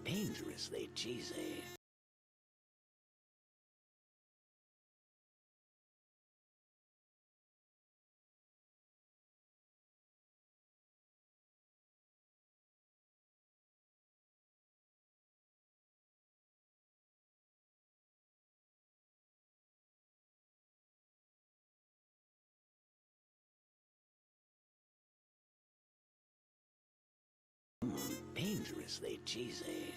Dangerously cheesy. Dangerously cheesy.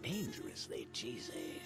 Dangerously cheesy.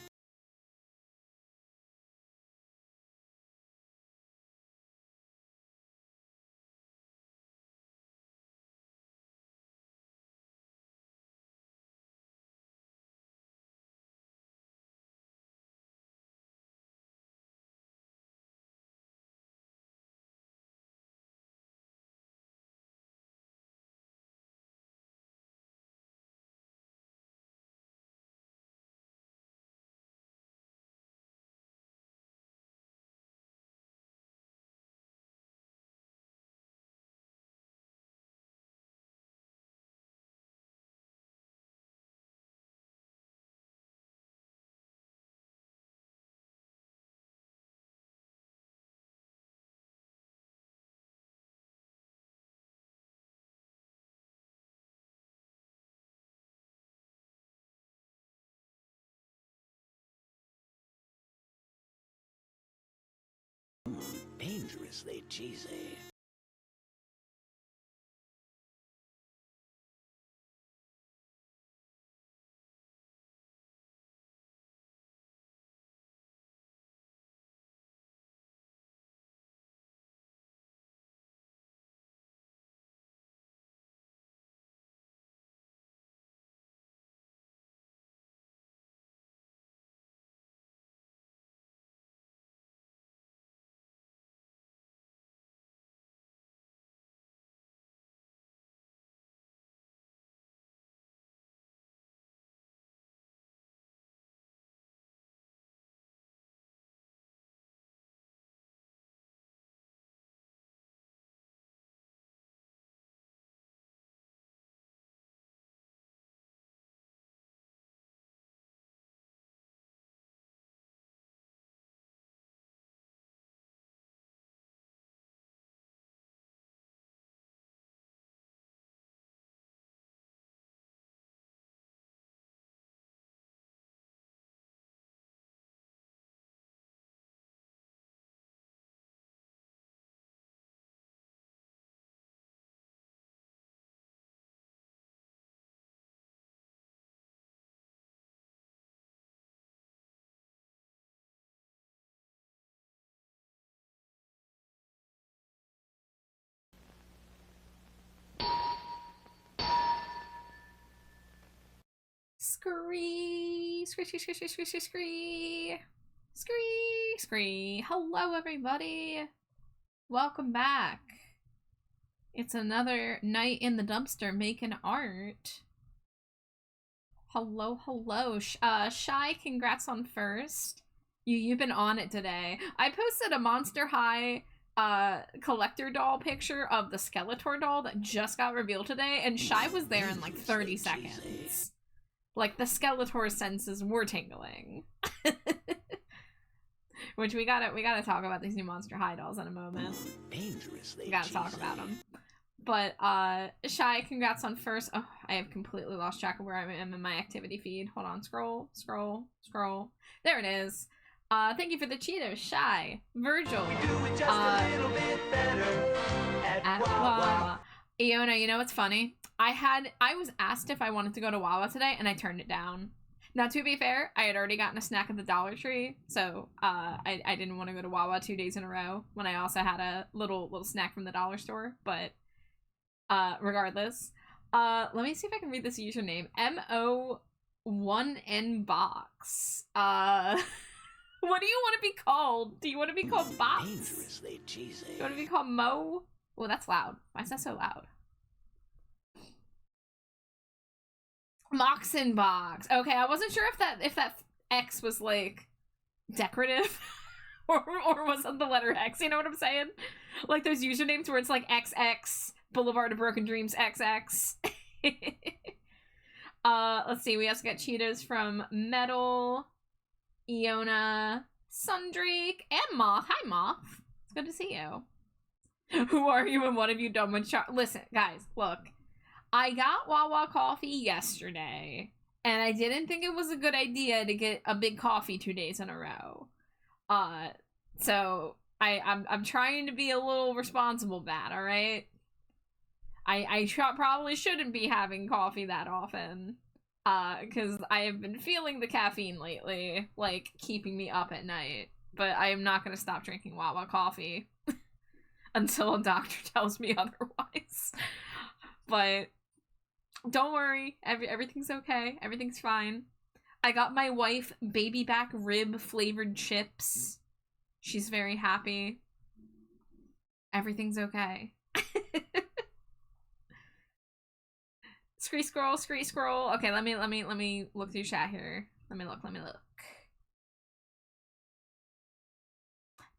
dangerously cheesy. Scree, scree, scree, scree, scree, scree, scree, scree, scree, scree. Hello, everybody. Welcome back. It's another night in the dumpster making art. Hello, hello. Shy, congrats on first. You've been on it today. I posted a Monster High collector doll picture of the Skeletor doll that just got revealed today, and Shy was there in like 30 seconds. Like, the Skeletor senses were tingling. Which we gotta talk about these new Monster High dolls in a moment. Dangerously We gotta talk about them. But, Shy, congrats on first. Oh, I have completely lost track of where I am in my activity feed. Hold on, scroll, scroll, scroll. There it is. Thank you for the Cheetos, Shy, Virgil. We do it just a little bit better at Wawa. Iona, you know what's funny? I was asked if I wanted to go to Wawa today, and I turned it down. Now, to be fair, I had already gotten a snack at the Dollar Tree, so I didn't want to go to Wawa 2 days in a row when I also had a little snack from the dollar store. But regardless, let me see if I can read this username. MO1NBox. What do you want to be called? Do you want to be called Box? Dangerously cheesy. Do you want to be called Mo? Oh, that's loud. Why is that so loud? Moxin Box. Okay, I wasn't sure if that X was like decorative or was it the letter X, you know what I'm saying? Like those usernames where it's like XX Boulevard of Broken Dreams XX. Let's see, we also got Cheetos from Metal, Iona, Sundrake, and Moth. Hi Moth. It's good to see you. Who are you and what have you done with Listen, guys, look. I got Wawa coffee yesterday, and I didn't think it was a good idea to get a big coffee 2 days in a row. So I'm trying to be a little responsible bad, all right? I probably shouldn't be having coffee that often, because I have been feeling the caffeine lately, like, keeping me up at night. But I am not going to stop drinking Wawa coffee until a doctor tells me otherwise. But don't worry, everything's okay. Everything's fine. I got my wife baby back rib flavored chips. She's very happy. Everything's okay. Scree scroll, scree scroll. Okay, let me look through chat here. Let me look.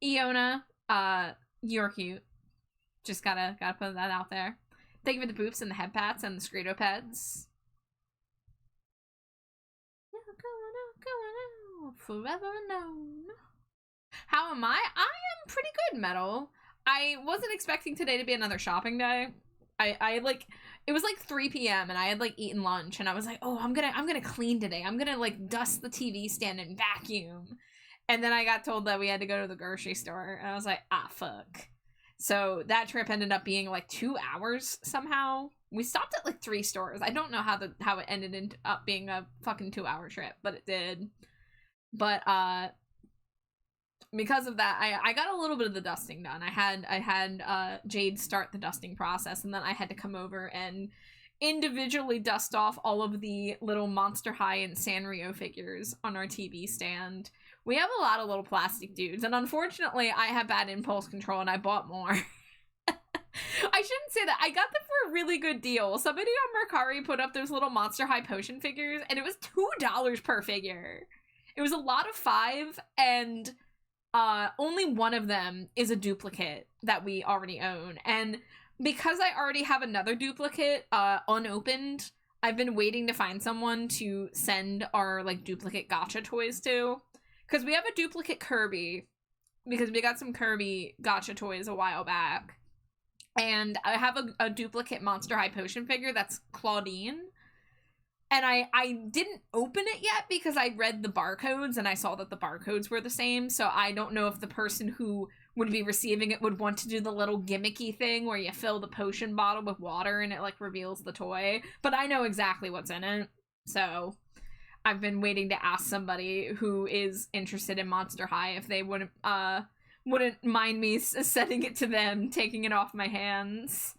Iona, you're cute. Just gotta put that out there. Thank you for the boops and the head pats and the Scredopeds. Going out, forever known. How am I? I am pretty good, Metal. I wasn't expecting today to be another shopping day. I like, it was like 3 p.m. and I had like eaten lunch and I was like, oh, I'm gonna clean today. I'm gonna like dust the TV stand and vacuum. And then I got told that we had to go to the grocery store and I was like, ah, fuck. So that trip ended up being like 2 hours somehow. We stopped at like 3 stores. I don't know how it ended up being a fucking 2-hour trip, but it did. But because of that, I got a little bit of the dusting done. I had Jade start the dusting process, and then I had to come over and individually dust off all of the little Monster High and Sanrio figures on our TV stand. We have a lot of little plastic dudes, and unfortunately, I have bad impulse control, and I bought more. I shouldn't say that. I got them for a really good deal. Somebody on Mercari put up those little Monster High potion figures, and it was $2 per figure. It was a lot of 5, and only one of them is a duplicate that we already own. And because I already have another duplicate unopened, I've been waiting to find someone to send our like duplicate gacha toys to. Because we have a duplicate Kirby, because we got some Kirby gacha toys a while back. And I have a duplicate Monster High potion figure that's Claudine. And I didn't open it yet because I read the barcodes and I saw that the barcodes were the same. So I don't know if the person who would be receiving it would want to do the little gimmicky thing where you fill the potion bottle with water and it like reveals the toy. But I know exactly what's in it. So I've been waiting to ask somebody who is interested in Monster High if they wouldn't mind me sending it to them, taking it off my hands.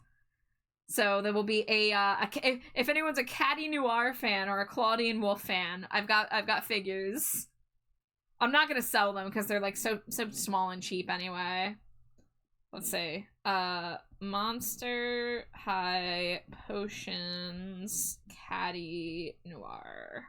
So there will be if anyone's a Caddy Noir fan or a Claudine Wolf fan, I've got figures. I'm not gonna sell them because they're like so small and cheap anyway. Let's see. Monster High Potions Caddy Noir.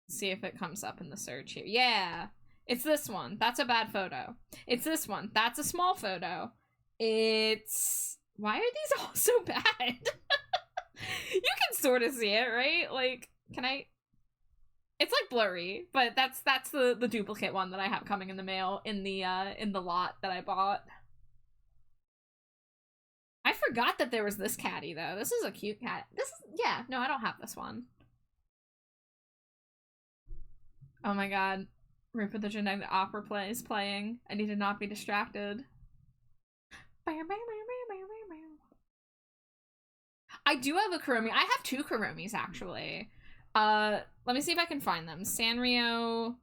See if it comes up in the search here. Yeah, it's this one. That's a bad photo. It's this one. That's a small photo. It's... Why are these all so bad? You can sort of see it, right? Like, can I... It's like blurry, but that's the duplicate one that I have coming in the mail in the lot that I bought. I forgot that there was this caddy though. This is a cute cat. Yeah, no, I don't have this one. Oh my god. Rupert the Genetic Opera is playing. I need to not be distracted. I do have a Kuromi. I have 2 Kuromis, actually. Let me see if I can find them. Sanrio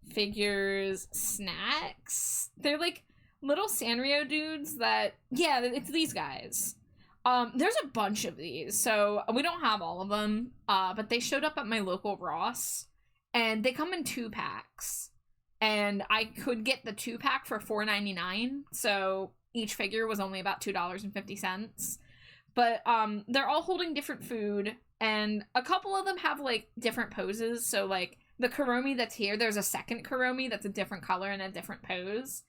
figures snacks. They're like little Sanrio dudes that... Yeah, it's these guys. There's a bunch of these, so we don't have all of them, but they showed up at my local Ross, and they come in 2-packs. And I could get the 2-pack for $4.99, so each figure was only about $2.50. But they're all holding different food, and a couple of them have like different poses. So like the Kuromi that's here, there's a second Kuromi that's a different color and a different pose.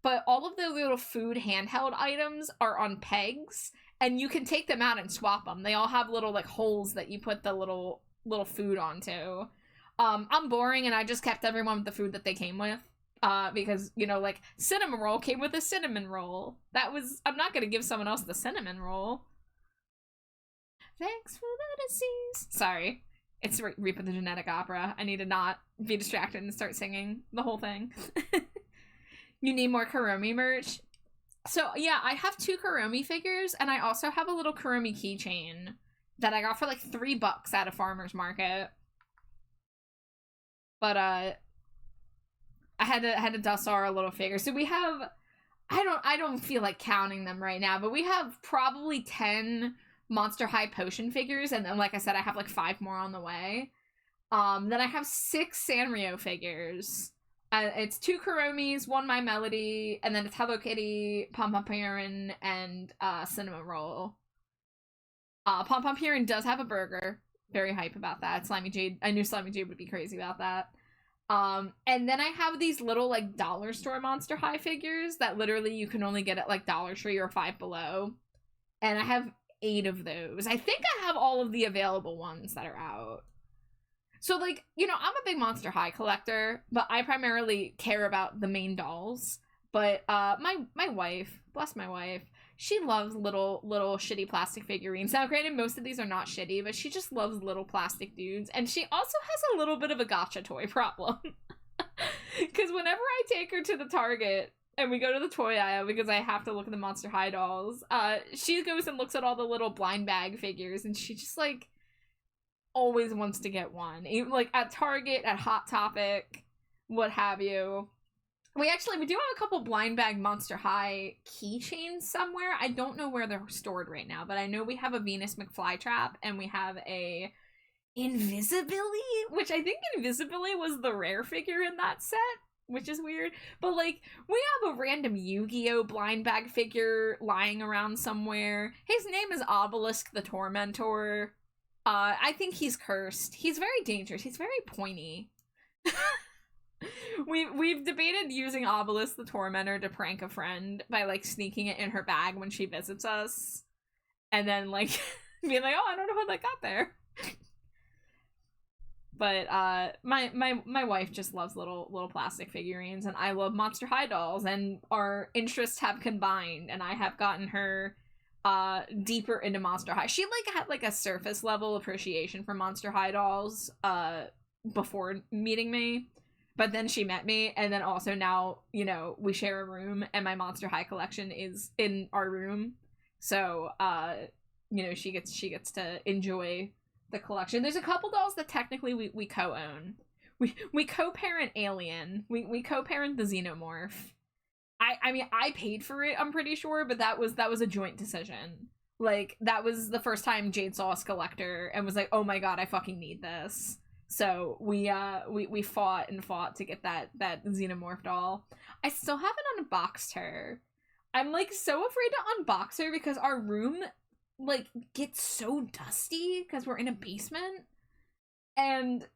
But all of the little food handheld items are on pegs, and you can take them out and swap them. They all have little like holes that you put the little food onto. I'm boring, and I just kept everyone with the food that they came with. Because, you know, like, cinnamon roll came with a cinnamon roll. I'm not gonna give someone else the cinnamon roll. Thanks for the disease. Sorry. It's Reaper the Genetic Opera. I need to not be distracted and start singing the whole thing. You need more Kuromi merch? So, yeah, I have 2 Kuromi figures, and I also have a little Kuromi keychain that I got for like $3 at a farmer's market. But, I had to dust our little figure. So we have... I don't feel like counting them right now, but we have probably 10... Monster High potion figures, and then like I said, I have like 5 more on the way. Then I have 6 Sanrio figures. It's 2 Kuromis, 1 My Melody, and then it's Hello Kitty, Pom Pom Purin, and Cinnamon Roll. Pom Pom Purin does have a burger. Very hype about that. Slimy Jade. I knew Slimy Jade would be crazy about that. And then I have these little like dollar store Monster High figures that literally you can only get at like Dollar Tree or Five Below. And I have 8 of those. I think I have all of the available ones that are out. So, like, you know, I'm a big Monster High collector, but I primarily care about the main dolls. But my wife, bless my wife, she loves little shitty plastic figurines. Now, granted, most of these are not shitty, but she just loves little plastic dudes. And she also has a little bit of a gacha toy problem. Because whenever I take her to the Target, and we go to the toy aisle because I have to look at the Monster High dolls. She goes and looks at all the little blind bag figures, and she just, like, always wants to get one. Even, like, at Target, at Hot Topic, what have you. We do have a couple blind bag Monster High keychains somewhere. I don't know where they're stored right now, but I know we have a Venus McFlytrap, and we have a Invisibility, which I think Invisibility was the rare figure in that set, which is weird. But, like, we have a random Yu-Gi-Oh! Blind bag figure lying around somewhere. His name is Obelisk the Tormentor. I think he's cursed. He's very dangerous. He's very pointy. We've debated using Obelisk the Tormentor to prank a friend by, like, sneaking it in her bag when she visits us. And then, like, being like, oh, I don't know how that got there. But my wife just loves little plastic figurines, and I love Monster High dolls, and our interests have combined, and I have gotten her deeper into Monster High. She, like, had, like, a surface level appreciation for Monster High dolls before meeting me, but then she met me, and then also now, you know, we share a room, and my Monster High collection is in our room, so you know, she gets to enjoy the collection. There's a couple dolls that technically we co-own. We co-parent Alien. We co-parent the Xenomorph. I mean, I paid for it, I'm pretty sure, but that was a joint decision. Like, that was the first time Jade saw us collector and was like, oh my god, I fucking need this. So we fought to get that Xenomorph doll. I still haven't unboxed her. I'm, like, so afraid to unbox her because our room, like, gets so dusty because we're in a basement, and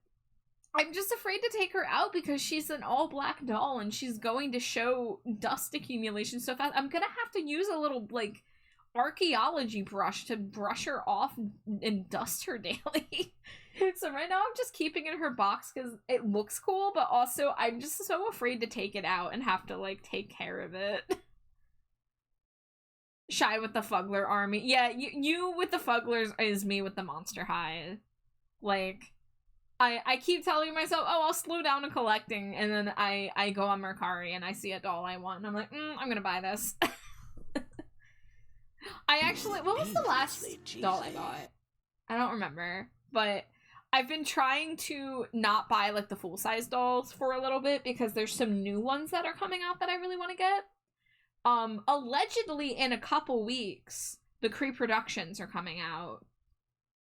I'm just afraid to take her out because she's an all-black doll and she's going to show dust accumulation so fast. I'm gonna have to use a little, like, archaeology brush to brush her off and dust her daily. So right now I'm just keeping it in her box because it looks cool, but also I'm just so afraid to take it out and have to, like, take care of it. Shy with the Fuggler army. Yeah, you with the Fugglers is me with the Monster High. Like, I keep telling myself, oh, I'll slow down in collecting, and then I go on Mercari and I see a doll I want, and I'm like, I'm gonna buy this. What was the last doll I bought? I don't remember, but I've been trying to not buy, like, the full-size dolls for a little bit because there's some new ones that are coming out that I really want to get. Allegedly in a couple weeks, the Cree Productions are coming out,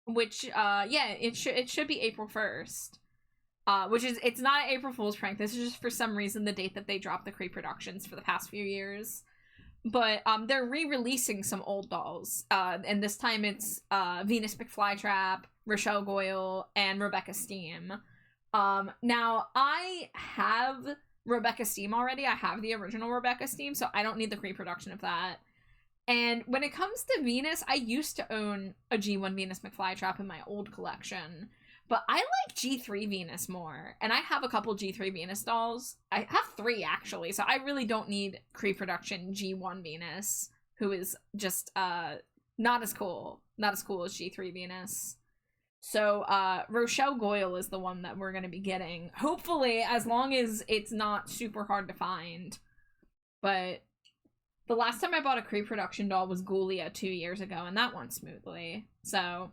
which, yeah, it should be April 1st, it's not an April Fool's prank. This is just for some reason the date that they dropped the Cree Productions for the past few years, but, they're re-releasing some old dolls, and this time it's, Venus McFlytrap, Rochelle Goyle, and Rebecca Steam. Now, I have Rebecca Steam already. I have the original Rebecca Steam, so I don't need the pre-production of that. And when it comes to Venus, I used to own a G1 Venus McFlytrap in my old collection, but I like G3 Venus more, and I have a couple G3 Venus dolls. I have 3, actually, so I really don't need pre-production G1 Venus, who is just not as cool as G3 Venus. So, Rochelle Goyle is the one that we're going to be getting. Hopefully, as long as it's not super hard to find. But the last time I bought a Cree production doll was Ghoulia 2 years ago, and that went smoothly. So,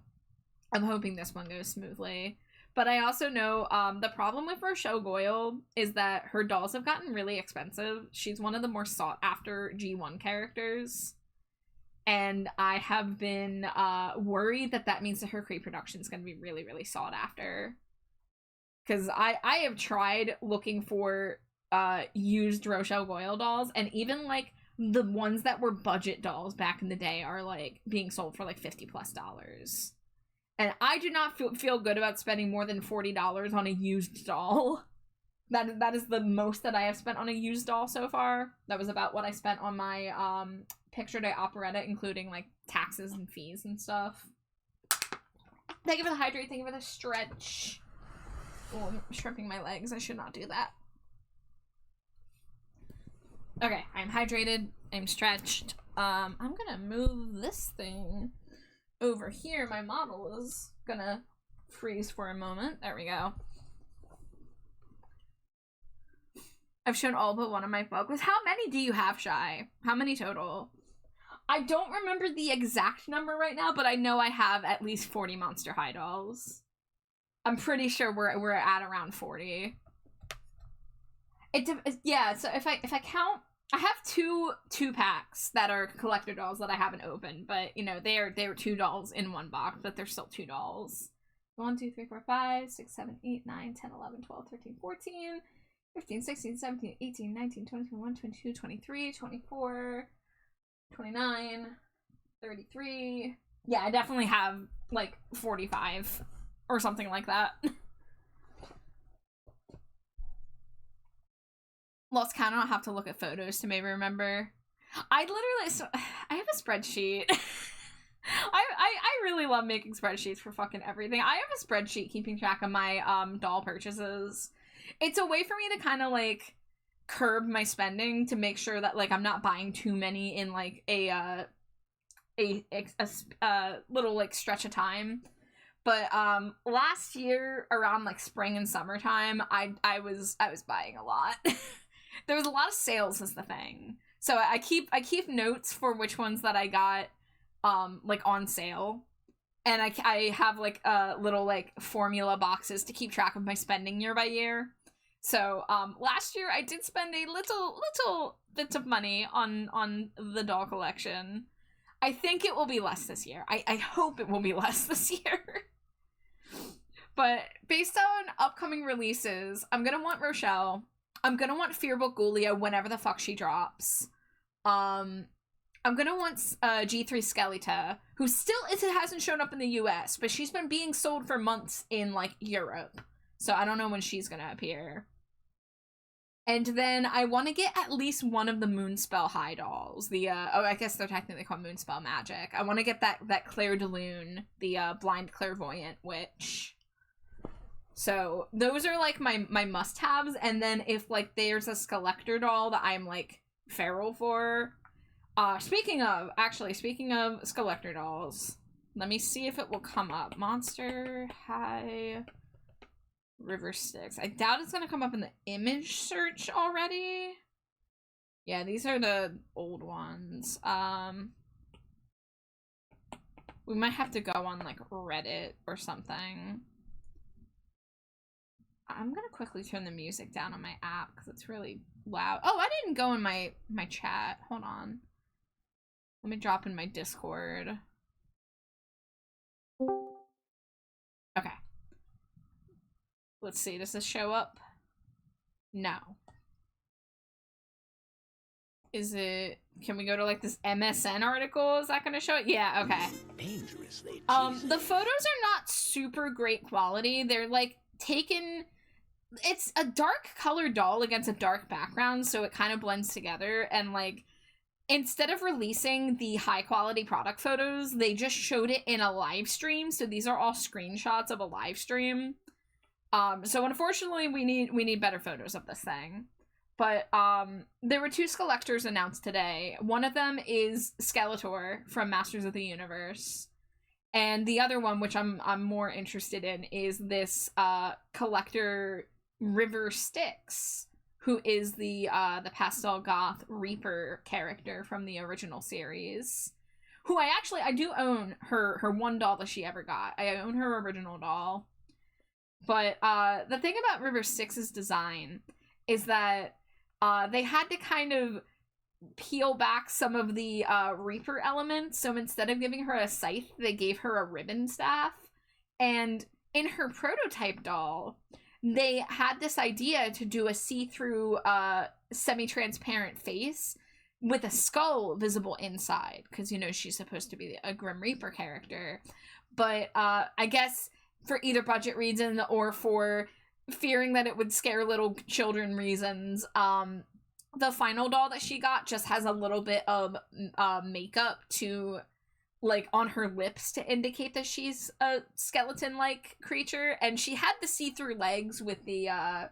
I'm hoping this one goes smoothly. But I also know, the problem with Rochelle Goyle is that her dolls have gotten really expensive. She's one of the more sought-after G1 characters. And I have been worried that means that her Cree production is going to be really, really sought after. Because I have tried looking for used Rochelle Goyle dolls, and even, like, the ones that were budget dolls back in the day are, like, being sold for, like, $50+. And I do not feel good about spending more than $40 on a used doll. That is the most that I have spent on a used doll so far. That was about what I spent on my Picture Day operetta, including, like, taxes and fees and stuff. Thank you for the hydrate. Thank you for the stretch. Oh, I'm shrimping my legs. I should not do that. Okay, I'm hydrated. I'm stretched. I'm gonna move this thing over here. My model is gonna freeze for a moment. There we go. I've shown all but one of my Funkos. How many do you have, Shy? How many total? I don't remember the exact number right now, but I know I have at least 40 Monster High dolls. I'm pretty sure we're at around 40. Yeah, so if I count, I have two packs that are collector dolls that I haven't opened, but you know, they are 2 dolls in one box, but they're still 2 dolls. 1, 2, 3, 4, 5, 6, 7, 8, 9, 10, 11, 12, 13, 14, 15, 16, 17, 18, 19, 20, 21, 22, 23, 24, 29, 33. Yeah, I definitely have like 45 or something like that. Lost count. I don't have to look at photos to maybe remember. I have a spreadsheet. I really love making spreadsheets for fucking everything. I have a spreadsheet keeping track of my doll purchases. It's a way for me to kind of like curb my spending to make sure that like I'm not buying too many in like a little like stretch of time. But last year around like spring and summertime, I was buying a lot. There was a lot of sales is the thing. So I keep notes for which ones that I got like on sale. And I have like little like formula boxes to keep track of my spending year by year. So last year I did spend a little bits of money on the doll collection. I think it will be less this year. I hope it will be less this year. But based on upcoming releases, I'm gonna want Rochelle. I'm gonna want Fearbook Ghoulia whenever the fuck she drops. I'm gonna want G3 Skeletor, who still hasn't shown up in the US, but she's been being sold for months in like Europe. So I don't know when she's gonna appear. And then I want to get at least one of the Moonspell High dolls. I guess they're technically called Moonspell Magic. I want to get that Claire de Lune, the blind clairvoyant witch. So those are like my must-haves. And then if like there's a Skeletor doll that I'm like feral for. Speaking of Skeletor dolls, let me see if it will come up. Monster High River Styx. I doubt it's gonna come up in the image search already. Yeah, these are the old ones. We might have to go on like Reddit or something. I'm gonna quickly turn the music down on my app because it's really loud. Oh, I didn't go in my chat. Hold on. Let me drop in my Discord. Okay. Let's see, does this show up? No. Is it... Can we go to, like, this MSN article? Is that gonna show it? Yeah, okay. Dangerously The photos are not super great quality. They're, like, taken... It's a dark colored doll against a dark background, so it kind of blends together, and, like, instead of releasing the high-quality product photos, they just showed it in a live stream, so these are all screenshots of a live stream. So unfortunately, we need better photos of this thing. But there were 2 Skelectors announced today. One of them is Skeletor from Masters of the Universe, and the other one, which I'm more interested in, is this collector River Styx, who is the pastel goth Reaper character from the original series. Who I do own her one doll that she ever got. I own her original doll. But the thing about River Styx's design is that they had to kind of peel back some of the Reaper elements. So instead of giving her a scythe, they gave her a ribbon staff. And in her prototype doll, they had this idea to do a see-through semi-transparent face with a skull visible inside. Because, you know, she's supposed to be a Grim Reaper character. But I guess... for either budget reason or for fearing that it would scare little children reasons, the final doll that she got just has a little bit of makeup to, like, on her lips to indicate that she's a skeleton-like creature, and she had the see-through legs with the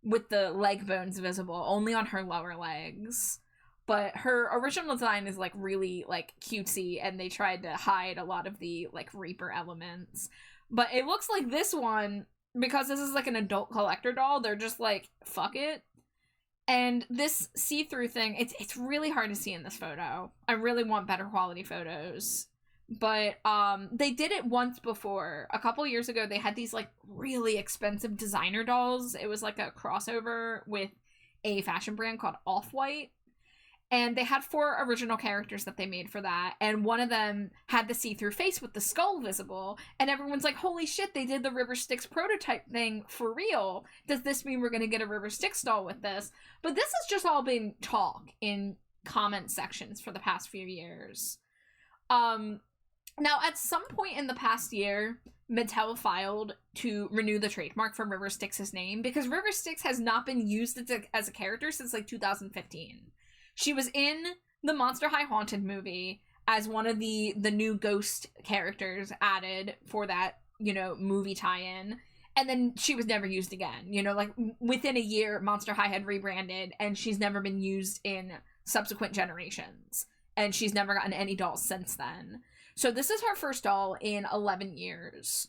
leg bones visible, only on her lower legs. But her original design is, like, really, like, cutesy, and they tried to hide a lot of the, like, Reaper elements. But it looks like this one, because this is like an adult collector doll, they're just like, fuck it. And this see-through thing, it's really hard to see in this photo. I really want better quality photos. But they did it once before. A couple years ago, they had these like really expensive designer dolls. It was like a crossover with a fashion brand called Off-White. And they had 4 original characters that they made for that. And one of them had the see-through face with the skull visible. And everyone's like, holy shit, they did the River Styx prototype thing for real. Does this mean we're going to get a River Styx doll with this? But this has just all been talk in comment sections for the past few years. Now, at some point in the past year, Mattel filed to renew the trademark for River Styx's name because River Styx has not been used as a character since like 2015. She was in the Monster High Haunted movie as one of the new ghost characters added for that, you know, movie tie-in. And then she was never used again. You know, like within a year, Monster High had rebranded and she's never been used in subsequent generations. And she's never gotten any dolls since then. So this is her first doll in 11 years.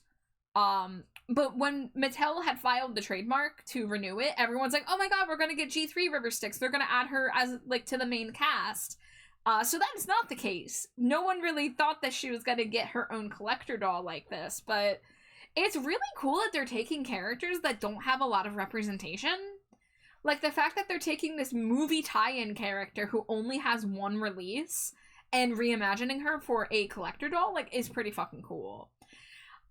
But when Mattel had filed the trademark to renew it, everyone's like, oh my god, we're going to get G3 River Styx. They're going to add her as, like, to the main cast. So that is not the case. No one really thought that she was going to get her own collector doll like this, but it's really cool that they're taking characters that don't have a lot of representation. Like, the fact that they're taking this movie tie-in character who only has one release and reimagining her for a collector doll, like, is pretty fucking cool.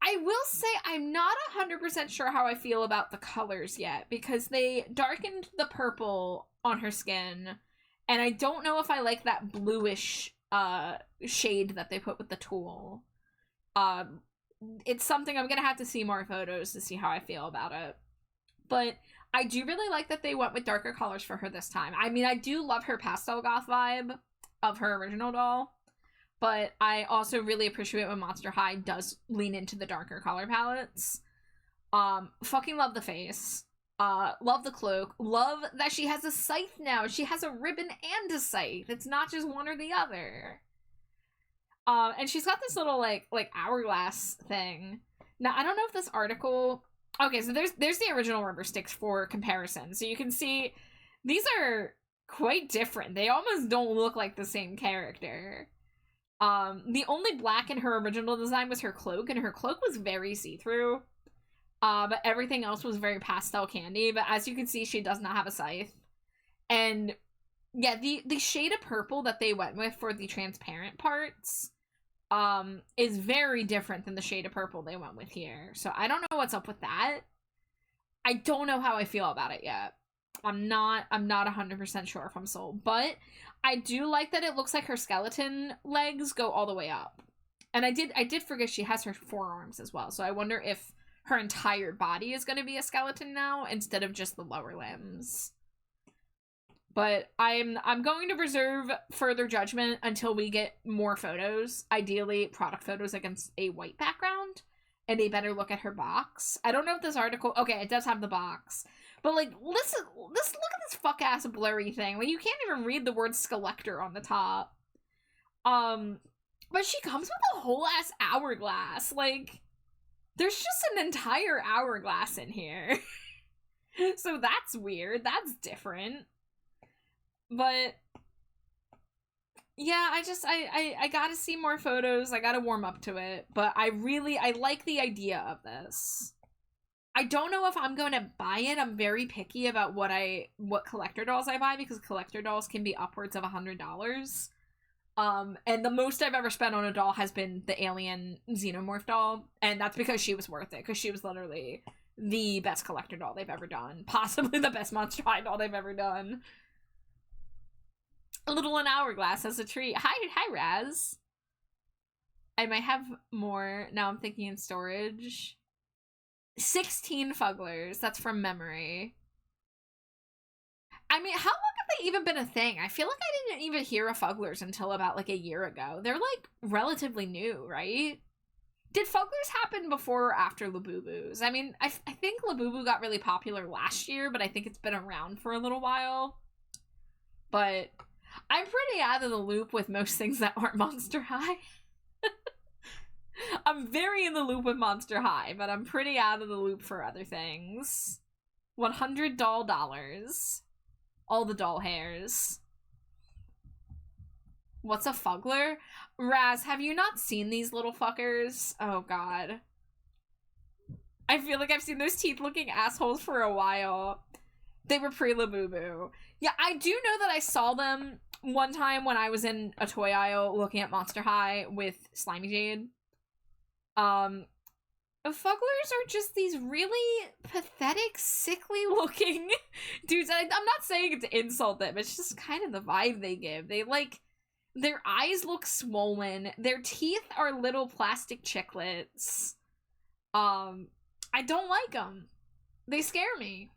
I will say I'm not 100% sure how I feel about the colors yet, because they darkened the purple on her skin, and I don't know if I like that bluish shade that they put with the tulle. It's something I'm gonna have to see more photos to see how I feel about it. But I do really like that they went with darker colors for her this time. I mean, I do love her pastel goth vibe of her original doll. But I also really appreciate when Monster High does lean into the darker color palettes. Fucking love the face. Love the cloak. Love that she has a scythe now. She has a ribbon and a scythe. It's not just one or the other. And she's got this little like hourglass thing. Now, I don't know if this article... Okay, so there's the original River Styx for comparison. So you can see these are quite different. They almost don't look like the same character. The only black in her original design was her cloak, and her cloak was very see-through. But everything else was very pastel candy. But as you can see, she does not have a scythe. And yeah, the shade of purple that they went with for the transparent parts is very different than the shade of purple they went with here. So I don't know what's up with that. I don't know how I feel about it yet. I'm not 100% sure if I'm sold, but I do like that it looks like her skeleton legs go all the way up. And I did forget she has her forearms as well, so I wonder if her entire body is going to be a skeleton now instead of just the lower limbs. But I'm going to reserve further judgment until we get more photos, ideally product photos against a white background, and a better look at her box. I don't know if this article... Okay, it does have the box. But, like, listen, look at this fuck-ass blurry thing. Like, you can't even read the word Skelector on the top. But she comes with a whole-ass hourglass. Like, there's just an entire hourglass in here. So that's weird. That's different. But, yeah, I gotta see more photos. I gotta warm up to it. But I like the idea of this. I don't know if I'm going to buy it. I'm very picky about what collector dolls I buy, because collector dolls can be upwards of $100. And the most I've ever spent on a doll has been the Alien Xenomorph doll, and that's because she was worth it, because she was literally the best collector doll they've ever done. Possibly the best Monster High doll they've ever done. A little an hourglass as a treat. Hi, Raz. I might have more. Now I'm thinking in storage. 16 Fugglers. That's from memory. I mean, how long have they even been a thing? I feel like I didn't even hear of Fugglers until about like a year ago. They're like relatively new, right? Did Fugglers happen before or after Labubu's? I mean, I think Labubu got really popular last year, but I think it's been around for a little while. But I'm pretty out of the loop with most things that aren't Monster High. I'm very in the loop with Monster High, but I'm pretty out of the loop for other things. $100 dollars. All the doll hairs. What's a fuggler? Raz, have you not seen these little fuckers? Oh god. I feel like I've seen those teeth-looking assholes for a while. They were pre-Labubu. Yeah, I do know that I saw them one time when I was in a toy aisle looking at Monster High with Slimy Jade. Fugglers are just these really pathetic, sickly-looking dudes. I'm not saying it to insult them. It's just kind of the vibe they give. They, like, their eyes look swollen. Their teeth are little plastic chiclets. I don't like them. They scare me.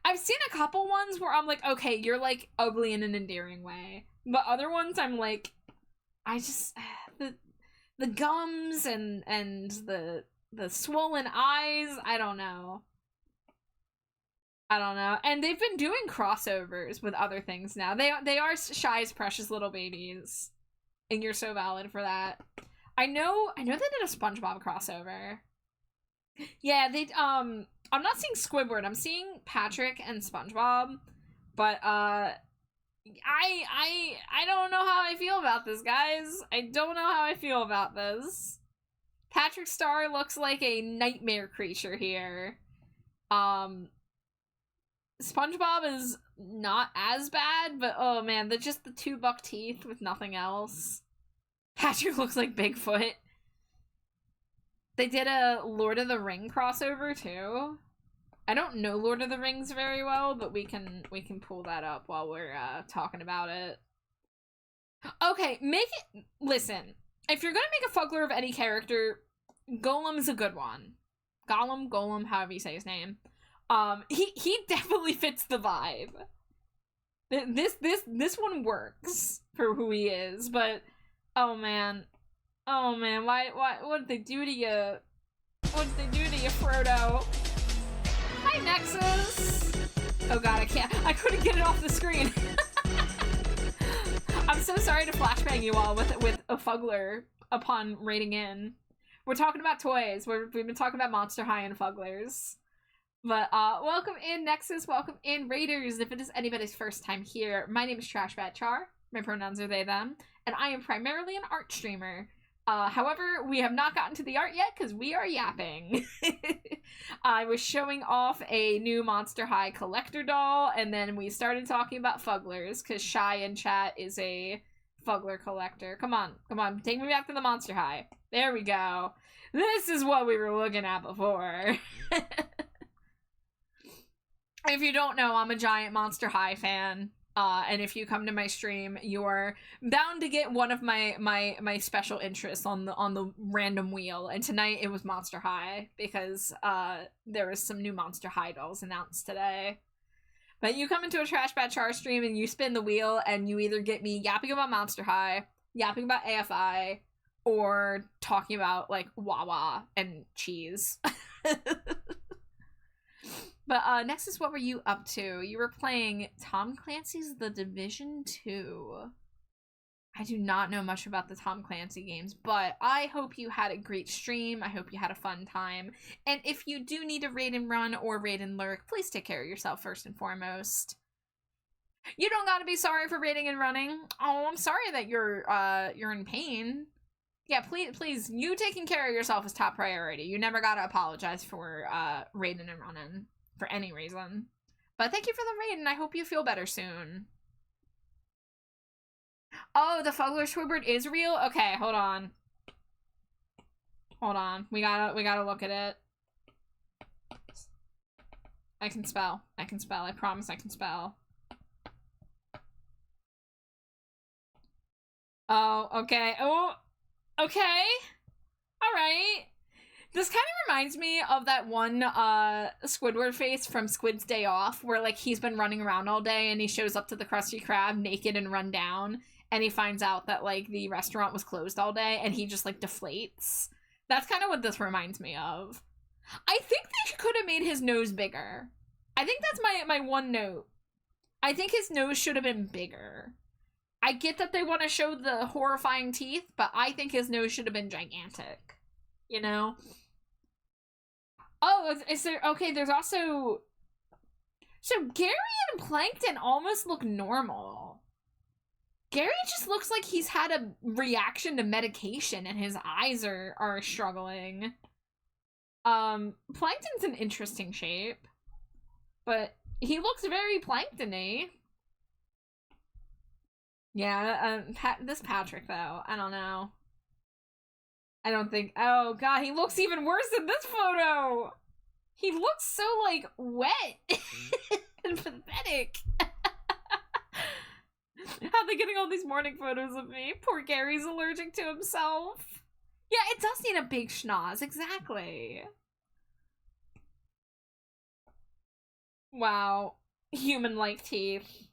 I've seen a couple ones where I'm like, okay, you're, like, ugly in an endearing way. But other ones I'm like, I just... The gums and the swollen eyes, I don't know. And they've been doing crossovers with other things now. They are Shy's precious little babies. And you're so valid for that. I know they did a SpongeBob crossover. Yeah, I'm not seeing Squidward. I'm seeing Patrick and SpongeBob, but I don't know how I feel about this, guys. I don't know how I feel about this. Patrick Star looks like a nightmare creature here. SpongeBob is not as bad, but oh man, just the 2 buck teeth with nothing else. Patrick looks like Bigfoot. They did a Lord of the Ring crossover too. I don't know Lord of the Rings very well, but we can pull that up while we're talking about it. Okay, listen. If you're gonna make a fuggler of any character, Golem's a good one. Golem, however you say his name. He definitely fits the vibe. This one works for who he is, but oh man, why what did they do to you? What did they do to you, Frodo? Hi, Nexus. Oh god, I couldn't get it off the screen. I'm so sorry to flashbang you all with a fuggler upon rating in. We're talking about toys. We've been talking about Monster High and fugglers. But welcome in, Nexus. Welcome in, Raiders. If it is anybody's first time here, my name is TrashBatChar. My pronouns are they, them. And I am primarily an art streamer. However, we have not gotten to the art yet because we are yapping. I was showing off a new Monster High collector doll, and then we started talking about fugglers because Shy in chat is a fuggler collector. Come on, take me back to the Monster High. There we go. This is what we were looking at before. If you don't know, I'm a giant Monster High fan. And if you come to my stream, you're bound to get one of my special interests on the random wheel. And tonight it was Monster High because there was some new Monster High dolls announced today. But you come into a TrashBatChar stream and you spin the wheel and you either get me yapping about Monster High, yapping about AFI, or talking about like Wawa and cheese. But Nexus, what were you up to? You were playing Tom Clancy's The Division 2. I do not know much about the Tom Clancy games, but I hope you had a great stream. I hope you had a fun time. And if you do need a raid and run or raid and lurk, please take care of yourself first and foremost. You don't gotta be sorry for raiding and running. Oh, I'm sorry that you're in pain. Yeah, please, you taking care of yourself is top priority. You never gotta apologize for raiding and running. For any reason. But thank you for the raid, and I hope you feel better soon. Oh, the Fuggler Squidward is real? Okay, hold on. We gotta look at it. I can spell. I promise I can spell. Oh, okay. Oh, okay. Alright. This kind of reminds me of that one Squidward face from Squid's Day Off, where like he's been running around all day and he shows up to the Krusty Krab naked and run down, and he finds out that like the restaurant was closed all day and he just like deflates. That's kind of what this reminds me of. I think they could have made his nose bigger. I think that's my one note. I think his nose should have been bigger. I get that they want to show the horrifying teeth, but I think his nose should have been gigantic. You know? Oh, is there... Okay, there's also... So Gary and Plankton almost look normal. Gary just looks like he's had a reaction to medication and his eyes are struggling. Plankton's an interesting shape, but he looks very plankton-y. Yeah, this Patrick, though, I don't know. I don't think, oh god, he looks even worse in this photo! He looks so, like, wet and pathetic. How are they getting all these morning photos of me? Poor Gary's allergic to himself. Yeah, it does need a big schnoz, exactly. Wow. Human-like teeth.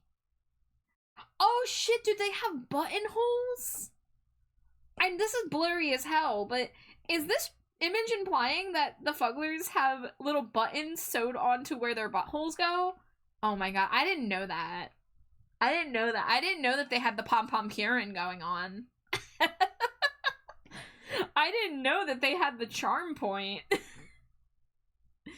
Oh shit, do they have buttonholes? This is blurry as hell, but is this image implying that the Fugglers have little buttons sewed onto where their buttholes go? Oh my god, I didn't know that. I didn't know that. I didn't know that they had the pom-pom Kieran going on. I didn't know that they had the charm point. You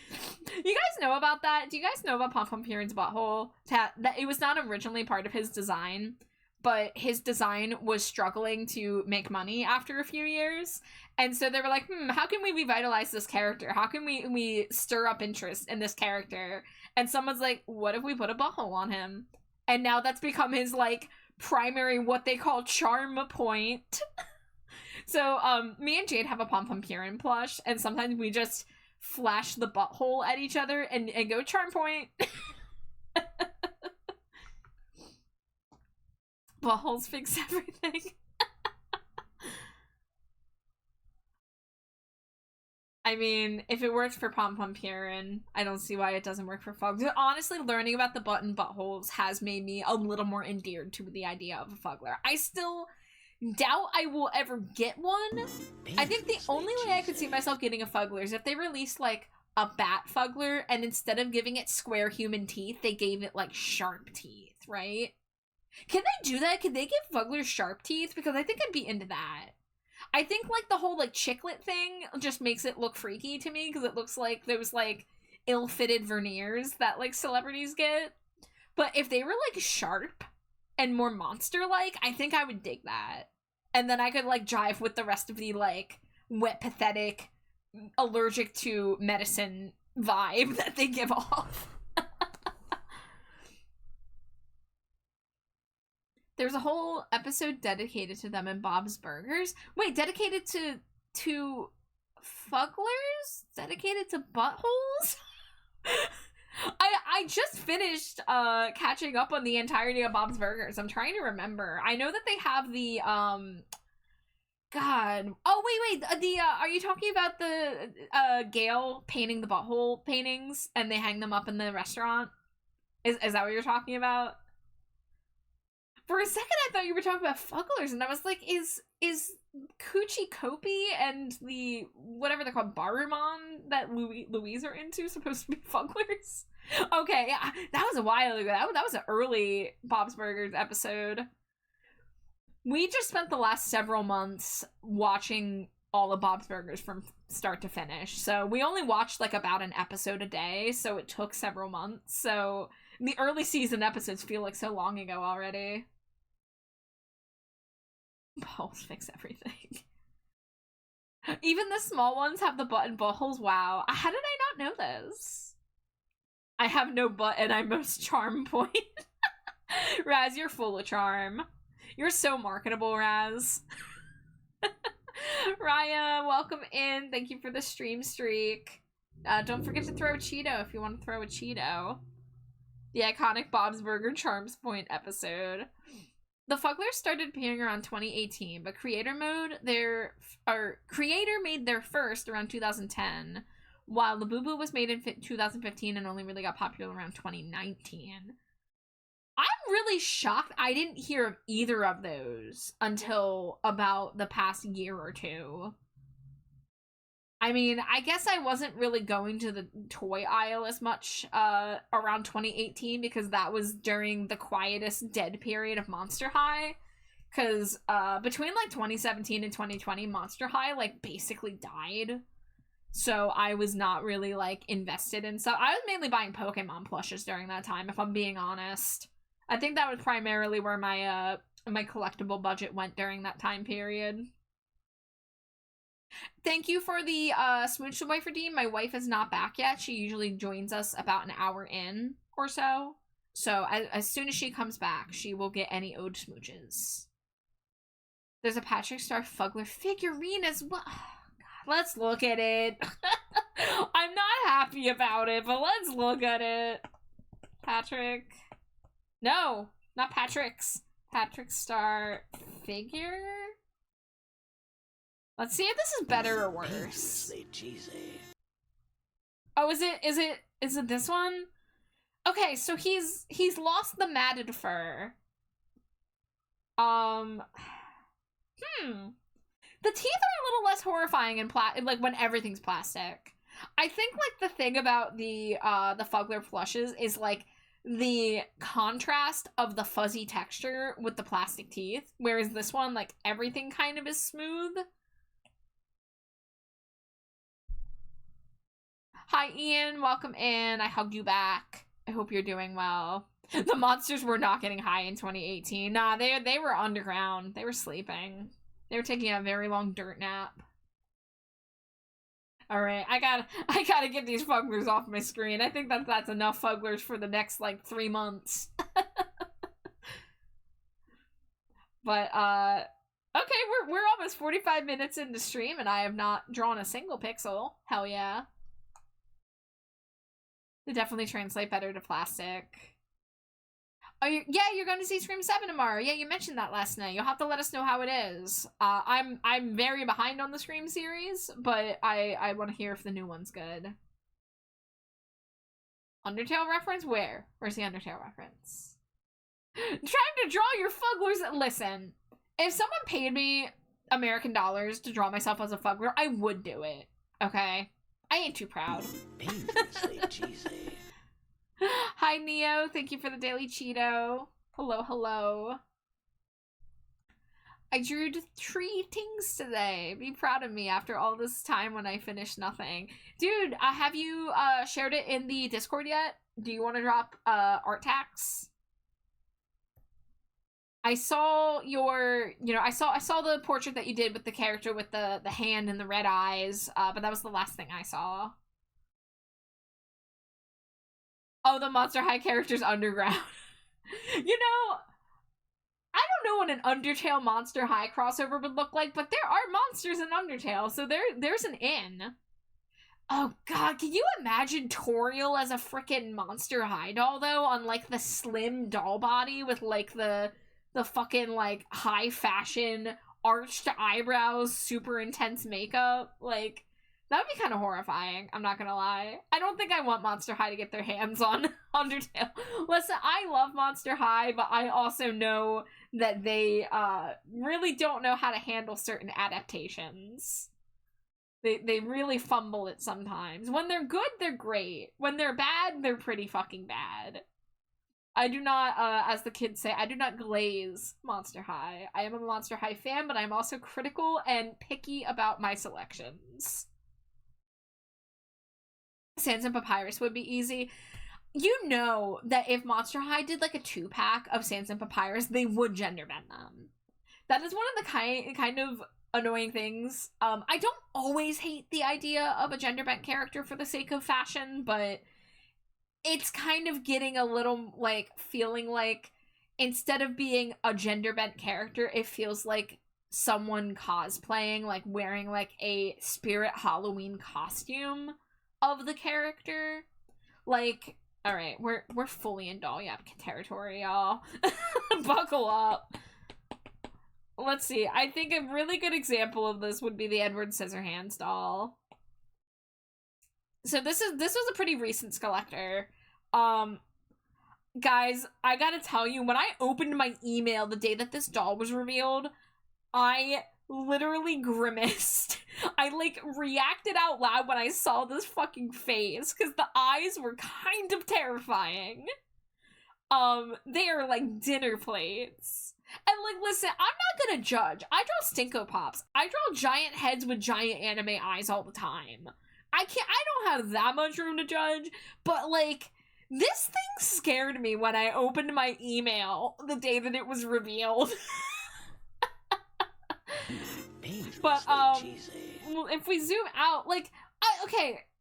guys know about that? Do you guys know about Pom-Pom Kieran's butthole? That it was not originally part of his design, but his design was struggling to make money after a few years. And so they were like, how can we revitalize this character? How can we stir up interest in this character? And someone's like, what if we put a butthole on him? And now that's become his, like, primary, what they call charm point. So, me and Jade have a Pom-Pom Kieran plush, and sometimes we just flash the butthole at each other and go charm point. Buttholes fix everything. I mean, if it works for Pom-Pom Kieran, I don't see why it doesn't work for Fuggler. Honestly, learning about the buttholes has made me a little more endeared to the idea of a Fuggler. I still doubt I will ever get one. I think the only way I could see myself getting a Fuggler is if they released, like, a bat Fuggler, and instead of giving it square human teeth, they gave it, like, sharp teeth, right? Can they do that? Can they give Fugglers sharp teeth? Because I think I'd be into that. I think, like, the whole, like, chiclet thing just makes it look freaky to me, because it looks like those, like, ill-fitted veneers that, like, celebrities get. But if they were, like, sharp and more monster-like, I think I would dig that. And then I could, like, jive with the rest of the, like, wet, pathetic, allergic to medicine vibe that they give off. There's a whole episode dedicated to them in Bob's Burgers. Wait, dedicated to Fugglers? Dedicated to buttholes? I just finished catching up on the entirety of Bob's Burgers. I'm trying to remember. I know that they have the God. Oh wait, are you talking about the Gail painting the butthole paintings and they hang them up in the restaurant? Is that what you're talking about? For a second, I thought you were talking about Fugglers, and I was like, is Coochie Kopi and the, whatever they're called, Barumon that Louise are into supposed to be Fugglers? Okay, yeah, that was a while ago. That was an early Bob's Burgers episode. We just spent the last several months watching all of Bob's Burgers from start to finish. So we only watched, like, about an episode a day, so it took several months. So the early season episodes feel like so long ago already. Buttholes fix everything. Even the small ones have the button buttholes. Wow. How did I not know this? I have no butt and I most charm point. Raz, you're full of charm. You're so marketable, Raz. Raya, welcome in. Thank you for the stream streak. Don't forget to throw a Cheeto if you want to throw a Cheeto. The iconic Bob's Burger Charms Point episode. The Fugglers started appearing around 2018, but Creator made their first around 2010, while the Boo Boo was made in 2015 and only really got popular around 2019. I'm really shocked I didn't hear of either of those until about the past year or two. I mean, I guess I wasn't really going to the toy aisle as much around 2018 because that was during the quietest dead period of Monster High. Because between, like, 2017 and 2020, Monster High, like, basically died. So I was not really, like, invested in stuff. I was mainly buying Pokemon plushes during that time, if I'm being honest. I think that was primarily where my, my collectible budget went during that time period. Thank you for the, Smooch the Wife redeem. My wife is not back yet. She usually joins us about an hour in or so. So as soon as she comes back, she will get any ode smooches. There's a Patrick Star Fugler figurine as well. Oh, God, let's look at it. I'm not happy about it, but let's look at it. Patrick. No, not Patrick's. Patrick Star figure? Let's see if this is better or worse. Dangerously cheesy. Oh, is it this one? Okay, so he's lost the matted fur. The teeth are a little less horrifying in like when everything's plastic. I think like the thing about the Fugler plushes is like the contrast of the fuzzy texture with the plastic teeth, whereas this one, like, everything kind of is smooth. Hi Ian, welcome in. I hugged you back. I hope you're doing well. The monsters were not getting high in 2018. Nah, they were underground. They were sleeping. They were taking a very long dirt nap. All right, I gotta get these Fuglers off my screen. I think that's enough Fuglers for the next like 3 months. But okay, we're almost 45 minutes into stream, and I have not drawn a single pixel. Hell yeah. They definitely translate better to plastic. Oh, yeah, you're going to see Scream 7 tomorrow. Yeah, you mentioned that last night. You'll have to let us know how it is. I'm very behind on the Scream series, but I want to hear if the new one's good. Undertale reference? Where? Where's the Undertale reference? Trying to draw your Fuglers. Listen, if someone paid me American dollars to draw myself as a Fugler, I would do it. Okay? I ain't too proud. Dangerously cheesy. Hi, Neo. Thank you for the daily Cheeto. Hello, hello. I drew 3 things today. Be proud of me after all this time when I finished nothing. Dude, have you shared it in the Discord yet? Do you want to drop art tax? I saw your, I saw the portrait that you did with the character with the hand and the red eyes, but that was the last thing I saw. Oh, the Monster High character's underground. I don't know what an Undertale Monster High crossover would look like, but there are monsters in Undertale, so there's an in. Oh god, can you imagine Toriel as a freaking Monster High doll, though, on, like, the slim doll body with, like, the fucking, like, high fashion, arched eyebrows, super intense makeup? Like, that would be kind of horrifying, I'm not gonna lie. I don't think I want Monster High to get their hands on Undertale. Listen, I love Monster High, but I also know that they really don't know how to handle certain adaptations. They really fumble it sometimes. When they're good, they're great. When they're bad, they're pretty fucking bad. I do not, as the kids say, I do not glaze Monster High. I am a Monster High fan, but I'm also critical and picky about my selections. Sans and Papyrus would be easy. You know that if Monster High did like a 2-pack of Sans and Papyrus, they would gender bend them. That is one of the kind of annoying things. I don't always hate the idea of a gender bent character for the sake of fashion, but it's kind of getting a little, like, feeling like instead of being a gender bent character, it feels like someone cosplaying, like wearing like a Spirit Halloween costume of the character. Like, all right, we're fully in doll yapkin territory, y'all. Buckle up. Let's see. I think a really good example of this would be the Edward Scissorhands doll. So this was a pretty recent Skeletor. Guys, I gotta tell you, when I opened my email the day that this doll was revealed, I literally grimaced. I, like, reacted out loud when I saw this fucking face, because the eyes were kind of terrifying. They are like dinner plates. And, like, listen, I'm not gonna judge. I draw Stinko Pops. I draw giant heads with giant anime eyes all the time. I don't have that much room to judge, but like, this thing scared me when I opened my email the day that it was revealed. But if we zoom out, like, I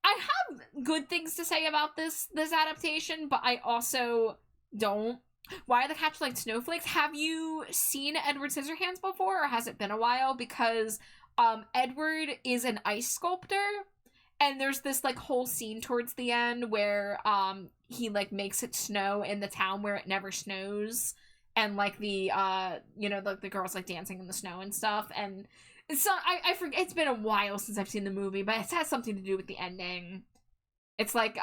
have good things to say about this adaptation, but I also don't. Why are the Catchlight snowflakes? Have you seen Edward Scissorhands before, or has it been a while? Because Edward is an ice sculptor, and there's this like whole scene towards the end where he like makes it snow in the town where it never snows, and like the the girls like dancing in the snow and stuff. And so I forget, it's been a while since I've seen the movie, but it has something to do with the ending. It's like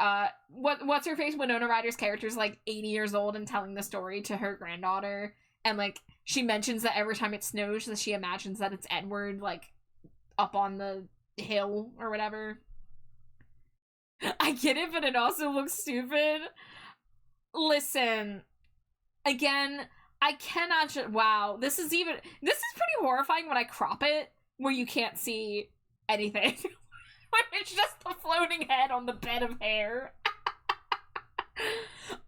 what's her face, Winona Ryder's character is like 80 years old and telling the story to her granddaughter, and like she mentions that every time it snows that she imagines that it's Edward like up on the hill or whatever. I get it, but it also looks stupid. Listen, again, I cannot wow, this is pretty horrifying when I crop it where you can't see anything. It's just the floating head on the bed of hair.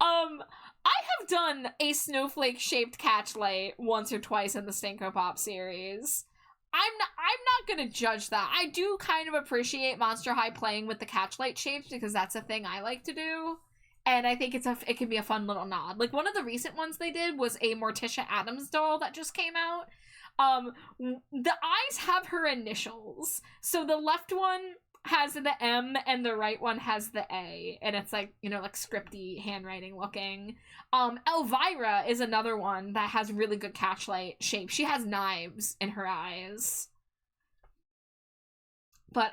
I have done a snowflake-shaped catchlight once or twice in the Stinko Pop series. I'm not gonna judge that. I do kind of appreciate Monster High playing with the catchlight shapes because that's a thing I like to do. And I think it can be a fun little nod. Like, one of the recent ones they did was a Morticia Addams doll that just came out. The eyes have her initials. So the left one has the M and the right one has the A, and it's like, like scripty handwriting looking. Elvira is another one that has really good catchlight shape. She has knives in her eyes. But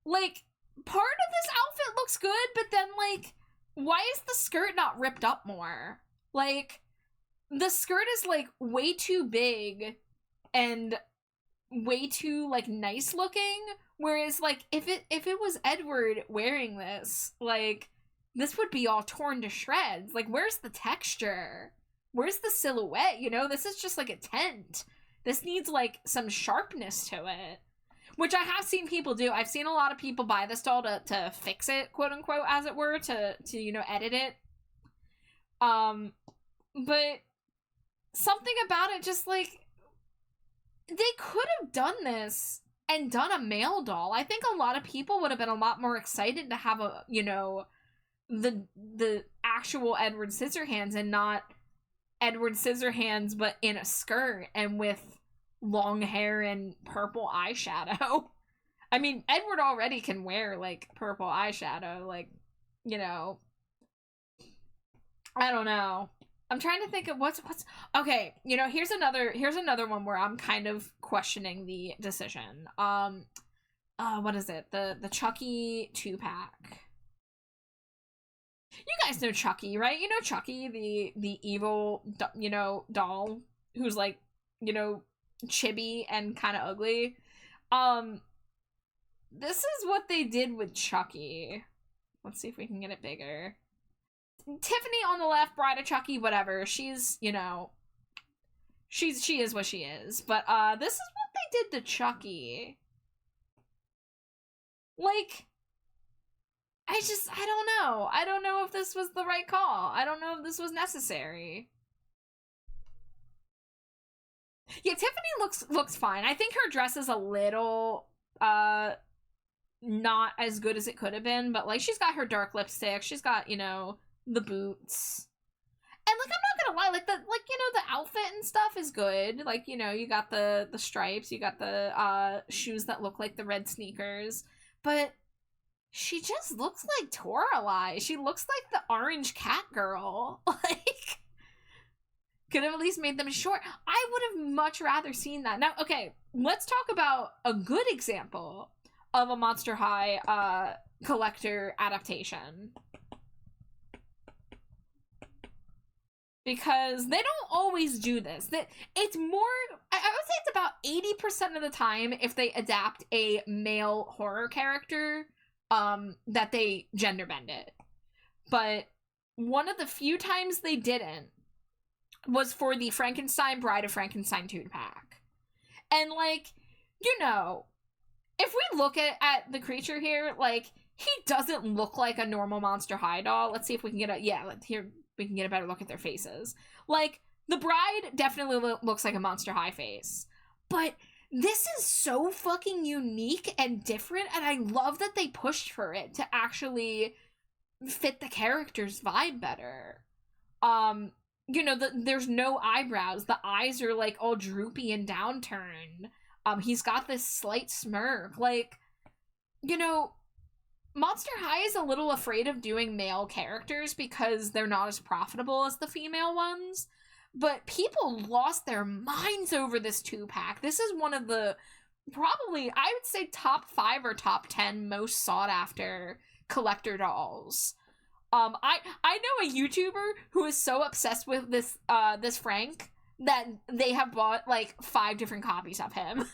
like, part of this outfit looks good, but then like, why is the skirt not ripped up more? Like, the skirt is like way too big and way too like nice looking, whereas like if it was Edward wearing this, like, this would be all torn to shreds. Like, where's the texture? Where's the silhouette? This is just like a tent. This needs like some sharpness to it, which I have seen people do. I've seen a lot of people buy this doll to fix it, quote unquote, as it were, to edit it. But something about it just like, they could have done this and done a male doll. I think a lot of people would have been a lot more excited to have the actual Edward Scissorhands and not Edward Scissorhands but in a skirt and with long hair and purple eyeshadow. I mean, Edward already can wear like purple eyeshadow, like, I don't know. I'm trying to think of what's okay, here's another one where I'm kind of questioning the decision. What is it? The Chucky 2-pack. You guys know Chucky, right? You know Chucky, the evil, doll who's like, chibi and kind of ugly. This is what they did with Chucky. Let's see if we can get it bigger. Tiffany on the left, Bride of Chucky, whatever. She's, she is what she is. But this is what they did to Chucky. Like, I don't know. I don't know if this was the right call. I don't know if this was necessary. Yeah, Tiffany looks fine. I think her dress is a little not as good as it could have been, but like, she's got her dark lipstick, she's got, the boots. And like, I'm not gonna lie, like the outfit and stuff is good. Like, you got the stripes, you got the shoes that look like the red sneakers, but she just looks like Toralei. She looks like the orange cat girl. Like, could have at least made them short. I would have much rather seen that. Now, okay, let's talk about a good example of a Monster High collector adaptation. Because they don't always do this. It's more, I would say it's about 80% of the time if they adapt a male horror character, that they gender bend it. But one of the few times they didn't was for the Frankenstein Bride of Frankenstein 2-pack. And like, if we look at the creature here, like, he doesn't look like a normal Monster High doll. Let's see if we can get a, yeah, here, we can get a better look at their faces. Like, the bride definitely looks like a Monster High face. But this is so fucking unique and different, and I love that they pushed for it to actually fit the character's vibe better. You know, there's no eyebrows. The eyes are, like, all droopy and downturned. He's got this slight smirk. Like, you know, Monster High is a little afraid of doing male characters because they're not as profitable as the female ones. But people lost their minds over this 2-pack. This is one of the, probably, I would say top 5 or top 10 most sought after collector dolls. I know a YouTuber who is so obsessed with this Frank that they have bought like 5 different copies of him.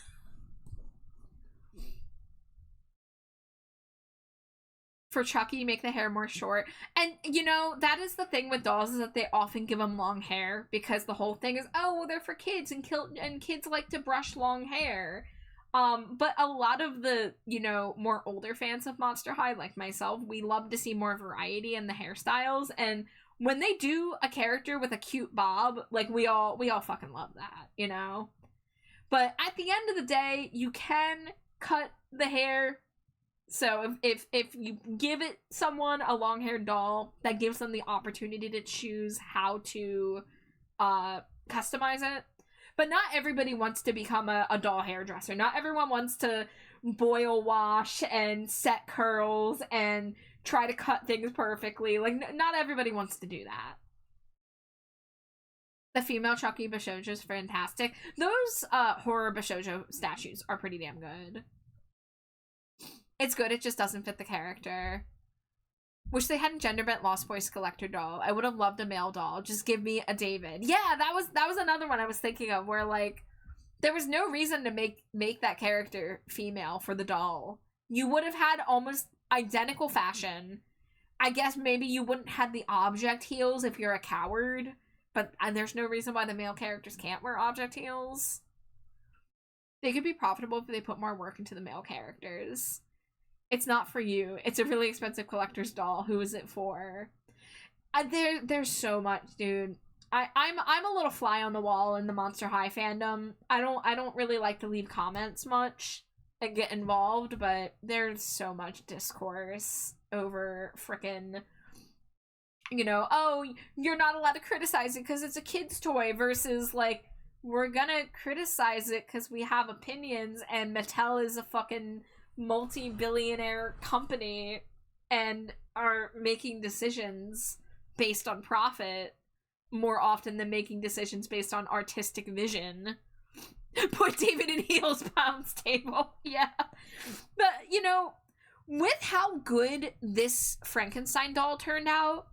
For Chucky, make the hair more short. And, you know, that is the thing with dolls, is that they often give them long hair, because the whole thing is, oh, well, they're for kids, and kids like to brush long hair. But a lot of the, you know, more older fans of Monster High, like myself, we love to see more variety in the hairstyles, and when they do a character with a cute bob, like, we all fucking love that, you know? But at the end of the day, you can cut the hair. So if you give it someone a long-haired doll, that gives them the opportunity to choose how to customize it. But not everybody wants to become a doll hairdresser. Not everyone wants to boil wash and set curls and try to cut things perfectly. Like, not everybody wants to do that. The female Chucky Bashoujo is fantastic. Those horror Bashoujo statues are pretty damn good. It's good, it just doesn't fit the character. Wish they hadn't gender bent Lost Boys collector doll. I would have loved a male doll. Just give me a David. Yeah, that was another one I was thinking of, where, like, there was no reason to make that character female for the doll. You would have had almost identical fashion. I guess maybe you wouldn't have the object heels if you're a coward, but there's no reason why the male characters can't wear object heels. They could be profitable if they put more work into the male characters. It's not for you. It's a really expensive collector's doll. Who is it for? There's so much, dude. I'm a little fly on the wall in the Monster High fandom. I don't really like to leave comments much and get involved, but there's so much discourse over frickin', you know, oh, you're not allowed to criticize it because it's a kid's toy, versus, like, we're gonna criticize it because we have opinions, and Mattel is a fucking multi-billionaire company and are making decisions based on profit more often than making decisions based on artistic vision. Put David in heels, pounds table. Yeah. But, you know, with how good this Frankenstein doll turned out,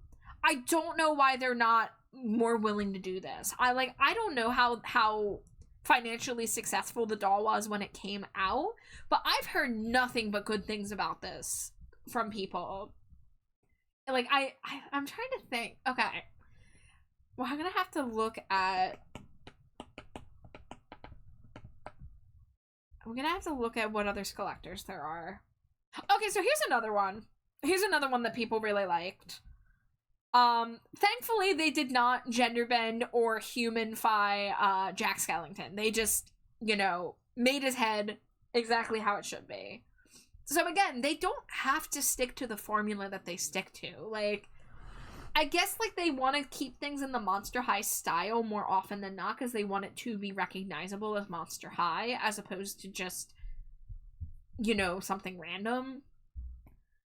I don't know why they're not more willing to do this. I don't know how financially successful the doll was when it came out, but I've heard nothing but good things about this from people. Like, I'm trying to think. Okay. Well, I'm gonna have to look at... I'm gonna have to look at what other collectors there are. Okay, so here's another one. Here's another one that people really liked. Thankfully, they did not gender bend or humanify Jack Skellington. They just, you know, made his head exactly how it should be. So again, they don't have to stick to the formula that they stick to. Like, I guess, like, they want to keep things in the Monster High style more often than not, because they want it to be recognizable as Monster High, as opposed to just, you know, something random.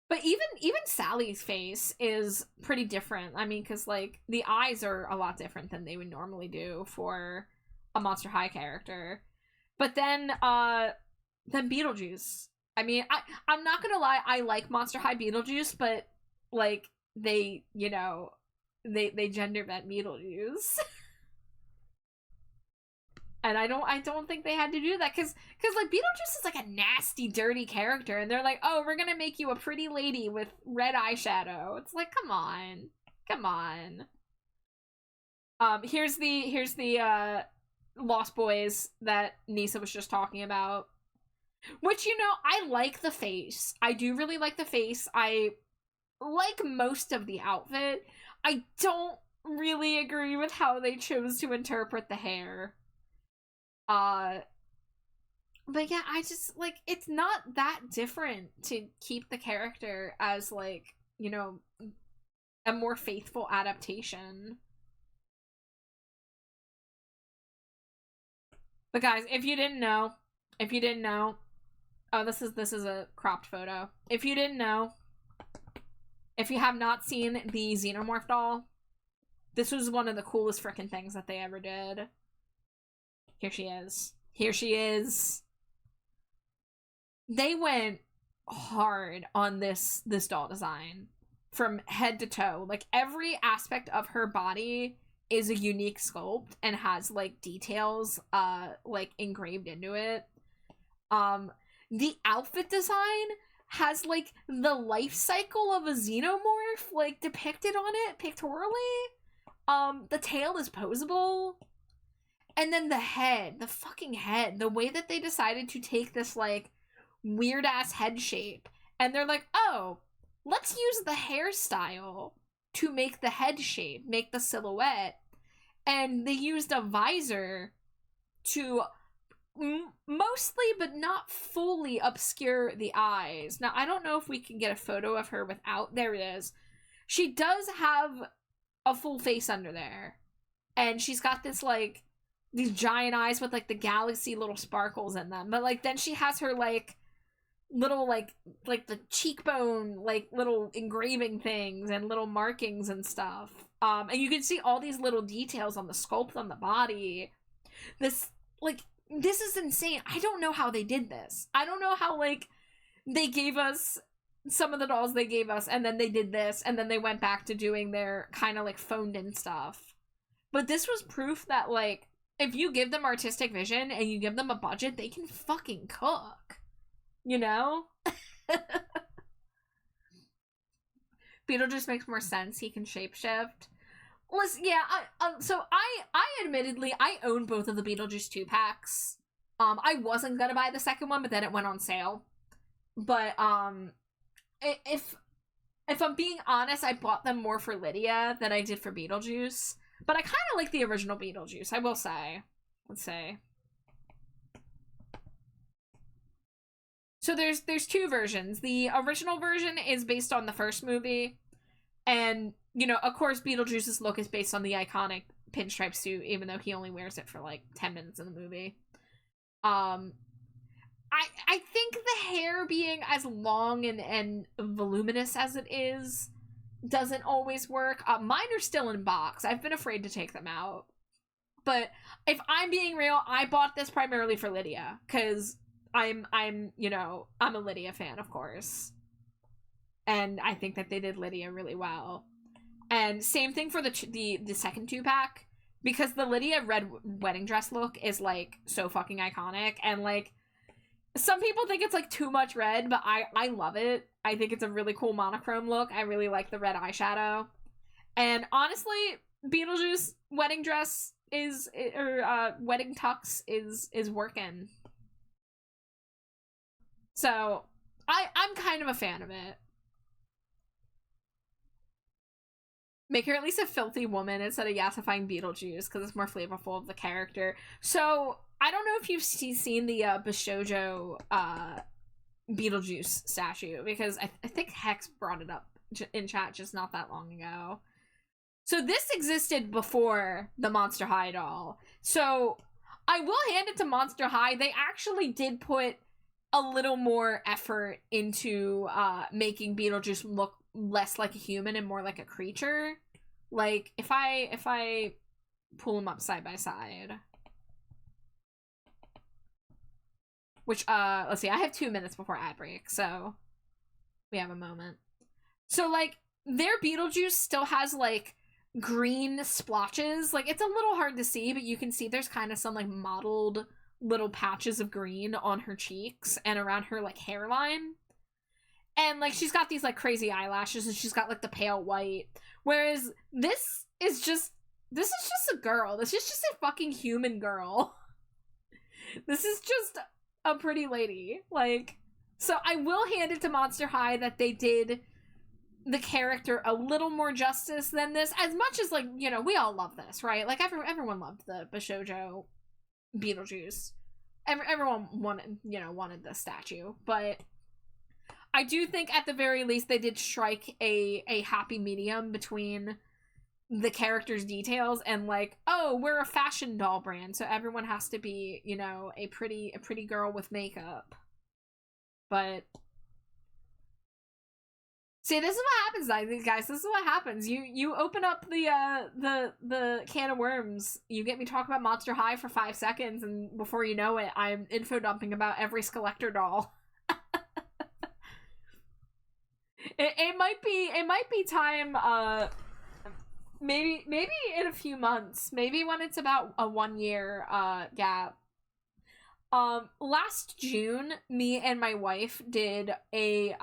But even Sally's face is pretty different. I mean, because, like, the eyes are a lot different than they would normally do for a Monster High character. But then Beetlejuice. I mean, I'm not gonna lie, I like Monster High Beetlejuice, but, like, they, you know, they gender bent Beetlejuice. And I don't think they had to do that, because like, Beetlejuice is like a nasty, dirty character, and they're like, oh, we're gonna make you a pretty lady with red eyeshadow. It's like, come on. Here's the Lost Boys that Nisa was just talking about. Which, you know, I like the face. I do really like the face. I like most of the outfit. I don't really agree with how they chose to interpret the hair. But yeah, I just, like, it's not that different to keep the character as, like, you know, a more faithful adaptation. But guys, if you didn't know, oh, this is a cropped photo. If you didn't know, if you have not seen the Xenomorph doll, this was one of the coolest freaking things that they ever did. Here she is. Here she is. They went hard on this doll design from head to toe. Like, every aspect of her body is a unique sculpt and has, like, details like engraved into it. The outfit design has, like, the life cycle of a xenomorph, like, depicted on it pictorially. The tail is posable. And then the head, the fucking head, the way that they decided to take this, like, weird-ass head shape, and they're like, oh, let's use the hairstyle to make the head shape, make the silhouette, and they used a visor to mostly, but not fully, obscure the eyes. Now, I don't know if we can get a photo of her without, there it is. She does have a full face under there, and she's got this, like, these giant eyes with, like, the galaxy little sparkles in them, but, like, then she has her, like, little, like the cheekbone, like, little engraving things and little markings and stuff. And you can see all these little details on the sculpt on the body. This is insane. I don't know how they did this. I don't know how, like, they gave us some of the dolls they gave us, and then they did this, and then they went back to doing their kind of, like, phoned in stuff. But this was proof that, like, if you give them artistic vision and you give them a budget, they can fucking cook. You know? Beetlejuice makes more sense. He can shapeshift. Listen, yeah, I admittedly, I own both of the Beetlejuice 2-packs. I wasn't gonna buy the second one, but then it went on sale. But, if I'm being honest, I bought them more for Lydia than I did for Beetlejuice. But I kind of like the original Beetlejuice, I will say. Let's say. So there's two versions. The original version is based on the first movie. And, you know, of course, Beetlejuice's look is based on the iconic pinstripe suit, even though he only wears it for, like, 10 minutes in the movie. I think the hair being as long and voluminous as it is doesn't always work. Mine are still in box. I've been afraid to take them out. But if I'm being real, I bought this primarily for Lydia, because I'm you know, I'm a Lydia fan, of course. And I think that they did Lydia really well. And same thing for the second 2-pack, because the Lydia red wedding dress look is, like, so fucking iconic, and, like, some people think it's, like, too much red, but I love it. I think it's a really cool monochrome look. I really like the red eyeshadow. And honestly, Beetlejuice wedding dress wedding tux is working. So, I'm kind of a fan of it. Make her at least a filthy woman instead of yassifying Beetlejuice, because it's more flavorful of the character. So, I don't know if you've seen the Bishojo Beetlejuice statue, because I think Hex brought it up in chat just not that long ago. So this existed before the Monster High doll. So I will hand it to Monster High. They actually did put a little more effort into making Beetlejuice look less like a human and more like a creature. Like, if I pull them up side by side. Which, let's see, I have 2 minutes before ad break, so we have a moment. So, like, their Beetlejuice still has, like, green splotches. Like, it's a little hard to see, but you can see there's kind of some, like, mottled little patches of green on her cheeks and around her, like, hairline. And, like, she's got these, like, crazy eyelashes, and she's got, like, the pale white. Whereas this is just a girl. This is just a fucking human girl. This is just a pretty lady. Like, so I will hand it to Monster High that they did the character a little more justice than this. As much as, like, you know, we all love this, right? Like, everyone loved the Bishoujo Beetlejuice. Everyone wanted the statue, but I do think at the very least they did strike a happy medium between the character's details and, like, oh, we're a fashion doll brand, so everyone has to be, you know, a pretty girl with makeup. But see, this is what happens, guys. This is what happens. You open up the can of worms. You get me talking about Monster High for 5 seconds, and before you know it, I'm info dumping about every Skeletor doll. It might be time. Maybe in a few months. Maybe when it's about a 1 year gap. Last June, me and my wife did a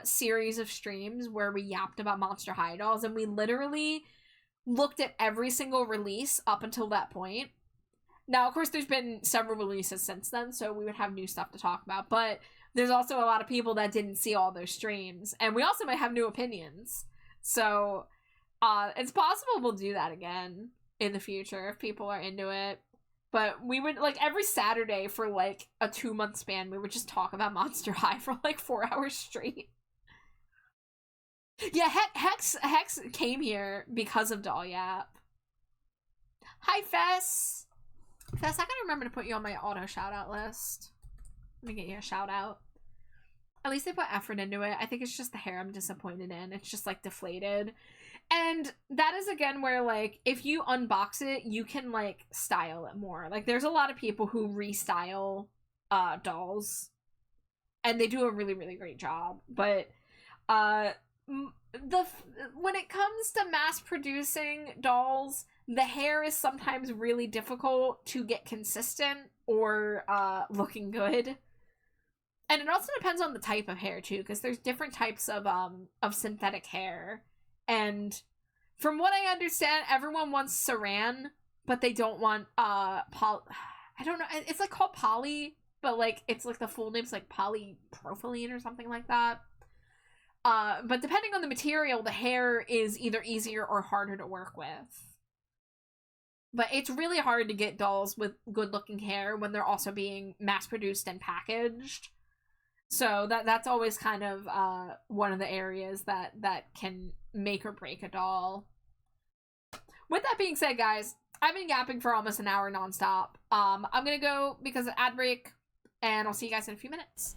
series of streams where we yapped about Monster High dolls, and we literally looked at every single release up until that point. Now, of course, there's been several releases since then, so we would have new stuff to talk about, but there's also a lot of people that didn't see all those streams, and we also might have new opinions. So, it's possible we'll do that again in the future if people are into it. But we would, like, every Saturday for, like, a 2-month span, we would just talk about Monster High for, like, 4 hours straight. Yeah, Hex came here because of Doll Yap. Hi, Fess! Fess, I gotta remember to put you on my auto shout-out list. Let me get you a shout-out. At least they put effort into it. I think it's just the hair I'm disappointed in. It's just, like, deflated. And that is, again, where, like, if you unbox it, you can, like, style it more. Like, there's a lot of people who restyle dolls. And they do a really, really great job. But when it comes to mass-producing dolls, the hair is sometimes really difficult to get consistent or looking good. And it also depends on the type of hair, too, because there's different types of synthetic hair. And from what I understand, everyone wants Saran, but they don't want, I don't know, it's, like, called poly, but, like, it's, like, the full name's, like, polypropylene or something like that. But depending on the material, the hair is either easier or harder to work with. But it's really hard to get dolls with good-looking hair when they're also being mass-produced and packaged. So that's always kind of one of the areas that can make or break a doll. With that being said, guys, I've been yapping for almost an hour nonstop. I'm gonna go because of ad break, and I'll see you guys in a few minutes.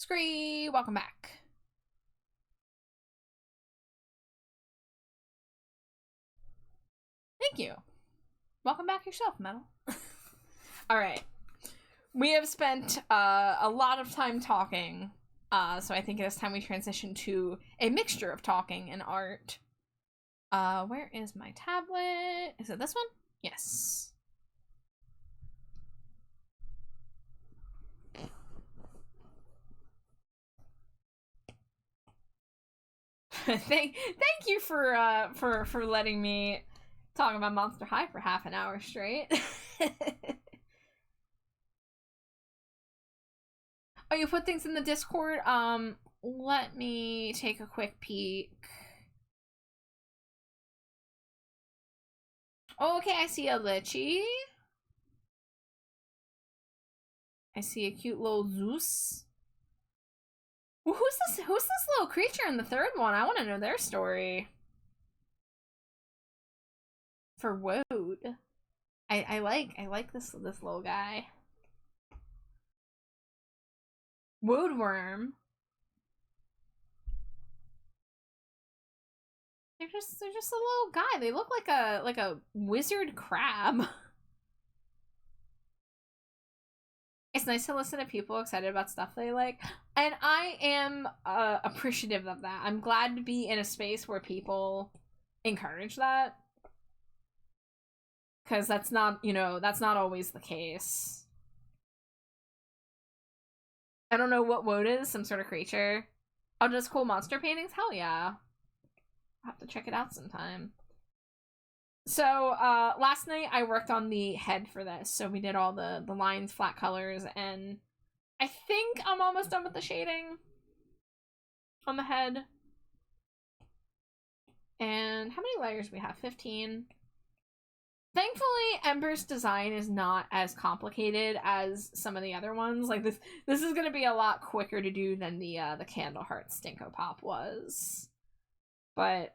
Scree, welcome back. Thank you. Welcome back yourself, Metal. All right. We have spent a lot of time talking, so I think it is time we transition to a mixture of talking and art. Where is my tablet? Is it this one? Yes. thank you for letting me talk about Monster High for half an hour straight. Oh, you put things in the Discord? Let me take a quick peek. Oh, okay, I see a Litchi. I see a cute little Zeus. Well, who's this little creature in the third one? I want to know their story. For WOD. I like this little guy. Woodworm. They're just a little guy. They look like a wizard crab. It's nice to listen to people excited about stuff they like, and I am appreciative of that. I'm glad to be in a space where people encourage that, because that's not, that's not always the case. I don't know what WOD is, some sort of creature. Oh, just cool monster paintings? Hell yeah. I'll have to check it out sometime. So, last night I worked on the head for this. So we did all the lines, flat colors, and I think I'm almost done with the shading on the head. And how many layers do we have? 15. Thankfully, Ember's design is not as complicated as some of the other ones. Like this is gonna be a lot quicker to do than the Candle Heart Stinko Pop was. But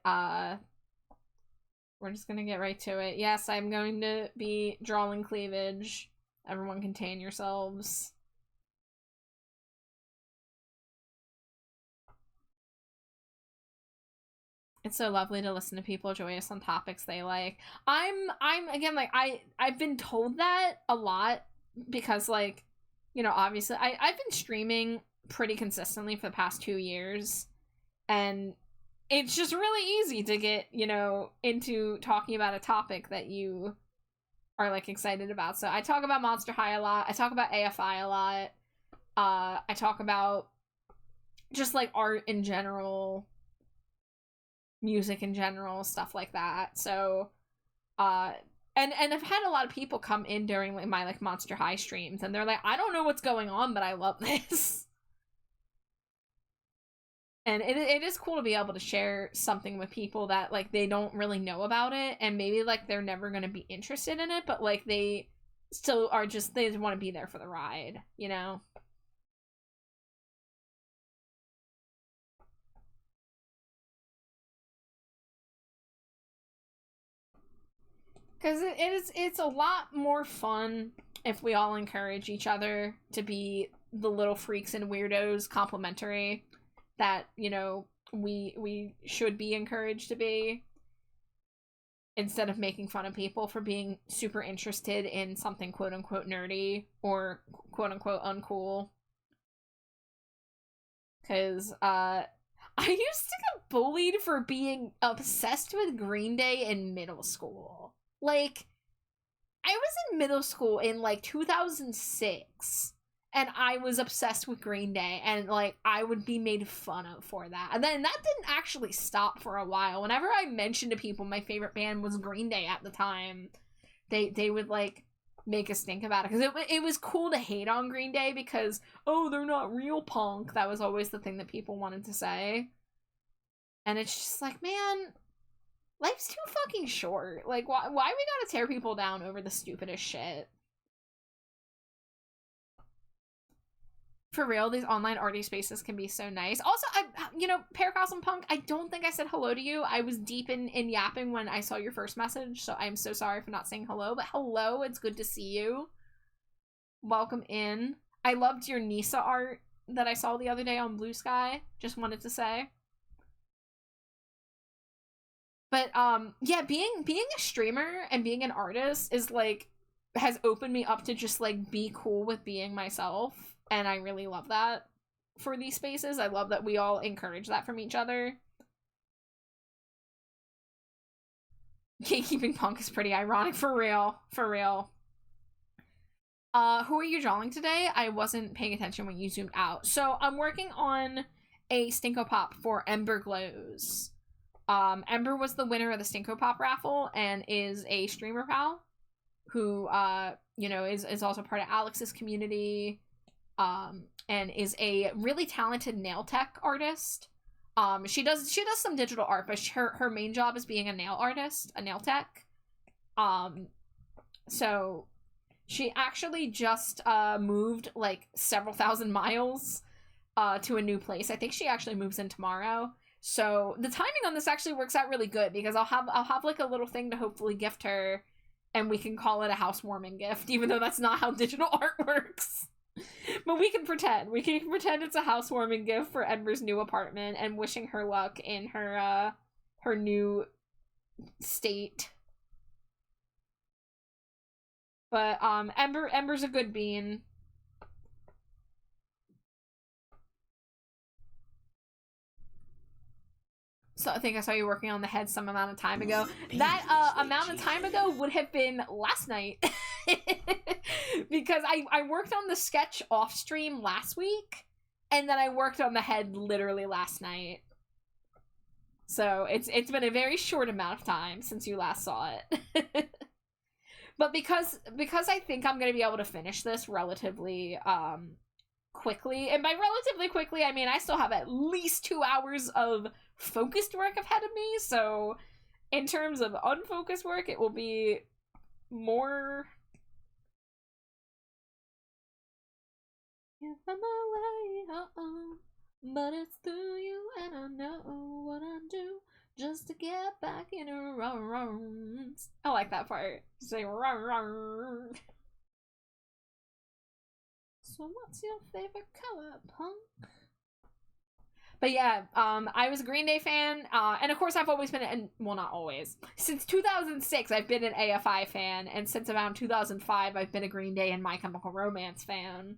we're just gonna get right to it. Yes, I'm going to be drawing cleavage. Everyone contain yourselves. It's so lovely to listen to people joyous on topics they like. I'm again, like, I've been told that a lot because, like, obviously I've been streaming pretty consistently for the past 2 years, and it's just really easy to get, into talking about a topic that you are, like, excited about. So I talk about Monster High a lot. I talk about AFI a lot. I talk about just, like, art in general, music in general, stuff like that. So, and I've had a lot of people come in during, like, my, like, Monster High streams, and they're like, I don't know what's going on, but I love this. And it is cool to be able to share something with people that, like, they don't really know about it, and maybe, like, they're never going to be interested in it, but, like, they still are just, they want to be there for the ride, Because it's a lot more fun if we all encourage each other to be the little freaks and weirdos complimentary that, we should be encouraged to be, instead of making fun of people for being super interested in something quote-unquote nerdy or quote-unquote uncool. Because, I used to get bullied for being obsessed with Green Day in middle school. Like, I was in middle school in, like, 2006, and I was obsessed with Green Day, and, like, I would be made fun of for that. And then that didn't actually stop for a while. Whenever I mentioned to people my favorite band was Green Day at the time, they would, like, make us think about it. Because it was cool to hate on Green Day because, oh, they're not real punk. That was always the thing that people wanted to say. And it's just like, man, life's too fucking short. Like, why we gotta tear people down over the stupidest shit? For real, these online arty spaces can be so nice. Also, Paracosm Punk, I don't think I said hello to you. I was deep in yapping when I saw your first message, so I'm so sorry for not saying hello. But hello, it's good to see you. Welcome in. I loved your Nisa art that I saw the other day on Blue Sky. Just wanted to say. But yeah, being a streamer and being an artist is like has opened me up to just like be cool with being myself, and I really love that for these spaces. I love that we all encourage that from each other. Gatekeeping punk is pretty ironic, for real, for real. Who are you drawing today? I wasn't paying attention when you zoomed out. So I'm working on a Stinko Pop for Ember Glows. Ember was the winner of the Stinko Pop raffle and is a streamer pal who, you know, is also part of Alex's community, and is a really talented nail tech artist. She does some digital art, but her main job is being a nail artist, a nail tech. So she actually just moved like several thousand miles to a new place. I think she actually moves in tomorrow. So the timing on this actually works out really good because I'll have like a little thing to hopefully gift her, and we can call it a housewarming gift, even though that's not how digital art works. But we can pretend. We can pretend it's a housewarming gift for Ember's new apartment and wishing her luck in her new state. But Ember's a good bean. So I think I saw you working on the head some amount of time ago. That amount of time ago would have been last night. Because I worked on the sketch off stream last week, and then I worked on the head literally last night. So it's been a very short amount of time since you last saw it. But because I think I'm gonna be able to finish this relatively quickly, and by relatively quickly I mean I still have at least 2 hours of focused work ahead of me, so in terms of unfocused work it will be more. If I'm away, but it's through you, and I know what I do just to get back in a round. I like that part. Say round. So what's your favorite color, punk? But yeah, I was a Green Day fan, and of course I've always been, well, not always. Since 2006, I've been an AFI fan, and since around 2005, I've been a Green Day and My Chemical Romance fan.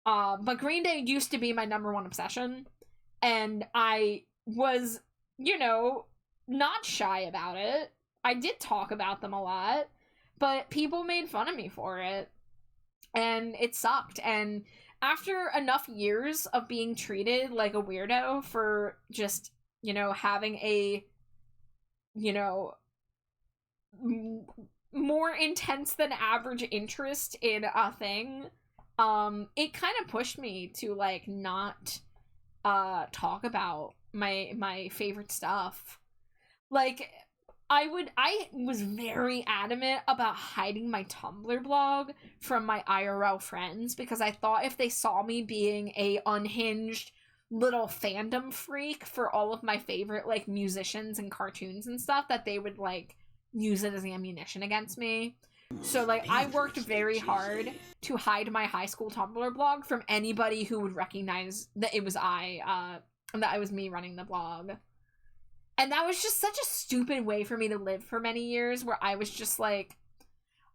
But Green Day used to be my #1 obsession, and I was, you know, not shy about it. I did talk about them a lot, but people made fun of me for it, and it sucked, and after enough years of being treated like a weirdo for just, you know, having a, you know, more intense than average interest in a thing, it kind of pushed me to, like, not, talk about my favorite stuff. Like, I was very adamant about hiding my Tumblr blog from my IRL friends because I thought if they saw me being a unhinged little fandom freak for all of my favorite, like, musicians and cartoons and stuff, that they would, like, use it as ammunition against me. So, like, I worked very hard to hide my high school Tumblr blog from anybody who would recognize that it was that it was me running the blog. And that was just such a stupid way for me to live for many years, where I was just like,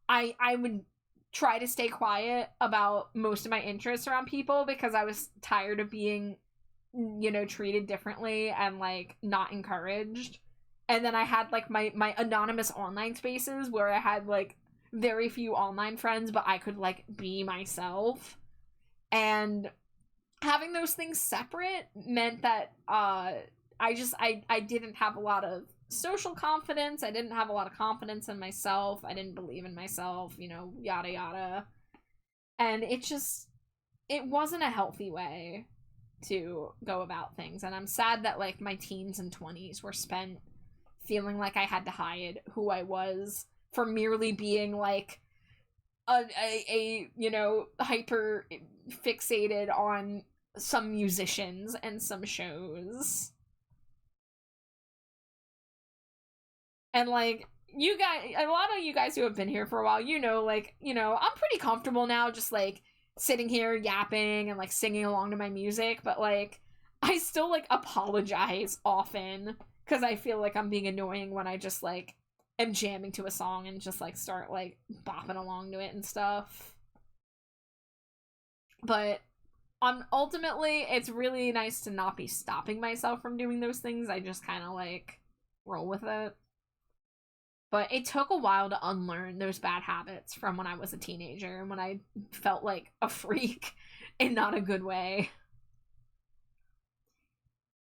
I would try to stay quiet about most of my interests around people because I was tired of being, you know, treated differently and, like, not encouraged. And then I had, like, my anonymous online spaces where I had, like, very few online friends, but I could, like, be myself. And having those things separate meant that, I didn't have a lot of social confidence. I didn't have a lot of confidence in myself. I didn't believe in myself, you know, yada yada. And it wasn't a healthy way to go about things. And I'm sad that, like, my teens and 20s were spent feeling like I had to hide who I was for merely being, like, a you know, hyper fixated on some musicians and some shows. And, like, you guys, a lot of you guys who have been here for a while, you know, like, you know, I'm pretty comfortable now just, like, sitting here yapping and like singing along to my music, but like I still like apologize often because I feel like I'm being annoying when I just like am jamming to a song and just like start like bopping along to it and stuff. But ultimately, it's really nice to not be stopping myself from doing those things. I just kind of like roll with it. But it took a while to unlearn those bad habits from when I was a teenager and when I felt like a freak in not a good way.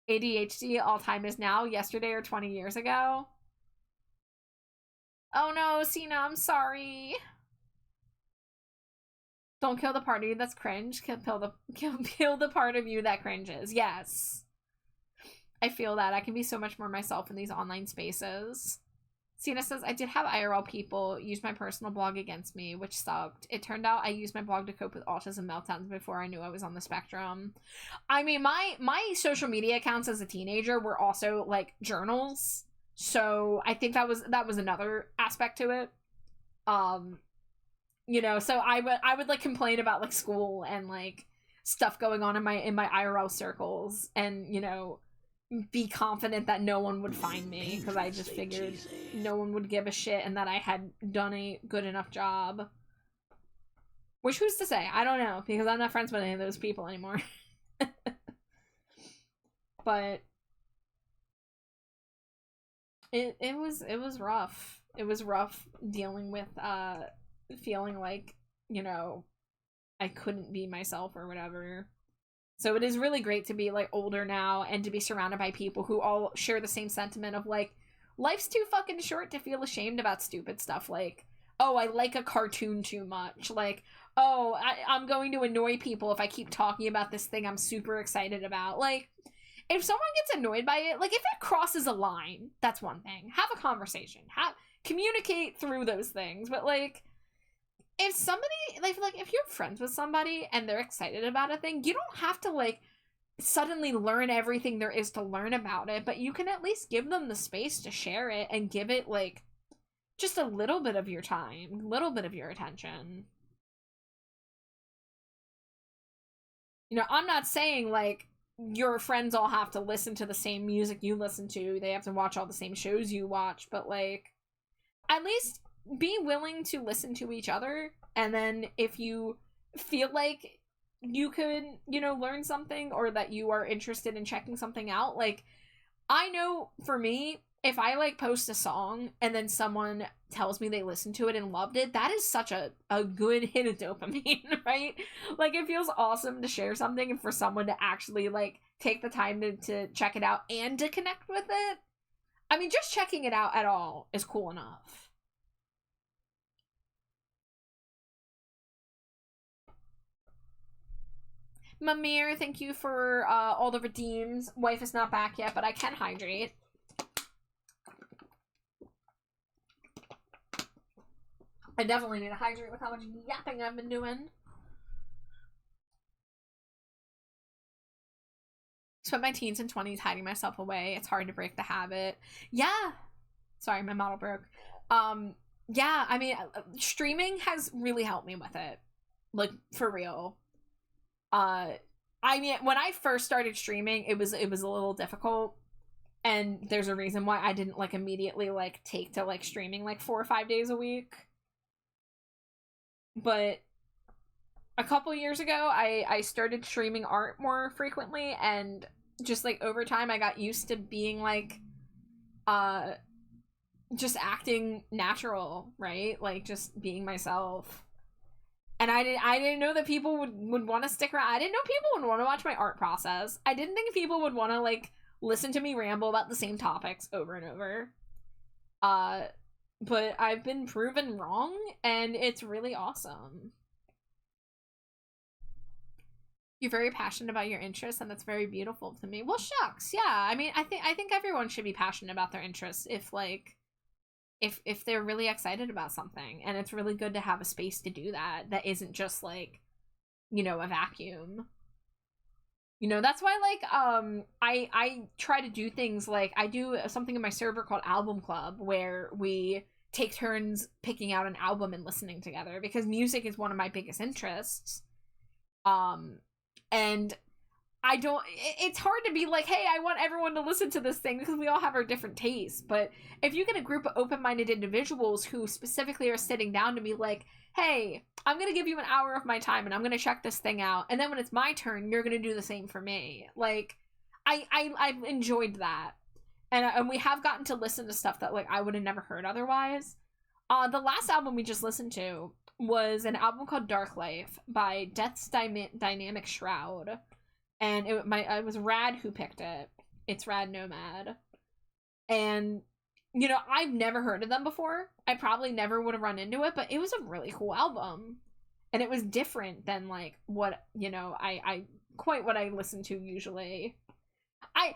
ADHD, all time is now, yesterday or 20 years ago. Oh no, Cena, I'm sorry. Don't kill the part of you that's cringe. Kill the part of you that cringes. Yes. I feel that. I can be so much more myself in these online spaces. Cena says, I did have IRL people use my personal blog against me, which sucked. It turned out I used my blog to cope with autism meltdowns before I knew I was on the spectrum. I mean, my social media accounts as a teenager were also, like, journals. So I think that was another aspect to it. You know, so I would like complain about like school and like stuff going on in my IRL circles, and you know, be confident that no one would find me because I just figured no one would give a shit and that I had done a good enough job. Which, who's to say? I don't know, because I'm not friends with any of those people anymore. But it was rough. It was rough dealing with feeling like, you know, I couldn't be myself or whatever. So it is really great to be like older now and to be surrounded by people who all share the same sentiment of like, life's too fucking short to feel ashamed about stupid stuff like, oh, I like a cartoon too much. Like, oh, I'm going to annoy people if I keep talking about this thing I'm super excited about. Like, if someone gets annoyed by it, like if it crosses a line, that's one thing. Have a conversation. Communicate through those things. But like, if somebody, like if you're friends with somebody and they're excited about a thing, you don't have to like suddenly learn everything there is to learn about it, but you can at least give them the space to share it and give it like just a little bit of your time, a little bit of your attention. You know, I'm not saying like your friends all have to listen to the same music you listen to, they have to watch all the same shows you watch, but like at least be willing to listen to each other, and then if you feel like you could, you know, learn something or that you are interested in checking something out, like I know for me, if I like post a song and then someone tells me they listened to it and loved it, that is such a good hit of dopamine, right? Like it feels awesome to share something and for someone to actually like take the time to check it out and to connect with it. I mean, just checking it out at all is cool enough. Mamir, thank you for all the redeems. Wife is not back yet, but I can hydrate. I definitely need to hydrate with how much yapping I've been doing. Spent my teens and 20s hiding myself away. It's hard to break the habit. Yeah. Sorry, my model broke. Yeah, I mean, streaming has really helped me with it. Like, for real. I mean, when I first started streaming, it was a little difficult, and there's a reason why I didn't like immediately like take to like streaming like 4 or 5 days a week. But a couple years ago, I started streaming art more frequently, and just like over time, I got used to being like, just acting natural, right? Like just being myself. And I didn't know that people would want to stick around. I didn't know people would want to watch my art process. I didn't think people would want to, like, listen to me ramble about the same topics over and over. But I've been proven wrong, and it's really awesome. You're very passionate about your interests, and that's very beautiful to me. Well, shucks, yeah. I mean, I think everyone should be passionate about their interests if, like, if they're really excited about something, and it's really good to have a space to do that isn't just like, you know, a vacuum. You know, that's why like I try to do things like I do something in my server called Album Club, where we take turns picking out an album and listening together, because music is one of my biggest interests. And I don't, it's hard to be like, hey, I want everyone to listen to this thing because we all have our different tastes. But if you get a group of open-minded individuals who specifically are sitting down to be like, hey, I'm going to give you an hour of my time and I'm going to check this thing out. And then when it's my turn, you're going to do the same for me. Like, I've enjoyed that. And we have gotten to listen to stuff that, like, I would have never heard otherwise. The last album we just listened to was an album called Dark Life by Death's Dynamic Shroud. And it was Rad who picked it. It's Rad Nomad. And, you know, I've never heard of them before. I probably never would have run into it, but it was a really cool album. And it was different than, like, what, you know, I quite what I listen to usually. I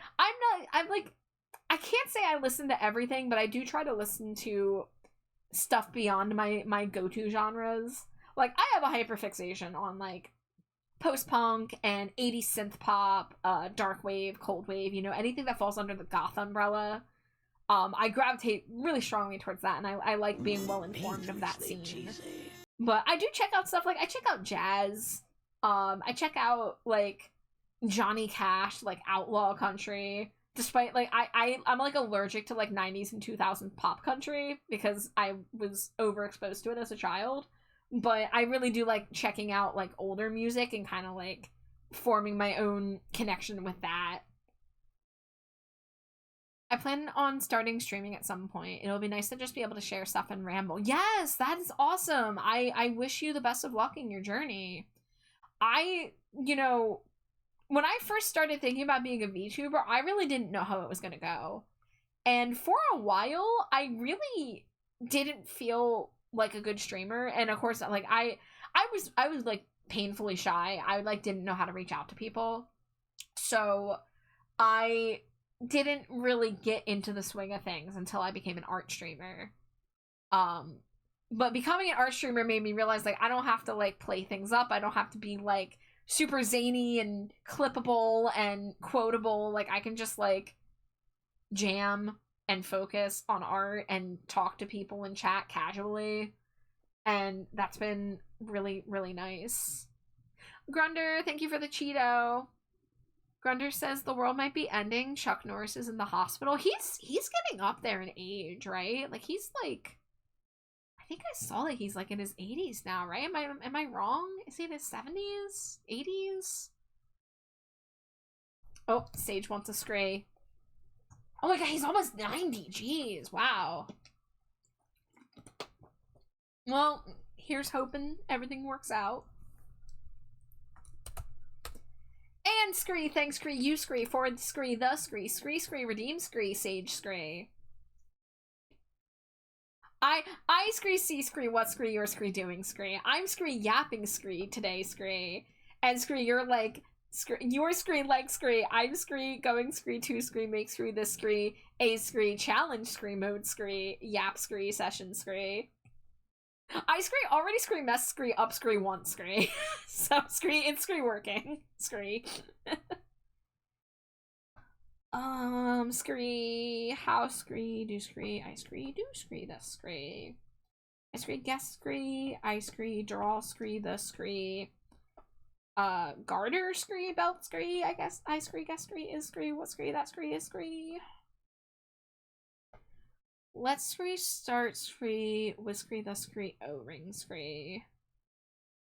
can't say I listen to everything, but I do try to listen to stuff beyond my go-to genres. Like, I have a hyperfixation on, like, post-punk and 80s synth pop, dark wave, cold wave, you know, anything that falls under the goth umbrella. I gravitate really strongly towards that, and I like being well informed of that scene. But I do check out stuff, like, I check out jazz. I check out, like, Johnny Cash, like, outlaw country. Despite, like, I'm, like, allergic to, like, 90s and 2000s pop country because I was overexposed to it as a child. But I really do like checking out, like, older music and kind of, like, forming my own connection with that. I plan on starting streaming at some point. It'll be nice to just be able to share stuff and ramble. Yes, that is awesome. I wish you the best of luck in your journey. You know, when I first started thinking about being a VTuber, I really didn't know how it was going to go. And for a while, I really didn't feel like a good streamer. And of course, like, I was like painfully shy. I, like, didn't know how to reach out to people. So I didn't really get into the swing of things until I became an art streamer. But becoming an art streamer made me realize, like, I don't have to, like, play things up. I don't have to be, like, super zany and clippable and quotable. Like, I can just, like, jam and focus on art and talk to people and chat casually. And that's been really, really nice. Grunder, thank you for the Cheeto. Grunder says the world might be ending. Chuck Norris is in the hospital. He's getting up there in age, right? Like, he's, like, I think I saw that he's, like, in his 80s now, right? Am I wrong? Is he in his 70s? 80s? Oh, Sage wants a scray. Oh my god, he's almost 90. Jeez, wow. Well, here's hoping everything works out. And Scree, thanks Scree, you Scree, for the Scree, the Scree, Scree, redeem Scree, Sage Scree. I Scree, see Scree, what Scree, your Scree doing Scree. I'm Scree yapping Scree today Scree. And Scree, you're like, your Scree like Scree, I'm Scree, going Scree, to Scree, make Scree, this Scree, a Scree, challenge Scree, mode Scree, yap Scree, session Scree. I Scree, already Scree, mess Scree, up Scree, once Scree. So Scree, it's Scree working. Scree. Scree, how Scree, do Scree, I Scree, do Scree, the Scree. I Scree, guess Scree, I Scree, draw Scree, the Scree. Garter Scree, belt Scree, I guess, I Scree, guess Scree, is Scree, what Scree, that Scree, is Scree. Let's Scree, start Scree, with Scree, the Scree, O-ring Scree.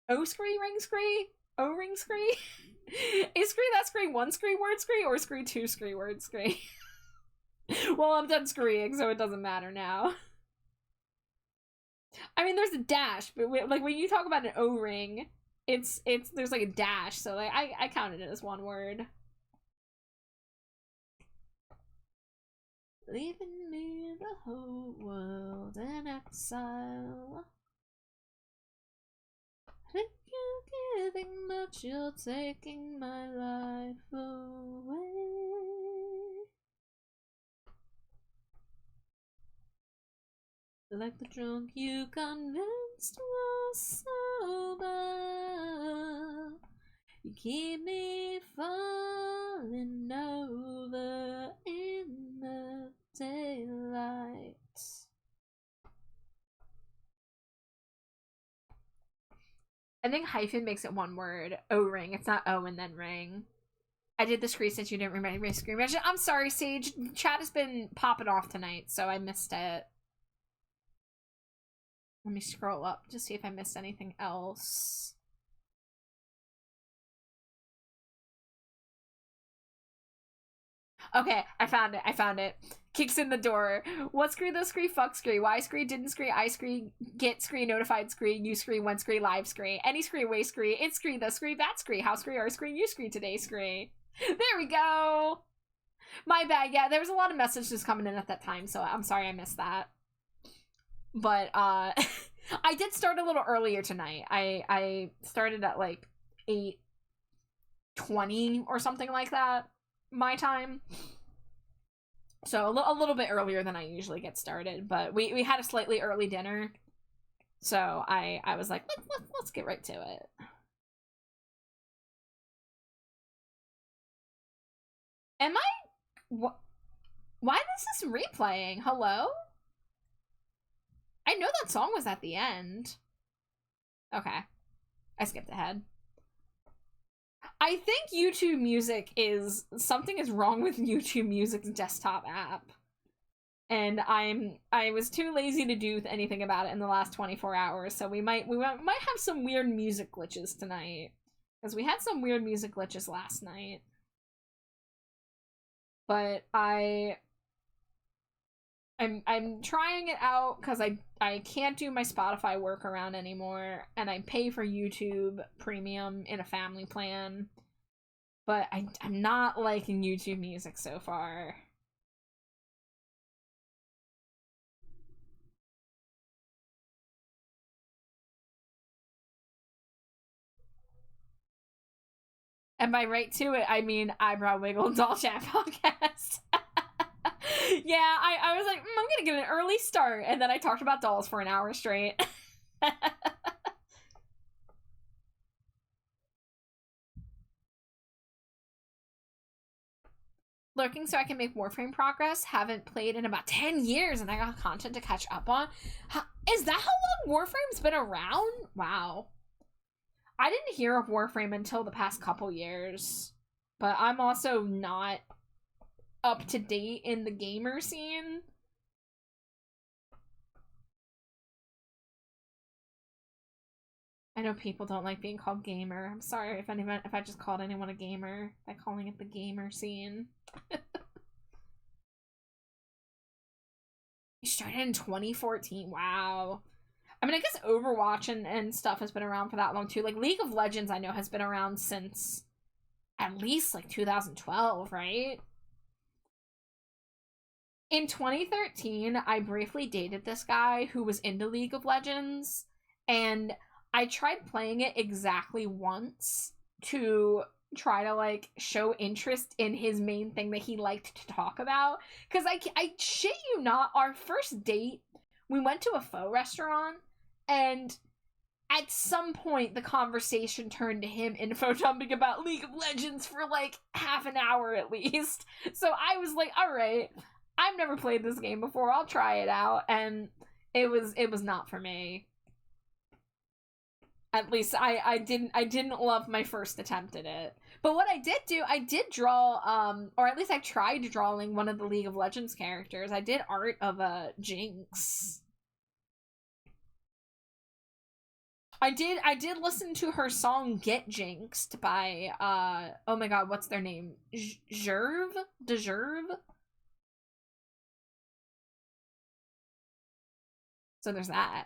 O-Scree, ring Scree? O-ring Scree? Is Scree, that Scree, one Scree, word Scree, or Scree, two Scree, word Scree? Well, I'm done Screeing, so it doesn't matter now. I mean, there's a dash, but like, when you talk about an O-ring, there's like a dash, so like, I counted it as one word. Leaving me the whole world in exile. Think you're giving much, you're taking my life away. Like the drunk you convinced was sober, you keep me falling over in the daylight. I think hyphen makes it one word. O-ring. It's not O and then ring. I did the screen since you didn't remember my screen mention. I'm sorry, Sage. Chat has been popping off tonight, so I missed it. Let me scroll up to see if I missed anything else. Okay, I found it. Kicks in the door. What scree, the scree, fuck scree, why scree, didn't scree, I scree, get scree, notified scree, you scree, one scree, live scree, any scree, way scree, it scree, the scree, that scree, how scree, our scree, you scree, today scree. There we go! My bad, yeah, there was a lot of messages coming in at that time, so I'm sorry I missed that. But, I did start a little earlier tonight. I started at, like, 8:20 or something like that, my time. So a little bit earlier than I usually get started, but we had a slightly early dinner, so I was like, let's get right to it. Am I? What? Why is this replaying? Hello? I know that song was at the end. Okay, I skipped ahead. I think YouTube Music is... Something is wrong with YouTube Music's desktop app. And I was too lazy to do anything about it in the last 24 hours, so we might have some weird music glitches tonight. Because we had some weird music glitches last night. But I'm trying it out because I can't do my Spotify workaround anymore, and I pay for YouTube Premium in a family plan, but I'm not liking YouTube Music so far. And by right to it, I mean Eyebrow Wiggle Doll Chat Podcast. Yeah, I was like, I'm gonna give it an early start, and then I talked about dolls for an hour straight. Lurking so I can make Warframe progress. Haven't played in about 10 years, and I got content to catch up on. Is that how long Warframe's been around? Wow. I didn't hear of Warframe until the past couple years, but I'm also not up to date in the gamer scene. I know people don't like being called gamer. I'm sorry if I just called anyone a gamer by calling it the gamer scene. You started in 2014. Wow. I mean, I guess Overwatch and stuff has been around for that long too. Like League of Legends, I know, has been around since at least like 2012, right? In 2013, I briefly dated this guy who was into League of Legends, and I tried playing it exactly once to try to like show interest in his main thing that he liked to talk about. Because I shit you not, our first date, we went to a pho restaurant, and at some point the conversation turned to him info dumping about League of Legends for like half an hour at least. So I was like, all right, I've never played this game before, I'll try it out, and it was not for me. At least I didn't love my first attempt at it. But what I did draw, or at least I tried drawing one of the League of Legends characters. I did art of a Jinx. I did listen to her song Get Jinxed by, oh my god, what's their name? Jerv? Dejerve? So there's that.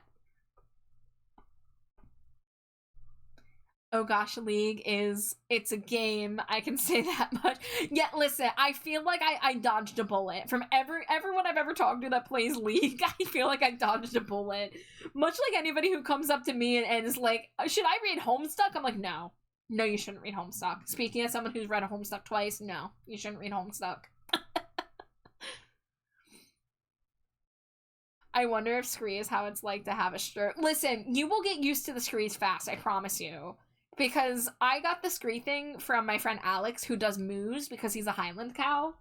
Oh gosh, League it's a game, I can say that much. Yeah, listen, I feel like I dodged a bullet. From everyone I've ever talked to that plays League, I feel like I dodged a bullet. Much like anybody who comes up to me and is like, should I read Homestuck? I'm like, no. No, you shouldn't read Homestuck. Speaking as someone who's read a Homestuck twice, no, you shouldn't read Homestuck. I wonder if Scree is how it's like to have a stroke. Listen, you will get used to the Screes fast, I promise you. Because I got the Scree thing from my friend Alex, who does moos because he's a Highland cow.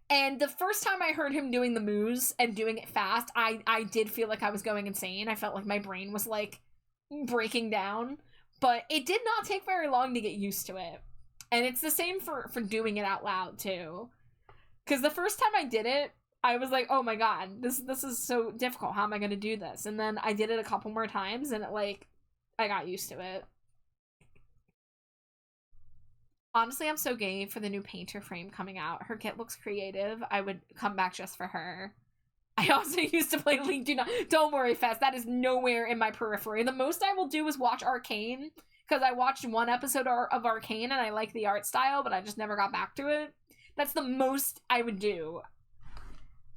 And the first time I heard him doing the moos and doing it fast, I did feel like I was going insane. I felt like my brain was, like, breaking down. But it did not take very long to get used to it. And it's the same for doing it out loud, too. Because the first time I did it, I was like, oh my god, this is so difficult. How am I going to do this? And then I did it a couple more times, and I got used to it. Honestly, I'm so game for the new painter frame coming out. Her kit looks creative. I would come back just for her. I also used to play League. Don't worry, Fest. That is nowhere in my periphery. The most I will do is watch Arcane, because I watched one episode of Arcane and I like the art style, but I just never got back to it. That's the most I would do.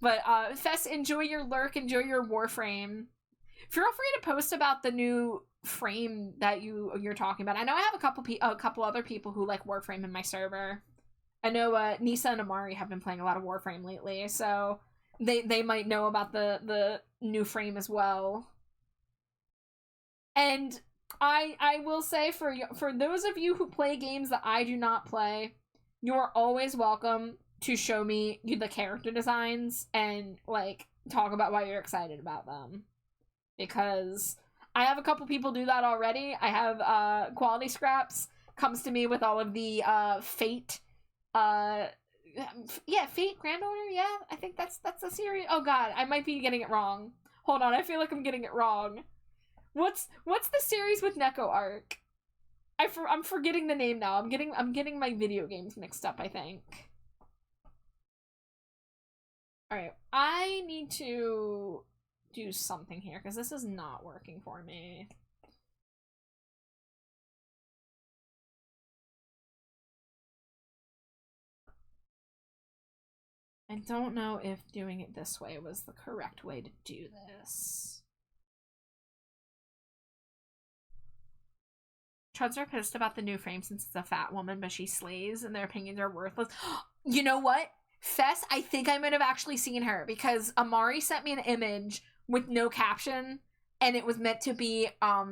But, Fest, enjoy your lurk, enjoy your Warframe. Feel free to post about the new frame that you're talking about. I know I have a couple other people who like Warframe in my server. I know Nisa and Amari have been playing a lot of Warframe lately, so they might know about the new frame as well. And I will say, for those of you who play games that I do not play, you are always welcome to show me the character designs and, like, talk about why you're excited about them. Because I have a couple people do that already. I have Quality Scraps comes to me with all of the Fate Fate Grand Order, yeah. I think that's a series. Oh god, I might be getting it wrong. Hold on, I feel like I'm getting it wrong. What's the series with Neko Arc? I'm forgetting the name now. I'm getting my video games mixed up, I think. Alright, I need to do something here, because this is not working for me. I don't know if doing it this way was the correct way to do this. Chuds are pissed about the new frame since it's a fat woman, but she slays and their opinions are worthless. You know what? Fess, I think I might have actually seen her, because Amari sent me an image with no caption, and it was meant to be a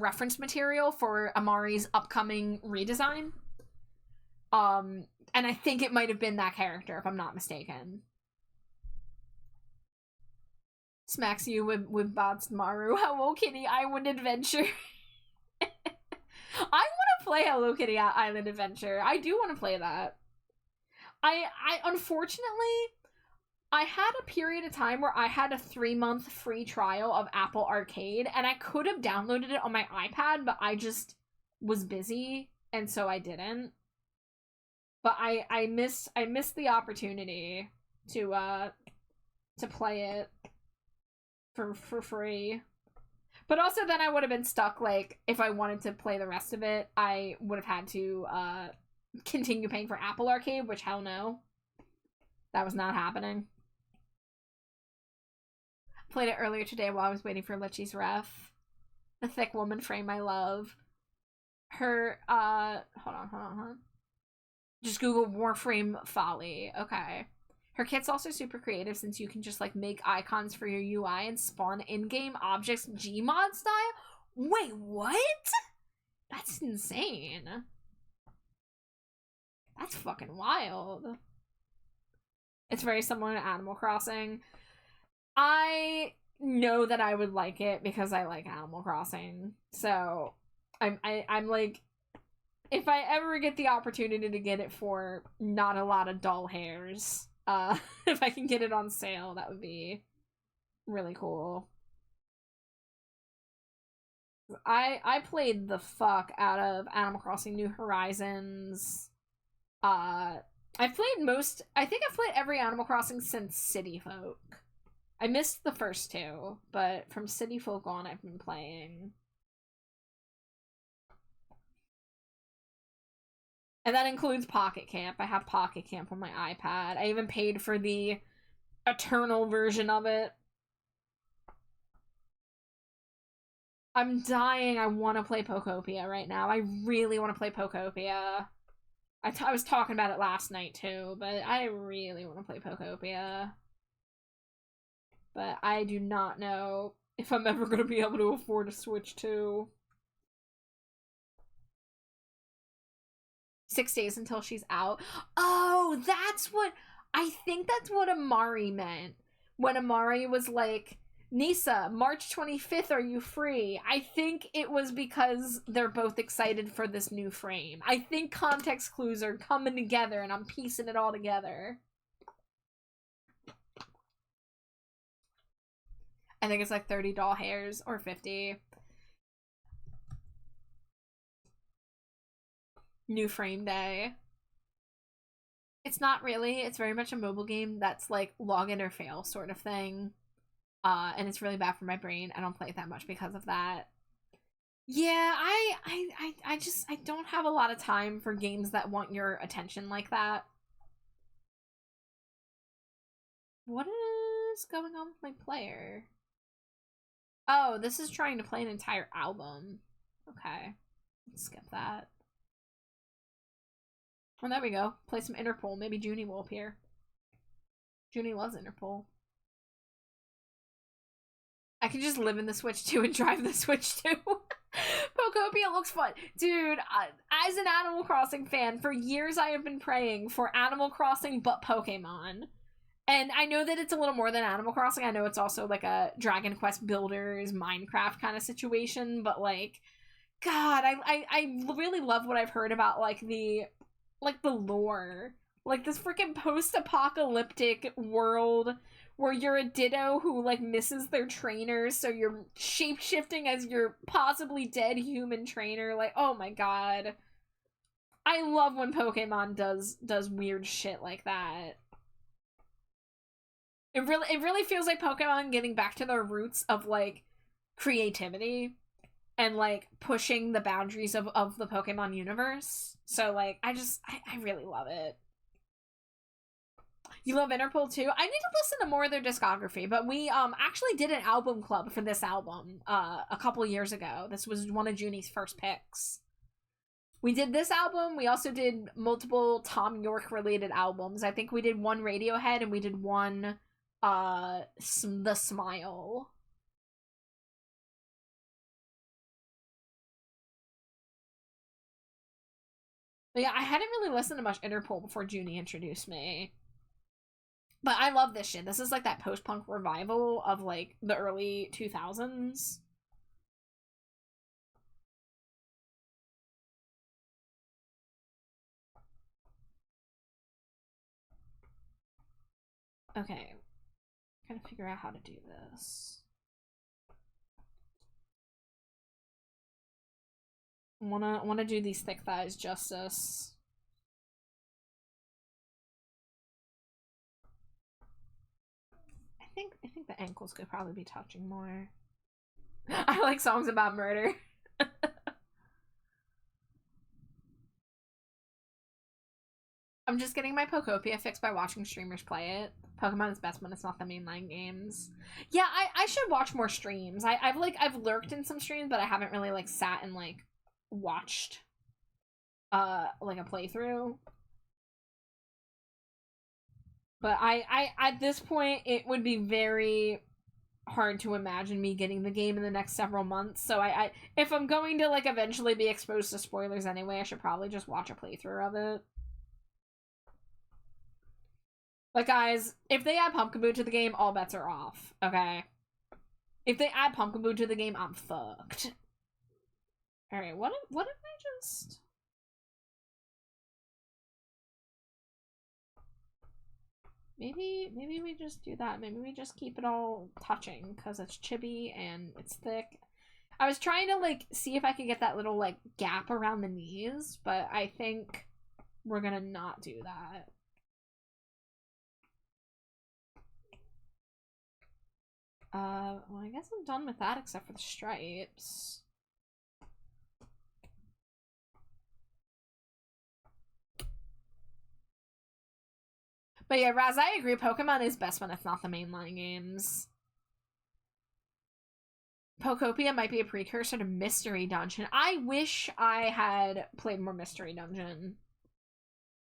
reference material for Amari's upcoming redesign. And I think it might have been that character, if I'm not mistaken. Smacks you with Bots Maru. Hello Kitty Island Adventure. I want to play Hello Kitty Island Adventure. I do want to play that. I unfortunately, I had a period of time where I had a 3-month free trial of Apple Arcade, and I could have downloaded it on my iPad, but I just was busy, and so I didn't. But I missed the opportunity to play it for free. But also then I would have been stuck, like, if I wanted to play the rest of it, I would have had to continue paying for Apple Arcade, which hell no. That was not happening. Played it earlier today while I was waiting for Lichi's ref. The thick woman frame I love. Her, hold on. Just Google Warframe Folly. Okay. Her kit's also super creative since you can just, like, make icons for your UI and spawn in-game objects Gmod style? Wait, what? That's insane. That's fucking wild. It's very similar to Animal Crossing. I know that I would like it because I like Animal Crossing. So, I'm like, if I ever get the opportunity to get it for not a lot of dull hairs, if I can get it on sale, that would be really cool. I played the fuck out of Animal Crossing New Horizons. I think I've played every Animal Crossing since City Folk. I missed the first two, but from City Folk on, I've been playing. And that includes Pocket Camp. I have Pocket Camp on my iPad. I even paid for the Eternal version of it. I'm dying. I want to play Pokopia right now. I really want to play Pokopia. I was talking about it last night too, but I really want to play Pokopia. But I do not know if I'm ever going to be able to afford a Switch 2. 6 days until she's out. Oh, I think that's what Amari meant. When Amari was like, Nisa, March 25th, are you free? I think it was because they're both excited for this new frame. I think context clues are coming together and I'm piecing it all together. I think it's like 30 doll hairs or 50. New frame day. It's not really. It's very much a mobile game that's like login or fail sort of thing. And it's really bad for my brain. I don't play it that much because of that. Yeah, I just don't have a lot of time for games that want your attention like that. What is going on with my player? Oh, this is trying to play an entire album. Okay. Let's skip that. Oh, there we go. Play some Interpol. Maybe Junie will appear. Junie loves Interpol. I can just live in the Switch 2 and drive the Switch 2. Pokopia looks fun. Dude, as an Animal Crossing fan, for years I have been praying for Animal Crossing but Pokemon. And I know that it's a little more than Animal Crossing. I know it's also like a Dragon Quest Builders, Minecraft kind of situation. But like, God, I really love what I've heard about like the lore. Like this freaking post-apocalyptic world where you're a Ditto who like misses their trainers, so you're shape-shifting as your possibly dead human trainer. Like, oh my God. I love when Pokemon does weird shit like that. It really feels like Pokemon getting back to their roots of like creativity and like pushing the boundaries of the Pokemon universe. So like I really love it. You love Interpol too? I need to listen to more of their discography, but we actually did an album club for this album a couple years ago. This was one of Junie's first picks. We did this album. We also did multiple Tom York related albums. I think we did one Radiohead and we did one The Smile. But yeah, I hadn't really listened to much Interpol before Junie introduced me. But I love this shit. This is like that post-punk revival of like the early 2000s. Okay. I'm trying to figure out how to do this. Wanna do these thick thighs justice. I think the ankles could probably be touching more. I like songs about murder. I'm just getting my Pokopia fixed by watching streamers play it. Pokemon is best when it's not the mainline games. Yeah, I should watch more streams. I've lurked in some streams, but I haven't really like sat and like watched like a playthrough. But I at this point it would be very hard to imagine me getting the game in the next several months. So I if I'm going to like eventually be exposed to spoilers anyway, I should probably just watch a playthrough of it. But guys, if they add Pumpkaboo to the game, all bets are off, okay? If they add Pumpkaboo to the game, I'm fucked. Alright, what if I just... Maybe we just do that. Maybe we just keep it all touching, because it's chibi and it's thick. I was trying to, like, see if I could get that little, like, gap around the knees, but I think we're gonna not do that. Well, I guess I'm done with that except for the stripes. But yeah, Raz, I agree. Pokemon is best when it's not the mainline games. Pokopia might be a precursor to Mystery Dungeon. I wish I had played more Mystery Dungeon.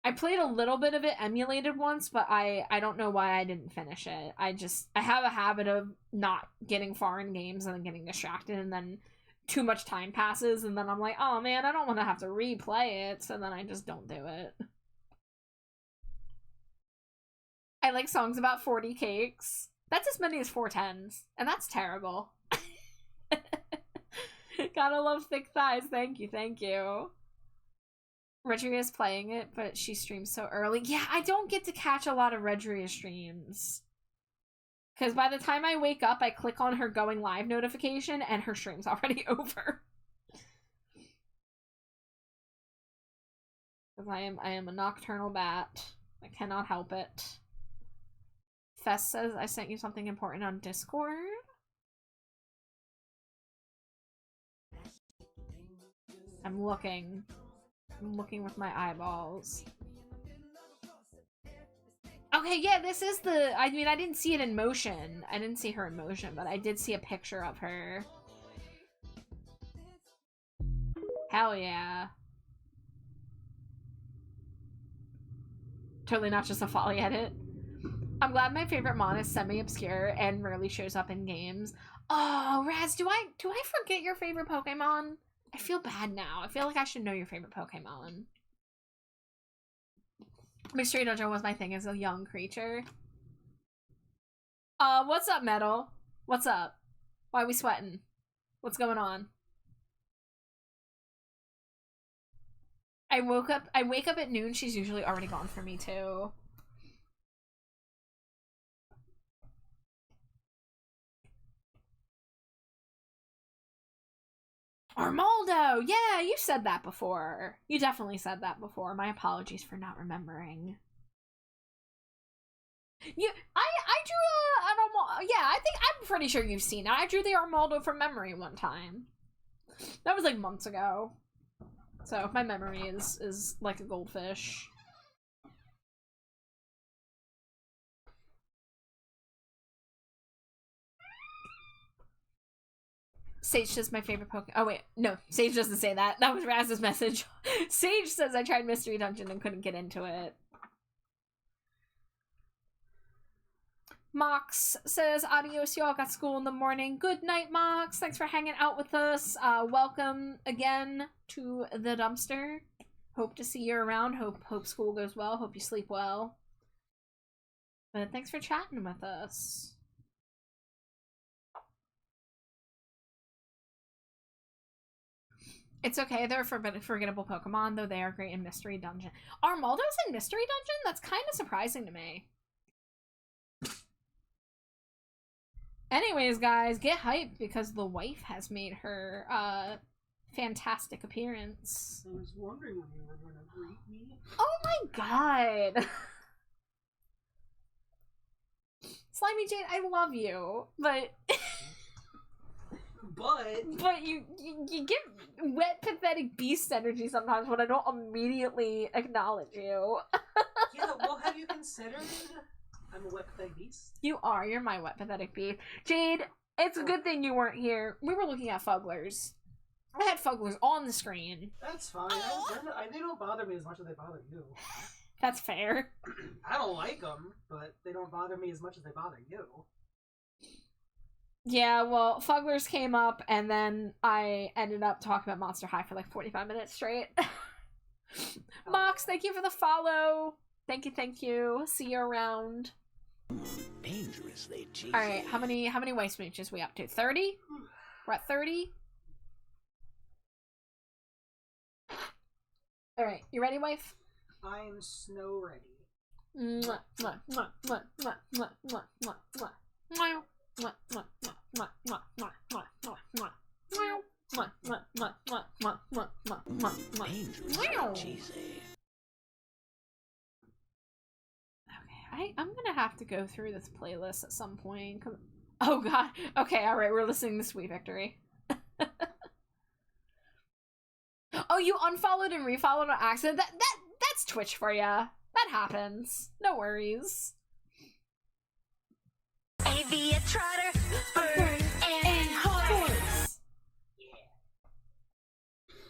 I played a little bit of it emulated once, but I don't know why I didn't finish it. I have a habit of not getting far in games and then getting distracted, and then too much time passes, and then I'm like, oh man, I don't want to have to replay it, so then I just don't do it. I like songs about 40 cakes. That's as many as 4 10s, and that's terrible. Gotta love thick thighs. Thank you, thank you. Redria is playing it, but she streams so early. Yeah, I don't get to catch a lot of Redria streams. Because by the time I wake up, I click on her going live notification, and her stream's already over. Because I am a nocturnal bat. I cannot help it. Fess says I sent you something important on Discord. I'm looking. I'm looking with my eyeballs. Okay, yeah, this is the... I mean, I didn't see it in motion. I didn't see her in motion, but I did see a picture of her. Hell yeah. Totally not just a folly edit. I'm glad my favorite mon is semi-obscure and rarely shows up in games. Oh, Raz, do I forget your favorite Pokemon? I feel bad now. I feel like I should know your favorite Pokemon. Mystery Dojo was my thing as a young creature. What's up, Metal? What's up? Why are we sweating? What's going on? I wake up at noon, she's usually already gone for me too. Armaldo! Yeah, you said that before. You definitely said that before. My apologies for not remembering. I drew an Armaldo. Yeah, I'm pretty sure you've seen it. I drew the Armaldo from memory one time. That was like months ago. So my memory is like a goldfish. Sage says my favorite Pokemon. Oh wait, no, Sage doesn't say that. That was Raz's message. Sage says I tried Mystery Dungeon and couldn't get into it. Mox says adios, y'all. Got school in the morning. Good night, Mox. Thanks for hanging out with us. Welcome again to the dumpster. Hope to see you around. Hope school goes well. Hope you sleep well. But thanks for chatting with us. It's okay, they're forgettable Pokemon, though they are great in Mystery Dungeon. Armaldo's in Mystery Dungeon? That's kind of surprising to me. Anyways, guys, get hyped because the wife has made her, fantastic appearance. I was wondering when you were going to greet me. Oh my god! Slimy Jade, I love you, but... But you get wet, pathetic beast energy sometimes when I don't immediately acknowledge you. Yeah, well, have you considered I'm a wet, pathetic beast? You are. You're my wet, pathetic beast. Jade, it's a good thing you weren't here. We were looking at Fugglers. I had Fugglers on the screen. That's fine. They don't bother me as much as they bother you. That's fair. I don't like them, but they don't bother me as much as they bother you. Yeah, well, Fugglers came up, and then I ended up talking about Monster High for like 45 minutes straight. Mox, thank you for the follow. Thank you. See you around. Dangerously cheesy. Alright, how many white smooches we up to? 30? We're at 30? Alright, you ready, wife? I'm snow ready. Mwah, mwah, mwah, mwah, mwah, mwah, mwah, mwah, mwah. Mwah. Mwah, mwah, mwah, mwah, mwah, mwah, mwah, mwah, mwah. Mwah, mwah, mwah, mwah, mwah, mwah, mwah, mwah, mwah, mwah. Dangerously cheesy. Okay, I'm gonna have to go through this playlist at some point. Oh god. Okay, alright, we're listening to Sweet Victory. Oh, you unfollowed and refollowed on accident? That's Twitch for ya. That happens. No worries. Avia Trotter, Bird, and Horse.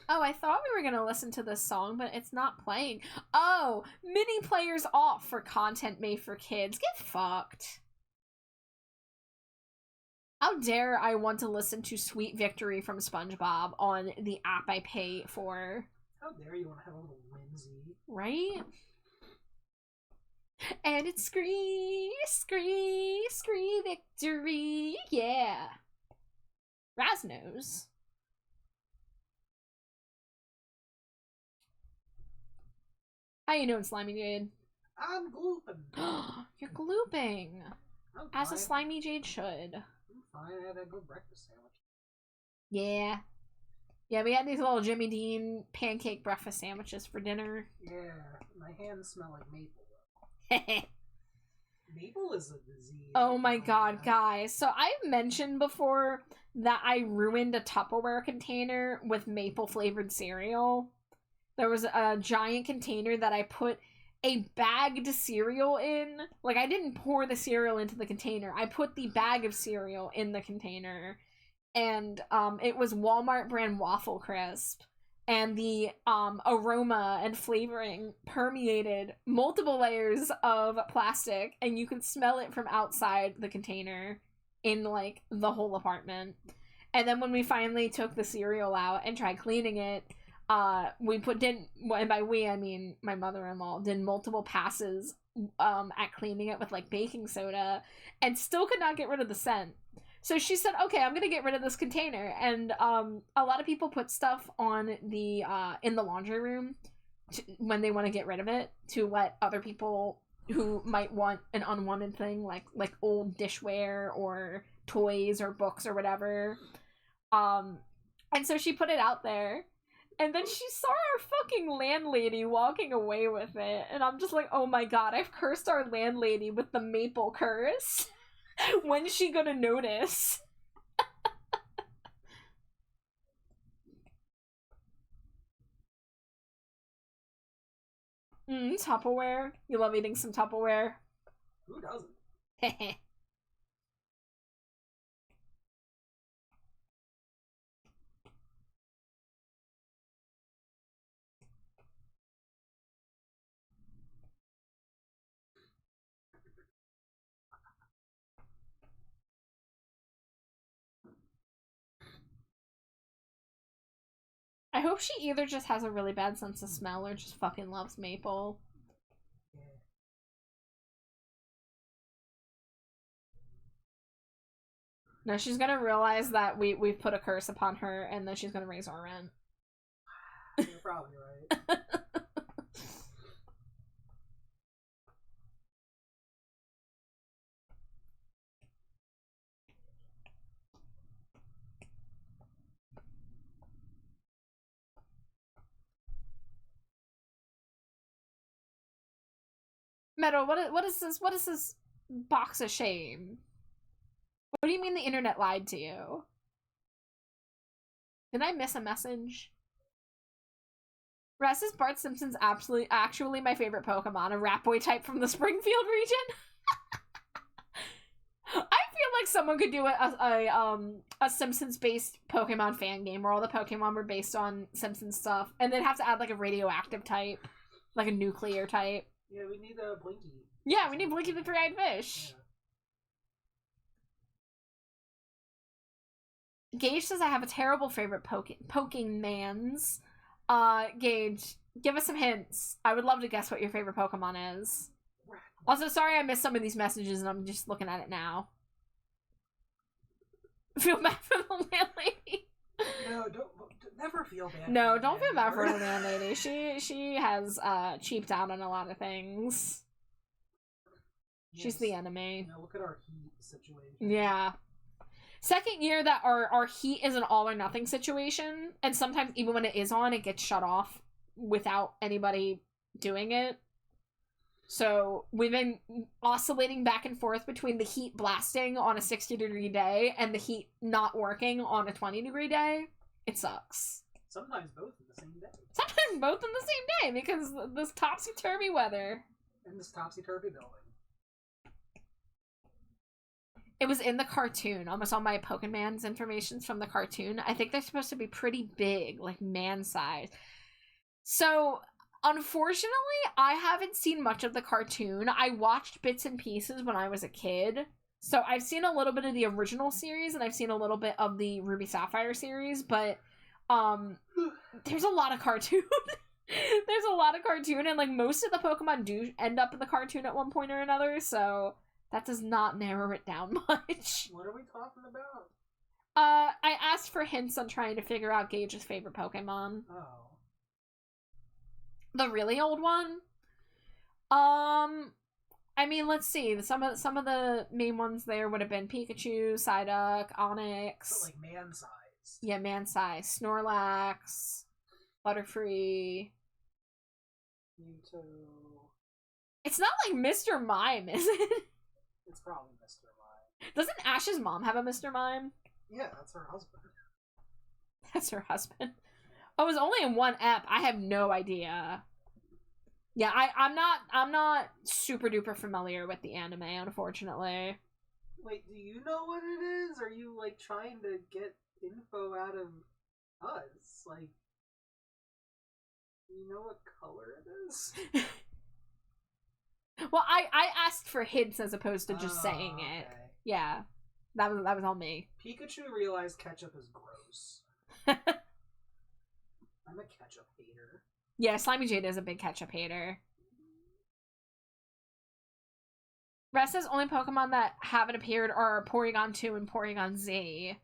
Oh, I thought we were gonna listen to this song, but it's not playing. Oh, mini players off for content made for kids. Get fucked. How dare I want to listen to Sweet Victory from SpongeBob on the app I pay for? How dare you want to have a little whimsy? Right? And it's scree victory. Yeah. Raz knows. How you doing, Slimy Jade? I'm glooping. You're glooping. I'm As a fine. Slimy Jade should. I'm fine. I had a good breakfast sandwich. Yeah. Yeah, we had these little Jimmy Dean pancake breakfast sandwiches for dinner. Yeah, my hands smell like maple. Maple is a disease. Oh my god, guys. So I've mentioned before that I ruined a Tupperware container with maple flavored cereal. There was a giant container that I put a bagged cereal in. Like, I didn't pour the cereal into the container. I put the bag of cereal in the container. And it was Walmart brand Waffle Crisp. And the aroma and flavoring permeated multiple layers of plastic, and you could smell it from outside the container in, like, the whole apartment. And then when we finally took the cereal out and tried cleaning it, and by we, I mean my mother-in-law, did multiple passes at cleaning it with, like, baking soda, and still could not get rid of the scent. So she said, okay, I'm gonna get rid of this container. And a lot of people put stuff on the in the laundry room when they want to get rid of it, to let other people who might want an unwanted thing, like old dishware or toys or books or whatever. And so she put it out there. And then she saw our fucking landlady walking away with it. And I'm just like, oh my god, I've cursed our landlady with the maple curse. When's she gonna notice? Tupperware. You love eating some Tupperware. Who doesn't? I hope she either just has a really bad sense of smell or just fucking loves maple. Yeah. No, she's gonna realize that we've put a curse upon her, and then she's gonna raise our rent. You're probably right. Meadow, what is this? What is this box of shame? What do you mean the internet lied to you? Did I miss a message? Raz, is Bart Simpson's actually my favorite Pokemon, a rat boy type from the Springfield region? I feel like someone could do a Simpsons-based Pokemon fan game where all the Pokemon were based on Simpsons stuff, and they'd have to add like a radioactive type, like a nuclear type. Yeah, we need a Blinky. Yeah, we need Blinky the Three-Eyed Fish. Yeah. Gage says I have a terrible favorite Pokemans. Gage, give us some hints. I would love to guess what your favorite Pokemon is. Also, sorry I missed some of these messages and I'm just looking at it now. Feel bad for the landlady. No, don't never feel bad. No, don't feel bad for the landlady. She has cheaped out on a lot of things. Yes. She's the enemy. You know, look at our heat situation. Yeah. Second year that our heat is an all or nothing situation, and sometimes even when it is on, it gets shut off without anybody doing it. So we've been oscillating back and forth between the heat blasting on a 60-degree day and the heat not working on a 20-degree day. It sucks. Sometimes both in the same day. Sometimes both in the same day because this topsy-turvy weather. In this topsy-turvy building. It was in the cartoon. Almost all my Pokemon's information's from the cartoon. I think they're supposed to be pretty big, like man-size. So, unfortunately, I haven't seen much of the cartoon. I watched bits and pieces when I was a kid. So I've seen a little bit of the original series, and I've seen a little bit of the Ruby Sapphire series, but there's a lot of cartoon. There's a lot of cartoon, and like most of the Pokemon do end up in the cartoon at one point or another, so that does not narrow it down much. What are we talking about? I asked for hints on trying to figure out Gage's favorite Pokemon. Oh. The really old one? I mean, let's see. Some of the main ones there would have been Pikachu, Psyduck, Onix. But like man size. Yeah, man size. Snorlax, Butterfree. Mewtwo. It's not like Mr. Mime, is it? It's probably Mr. Mime. Doesn't Ash's mom have a Mr. Mime? Yeah, that's her husband. That's her husband. Oh, it was only in one ep. I have no idea. Yeah, I'm not super duper familiar with the anime, unfortunately. Wait, do you know what it is? Are you like trying to get info out of us? Like, you know what color it is? Well, I asked for hints as opposed to just saying it. Okay. Yeah, that was all me. Pikachu realized ketchup is gross. I'm a ketchup hater. Yeah, Slimy Jade is a big ketchup hater. Rest says only Pokemon that haven't appeared are Porygon 2 and Porygon Z.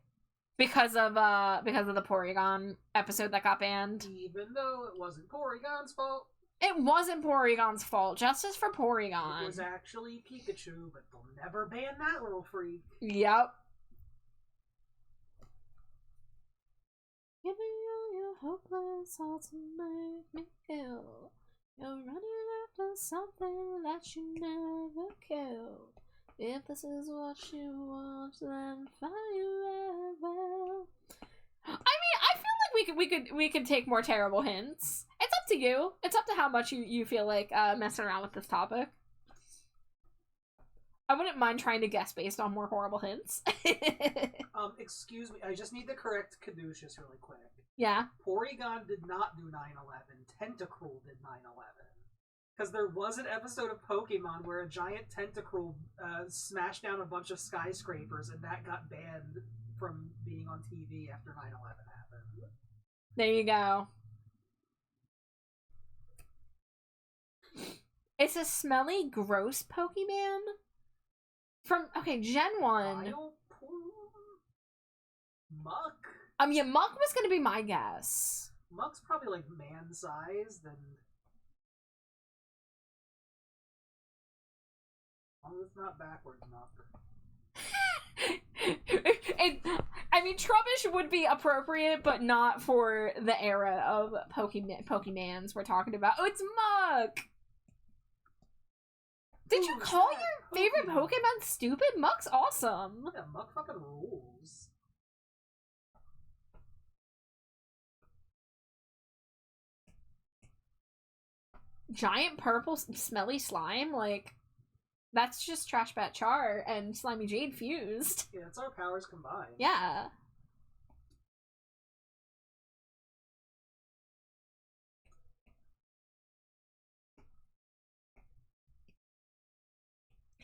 Because of the Porygon episode that got banned. Even though it wasn't Porygon's fault. It wasn't Porygon's fault. Justice for Porygon. It was actually Pikachu, but they'll never ban that little freak. Yep. Give me all your hopeless hearts to make me ill. You're running after something that you never killed. If this is what you want, then fire well. I mean, I feel like we could take more terrible hints. It's up to you. It's up to how much you feel like messing around with this topic. I wouldn't mind trying to guess based on more horrible hints. Excuse me, I just need to correct Caduceus really quick. Yeah. Porygon did not do 9/11. Tentacruel did 9/11. Because there was an episode of Pokemon where a giant Tentacruel smashed down a bunch of skyscrapers, and that got banned from being on TV after 9/11 happened. There you go. It's a smelly, gross Pokemon? From, okay, Gen 1. Vileplume? Muck? Yeah, Muck was gonna be my guess. Muck's probably like man-sized, and... Oh, it's not backwards, Muck. I mean, Trubbish would be appropriate, but not for the era of Pokemans we're talking about. Oh, it's Muck! Did you call your favorite Pokemon stupid? Muck's awesome. Yeah, Muck fucking rules. Giant purple smelly slime? Like, that's just Trash Bat Char and Slimy Jade fused. Yeah, that's our powers combined. Yeah.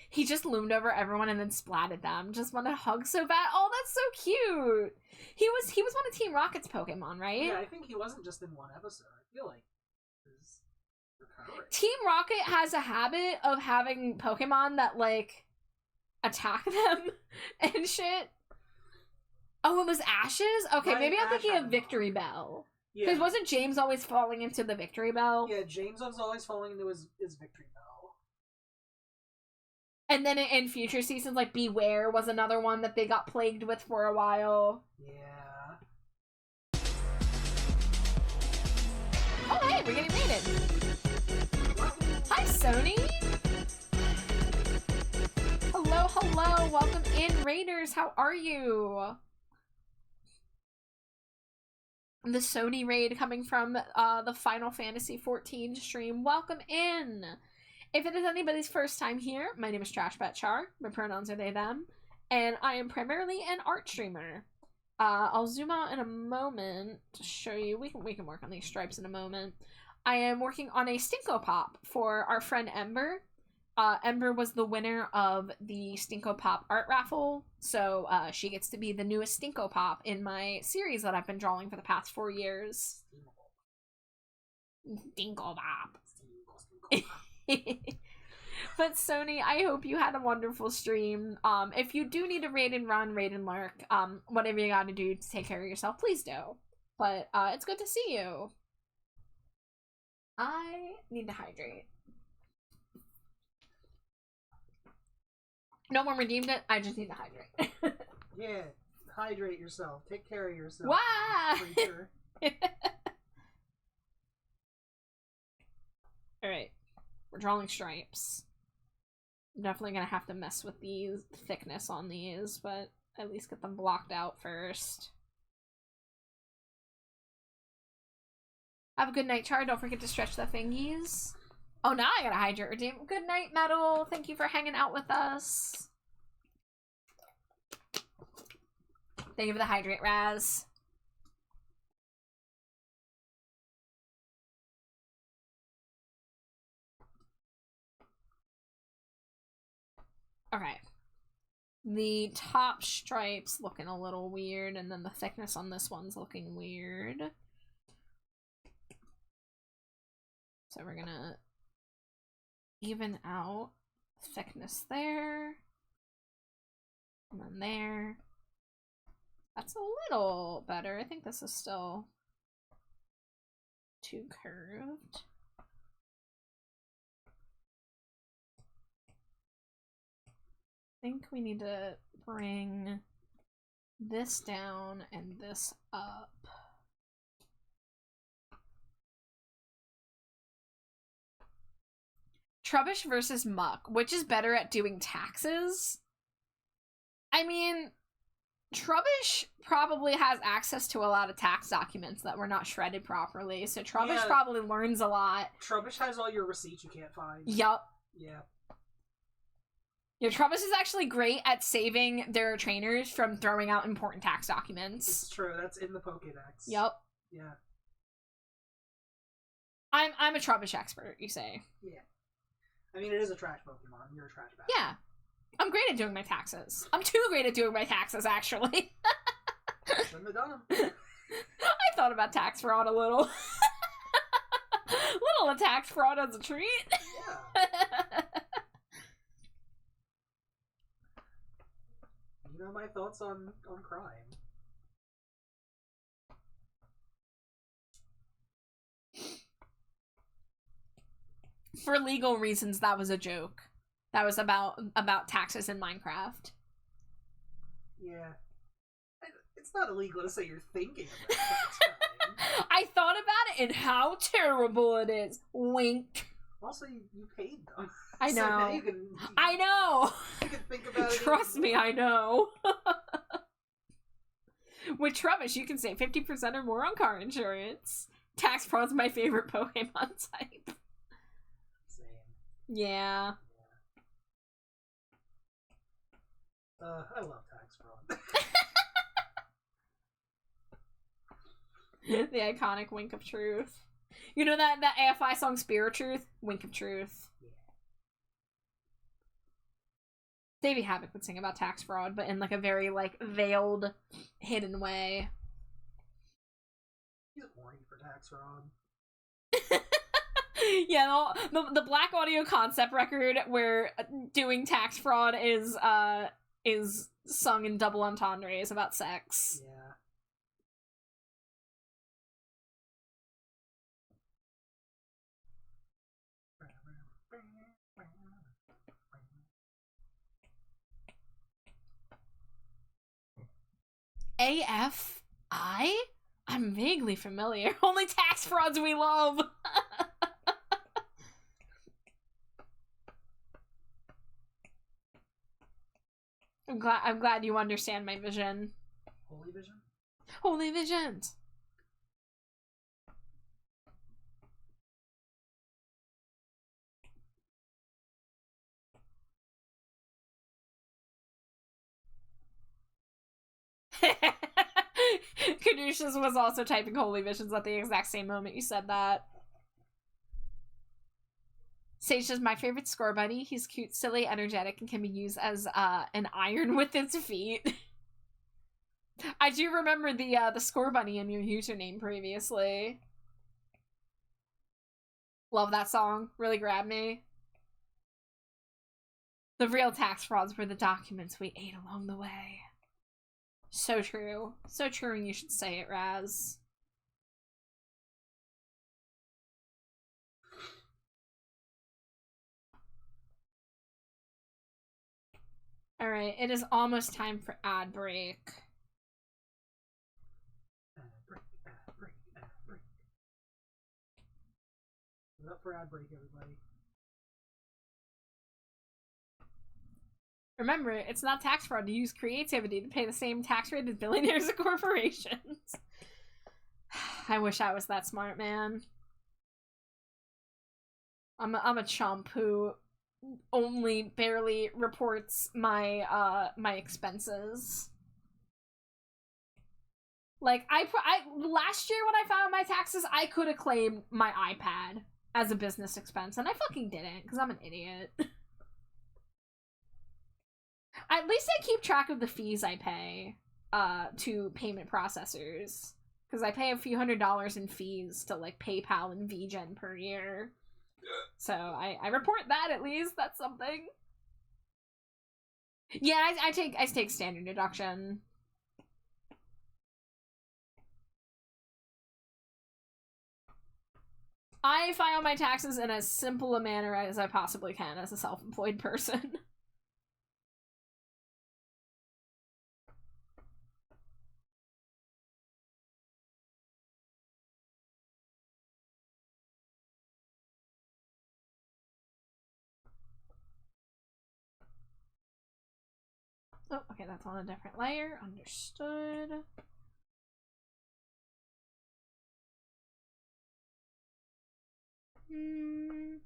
He just loomed over everyone and then splatted them. Just wanted to hug so bad. Oh, that's so cute. He was one of Team Rocket's Pokemon, right? Yeah, I think he wasn't just in one episode. I feel like his recurring. Team Rocket has a habit of having Pokemon that like attack them and shit. Oh, it was Ashes? Okay, Right, maybe I'm Ash thinking had of a Victory Bell. Yeah. Because wasn't James always falling into the Victory Bell? Yeah, James was always falling into his Victory Bell. And then in future seasons, like Beware was another one that they got plagued with for a while. Yeah. Oh, hey, we're getting rated. Hi, Sony. Hello, hello. Welcome in, Raiders. How are you? The Sony raid coming from the Final Fantasy XIV stream. Welcome in. If it is anybody's first time here, my name is Trashbat Char. My pronouns are they, them. And I am primarily an art streamer. I'll zoom out in a moment to show you. We can work on these stripes in a moment. I am working on a Stinko Pop for our friend Ember. Ember was the winner of the Stinko Pop art raffle, so she gets to be the newest Stinko Pop in my series that I've been drawing for the past 4 years. Dinkle bop. But Sony, I hope you had a wonderful stream. If you do need to raid and run, raid and lurk, whatever you gotta do to take care of yourself, please do. But it's good to see you. I need to hydrate. No one redeemed it. I just need to hydrate. Yeah, hydrate yourself. Take care of yourself. Wow. Creature. Alright. We're drawing stripes. I'm definitely gonna have to mess with the thickness on these, but at least get them blocked out first. Have a good night, Char. Don't forget to stretch the fingies. Oh, now I gotta hydrate redeem. Good night, Metal. Thank you for hanging out with us. Thank you for the hydrate, Raz. Okay. The top stripe's looking a little weird, and then the thickness on this one's looking weird. So we're gonna even out thickness there. And then there. That's a little better. I think this is still too curved. I think we need to bring this down and this up. Trubbish versus Muck. Which is better at doing taxes? I mean, Trubbish probably has access to a lot of tax documents that were not shredded properly, so Trubbish probably learns a lot. Trubbish has all your receipts you can't find. Yup. Yeah. Yeah, Trubbish is actually great at saving their trainers from throwing out important tax documents. It's true. That's in the Pokédex. Yup. Yeah. I'm a Trubbish expert, you say. Yeah. I mean, it is a trash Pokemon. You're a trash bag. Yeah. I'm great at doing my taxes. I'm too great at doing my taxes, actually. Shouldn't have done them. I thought about tax fraud a little. Little tax fraud as a treat. Yeah. You know my thoughts on crime. For legal reasons, that was a joke. That was about taxes in Minecraft. Yeah. It's not illegal to say you're thinking about tax crime. I thought about it and how terrible it is. Wink. Also, you paid them. I know. So now you can, I know. You can think about it. Trust me, I know. With Trubbish, you can save 50% or more on car insurance. Tax fraud's my favorite Pokemon type. Same. Yeah. I love tax fraud. The iconic Wink of Truth. You know that AFI song Spirit Truth? Wink of Truth. Yeah. Davey Havoc would sing about tax fraud, but in like a very like veiled, hidden way. He's horny for tax fraud. Yeah, the Black Audio concept record where doing tax fraud is sung in double entendres about sex. Yeah. AFI? I'm vaguely familiar. Only tax frauds we love. I'm glad you understand my vision. Holy vision? Holy visions. Caduceus was also typing Holy Visions at the exact same moment you said that. Sage is my favorite score buddy. He's cute, silly, energetic, and can be used as an iron with its feet. I do remember the score bunny in your username previously. Love that song. Really grabbed me. The real tax frauds were the documents we ate along the way. So true. So true, and you should say it, Raz. Alright, it is almost time for ad break. Ad break. Give it up for ad break, everybody. Remember, it's not tax fraud to use creativity to pay the same tax rate as billionaires and corporations. I wish I was that smart, man. I'm a chump who only barely reports my my expenses. Like I last year when I filed my taxes, I could have claimed my iPad as a business expense, and I fucking didn't because I'm an idiot. At least I keep track of the fees I pay to payment processors, because I pay a few $100s in fees to like PayPal and VGen per year. So I report that at least. That's something. Yeah, I take standard deduction. I file my taxes in as simple a manner as I possibly can as a self-employed person. Oh, okay, that's on a different layer. Understood.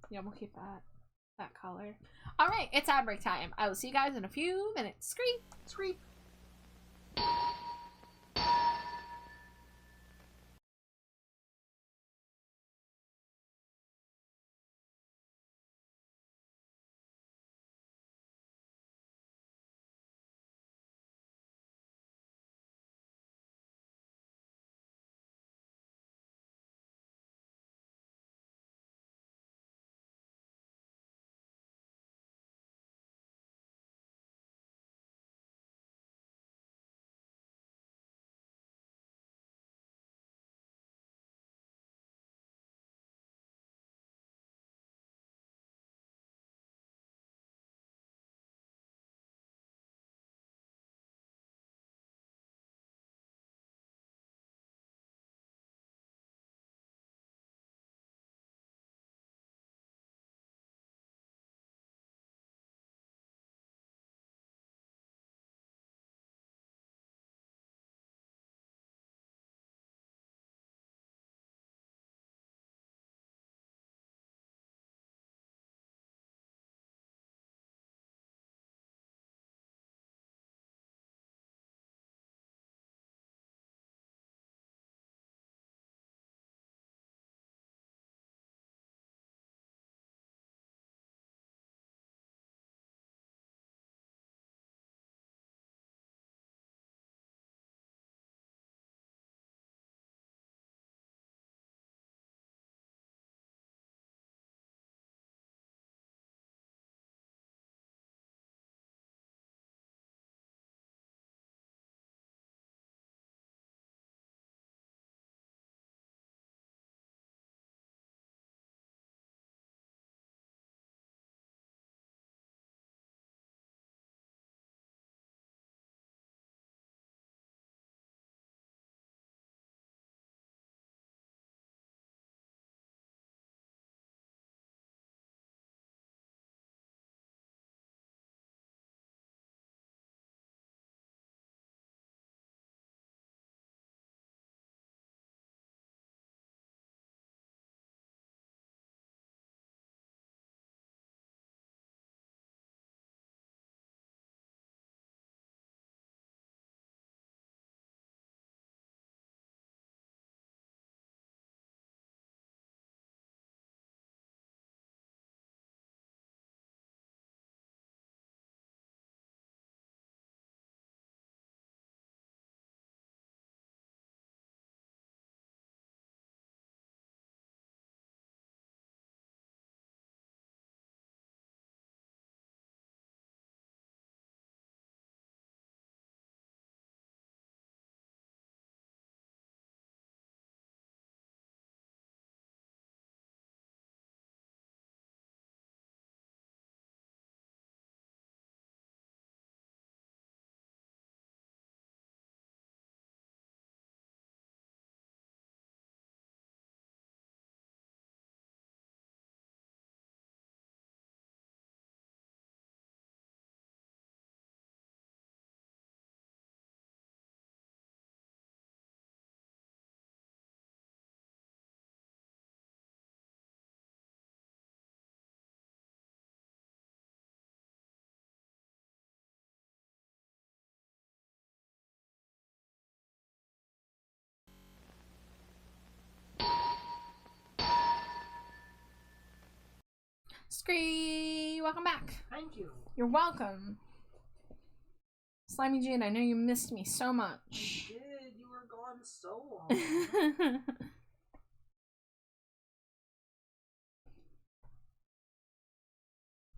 Yeah, we'll keep that color. All right, it's ad break time. I will see you guys in a few minutes. Screep. Scree, welcome back. Thank you. You're welcome. Slimy Jade, I know you missed me so much. You did. You were gone so long.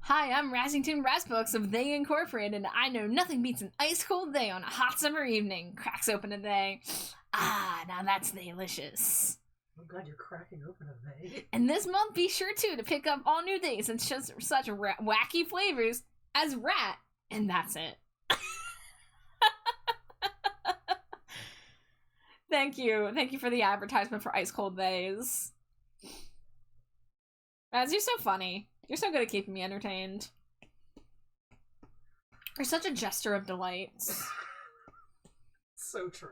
Hi, I'm Razzington Razzbooks of They Incorporated, and I know nothing beats an ice-cold day on a hot summer evening. Cracks open a day. Ah, now that's delicious. Oh god, you're cracking open a day. And this month, be sure to pick up all new days and just such wacky flavors as rat, and that's it. Thank you for the advertisement for ice cold days. Raz, you're so funny. You're so good at keeping me entertained. You're such a jester of delights. So true.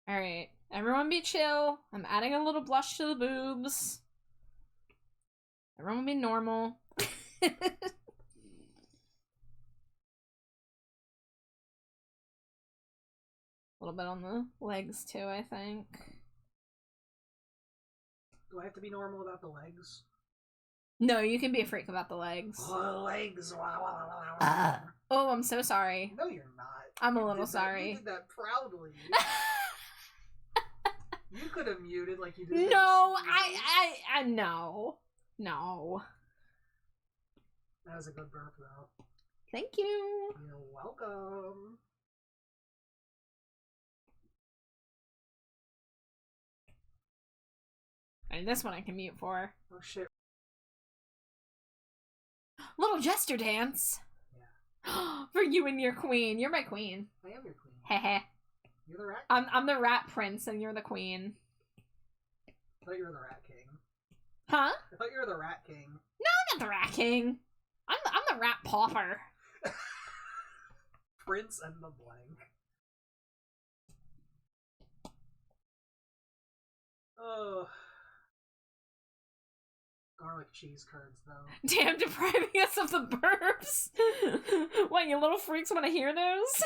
Alright, everyone be chill. I'm adding a little blush to the boobs. Everyone be normal. A little bit on the legs too, I think. Do I have to be normal about the legs? No, you can be a freak about the legs. Legs. Oh, I'm so sorry. No, you're not. I'm a You little did that- sorry. You did that proudly. You could have muted like you did. No, I no. No. That was a good burp, though. Thank you. You're welcome. And this one I can mute for. Oh shit. Little jester dance. Yeah. For you and your queen. You're my queen. I am your queen. Hehe. You're the rat. I'm the rat prince and you're the queen. I thought you were the rat king. Huh? I thought you were the rat king. No, I'm not the rat king. I'm the rat pauper. Prince and the blank. Oh. Garlic cheese curds, though. Damn, depriving us of the burps. What, you little freaks want to hear those?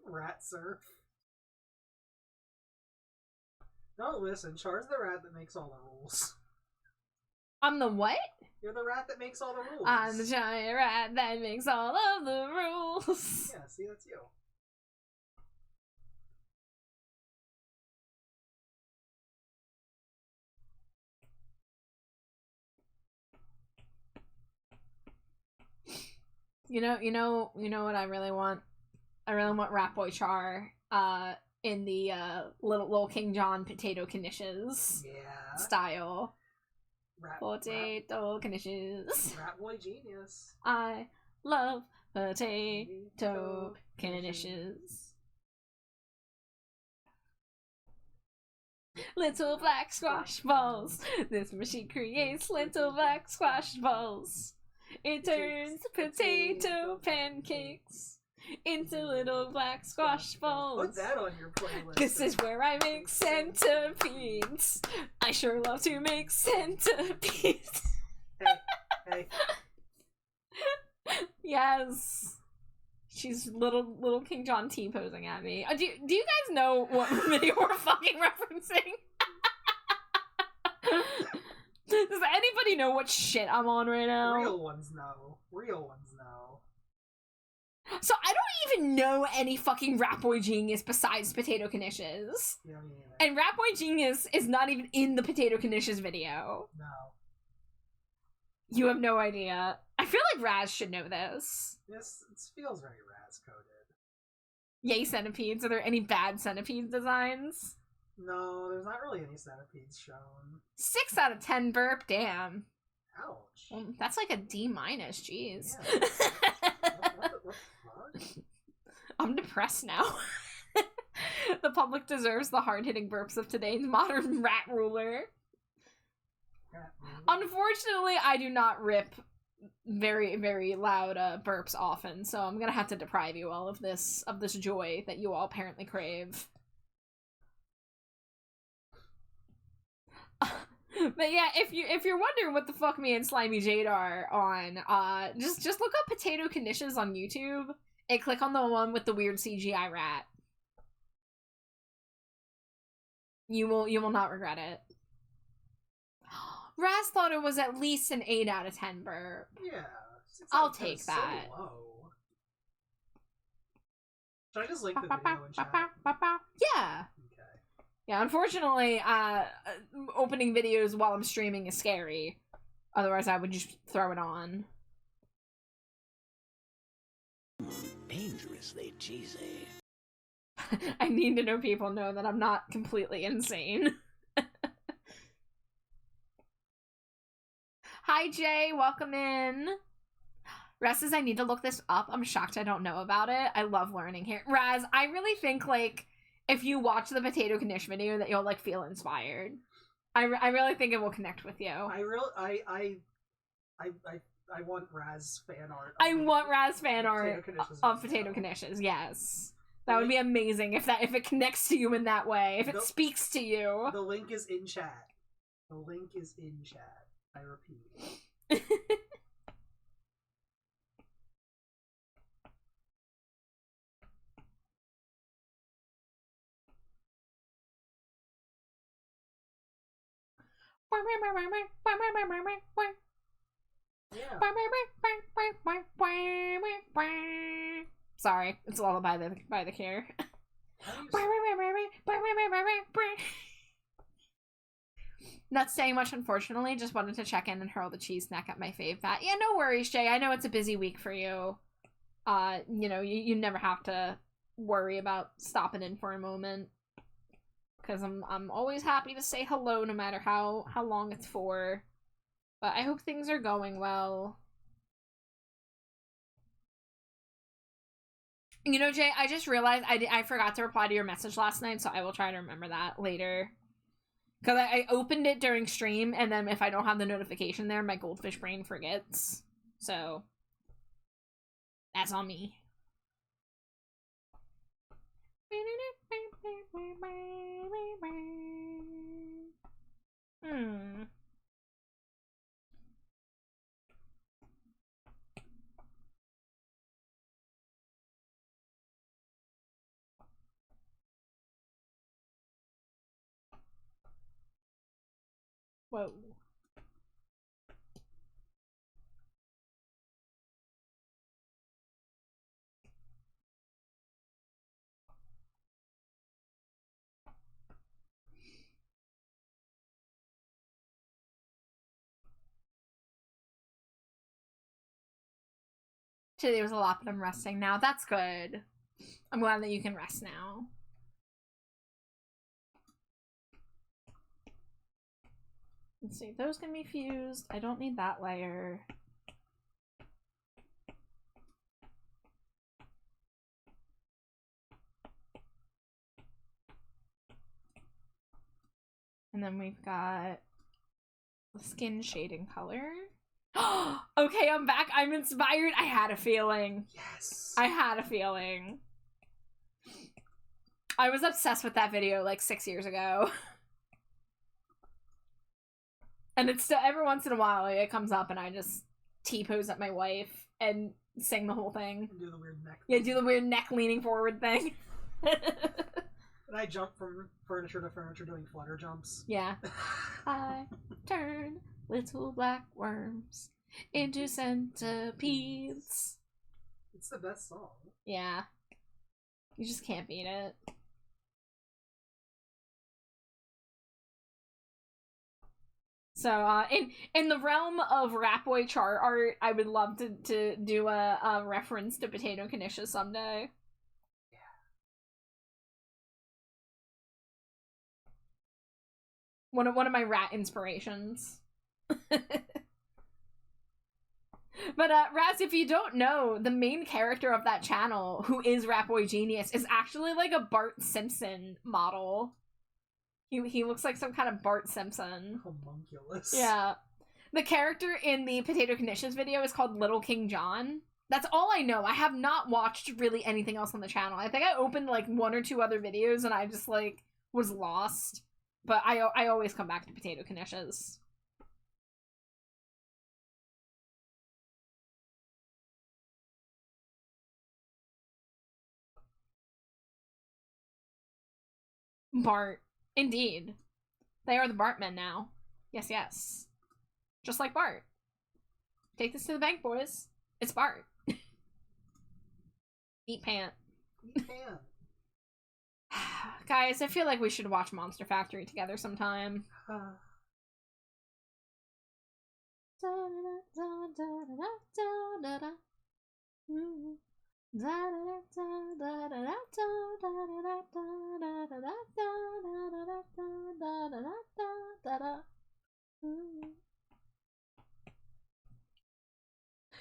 Rat surf. No, listen, Char's the rat that makes all the rules. I'm the what? You're the rat that makes all the rules. I'm the giant rat that makes all of the rules. Yeah, see, that's you. You know what I really want? I really want Rat Boy Char in the little King John potato knishes Yeah. style. Rat Potato knishes. Rat boy genius. I love potato knishes. Little black squash balls. This machine creates little black squash balls. It turns potato pancakes into little black squash balls. Put that on your playlist. This is where I make centipedes. I sure love to make centipedes. Hey. Yes. She's little King John T posing at me. Do you guys know what video we're fucking referencing? Does anybody know what shit I'm on right now? Real ones know. So I don't even know any fucking Rat Boy Genius besides Potato Knishes. You know what I mean? And Rat Boy Genius is not even in the Potato Knishes video. No. You have no idea. I feel like Raz should know this. This feels very Raz coded. Yay, centipedes. Are there any bad centipede designs? No, there's not really any centipedes shown. 6 out of 10 burp, damn. Ouch. Well, that's like a D-, jeez. Yeah. What the fuck? I'm depressed now. The public deserves the hard-hitting burps of today's modern rat ruler. Unfortunately, I do not rip very, very loud burps often, so I'm gonna have to deprive you all of this joy that you all apparently crave. But yeah, if you're wondering what the fuck me and Slimy Jade are on, just look up Potato Knishes on YouTube. Hey, click on the one with the weird CGI rat. You will not regret it. Raz thought it was at least an 8 out of 10 burp. Yeah. I'll take that. So low. Should I just link the video in chat? Yeah. Okay. Yeah, unfortunately, opening videos while I'm streaming is scary. Otherwise, I would just throw it on. Dangerously cheesy. I need to know people know that I'm not completely insane. Hi, Jay. Welcome in. Raz says I need to look this up. I'm shocked I don't know about it. I love learning here. Raz, I really think, like, if you watch the Potato Knish video that you'll, like, feel inspired. I really think it will connect with you. I want Raz fan art. I want Raz fan art of Potato Knishes, yes. That would be amazing if it connects to you in that way. If it speaks to you. The link is in chat. The link is in chat. I repeat. Yeah. Sorry, it's a lullaby by the Cure. Not saying much, unfortunately. Just wanted to check in and hurl the cheese snack at my fave fat. Yeah, no worries, Jay. I know it's a busy week for you. You know, you never have to worry about stopping in for a moment. Because I'm always happy to say hello no matter how long it's for. But I hope things are going well. You know, Jay, I just realized I forgot to reply to your message last night, so I will try to remember that later. Because I opened it during stream, and then if I don't have the notification there, my goldfish brain forgets. So, that's on me. Whoa. Today was a lot, but I'm resting now. That's good. I'm glad that you can rest now. Let's see, those can be fused. I don't need that layer. And then we've got the skin shading color. Okay, I'm back. I'm inspired. I had a feeling. Yes. I had a feeling. I was obsessed with that video like 6 years ago. And it's still, every once in a while, it comes up and I just T-pose at my wife and sing the whole thing. And do the weird neck. Yeah, do the weird neck leaning forward thing. And I jump from furniture to furniture doing flutter jumps. Yeah. I turn little black worms into centipedes. It's the best song. Yeah. You just can't beat it. So, in the realm of Rapboy chart art, I would love to do a reference to Potato Knishes someday. Yeah. One of my rat inspirations. But, Raz, if you don't know, the main character of that channel, who is Rapboy Genius, is actually like a Bart Simpson model. He looks like some kind of Bart Simpson. Homunculus. Yeah. The character in the Potato Knishes video is called Little King John. That's all I know. I have not watched really anything else on the channel. I think I opened like 1 or 2 other videos and I just like was lost. But I always come back to Potato Knishes. Bart. Indeed. They are the Bartmen now. Yes, yes. Just like Bart. Take this to the bank, boys. It's Bart. Eat pant. Eat pant. Guys, I feel like we should watch Monster Factory together sometime.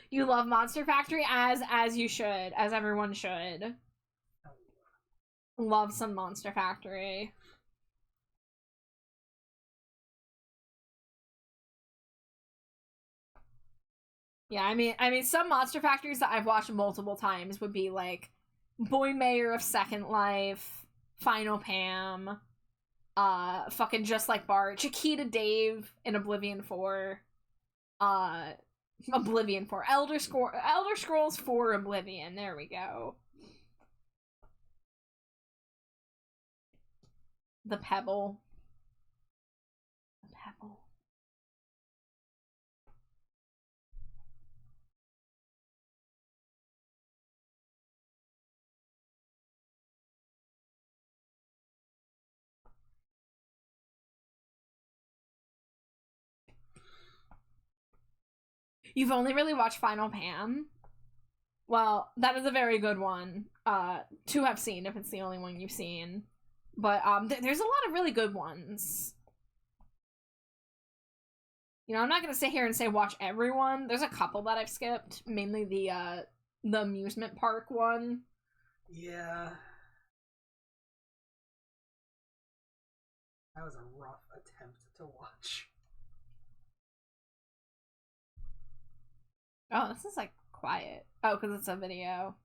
You love Monster Factory as you should, as everyone should. Love some Monster Factory. Yeah, I mean, some Monster Factories that I've watched multiple times would be like Boy Mayor of Second Life, Final Pam, fucking Just Like Bart, Chiquita Dave in Oblivion 4, Oblivion 4, Elder Scrolls 4 Oblivion, there we go. The Pebble. The Pebble. You've only really watched Final Pam? Well, that is a very good one to have seen if it's the only one you've seen. But there's a lot of really good ones. You know, I'm not gonna sit here and say watch everyone. There's a couple that I've skipped, mainly the amusement park one. Yeah. That was a rough attempt to watch. Oh, this is like quiet. Oh, because it's a video.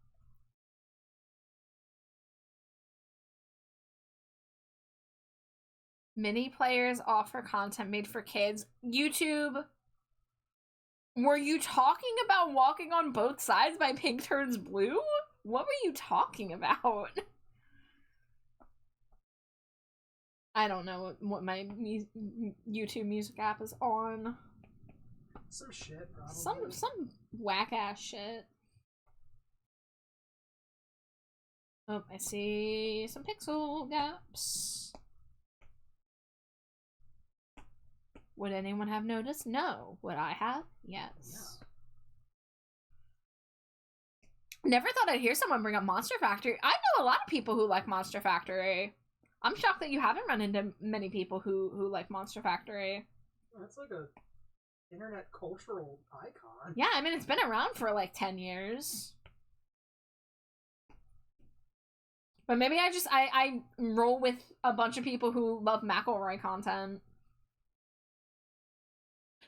Mini players offer content made for kids. YouTube. Were you talking about Walking on Both Sides by Pink Turns Blue? What were you talking about? I don't know what my YouTube music app is on. Some shit, probably. Some whack ass shit. Oh, I see some pixel gaps. Would anyone have noticed? No. Would I have? Yes. Yeah. Never thought I'd hear someone bring up Monster Factory. I know a lot of people who like Monster Factory. I'm shocked that you haven't run into many people who like Monster Factory. That's like a internet cultural icon. Yeah, I mean, it's been around for like 10 years. But maybe I roll with a bunch of people who love McElroy content.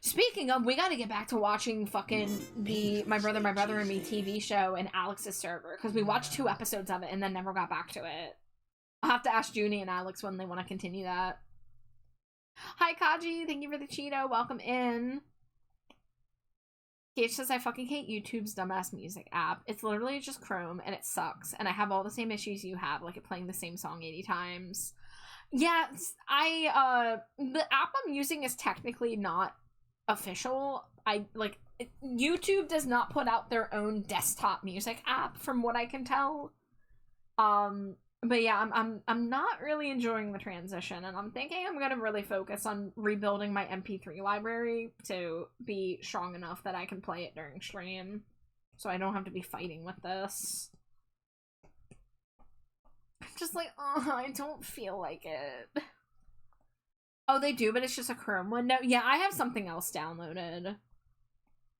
Speaking of, we gotta get back to watching fucking the My Brother and Me TV show in Alex's server, because we watched 2 episodes of it and then never got back to it. I'll have to ask Junie and Alex when they want to continue that. Hi, Kaji. Thank you for the Cheeto. Welcome in. Gage says, I fucking hate YouTube's dumbass music app. It's literally just Chrome, and it sucks. And I have all the same issues you have, like it playing the same song 80 times. Yeah, the app I'm using is technically not official. YouTube does not put out their own desktop music app, from what I can tell. But yeah, I'm not really enjoying the transition, and I'm thinking I'm gonna really focus on rebuilding my MP3 library to be strong enough that I can play it during stream, so I don't have to be fighting with this. I'm just like, oh, I don't feel like it. Oh, they do, but it's just a Chrome one. No, yeah, I have something else downloaded.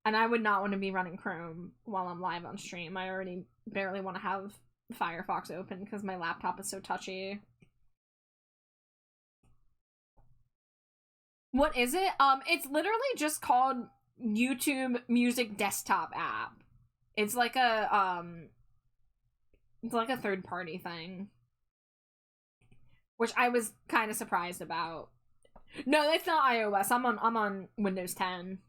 And I would not want to be running Chrome while I'm live on stream. I already barely want to have Firefox open because my laptop is so touchy. What is it? It's literally just called YouTube Music Desktop app. It's like a third-party thing. Which I was kind of surprised about. No, it's not iOS. I'm on Windows 10.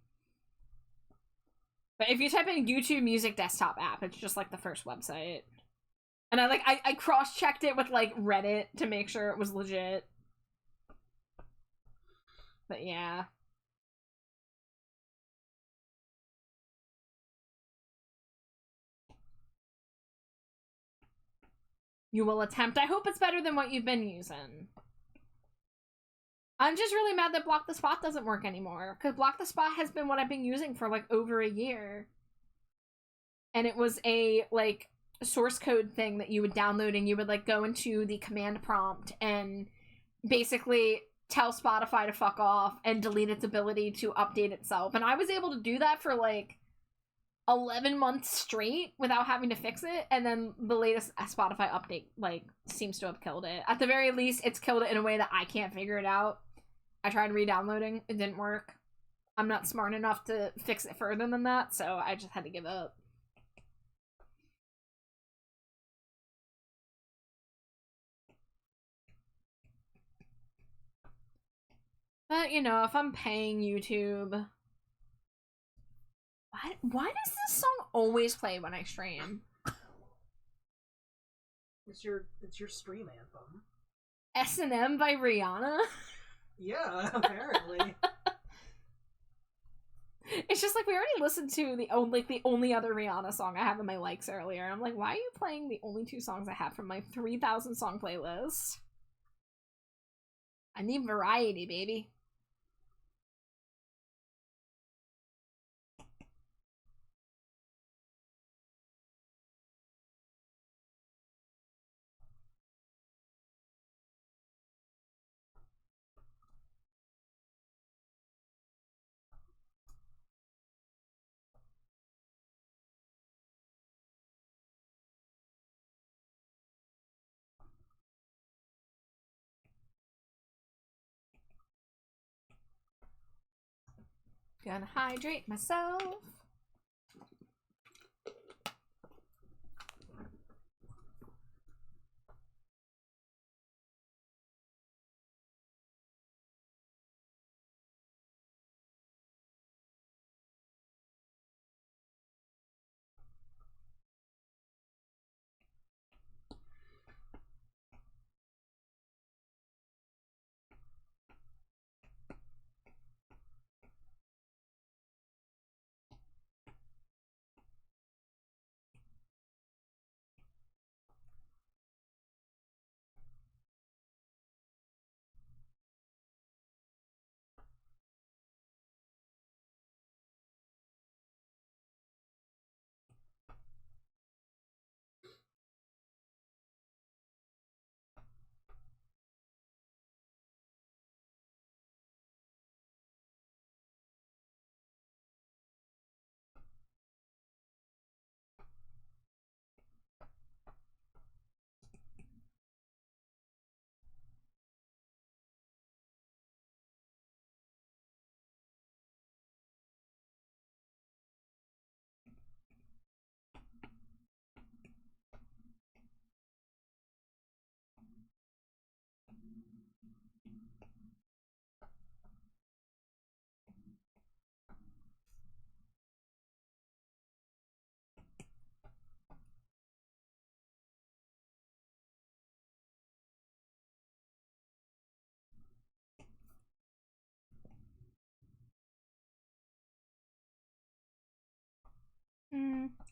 But if you type in YouTube Music Desktop app, it's just like the first website. And I cross-checked it with, like, Reddit to make sure it was legit. But yeah. You will attempt. I hope it's better than what you've been using. I'm just really mad that Block the Spot doesn't work anymore. Because Block the Spot has been what I've been using for, like, over a year. And it was a, like, source code thing that you would download, and you would, like, go into the command prompt and basically tell Spotify to fuck off and delete its ability to update itself. And I was able to do that for, like, 11 months straight without having to fix it, and then the latest Spotify update, like, seems to have killed it. At the very least, it's killed it in a way that I can't figure it out. I tried re-downloading, it didn't work. I'm not smart enough to fix it further than that, so I just had to give up. But, you know, if I'm paying YouTube... Why does this song always play when I stream? It's your stream anthem. S&M by Rihanna? Yeah, apparently. It's just like we already listened to the only other Rihanna song I have in my likes earlier. I'm like, why are you playing the only 2 songs I have from my 3,000 song playlist? I need variety, baby. Gonna hydrate myself.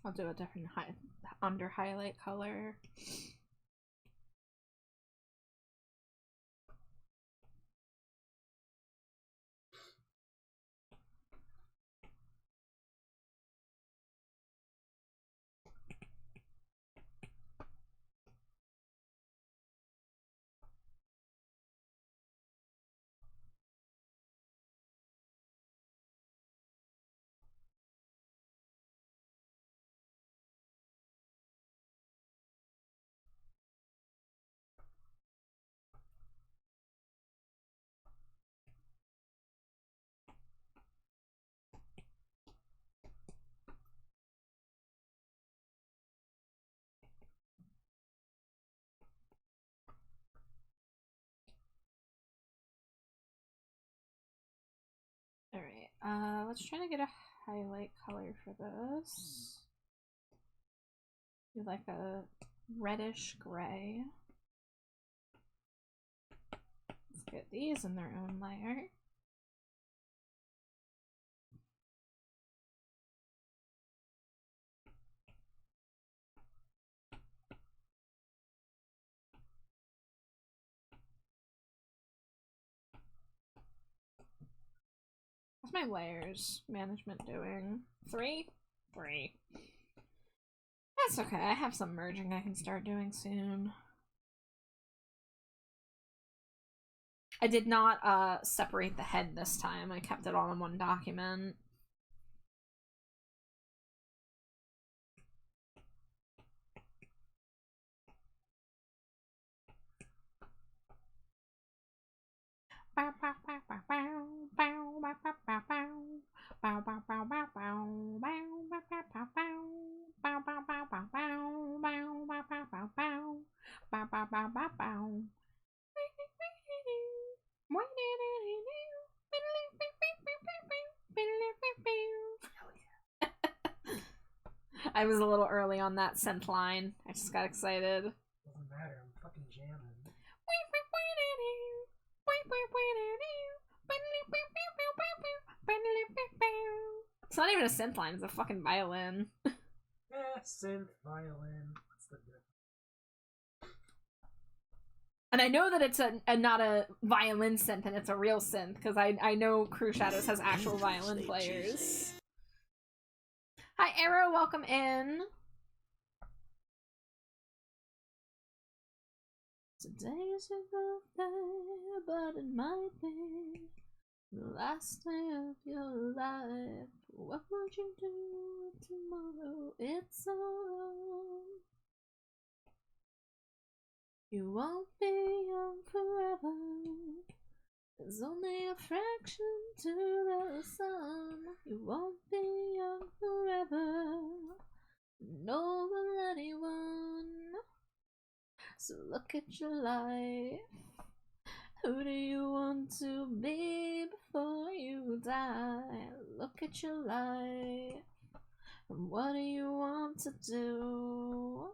I'll do a different under highlight color. Alright, let's try to get a highlight color for this. Do like a reddish gray. Let's get these in their own layer. What's my layers management doing? 3? 3. That's okay, I have some merging I can start doing soon. I did not separate the head this time. I kept it all in one document. I was a little early on that synth line. I just got excited. Doesn't matter, I'm fucking jamming. It's not even a synth line, it's a fucking violin. Synth, violin, what's the difference? And I know that it's not a violin synth and it's a real synth, because I know Crew Shadows has actual violin players. Hi Arrow, welcome in. Today's your birthday, but it might be the last day of your life. What would you do tomorrow? It's on. You won't be young forever. There's only a fraction to the sun. You won't be young forever. Nor will anyone. So look at your life. Who do you want to be before you die? Look at your life. And what do you want to do?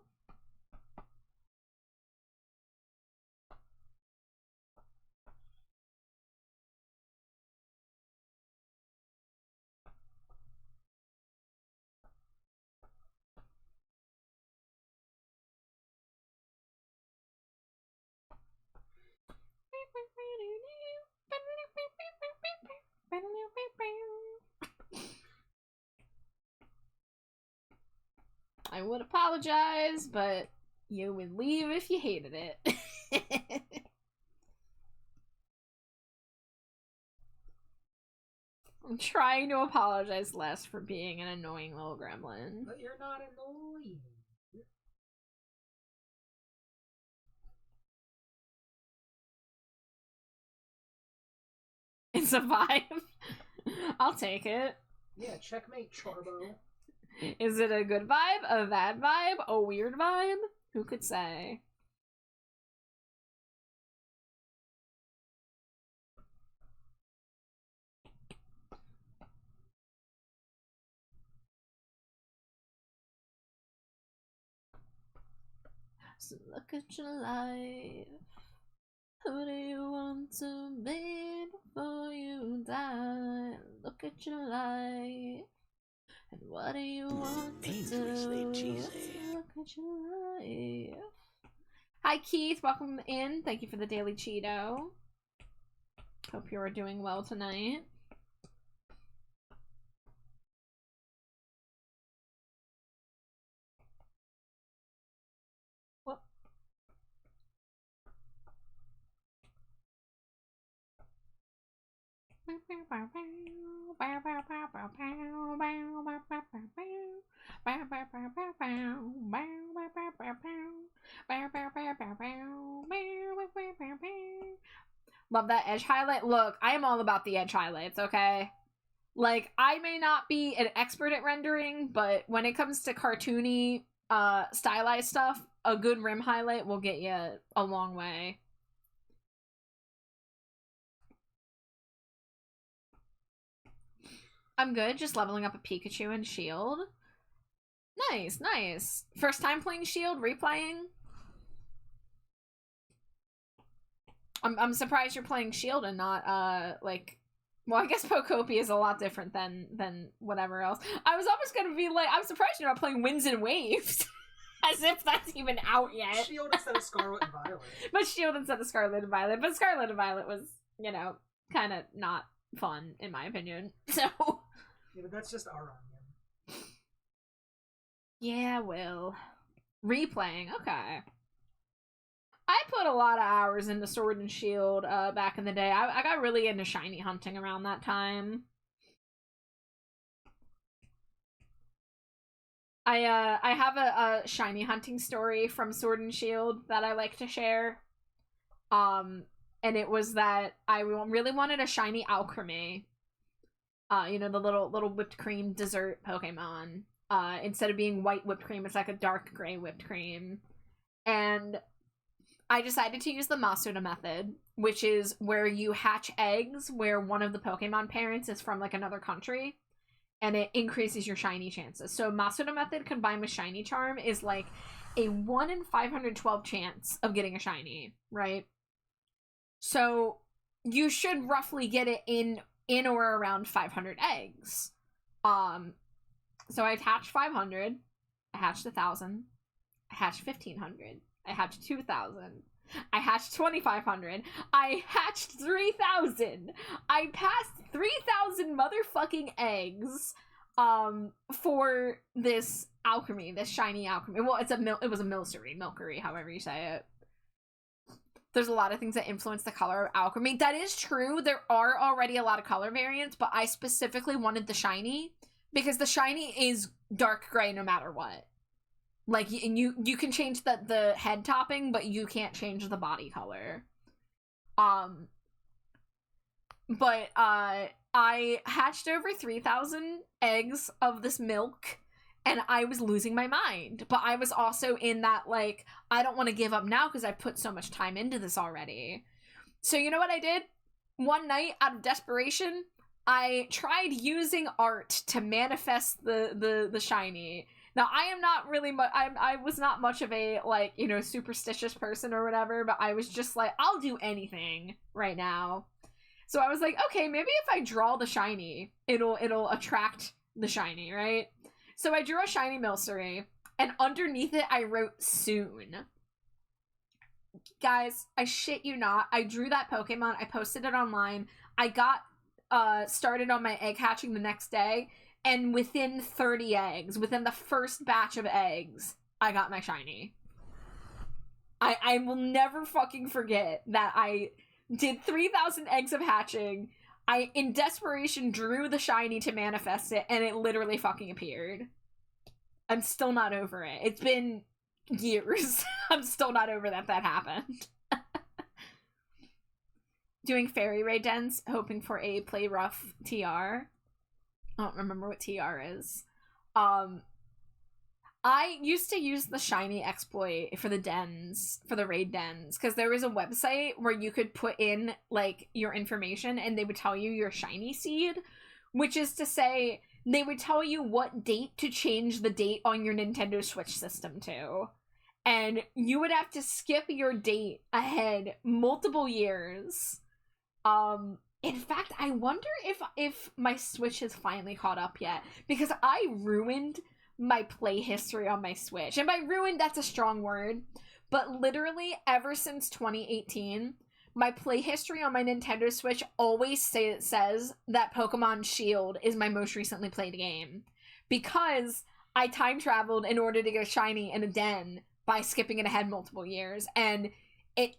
I would apologize, but you would leave if you hated it. I'm trying to apologize less for being an annoying little gremlin. But you're not annoying. It's a vibe. I'll take it. Yeah, checkmate, Charbo. Is it a good vibe? A bad vibe? A weird vibe? Who could say? So look at your life. Who do you want to be before you die? Look at your life. And what do you want to do? Cheesy. Look at your life. Hi Keith, welcome in. Thank you for the daily Cheeto. Hope you are doing well tonight. What? Love that edge highlight. Look, I am all about the edge highlights, okay? Like, I may not be an expert at rendering, but when it comes to cartoony, stylized stuff, a good rim highlight will get you a long way. I'm good, just leveling up a Pikachu and Shield. Nice, nice. First time playing Shield, replaying? I'm surprised you're playing Shield and not, like... Well, I guess Pokopia is a lot different than whatever else. I was almost gonna be like, I'm surprised you're not playing Winds and Waves. As if that's even out yet. Shield instead of Scarlet and Violet. But Shield instead of Scarlet and Violet. But Scarlet and Violet was, you know, kind of not fun, in my opinion. So... Yeah, but that's just our onion. Yeah, well... Replaying, okay. I put a lot of hours into Sword and Shield back in the day. I got really into shiny hunting around that time. I have a shiny hunting story from Sword and Shield that I like to share. And it was that I really wanted a shiny Alchemy. You know, the little whipped cream dessert Pokemon. Instead of being white whipped cream, it's like a dark gray whipped cream. And I decided to use the Masuda method, which is where you hatch eggs where one of the Pokemon parents is from, like, another country, and it increases your shiny chances. So Masuda method combined with Shiny Charm is, like, a 1 in 512 chance of getting a shiny, right? So you should roughly get it in or around 500 eggs. So I hatched 500, I hatched 1,000, I hatched 1,500. I hatched 2,000. I hatched 2,500. I hatched 3,000. I passed 3,000 motherfucking eggs for this alchemy, this shiny alchemy. Well, it was a milkery, however you say it. There's a lot of things that influence the color of alchemy. That is true. There are already a lot of color variants, but I specifically wanted the shiny because the shiny is dark gray no matter what. Like, and you can change the head topping, but you can't change the body color. But I hatched over 3,000 eggs of this milk, and I was losing my mind. But I was also in that, like, I don't want to give up now because I put so much time into this already. So you know what I did? One night, out of desperation, I tried using art to manifest the shiny. Now, I am not really I was not much of a, like, you know, superstitious person or whatever, but I was just like, I'll do anything right now. So I was like, okay, maybe if I draw the shiny, it'll attract the shiny, right? So I drew a shiny Milcery, and underneath it, I wrote soon. Guys, I shit you not. I drew that Pokemon, I posted it online, I got started on my egg hatching the next day, and within 30 eggs, within the first batch of eggs, I got my shiny. I will never fucking forget that I did 3,000 eggs of hatching. I, in desperation, drew the shiny to manifest it, and it literally fucking appeared. I'm still not over it. It's been years. I'm still not over that happened. Doing Fairy Ray Dens, hoping for a Play Rough TR. I don't remember what TR is. I used to use the shiny exploit for the dens, for the raid dens, because there was a website where you could put in, like, your information and they would tell you your shiny seed, which is to say, they would tell you what date to change the date on your Nintendo Switch system to. And you would have to skip your date ahead multiple years. In fact, I wonder if my Switch has finally caught up yet, because I ruined my play history on my Switch. And by ruined, that's a strong word, but literally ever since 2018, my play history on my Nintendo Switch always says that Pokemon Shield is my most recently played game, because I time traveled in order to get a shiny in a den by skipping it ahead multiple years, and it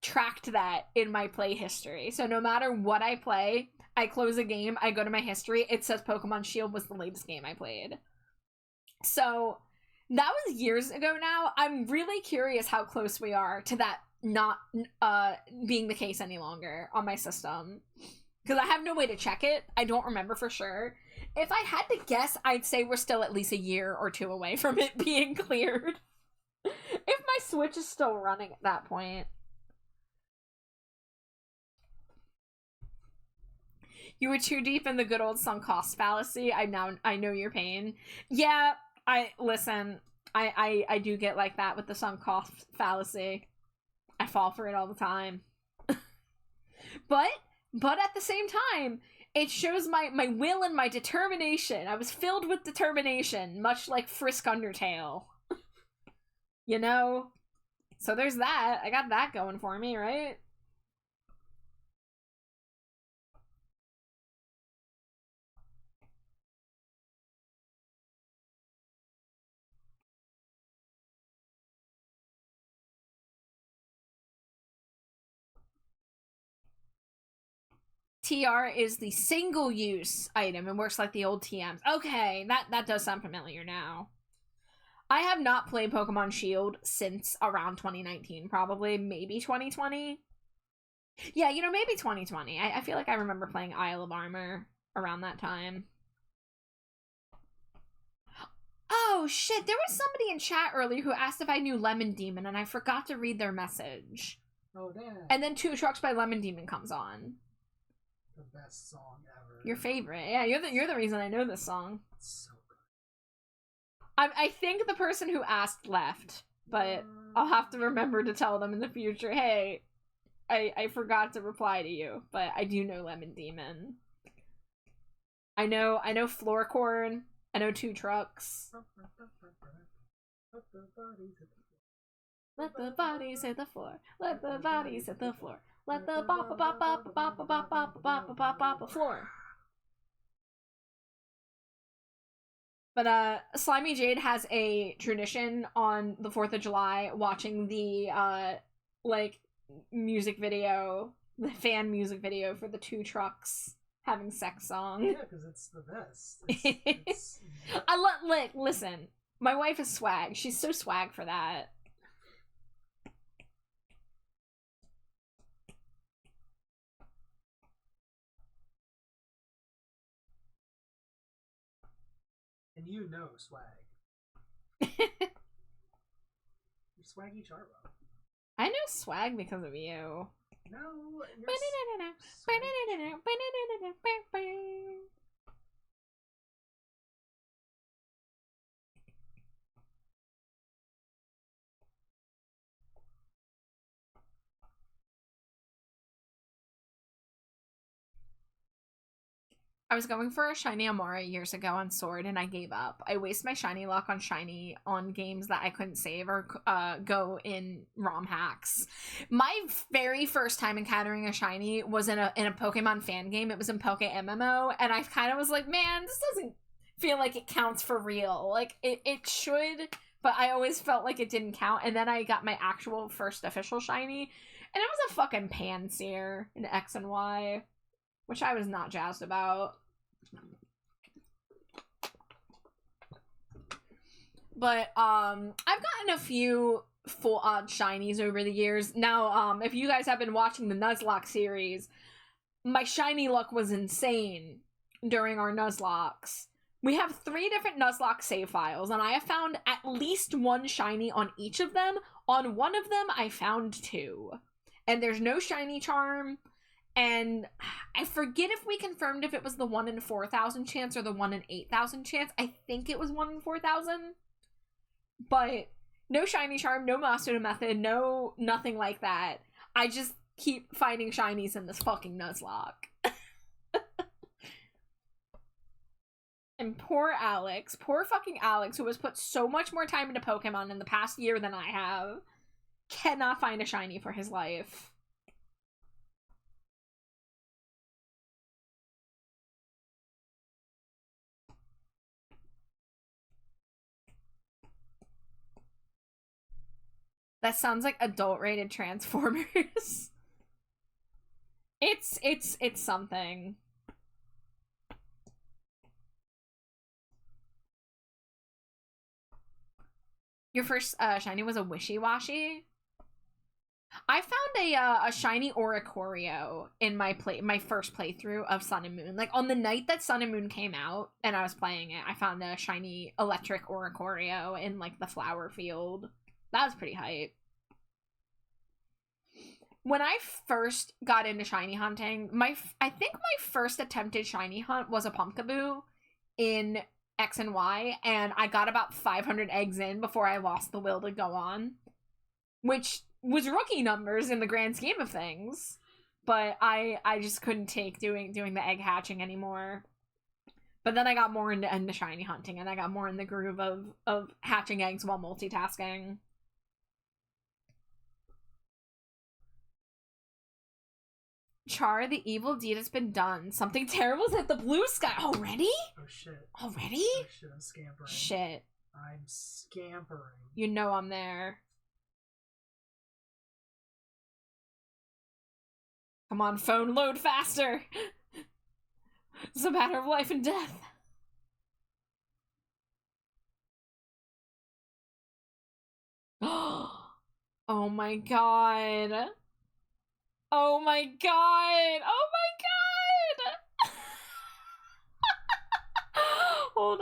tracked that in my play history. So no matter what I play, I close a game, I go to my history, it says Pokemon Shield was the latest game I played. So that was years ago now. I'm really curious how close we are to that not being the case any longer on my system, because I have no way to check it. I don't remember for sure. If I had to guess, I'd say we're still at least a year or two away from it being cleared. If my Switch is still running at that point. You were too deep in the good old sunk cost fallacy. I know your pain. Yeah, Listen, I do get like that with the sunk cost fallacy. I fall for it all the time. But at the same time, it shows my will and my determination. I was filled with determination, much like Frisk Undertale. You know? So there's that. I got that going for me, right? TR is the single-use item and works like the old TMs. Okay, that does sound familiar now. I have not played Pokemon Shield since around 2019, probably. Maybe 2020? Yeah, you know, maybe 2020. I feel like I remember playing Isle of Armor around that time. Oh, shit, there was somebody in chat earlier who asked if I knew Lemon Demon, and I forgot to read their message. Oh, damn. And then Two Trucks by Lemon Demon comes on. The best song ever. Your favorite. Yeah, you're the reason I know this song. It's so good. I think the person who asked left, but I'll have to remember to tell them in the future, hey, I forgot to reply to you, but I do know Lemon Demon. I know Floorcorn. I know Two Trucks. Let the bodies hit the floor. Let the bodies hit the floor. Let the bop bop bop bop bop bop bop bop bop bop floor. But Slimy Jade has a tradition on the 4th of July watching the like music video, the fan music video for the Two Trucks having sex song. Yeah, because it's the best. It's listen, my wife is swag. She's so swag for that. And you know swag. You're swaggy Charbo. I know swag because of you. No, you're I was going for a shiny Amara years ago on Sword and I gave up. I waste my shiny luck on shiny on games that I couldn't save or go in ROM hacks. My very first time encountering a shiny was in a Pokemon fan game. It was in Poke MMO, and I kind of was like, man, this doesn't feel like it counts for real. Like it should, but I always felt like it didn't count. And then I got my actual first official shiny, and it was a fucking Pansear in X and Y, which I was not jazzed about. But I've gotten a few full odd shinies over the years. Now, if you guys have been watching the Nuzlocke series, my shiny luck was insane during our Nuzlockes. We have 3 different Nuzlocke save files, and I have found at least 1 shiny on each of them. On one of them, I found 2. And there's no shiny charm. And I forget if we confirmed if it was the 1 in 4,000 chance or the 1 in 8,000 chance. I think it was 1 in 4,000. But no shiny charm, no master method, no nothing like that. I just keep finding shinies in this fucking Nuzlocke. And poor fucking Alex, who has put so much more time into Pokemon in the past year than I have, cannot find a shiny for his life. That sounds like adult-rated Transformers. It's something. Your first shiny was a Wishy-Washy? I found a shiny Oricorio in my first playthrough of Sun and Moon. Like, on the night that Sun and Moon came out and I was playing it, I found a shiny electric Oricorio in, like, the flower field. That was pretty hype. When I first got into shiny hunting, I think my first attempted shiny hunt was a Pumpkaboo in X and Y, and I got about 500 eggs in before I lost the will to go on, which was rookie numbers in the grand scheme of things. But I just couldn't take doing the egg hatching anymore. But then I got more into shiny hunting, and I got more in the groove of hatching eggs while multitasking. Char, the evil deed has been done. Something terrible's hit the blue sky. Already? Oh shit. Already? Oh shit, I'm scampering. Shit. I'm scampering. You know I'm there. Come on, phone, load faster! It's a matter of life and death. Oh my god. Oh my god! Oh my god! Hold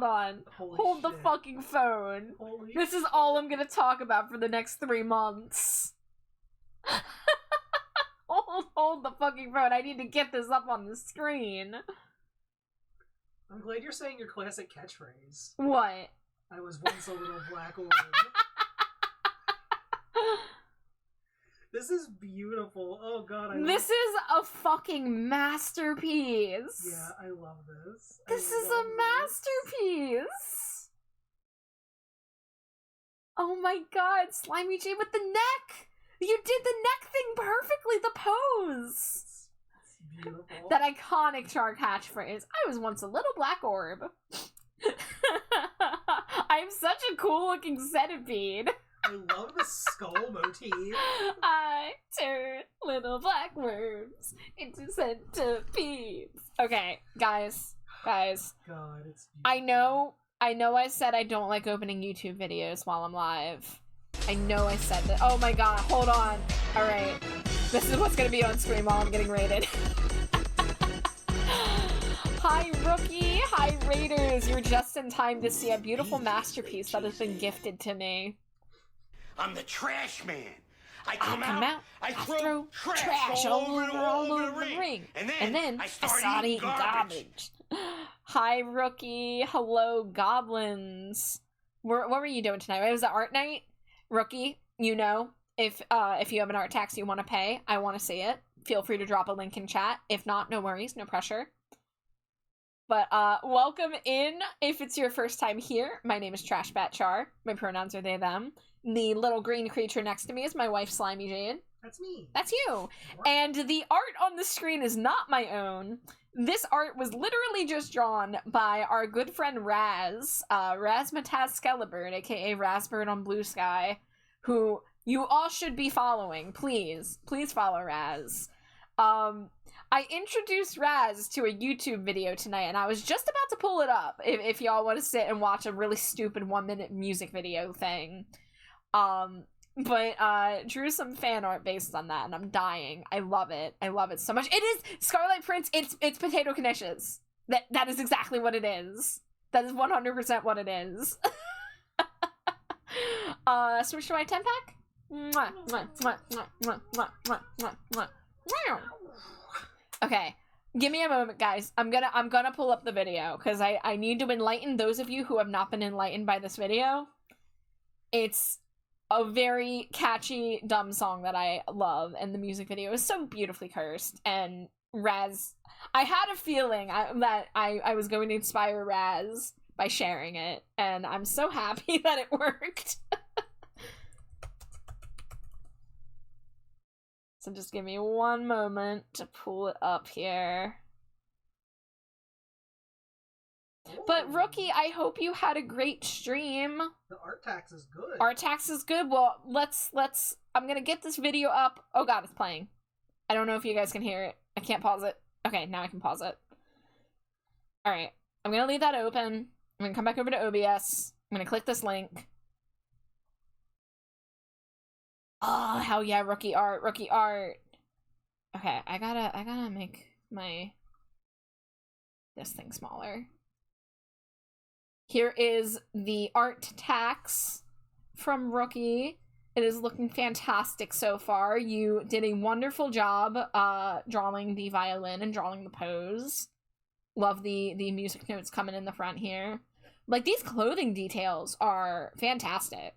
on. Hold the shit. fucking phone. Holy This is all I'm gonna talk about for the next 3 months. Hold the fucking phone. I need to get this up on the screen. I'm glad you're saying your classic catchphrase. What? I was once a little black orb. This is beautiful. Oh god, This is a fucking masterpiece. Yeah, I love this. This is a masterpiece. Oh my god, Slimy J with the neck. You did the neck thing perfectly, the pose. It's beautiful. That iconic shark catchphrase. I was once a little black orb. I'm such a cool looking centipede. I love the skull motif. I turn little black worms into centipedes. Okay, guys. God, it's beautiful. I know I said I don't like opening YouTube videos while I'm live. I know I said that. Oh my god, hold on. Alright. This is what's gonna be on screen while I'm getting rated. Hi, Rookie! Hi, Raiders! You're just in time to see a beautiful masterpiece that has been gifted to me. I'm the trash man. I come come out, I I throw trash all over the ring. And then I start eating garbage. Hi, Rookie. Hello, goblins. What were you doing tonight? It was the art night? Rookie, you know, if you have an art tax you want to pay, I want to see it. Feel free to drop a link in chat. If not, no worries, no pressure. But welcome in if it's your first time here. My name is TrashBatChar. My pronouns are they, them. The little green creature next to me is my wife, Slimy Jade. That's me. That's you. And the art on the screen is not my own. This art was literally just drawn by our good friend Raz, Razmataz Skelebird, aka Razbird on Blue Sky, who you all should be following. Please follow Raz. I introduced Raz to a YouTube video tonight, and I was just about to pull it up if y'all want to sit and watch a really stupid 1-minute music video thing. But drew some fan art based on that, and I'm dying. I love it. I love it so much. It is Scarlet Prince. It's potato knishes. That is exactly what it is. That is 100% what it is. Switch to my 10-pack? Mwah, mwah, mwah, mwah, mwah, mwah, mwah, mwah, mwah. Meow. Okay, give me a moment, guys. I'm gonna pull up the video because I need to enlighten those of you who have not been enlightened by this video. It's a very catchy, dumb song that I love, and the music video is so beautifully cursed. And Raz, I had a feeling that I was going to inspire Raz by sharing it, and I'm so happy that it worked. So just give me one moment to pull it up here. But Rookie, I hope you had a great stream. The art tax is good. Art tax is good. Well, let's I'm gonna get this video up. Oh god, it's playing. I don't know if you guys can hear it. I can't pause it. Okay, now I can pause it. Alright. I'm gonna leave that open. I'm gonna come back over to OBS. I'm gonna click this link. Oh, hell yeah, rookie art. Okay, I gotta make this thing smaller. Here is the art tax from Rookie. It is looking fantastic so far. You did a wonderful job drawing the violin and drawing the pose. Love the music notes coming in the front here. Like, these clothing details are fantastic.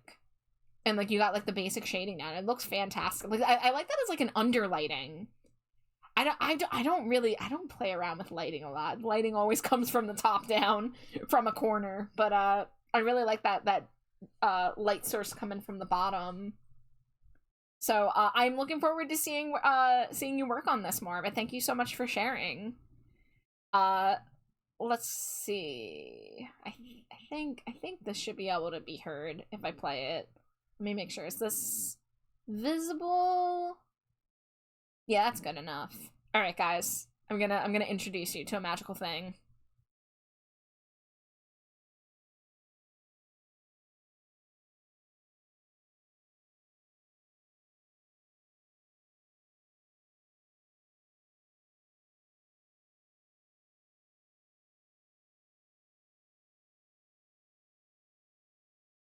And, like, you got, like, the basic shading down. It looks fantastic. Like, I like that as, like, an underlighting. I don't play around with lighting a lot. Lighting always comes from the top down, from a corner. But, I really like that light source coming from the bottom. So, I'm looking forward to seeing you work on this more, but thank you so much for sharing. Let's see. I think this should be able to be heard if I play it. Let me make sure. Is this visible? Yeah, that's good enough. All right, guys. I'm gonna introduce you to a magical thing.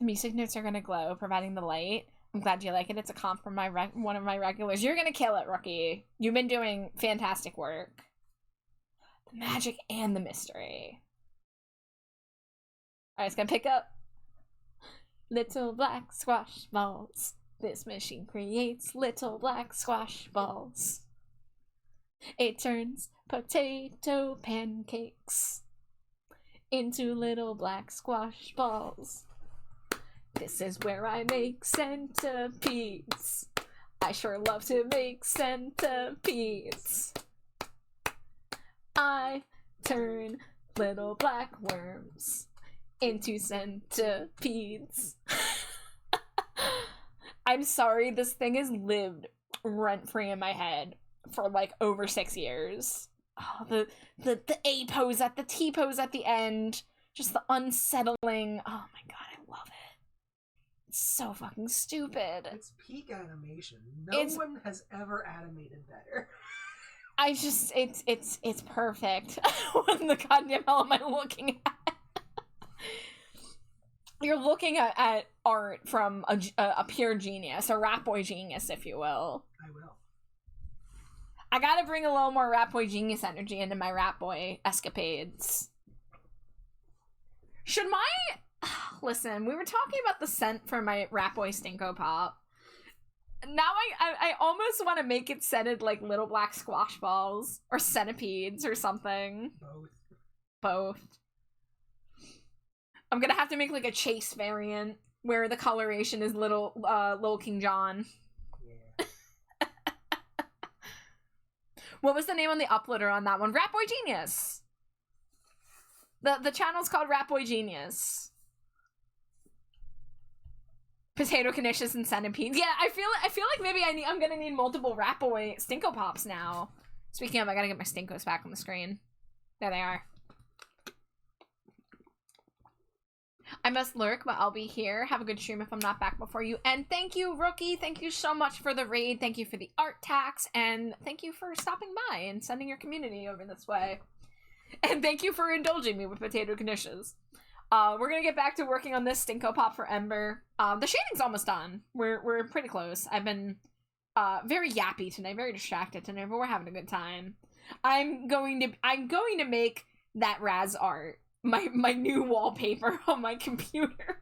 The music notes are gonna glow, providing the light. I'm glad you like it. It's a comp from one of my regulars. You're gonna kill it, Rookie. You've been doing fantastic work. The magic and the mystery. Alright, it's gonna pick up. Little black squash balls. This machine creates little black squash balls. It turns potato pancakes into little black squash balls. This is where I make centipedes. I sure love to make centipedes. I turn little black worms into centipedes. I'm sorry, this thing has lived rent-free in my head for like over 6 years. Oh, the A pose at the T pose at the end. Just the unsettling. Oh my god, I love it. So fucking stupid. It's peak animation. No one has ever animated better. I just it's perfect. What the goddamn hell am I looking at? You're looking at art from a pure genius, a rat boy genius, if you will. I will. I gotta bring a little more rat boy genius energy into my rat boy escapades. Should my listen, we were talking about the scent for my Rat Boy Stinko Pop. Now I almost want to make it scented like little black squash balls or centipedes or something. Both. I'm gonna have to make like a chase variant where the coloration is little King John. Yeah. What was the name on the uploader on that one? Rat Boy Genius. The channel's called Rat Boy Genius. Potato Knishes and centipedes. Yeah, I feel like maybe I'm gonna need multiple Rat Boy Stinko Pops now. Speaking of, I gotta get my Stinkos back on the screen. There they are. I must lurk, but I'll be here. Have a good stream if I'm not back before you. And thank you, Rookie. Thank you so much for the raid. Thank you for the art tax. And thank you for stopping by and sending your community over this way. And thank you for indulging me with Potato Knishes. We're gonna get back to working on this Stinko Pop for Ember. The shading's almost done. We're pretty close. I've been very yappy tonight, very distracted tonight, but we're having a good time. I'm going to make that Raz art my new wallpaper on my computer.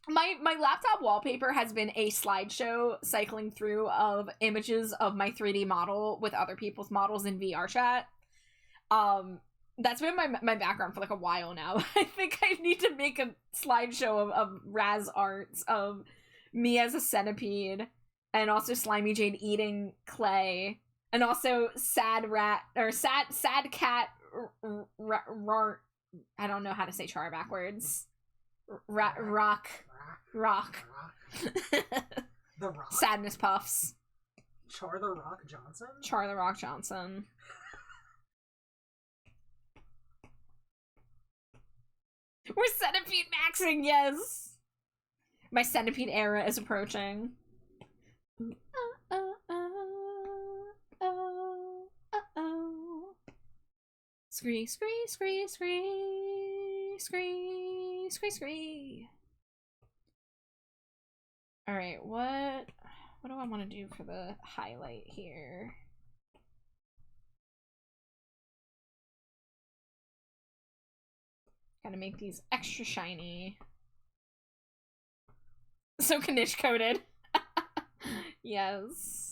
My laptop wallpaper has been a slideshow cycling through of images of my 3D model with other people's models in VR chat. That's been my background for like a while now. I think I need to make a slideshow of Raz arts of me as a centipede, and also Slimy Jade eating clay, and also sad cat. I don't know how to say char backwards. Rock. The Rock. Sadness puffs. Char the Rock Johnson. Char the Rock Johnson. We're centipede maxing, yes! My centipede era is approaching. Scree, scree, scree, scree, scree, scree, scree. Alright, what do I want to do for the highlight here? Gotta make these extra shiny. So Kanish coated. Yes.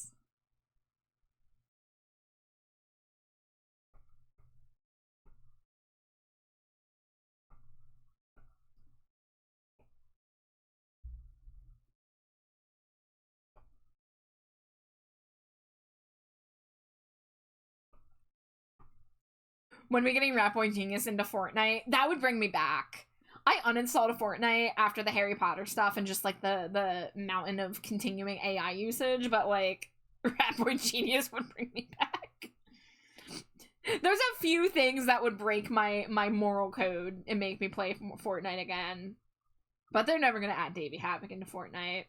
When we're getting Rat Boy Genius into Fortnite, that would bring me back. I uninstalled a Fortnite after the Harry Potter stuff and just like the mountain of continuing AI usage, but like Rat Boy Genius would bring me back. There's a few things that would break my moral code and make me play Fortnite again, but they're never gonna add Davey Havoc into Fortnite.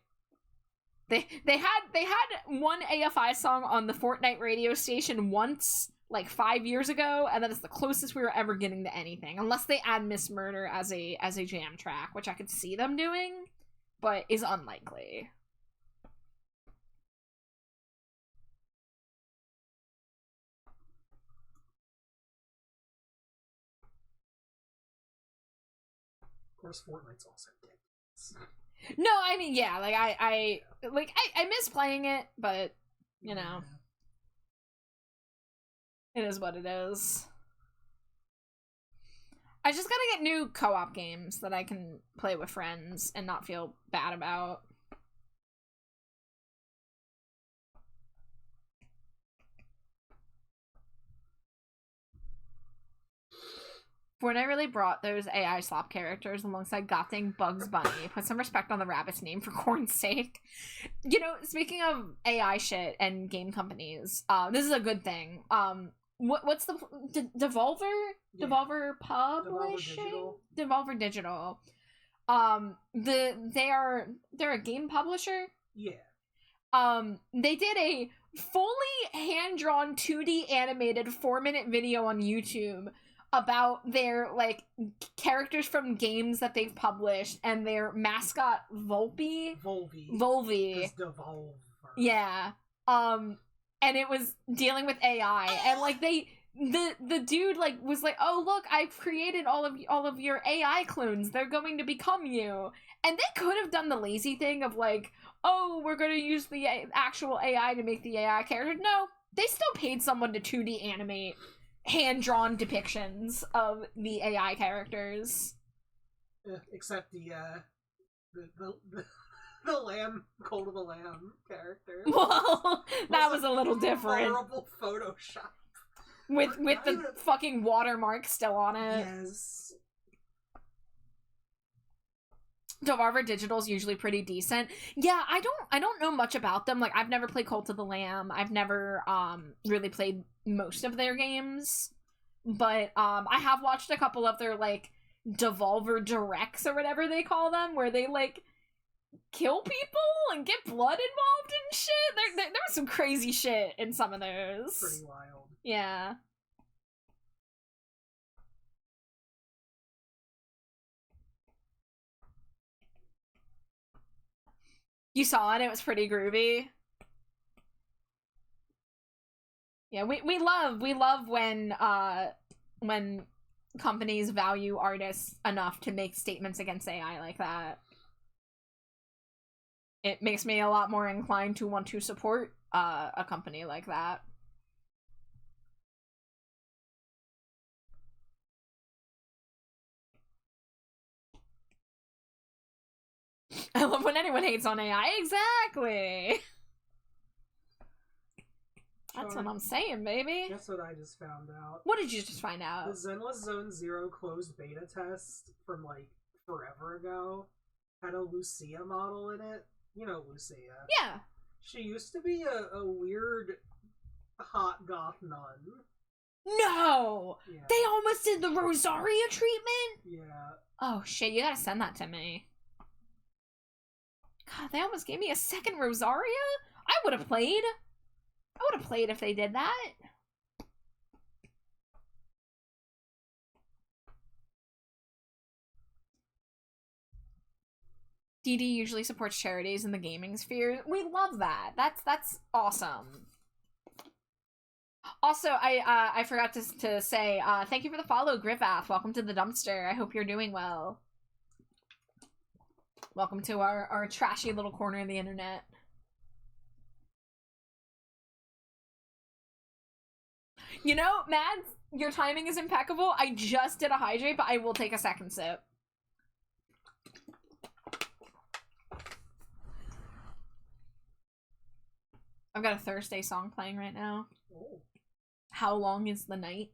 They had one AFI song on the Fortnite radio station once, like 5 years ago, and that is the closest we were ever getting to anything, unless they add Miss Murder as a jam track, which I could see them doing, but is unlikely. Of course, Fortnite's also dead. No, I mean, yeah, like I miss playing it, but you know. It is what it is. I just gotta get new co-op games that I can play with friends and not feel bad about. Fortnite really brought those AI slop characters alongside goddamn Bugs Bunny. Put some respect on the rabbit's name for corn's sake. You know, speaking of AI shit and game companies, this is a good thing. What's the Devolver? Yeah. Devolver Publishing? Devolver Digital. They're a game publisher. Yeah. They did a fully hand-drawn 2D animated 4-minute video on YouTube about their like characters from games that they've published and their mascot Volpe. Devolver. Yeah. And it was dealing with AI, and like the dude like was like, oh look, I've created all of your AI clones. They're going to become you. And they could have done the lazy thing of like, oh, we're going to use the actual AI to make the AI character. No, they still paid someone to 2D animate hand-drawn depictions of the AI characters. Except the lamb, Cold of the Lamb character. Well, that was a little different. Horrible Photoshop. With the fucking watermark still on it. Yes. Devolver Digital's usually pretty decent. Yeah, I don't know much about them. Like, I've never played Cult of the Lamb. I've never really played most of their games. But I have watched a couple of their like Devolver Directs or whatever they call them, where they like kill people and get blood involved and shit. There was some crazy shit in some of those. Pretty wild. Yeah. You saw it, it was pretty groovy. Yeah, we love when companies value artists enough to make statements against AI like that. It makes me a lot more inclined to want to support a company like that. I love when anyone hates on AI. Exactly. That's what I'm saying, baby. Guess what I just found out? What did you just find out? The Zenless Zone Zero closed beta test from like forever ago had a Lucia model in it. You know Lucia. Yeah. She used to be a weird hot goth nun. No! Yeah. They almost did the Rosaria treatment? Yeah. Oh shit, you gotta send that to me. God, they almost gave me a second Rosaria? I would have played. I would have played if they did that. DD usually supports charities in the gaming sphere. We love that. That's awesome. Also, I forgot to say, thank you for the follow, Grivath. Welcome to the dumpster. I hope you're doing well. Welcome to our trashy little corner of the internet. You know, Mads, your timing is impeccable. I just did a hydrate, but I will take a second sip. I've got a Thursday song playing right now. Oh. How Long is the Night?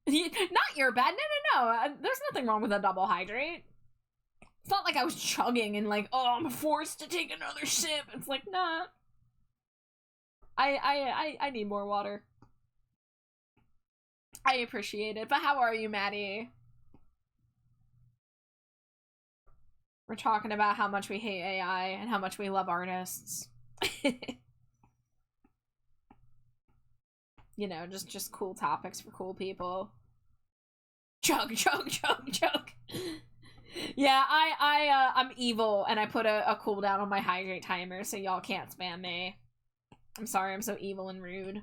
Not your bad. No. There's nothing wrong with a double hydrate. It's not like I was chugging and like, oh, I'm forced to take another sip. It's like, nah. I need more water. I appreciate it. But how are you, Maddie? We're talking about how much we hate AI and how much we love artists. You know, just cool topics for cool people. Chug. Yeah, I'm evil, and I put a cooldown on my hydrate timer, so y'all can't spam me. I'm sorry, I'm so evil and rude.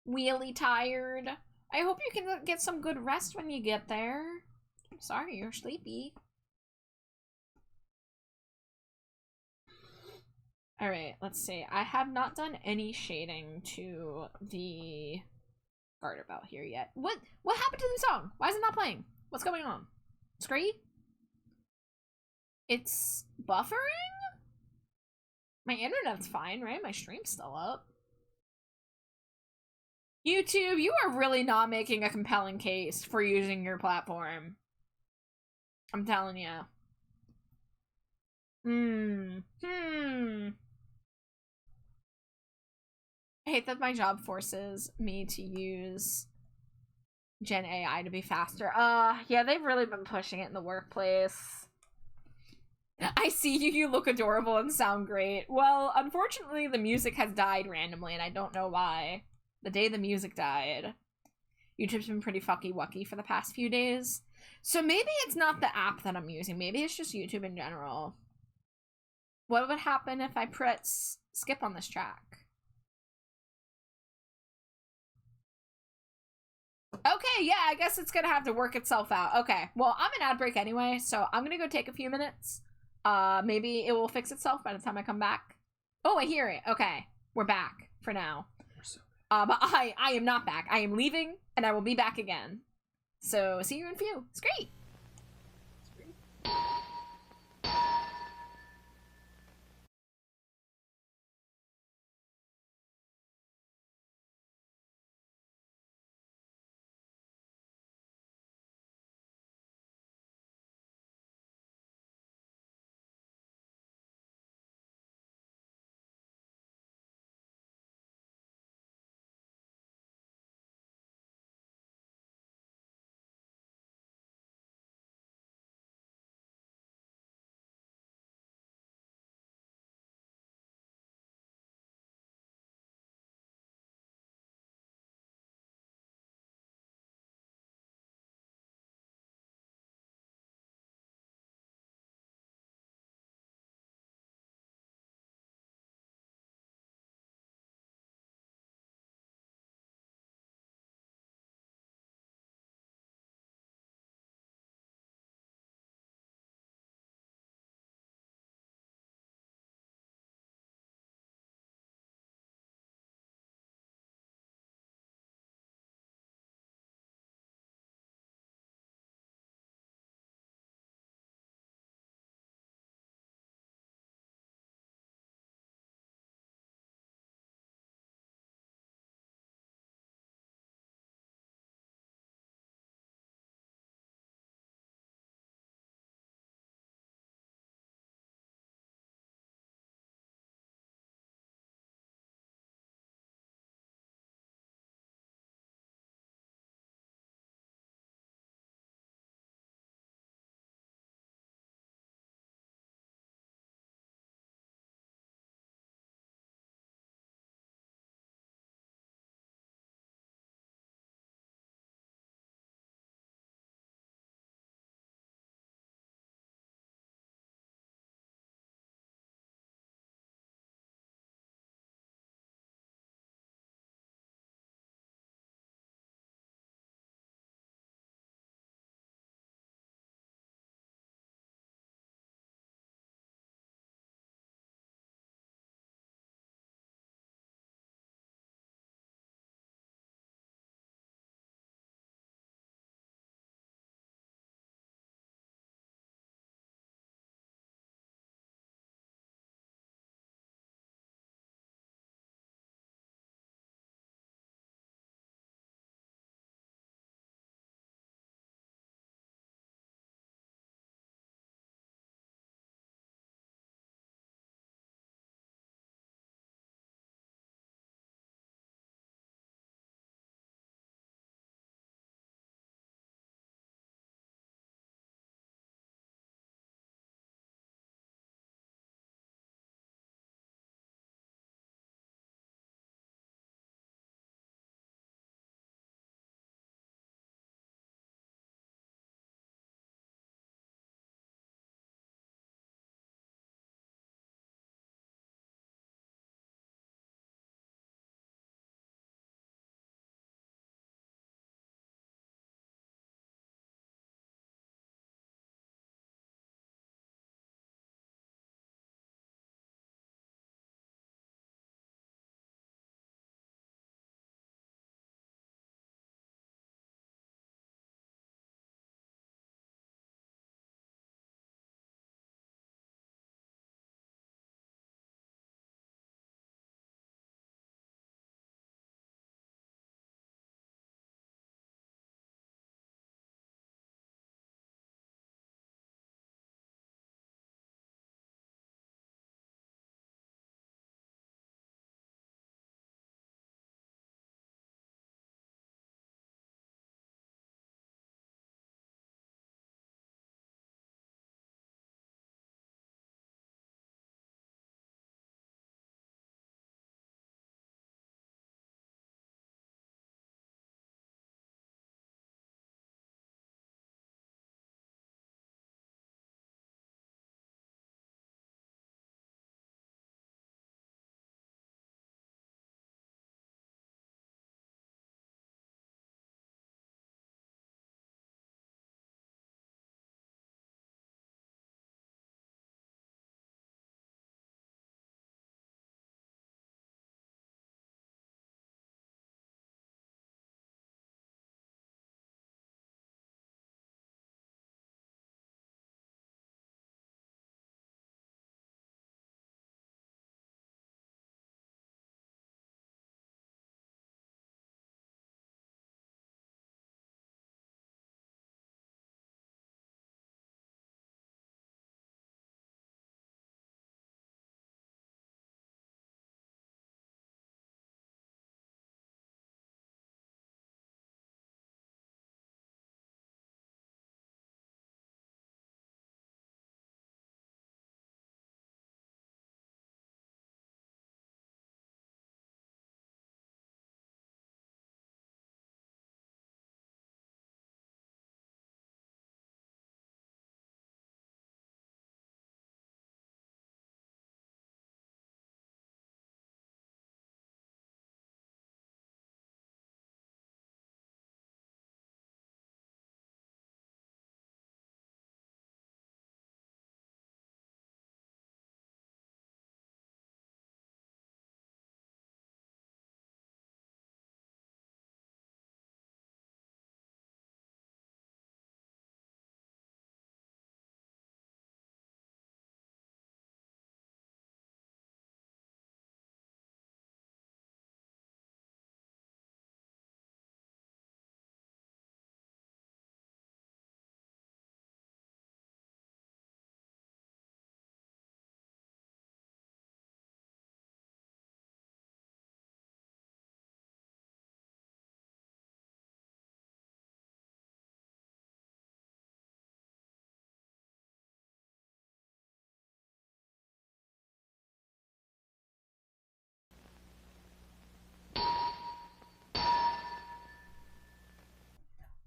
Really tired. I hope you can get some good rest when you get there. I'm sorry, you're sleepy. Alright, let's see. I have not done any shading to the garter belt here yet. What happened to the song? Why is it not playing? What's going on? Scree? It's buffering? My internet's fine, right? My stream's still up. YouTube, you are really not making a compelling case for using your platform. I'm telling you. I hate that my job forces me to use Gen AI to be faster. Yeah, they've really been pushing it in the workplace. I see you, you look adorable and sound great. Well, unfortunately, the music has died randomly, and I don't know why. The day the music died. YouTube's been pretty fucky-wucky for the past few days. So maybe it's not the app that I'm using. Maybe it's just YouTube in general. What would happen if I press skip on this track? Okay, yeah, I guess it's gonna have to work itself out. Okay, well, I'm an ad break anyway, so I'm gonna go take a few minutes. Maybe it will fix itself by the time I come back. Oh, I hear it. Okay, we're back for now. But I am not back. I am leaving, and I will be back again. So, see you in a few. It's great.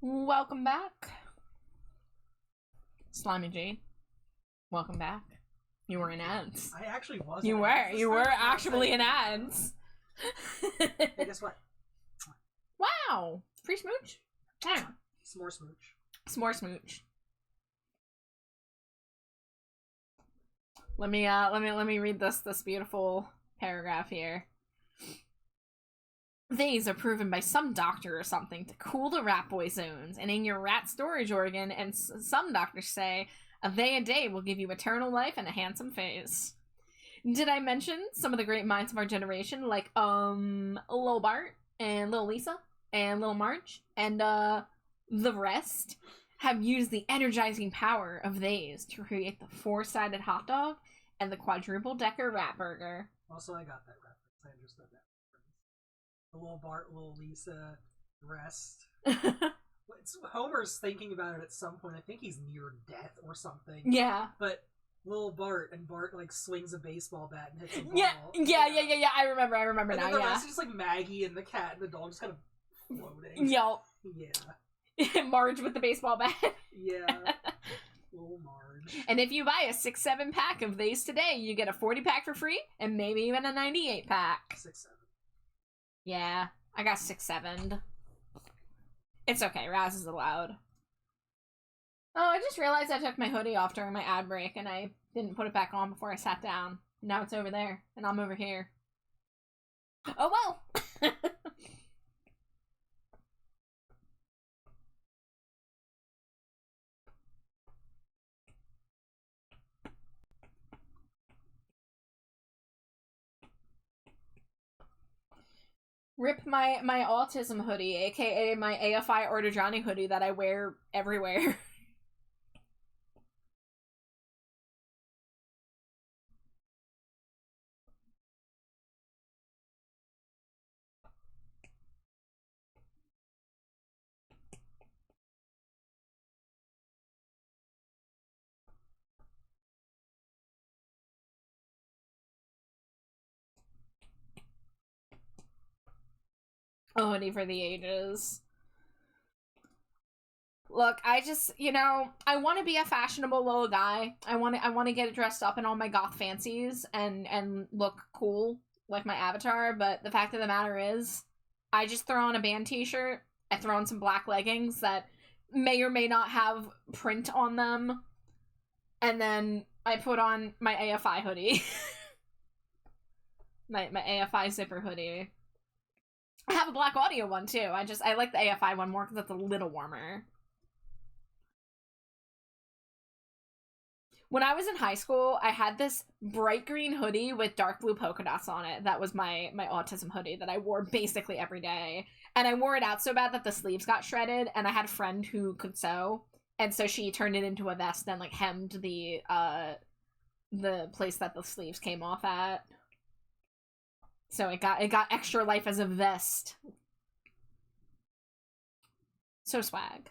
Welcome back. Slimy G. Welcome back. You were in ads. I actually was. You were. You were actually in ads. Hey, guess what? Wow. Free smooch? Yeah. S'more smooch. S'more smooch. Let me read this beautiful paragraph here. These are proven by some doctor or something to cool the rat boy zones and in your rat storage organ, and some doctors say a day will give you eternal life and a handsome face. Did I mention some of the great minds of our generation, like Lil Bart and Lil Lisa and Lil Marge and the rest have used the energizing power of these to create the 4-sided hot dog and the quadruple decker rat burger. Also, I got that reference. I understood that reference. The Lil Bart, Lil Lisa, the rest. Homer's thinking about it at some point. I think he's near death or something. Yeah. But Lil Bart, and Bart like swings a baseball bat and hits a ball. Yeah. I remember And now. then the rest is just like Maggie and the cat and the dog just kind of floating. Yup. Yeah. Marge with the baseball bat. Yeah. Little Marge. And if you buy a 6-7 pack of these today, you get a 40 pack for free and maybe even a 98 pack. 6-7. Yeah, I got 6-7'd. It's okay, Raz is allowed. Oh, I just realized I took my hoodie off during my ad break and I didn't put it back on before I sat down. Now it's over there, and I'm over here. Oh well! Rip my autism hoodie, aka my AFI Order Johnny hoodie that I wear everywhere. A hoodie for the ages. Look, I just, I want to be a fashionable little guy. I want to get dressed up in all my goth fancies and look cool like my avatar, but the fact of the matter is, I just throw on a band t-shirt, I throw on some black leggings that may or may not have print on them, and then I put on my AFI hoodie. my AFI zipper hoodie. I have a black audio one too. I like the AFI one more because it's a little warmer. When I was in high school, I had this bright green hoodie with dark blue polka dots on it. That was my autism hoodie that I wore basically every day. And I wore it out so bad that the sleeves got shredded, and I had a friend who could sew. And so she turned it into a vest and like hemmed the place that the sleeves came off at. So it got extra life as a vest. So swag.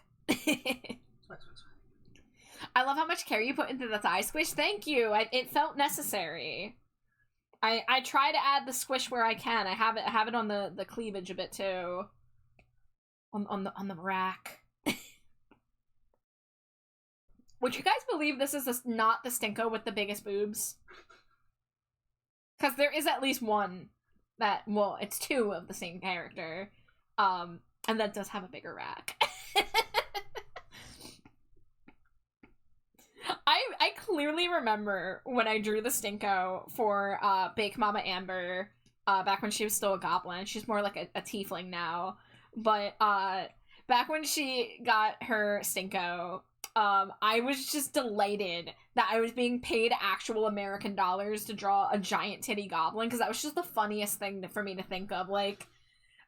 I love how much care you put into the thigh squish. Thank you. It felt necessary. I try to add the squish where I can. I have it on the cleavage a bit too. On the rack. Would you guys believe this is not the Stinko with the biggest boobs? Because there is at least one that, well, it's two of the same character. And that does have a bigger rack. I clearly remember when I drew the Stinko for Bake Mama Amber, back when she was still a goblin. She's more like a tiefling now. But back when she got her Stinko, I was just delighted that I was being paid actual American dollars to draw a giant titty goblin, because that was just the funniest thing for me to think of. Like,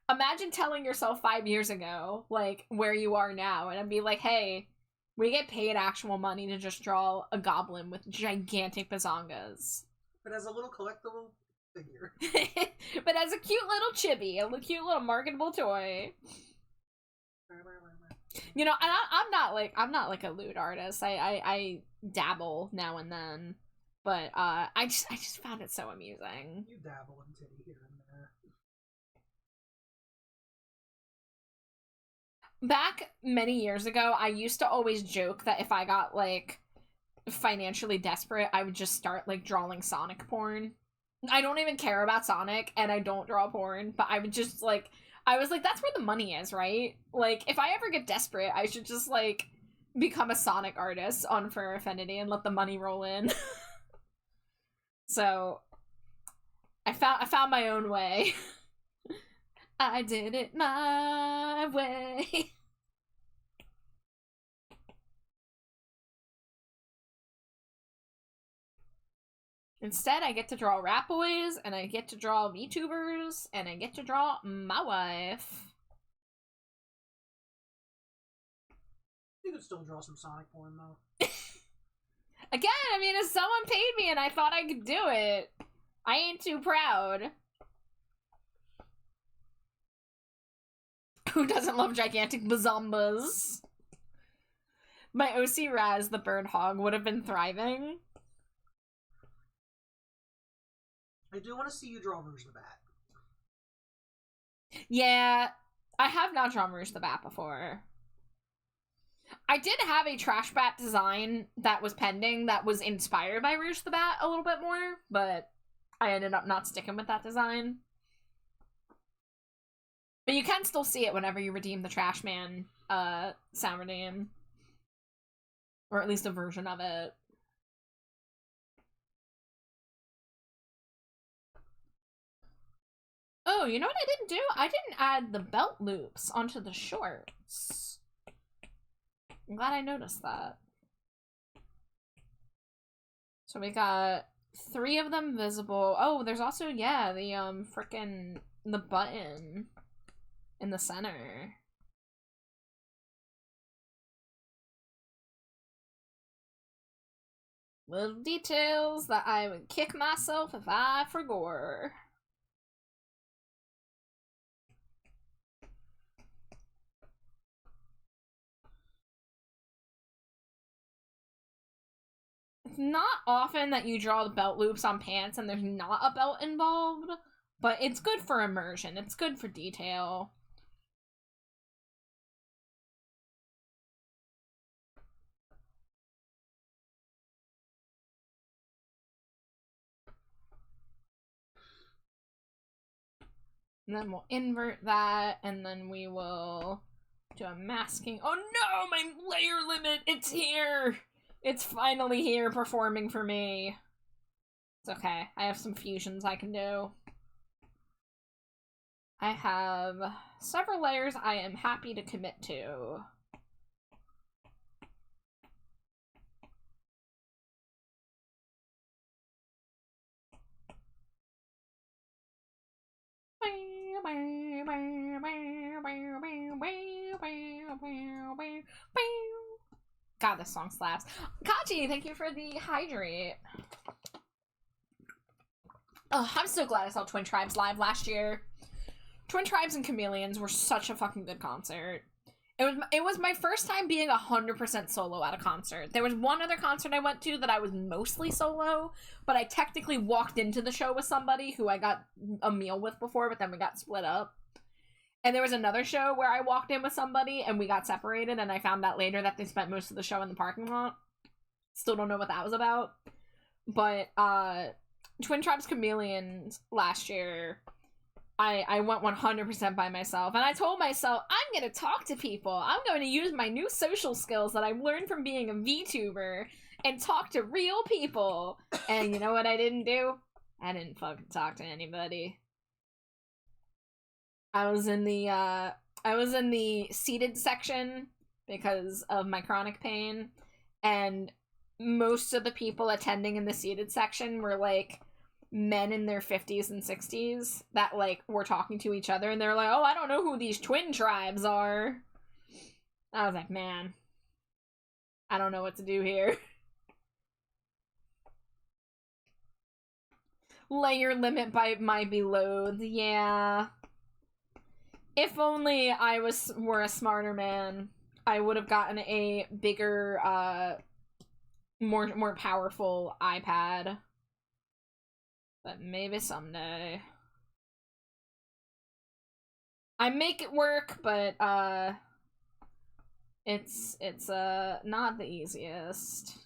imagine telling yourself 5 years ago, like, where you are now, and I'd be like, hey, we get paid actual money to just draw a goblin with gigantic bazongas. But as a little collectible figure. But as a cute little chibi, a cute little marketable toy. You know, and I'm not like a lewd artist. I dabble now and then, but I just found it so amusing. You dabble in titty here and there. back many years ago, I used to always joke that if I got, like, financially desperate, I would just start, like, drawing Sonic porn. I don't even care about Sonic, and I don't draw porn, but I would just, like, I was like, that's where the money is, right? Like, if I ever get desperate, I should just, like, become a Sonic artist on Fur Affinity and let the money roll in. So, I found my own way. I did it my way. Instead, I get to draw rat boys, and I get to draw VTubers, and I get to draw my wife. You could still draw some Sonic porn, though. Again, I mean, if someone paid me and I thought I could do it, I ain't too proud. Who doesn't love gigantic bazombas? My OC Raz, the bird hog, would have been thriving. I do want to see you draw Rouge the Bat. Yeah, I have not drawn Rouge the Bat before. I did have a Trash Bat design that was pending that was inspired by Rouge the Bat a little bit more, but I ended up not sticking with that design. But you can still see it whenever you redeem the Trash Man sound redeem. Or at least a version of it. Oh, you know what I didn't do? I didn't add the belt loops onto the shorts. I'm glad I noticed that. So we got 3 of them visible. Oh, there's also, yeah, the, frickin' the button in the center. Little details that I would kick myself if I forgot. It's not often that you draw the belt loops on pants and there's not a belt involved, but it's good for immersion. It's good for detail. And then we'll invert that, and then we will do a masking. Oh no, my layer limit! It's here! It's finally here performing for me. It's okay. I have some fusions I can do. I have several layers I am happy to commit to. God, this song slaps. Kachi, thank you for the hydrate. Oh, I'm so glad I saw Twin Tribes live last year. Twin Tribes and Chameleons were such a fucking good concert. It was my first time being 100% solo at a concert. There was one other concert I went to that I was mostly solo, but I technically walked into the show with somebody who I got a meal with before, but then we got split up. And there was another show where I walked in with somebody and we got separated, and I found out later that they spent most of the show in the parking lot. Still don't know what that was about. But, Twin Tribes Chameleons last year, I went 100% by myself, and I told myself, I'm gonna talk to people. I'm going to use my new social skills that I've learned from being a VTuber and talk to real people. And you know what I didn't do? I didn't fucking talk to anybody. I was in the seated section because of my chronic pain, and most of the people attending in the seated section were like men in their 50s and 60s that like were talking to each other, and they're like, oh, I don't know who these twin tribes are. I was like, man, I don't know what to do here. Layer limit by my below. Yeah. If only I were a smarter man, I would have gotten a bigger, more powerful iPad. But maybe someday. I make it work, but, It's not the easiest.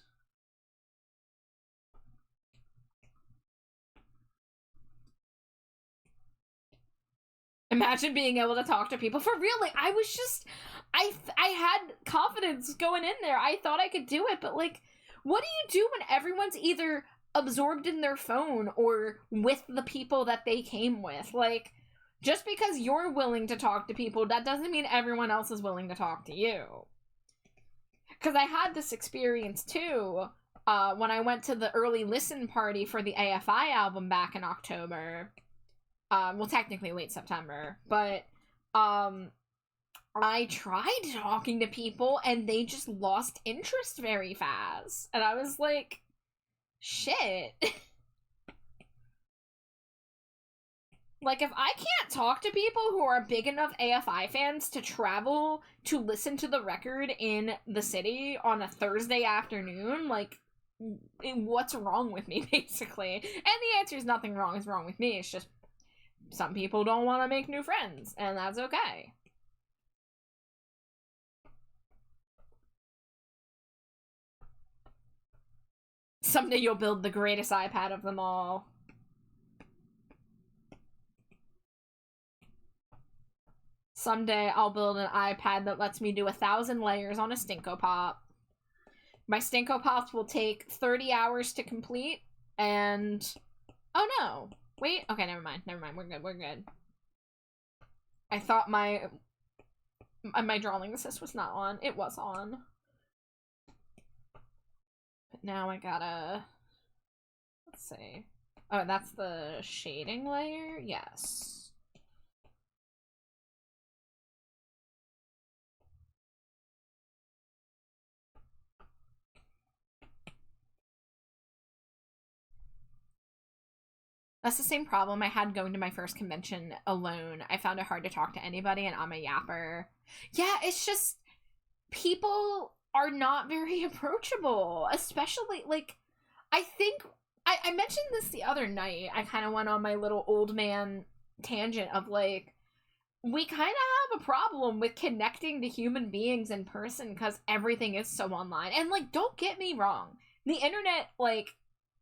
Imagine being able to talk to people for real. Like, I was just, I had confidence going in there. I thought I could do it, but like, what do you do when everyone's either absorbed in their phone or with the people that they came with? Like, just because you're willing to talk to people, that doesn't mean everyone else is willing to talk to you. Because I had this experience too when I went to the early listen party for the AFI album back in October. Well, technically late September, but I tried talking to people and they just lost interest very fast. And I was like, shit. Like, if I can't talk to people who are big enough AFI fans to travel to listen to the record in the city on a Thursday afternoon, like, what's wrong with me, basically? And the answer is nothing wrong is wrong with me. It's just some people don't want to make new friends, and that's okay. Someday you'll build the greatest iPad of them all. Someday I'll build an iPad that lets me do 1,000 layers on a Stinko Pop. My Stinko Pops will take 30 hours to complete, and... Oh no! Wait, okay, never mind, we're good. I thought my drawing assist was not on. It was on. But now I gotta... Let's see. Oh, that's the shading layer? Yes. That's the same problem I had going to my first convention alone. I found it hard to talk to anybody, and I'm a yapper. Yeah, it's just... People are not very approachable. Especially, like... I think... I mentioned this the other night. I kind of went on my little old man tangent of, like... We kind of have a problem with connecting to human beings in person because everything is so online. And, like, don't get me wrong. The internet, like...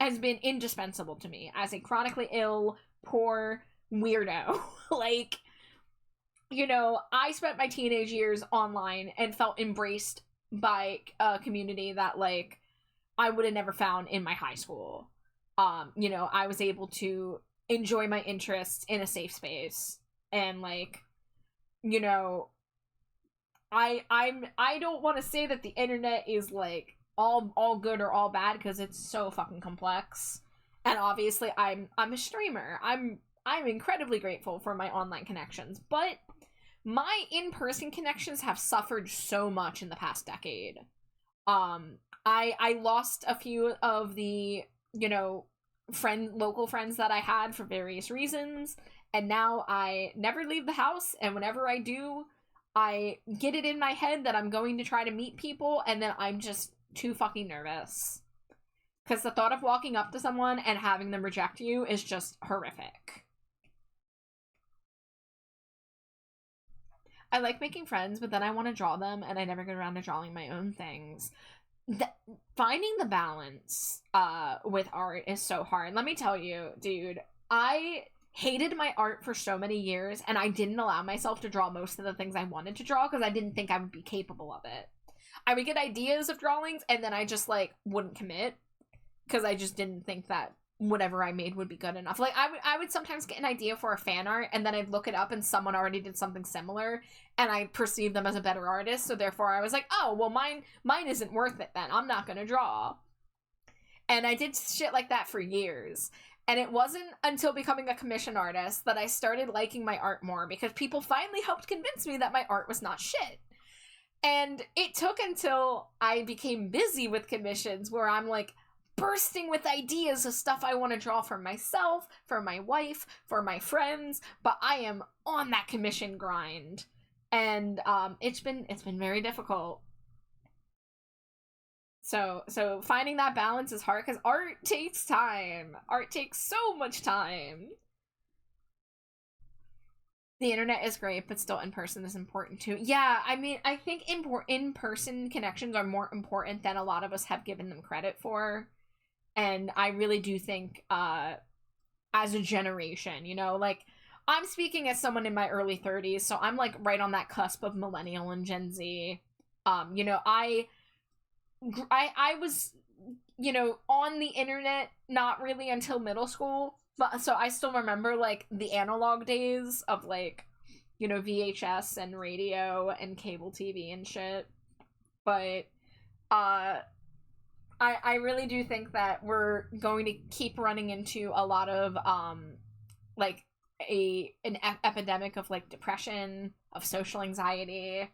has been indispensable to me as a chronically ill, poor weirdo. Like, you know, I spent my teenage years online and felt embraced by a community that, like, I would have never found in my high school. You know, I was able to enjoy my interests in a safe space. And, like, you know, I don't want to say that the internet is, like, all good or all bad because it's so fucking complex. And obviously I'm a streamer. I'm incredibly grateful for my online connections, but my in-person connections have suffered so much in the past decade. I lost a few of the, you know, local friends that I had for various reasons, and now I never leave the house, and whenever I do, I get it in my head that I'm going to try to meet people, and then I'm just too fucking nervous. Because the thought of walking up to someone and having them reject you is just horrific. I like making friends, but then I want to draw them, and I never get around to drawing my own things. Finding the balance with art is so hard. Let me tell you, dude, I hated my art for so many years, and I didn't allow myself to draw most of the things I wanted to draw because I didn't think I would be capable of it. I would get ideas of drawings, and then I just, like, wouldn't commit, because I just didn't think that whatever I made would be good enough. Like, I would sometimes get an idea for a fan art, and then I'd look it up, and someone already did something similar, and I perceived them as a better artist, so therefore I was like, oh, well, mine isn't worth it then. I'm not gonna draw. And I did shit like that for years. And it wasn't until becoming a commission artist that I started liking my art more, because people finally helped convince me that my art was not shit. And it took until I became busy with commissions where I'm, like, bursting with ideas of stuff I want to draw for myself, for my wife, for my friends, but I am on that commission grind. And it's been very difficult. So finding that balance is hard because art takes time. Art takes so much time. The internet is great, but still in person is important too. Yeah, I mean, I think in-person connections are more important than a lot of us have given them credit for. And I really do think, as a generation, you know, like, I'm speaking as someone in my early 30s, so I'm, like, right on that cusp of millennial and Gen Z. You know, I was, you know, on the internet not really until middle school, but so I still remember, like, the analog days of, like, you know, VHS and radio and cable TV and shit. But, I really do think that we're going to keep running into a lot of, like, an epidemic of, like, depression, of social anxiety,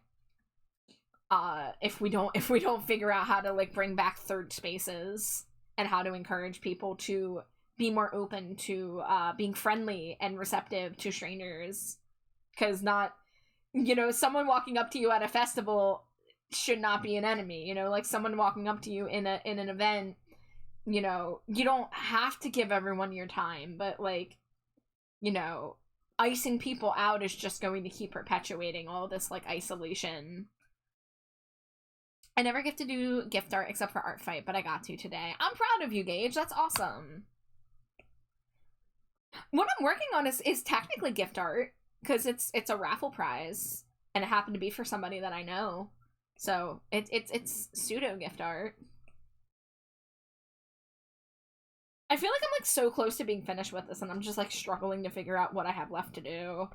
if we don't figure out how to, like, bring back third spaces and how to encourage people to be more open to being friendly and receptive to strangers. Because not, you know, someone walking up to you at a festival should not be an enemy, you know, like someone walking up to you in an event, you know, you don't have to give everyone your time, but, like, you know, icing people out is just going to keep perpetuating all this, like, isolation. I never get to do gift art except for Art Fight, but I got to today. I'm proud of you, Gage. That's awesome. What I'm working on is technically gift art, because it's a raffle prize, and it happened to be for somebody that I know. So it's pseudo gift art. I feel like I'm, like, so close to being finished with this, and I'm just, like, struggling to figure out what I have left to do.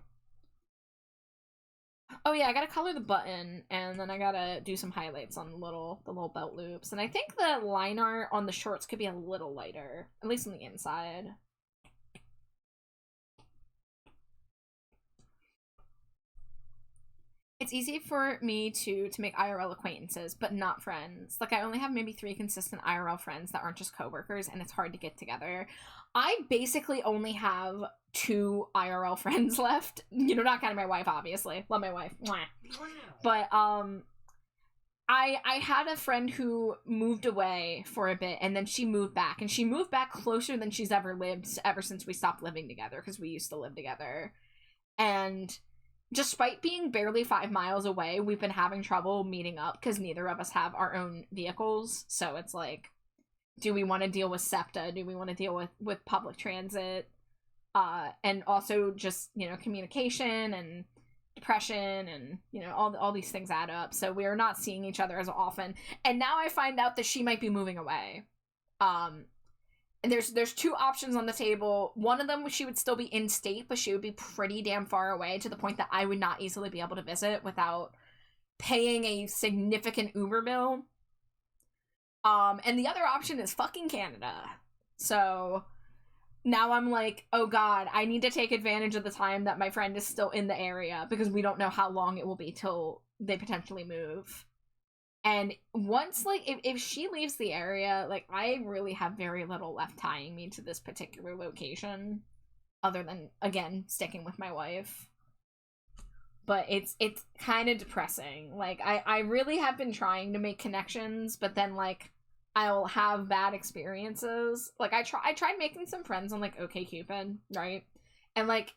Oh yeah, I gotta color the button, and then I gotta do some highlights on the little belt loops. And I think the line art on the shorts could be a little lighter, at least on the inside. It's easy for me to make IRL acquaintances, but not friends. Like, I only have maybe 3 consistent IRL friends that aren't just coworkers, and it's hard to get together. I basically only have 2 IRL friends left. You know, not counting my wife, obviously. Love my wife. Mwah. But, I had a friend who moved away for a bit, and then she moved back. And she moved back closer than she's ever lived ever since we stopped living together, because we used to live together. And despite being barely 5 miles away, we've been having trouble meeting up because neither of us have our own vehicles. So it's like, do we want to deal with SEPTA? Do we want to deal with public transit? And also just, you know, communication and depression and, you know, all these things add up. So we are not seeing each other as often. And now I find out that she might be moving away. And there's 2 options on the table. One of them, she would still be in state, but she would be pretty damn far away to the point that I would not easily be able to visit without paying a significant Uber bill. And the other option is fucking Canada. So now I'm like, oh god, I need to take advantage of the time that my friend is still in the area, because we don't know how long it will be till they potentially move. And once, like, if she leaves the area, like, I really have very little left tying me to this particular location, other than, again, sticking with my wife. But it's kind of depressing. Like, I really have been trying to make connections, but then, like, I'll have bad experiences. Like, I tried making some friends on, like, OkCupid, right? And, like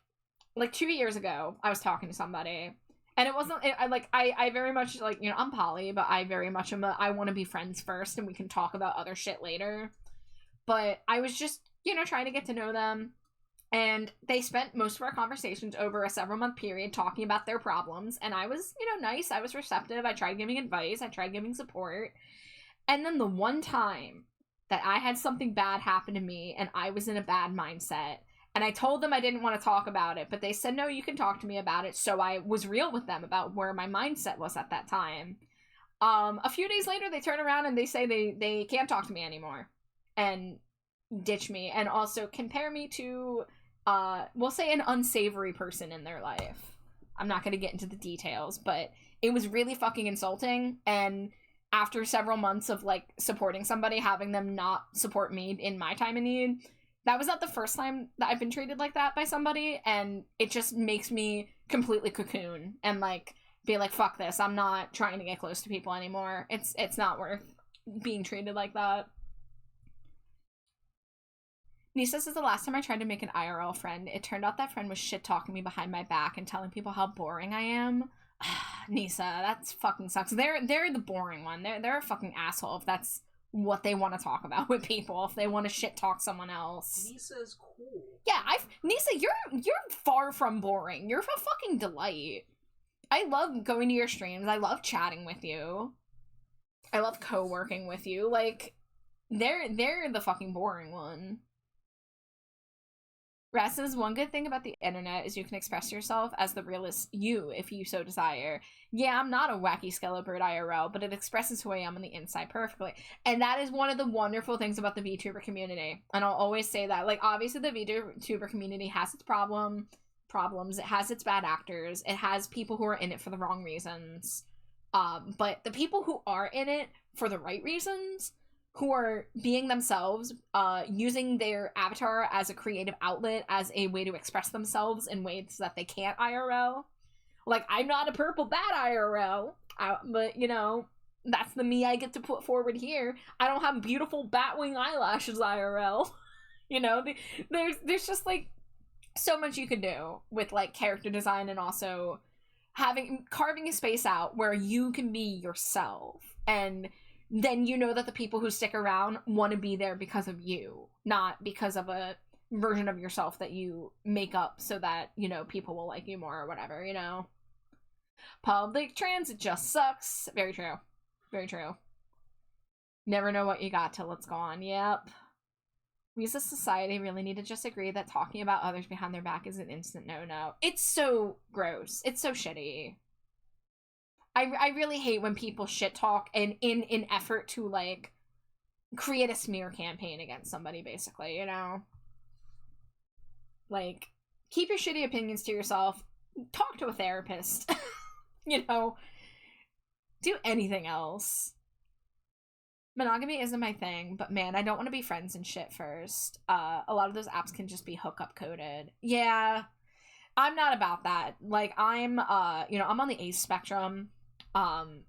2 years ago, I was talking to somebody, and it wasn't, I very much, like, you know, I'm poly, but I very much am I want to be friends first, and we can talk about other shit later. But I was just, you know, trying to get to know them, and they spent most of our conversations over a several-month period talking about their problems, and I was, you know, nice, I was receptive, I tried giving advice, I tried giving support, and then the one time that I had something bad happen to me, and I was in a bad mindset, and I told them I didn't want to talk about it, but they said, no, you can talk to me about it. So I was real with them about where my mindset was at that time. A few days later, they turn around and they say they can't talk to me anymore and ditch me, and also compare me to, we'll say, an unsavory person in their life. I'm not going to get into the details, but it was really fucking insulting. And after several months of, like, supporting somebody, having them not support me in my time of need, that was not the first time that I've been treated like that by somebody, and it just makes me completely cocoon and, like, be like, fuck this, I'm not trying to get close to people anymore. It's not worth being treated like that. Nisa says the last time I tried to make an IRL friend, it turned out that friend was shit-talking me behind my back and telling people how boring I am. Nisa, that's fucking sucks. They're the boring one. They're a fucking asshole if that's what they want to talk about with people, if they want to shit-talk someone else. Nisa's cool. Yeah, Nisa, you're far from boring. You're a fucking delight. I love going to your streams. I love chatting with you. I love co-working with you. Like, they're the fucking boring one. Raz says, one good thing about the internet is you can express yourself as the realest you if you so desire. Yeah, I'm not a wacky skelebird IRL, but it expresses who I am on the inside perfectly. And that is one of the wonderful things about the VTuber community. And I'll always say that. Like, obviously the VTuber community has its problems. It has its bad actors. It has people who are in it for the wrong reasons. But the people who are in it for the right reasons, who are being themselves, using their avatar as a creative outlet, as a way to express themselves in ways that they can't IRL. Like, I'm not a purple bat IRL, but, you know, that's the me I get to put forward here. I don't have beautiful batwing eyelashes IRL. You know, there's just, like, so much you can do with, like, character design and also carving a space out where you can be yourself. And then you know that the people who stick around want to be there because of you, not because of a version of yourself that you make up so that, you know, people will like you more or whatever, you know? Public transit just sucks. Very true. Very true. Never know what you got till it's gone. Yep. We as a society really need to just agree that talking about others behind their back is an instant no-no. It's so gross. It's so shitty. I really hate when people shit talk and in an effort to, like, create a smear campaign against somebody, basically, you know? Like, keep your shitty opinions to yourself. Talk to a therapist. You know? Do anything else. Monogamy isn't my thing, but man, I don't want to be friends and shit first. A lot of those apps can just be hookup coded. Yeah, I'm not about that. Like, I'm, you know, I'm on the ace spectrum. And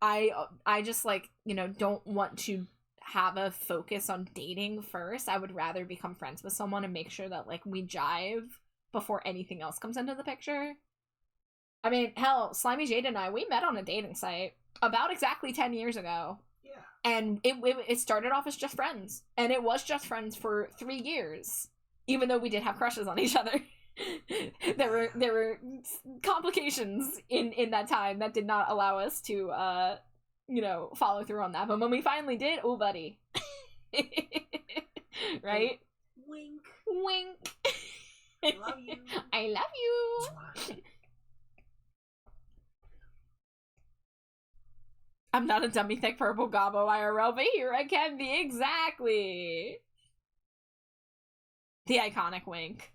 I just, like, you know, don't want to have a focus on dating first. I would rather become friends with someone and make sure that, like, we jive before anything else comes into the picture. I mean, hell, Slimy Jade and I, we met on a dating site about exactly 10 years ago. Yeah. And it started off as just friends. And it was just friends for 3 years. Even though we did have crushes on each other. there were complications in that time that did not allow us to you know, follow through on that. But when we finally did, oh buddy. Right? Wink. Wink. I love you. I love you. I'm not a dummy thick purple gobbo IRL, but here I can be, exactly. The iconic wink.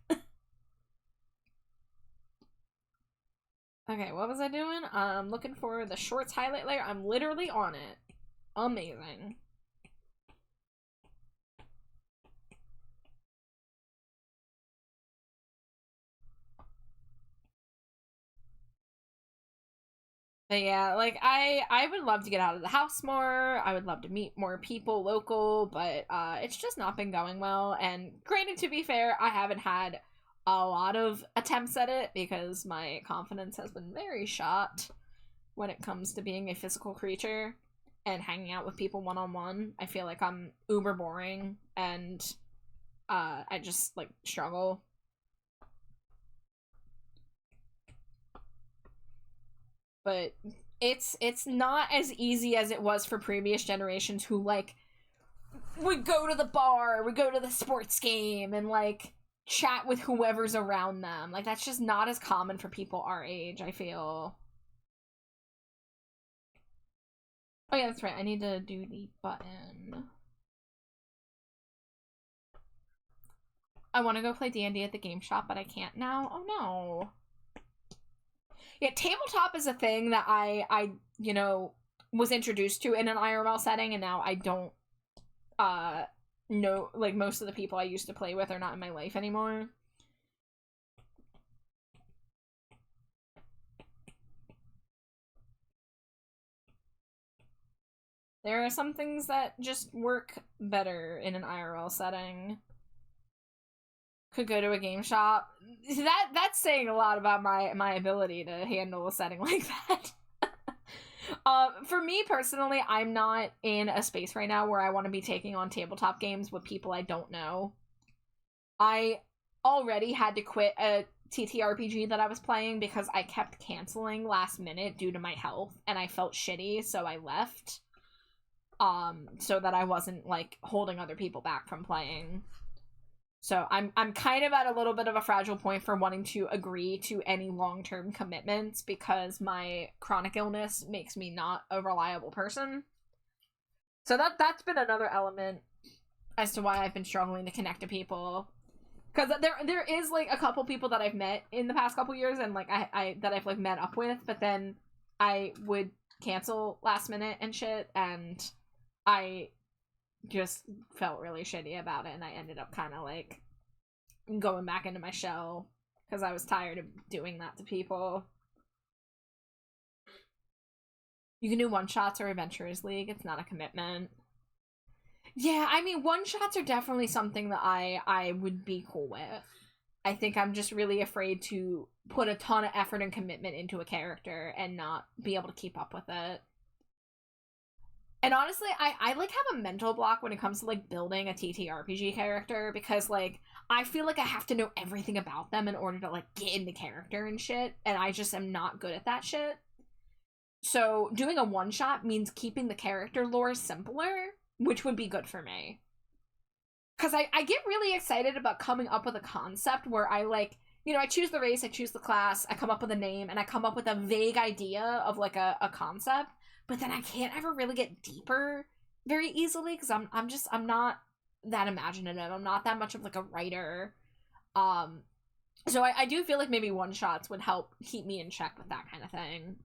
Okay, what was I doing? I'm looking for the shorts highlight layer. I'm literally on it. Amazing. But yeah, like, I would love to get out of the house more. I would love to meet more people local, but it's just not been going well. And granted, to be fair, I haven't had a lot of attempts at it because my confidence has been very shot when it comes to being a physical creature and hanging out with people one-on-one. I feel like I'm uber boring and I just, like, struggle. But it's not as easy as it was for previous generations who, like, would go to the bar, would go to the sports game, and, like, chat with whoever's around them. Like, that's just not as common for people our age, I feel. Oh yeah, that's right. I need to do the button. I want to go play D&D at the game shop, but I can't now. Oh no. Yeah, tabletop is a thing that I you know, was introduced to in an IRL setting, and now I don't know, like, most of the people I used to play with are not in my life anymore. There are some things that just work better in an IRL setting. Could go to a game shop. That's saying a lot about my ability to handle a setting like that. For me personally, I'm not in a space right now where I want to be taking on tabletop games with people I don't know. I already had to quit a TTRPG that I was playing because I kept canceling last minute due to my health, and I felt shitty, so I left. So that I wasn't, like, holding other people back from playing. So I'm kind of at a little bit of a fragile point for wanting to agree to any long-term commitments because my chronic illness makes me not a reliable person. So that's been another element as to why I've been struggling to connect to people. Because there is, like, a couple people that I've met in the past couple years and, like, I that I've, like, met up with, but then I would cancel last minute and shit, and I just felt really shitty about it, and I ended up kind of, like, going back into my shell because I was tired of doing that to people. You can do one-shots or Adventurers League. It's not a commitment. Yeah, I mean, one-shots are definitely something that I would be cool with. I think I'm just really afraid to put a ton of effort and commitment into a character and not be able to keep up with it. And honestly, I like have a mental block when it comes to, like, building a TTRPG character because, like, I feel like I have to know everything about them in order to, like, get into character and shit, and I just am not good at that shit. So doing a one-shot means keeping the character lore simpler, which would be good for me. Because I get really excited about coming up with a concept where I, like, you know, I choose the race, I choose the class, I come up with a name, and I come up with a vague idea of, like, a concept. But then I can't ever really get deeper very easily because I'm not that imaginative. I'm not that much of, like, a writer. So I do feel like maybe one-shots would help keep me in check with that kind of thing.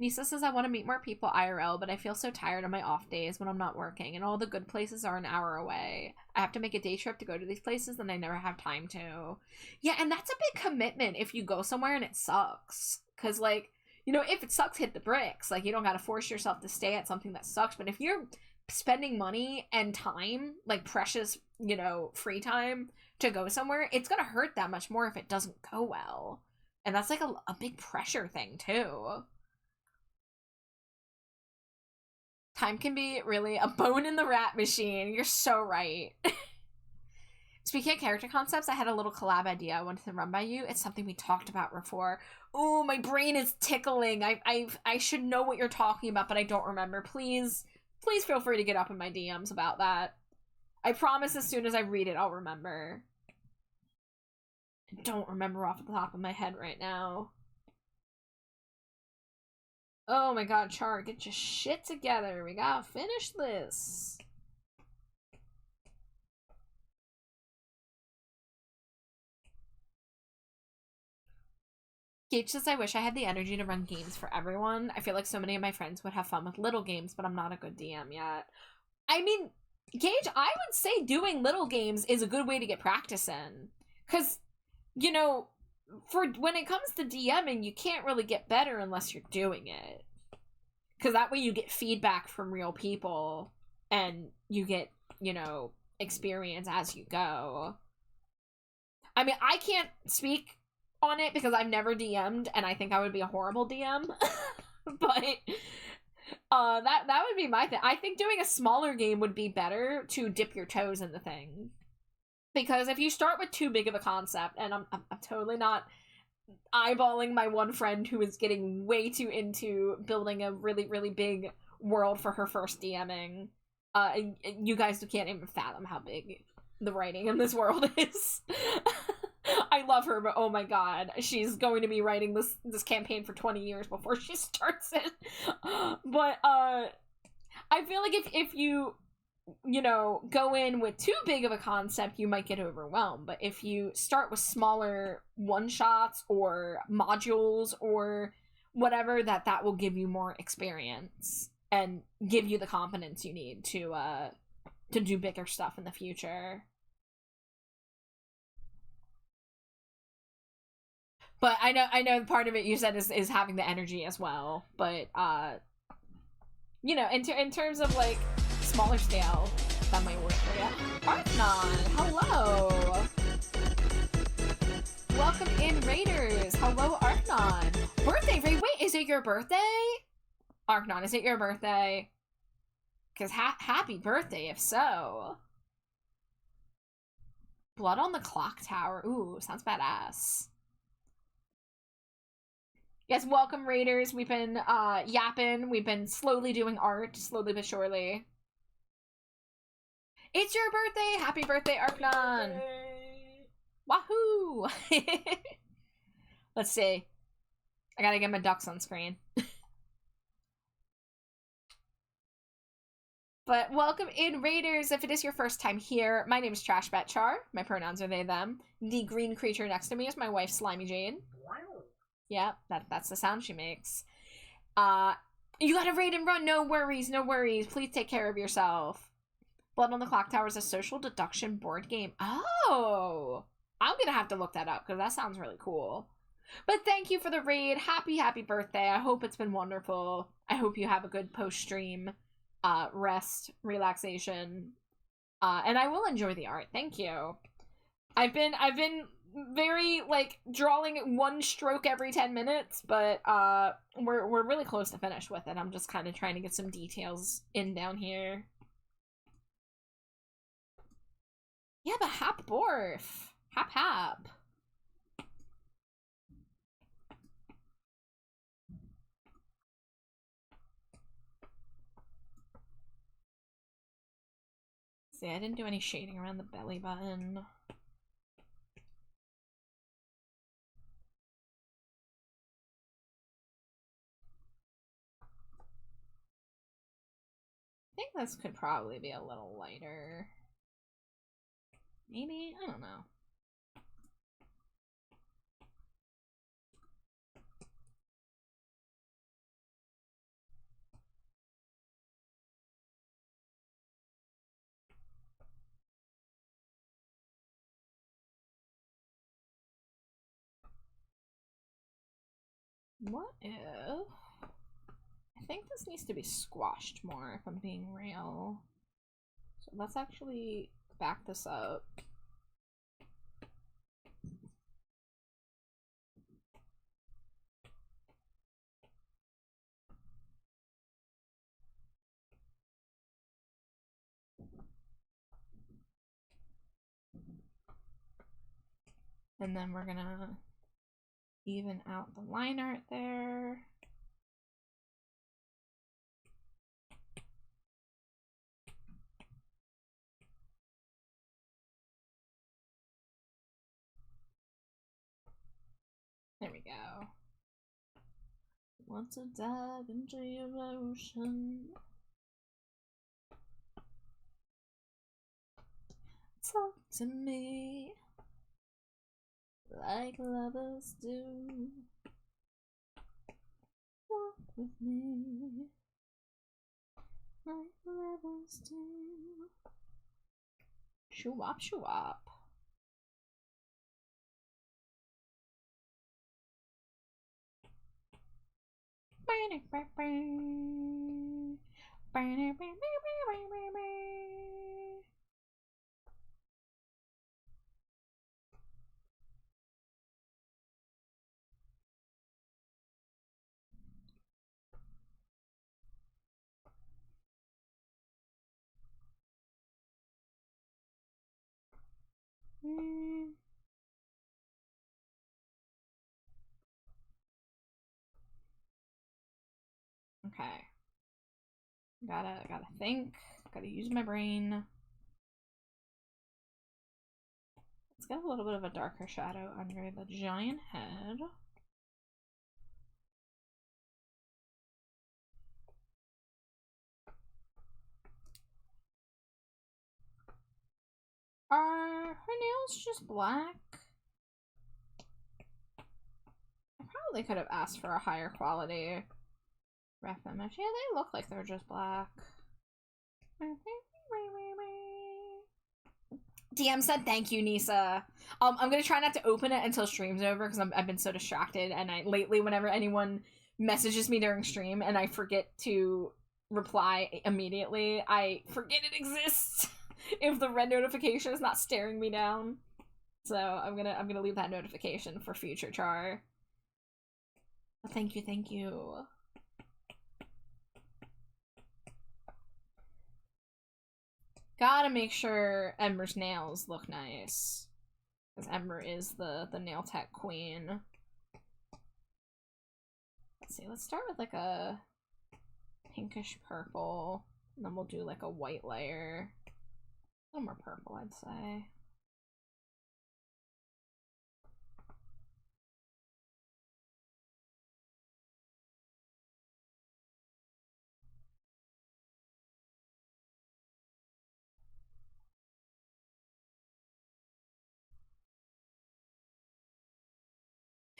Nisa says I want to meet more people IRL, but I feel so tired on my off days when I'm not working, and all the good places are an hour away. I have to make a day trip to go to these places, and I never have time to. Yeah, and that's a big commitment if you go somewhere and it sucks. Because, like, you know, if it sucks, hit the bricks. Like, you don't gotta force yourself to stay at something that sucks. But if you're spending money and time, like precious, you know, free time to go somewhere, it's gonna hurt that much more if it doesn't go well. And that's, like, a big pressure thing, too. Time can be really a bone in the rat machine. You're so right. Speaking of character concepts, I had a little collab idea I wanted to run by you. It's something we talked about before. Oh, my brain is tickling. I should know what you're talking about, but I don't remember. Please feel free to get up in my DMs about that. I promise as soon as I read it, I'll remember. I don't remember off the top of my head right now. Oh my god, Char, get your shit together. We gotta finish this. Gage says, I wish I had the energy to run games for everyone. I feel like so many of my friends would have fun with little games, but I'm not a good DM yet. I mean, Gage, I would say doing little games is a good way to get practice in. Because, you know, for when it comes to DMing, you can't really get better unless you're doing it. Because that way you get feedback from real people, and you get, you know, experience as you go. I mean, I can't speak on it because I've never DM'd, and I think I would be a horrible DM. But that would be my thing. I think doing a smaller game would be better to dip your toes in the thing. Because if you start with too big of a concept, and I'm totally not eyeballing my one friend who is getting way too into building a really, really big world for her first DMing. You guys can't even fathom how big the writing in this world is. I love her, but oh my god, she's going to be writing this campaign for 20 years before she starts it. But I feel like if you know, go in with too big of a concept, you might get overwhelmed. But if you start with smaller one-shots or modules or whatever, that will give you more experience and give you the confidence you need to do bigger stuff in the future. But I know part of it you said is having the energy as well. But you know, in terms of like smaller scale, that might work for you. Arthnon, hello. Welcome in, Raiders. Hello, Arthnon. Birthday, Ray. Wait, is it your birthday? Arthnon, is it your birthday? Because happy birthday, if so. Blood on the clock tower. Ooh, sounds badass. Yes, welcome, Raiders. We've been yapping. We've been slowly doing art, slowly but surely. It's your birthday! Happy birthday, Arthnon! Wahoo! Let's see. I gotta get my ducks on screen. But welcome in, Raiders. If it is your first time here, my name is Trashbatchar. My pronouns are they, them. The green creature next to me is my wife, Slimy Jade. Yeah, that's the sound she makes. You gotta raid and run. No worries, no worries. Please take care of yourself. Blood on the Clock Tower is a social deduction board game. Oh! I'm gonna have to look that up, because that sounds really cool. But thank you for the raid. Happy birthday. I hope it's been wonderful. I hope you have a good post-stream rest, relaxation. And I will enjoy the art. Thank you. I've been very, like, drawing one stroke every 10 minutes, but we're really close to finish with it. I'm just kind of trying to get some details in down here. Yeah, but hap borf. Hap. See, I didn't do any shading around the belly button. I think this could probably be a little lighter. Maybe? I don't know. What if... I think this needs to be squashed more, if I'm being real. So let's actually back this up. And then we're gonna even out the line art there. There we go. Want to dive into your ocean? Talk to me like lovers do. Walk with me like lovers do. Shoo-wop, shoo-wop. Okay. Gotta think. Gotta use my brain. Let's get a little bit of a darker shadow under the giant head. Are her nails just black? I probably could have asked for a higher quality ref image. Yeah, they look like they're just black. DM said thank you, Nisa. I'm gonna try not to open it until stream's over because I've been so distracted, and lately whenever anyone messages me during stream and I forget to reply immediately, I forget it exists if the red notification is not staring me down. So I'm gonna leave that notification for future char. Thank you, thank you. Gotta make sure Ember's nails look nice. Because Ember is the nail tech queen. Let's see, let's start with like a pinkish purple. And then we'll do like a white layer. A little more purple, I'd say.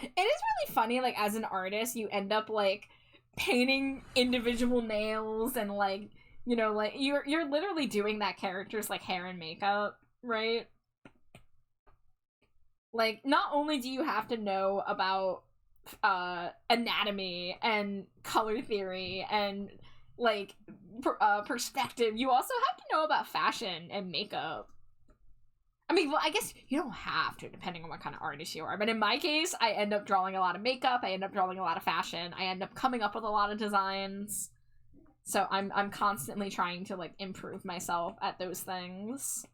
It is really funny, like, as an artist, you end up, like, painting individual nails and, like, you know, like, you're literally doing that character's, like, hair and makeup, right? Like, not only do you have to know about, anatomy and color theory and, like, perspective, you also have to know about fashion and makeup. I mean, well, I guess you don't have to, depending on what kind of artist you are. But in my case, I end up drawing a lot of makeup. I end up drawing a lot of fashion. I end up coming up with a lot of designs. So I'm constantly trying to, like, improve myself at those things.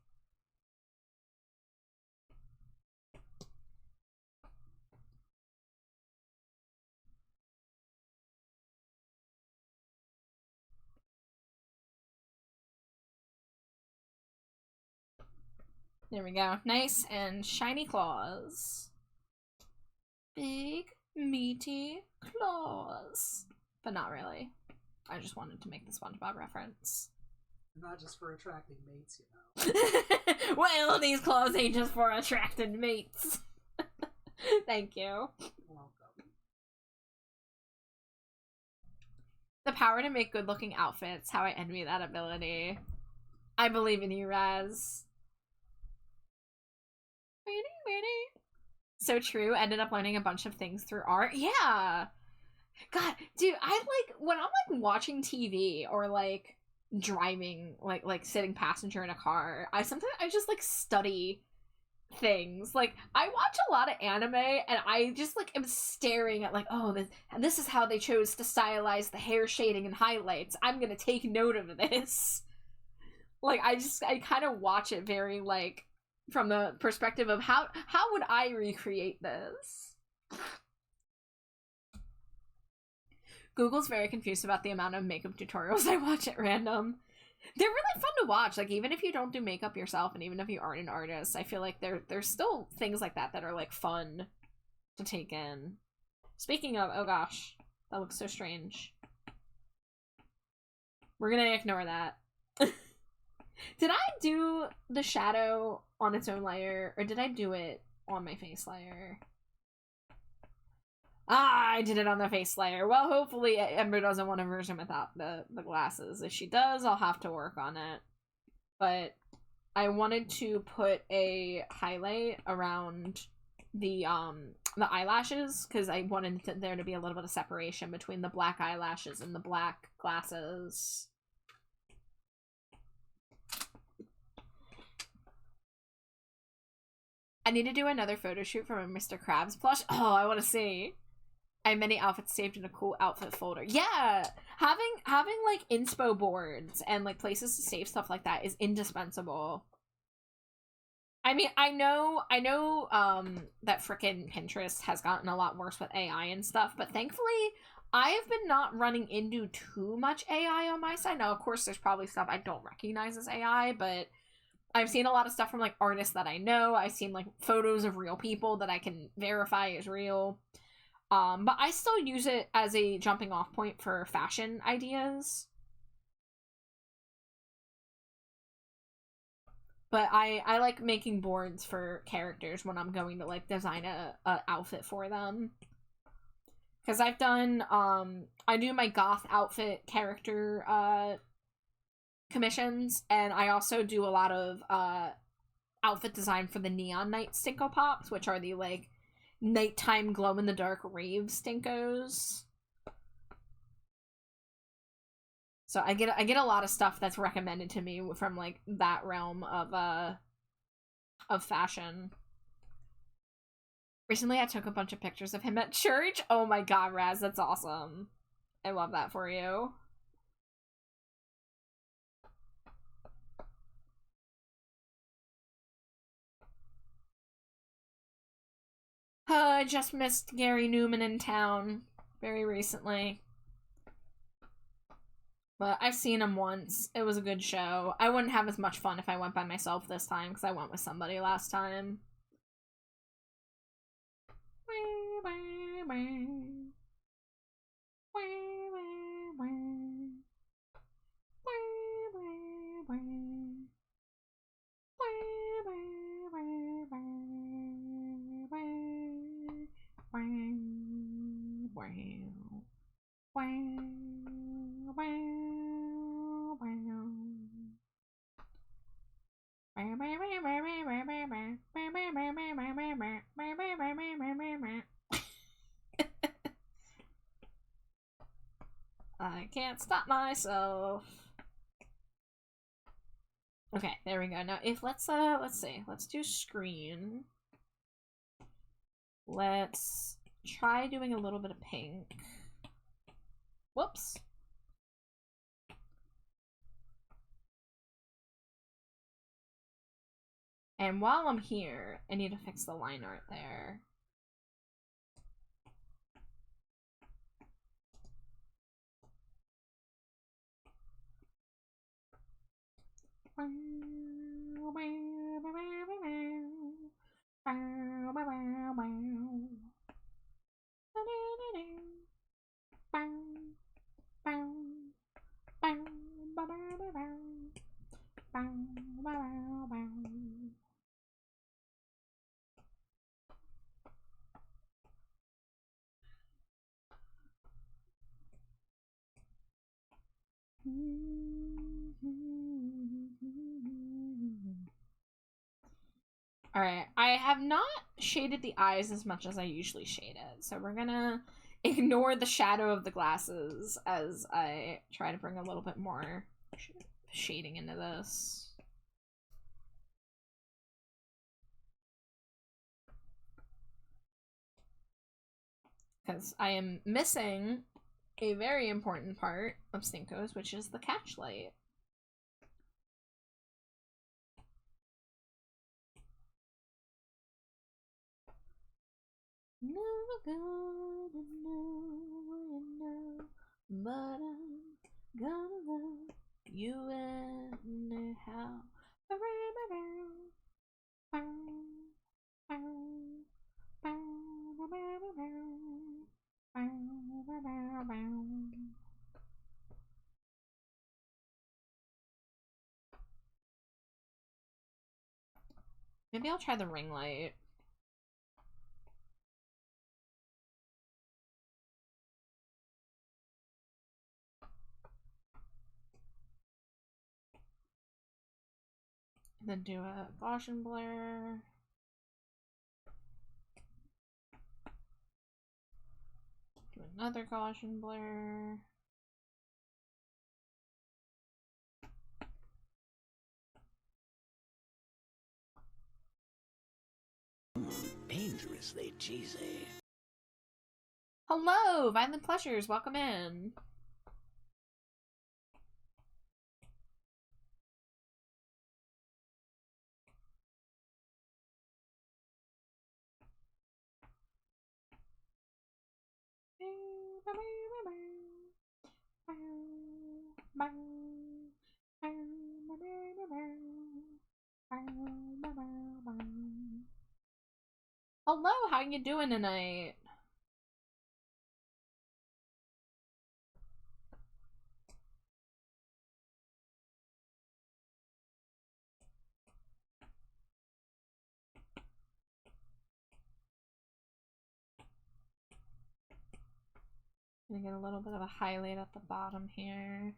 There we go. Nice and shiny claws. Big, meaty claws. But not really. I just wanted to make the SpongeBob reference. Not just for attracting mates, you know. Well, these claws ain't just for attracting mates. Thank you. Welcome. The power to make good-looking outfits. How I envy that ability. I believe in you, Raz. So true. Ended up learning a bunch of things through art. Yeah. God, dude, I like when I'm like watching TV or like driving, like sitting passenger in a car. I just like study things. Like I watch a lot of anime and I just like am staring at like, oh, this is how they chose to stylize the hair shading and highlights. I'm gonna take note of this. Like I kind of watch it very like from the perspective of how would I recreate this? Google's very confused about the amount of makeup tutorials I watch at random. They're really fun to watch. Like, even if you don't do makeup yourself and even if you aren't an artist, I feel like there's still things like that that are, like, fun to take in. Speaking of, oh gosh, that looks so strange. We're gonna ignore that. Did I do the shadow on its own layer, or did I do it on my face layer? Ah, I did it on the face layer. Well, hopefully Ember doesn't want a version without the glasses. If she does, I'll have to work on it. But I wanted to put a highlight around the eyelashes, because I wanted there to be a little bit of separation between the black eyelashes and the black glasses. I need to do another photo shoot from a Mr. Krabs plush. Oh, I want to see. I have many outfits saved in a cool outfit folder. Yeah, having like inspo boards and like places to save stuff like that is indispensable. I mean, I know that frickin' Pinterest has gotten a lot worse with AI and stuff, but thankfully I have been not running into too much AI on my side. Now, of course, there's probably stuff I don't recognize as AI, but I've seen a lot of stuff from like artists that I know. I've seen like photos of real people that I can verify as real. But I still use it as a jumping off point for fashion ideas. But I like making boards for characters when I'm going to like design a outfit for them. Because I've done, I do my goth outfit character commissions, and I also do a lot of outfit design for the Neon Night Stinko Pops, which are the like nighttime glow-in-the-dark rave stinkos. So I get a lot of stuff that's recommended to me from like that realm of fashion. Recently I took a bunch of pictures of him at church. Oh my god, Raz, that's awesome. I love that for you. I just missed Gary Newman in town very recently. But I've seen him once. It was a good show. I wouldn't have as much fun if I went by myself this time, because I went with somebody last time. I can't stop myself. Okay, there we go. Now if let's see. Let's do screen. Let's try doing a little bit of pink. Whoops. And while I'm here, I need to fix the line art there. Alright, I have not shaded the eyes as much as I usually shade it, so we're gonna ignore the shadow of the glasses as I try to bring a little bit more shading into this. Because I am missing a very important part of Stinko's, which is the catch light. Never gonna know what you know, but I'm gonna love you anyhow. Maybe I'll try the ring light. And then do a Gaussian blur. Do another Gaussian blur. Dangerously cheesy. Hello, Violent Pleasures, welcome in. Hello, how you doing tonight? Gonna get a little bit of a highlight at the bottom here.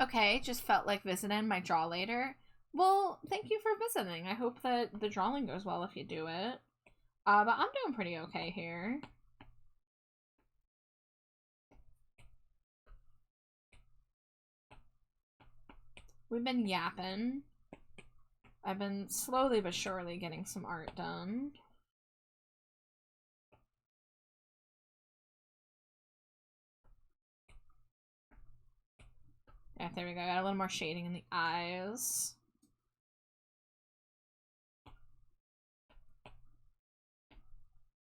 Okay, just felt like visiting my draw later. Well, thank you for visiting. I hope that the drawing goes well if you do it. But I'm doing pretty okay here. We've been yapping. I've been slowly but surely getting some art done. Yeah, there we go. Got a little more shading in the eyes.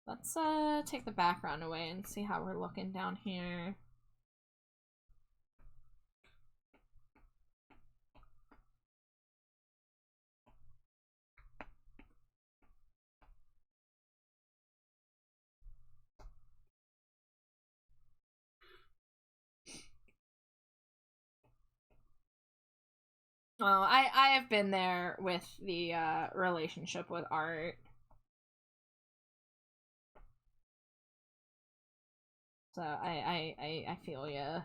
Let's take the background away and see how we're looking down here. Oh, I have been there with the relationship with art. So I feel ya.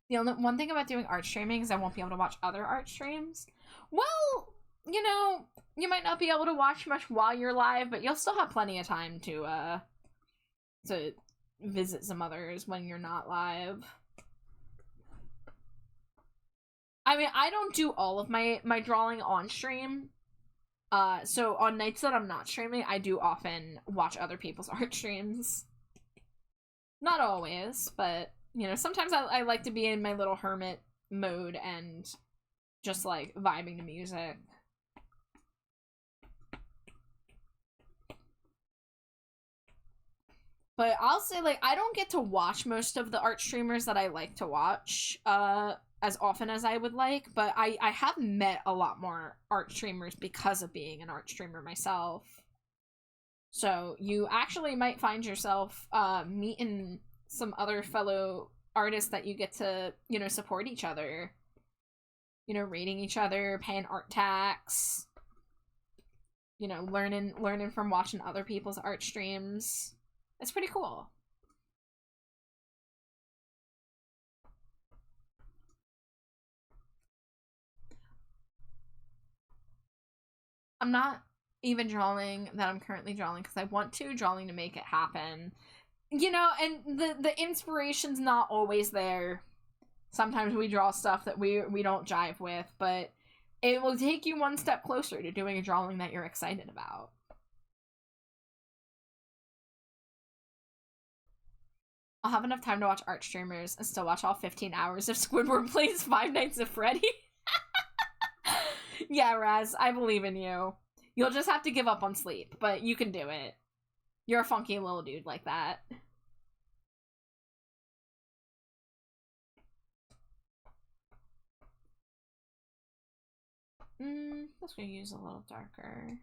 The only one thing about doing art streaming is I won't be able to watch other art streams. Well, you know, you might not be able to watch much while you're live, but you'll still have plenty of time to visit some others when you're not live. I mean, I don't do all of my drawing on stream. So on nights that I'm not streaming, I do often watch other people's art streams. Not always, but, you know, sometimes I like to be in my little hermit mode and just, like, vibing to music. But I'll say, like, I don't get to watch most of the art streamers that I like to watch, as often as I would like, but I have met a lot more art streamers because of being an art streamer myself. So you actually might find yourself meeting some other fellow artists that you get to, you know, support each other. You know, rating each other, paying art tax. You know, learning from watching other people's art streams. It's pretty cool. I'm not even drawing that I'm currently drawing because I want to drawing to make it happen. You know, and the inspiration's not always there. Sometimes we draw stuff that we don't jive with, but it will take you one step closer to doing a drawing that you're excited about. I'll have enough time to watch art streamers and still watch all 15 hours if Squidward plays Five Nights at Freddy. Yeah, Raz, I believe in you. You'll just have to give up on sleep, but you can do it. You're a funky little dude like that. Let's go use a little darker.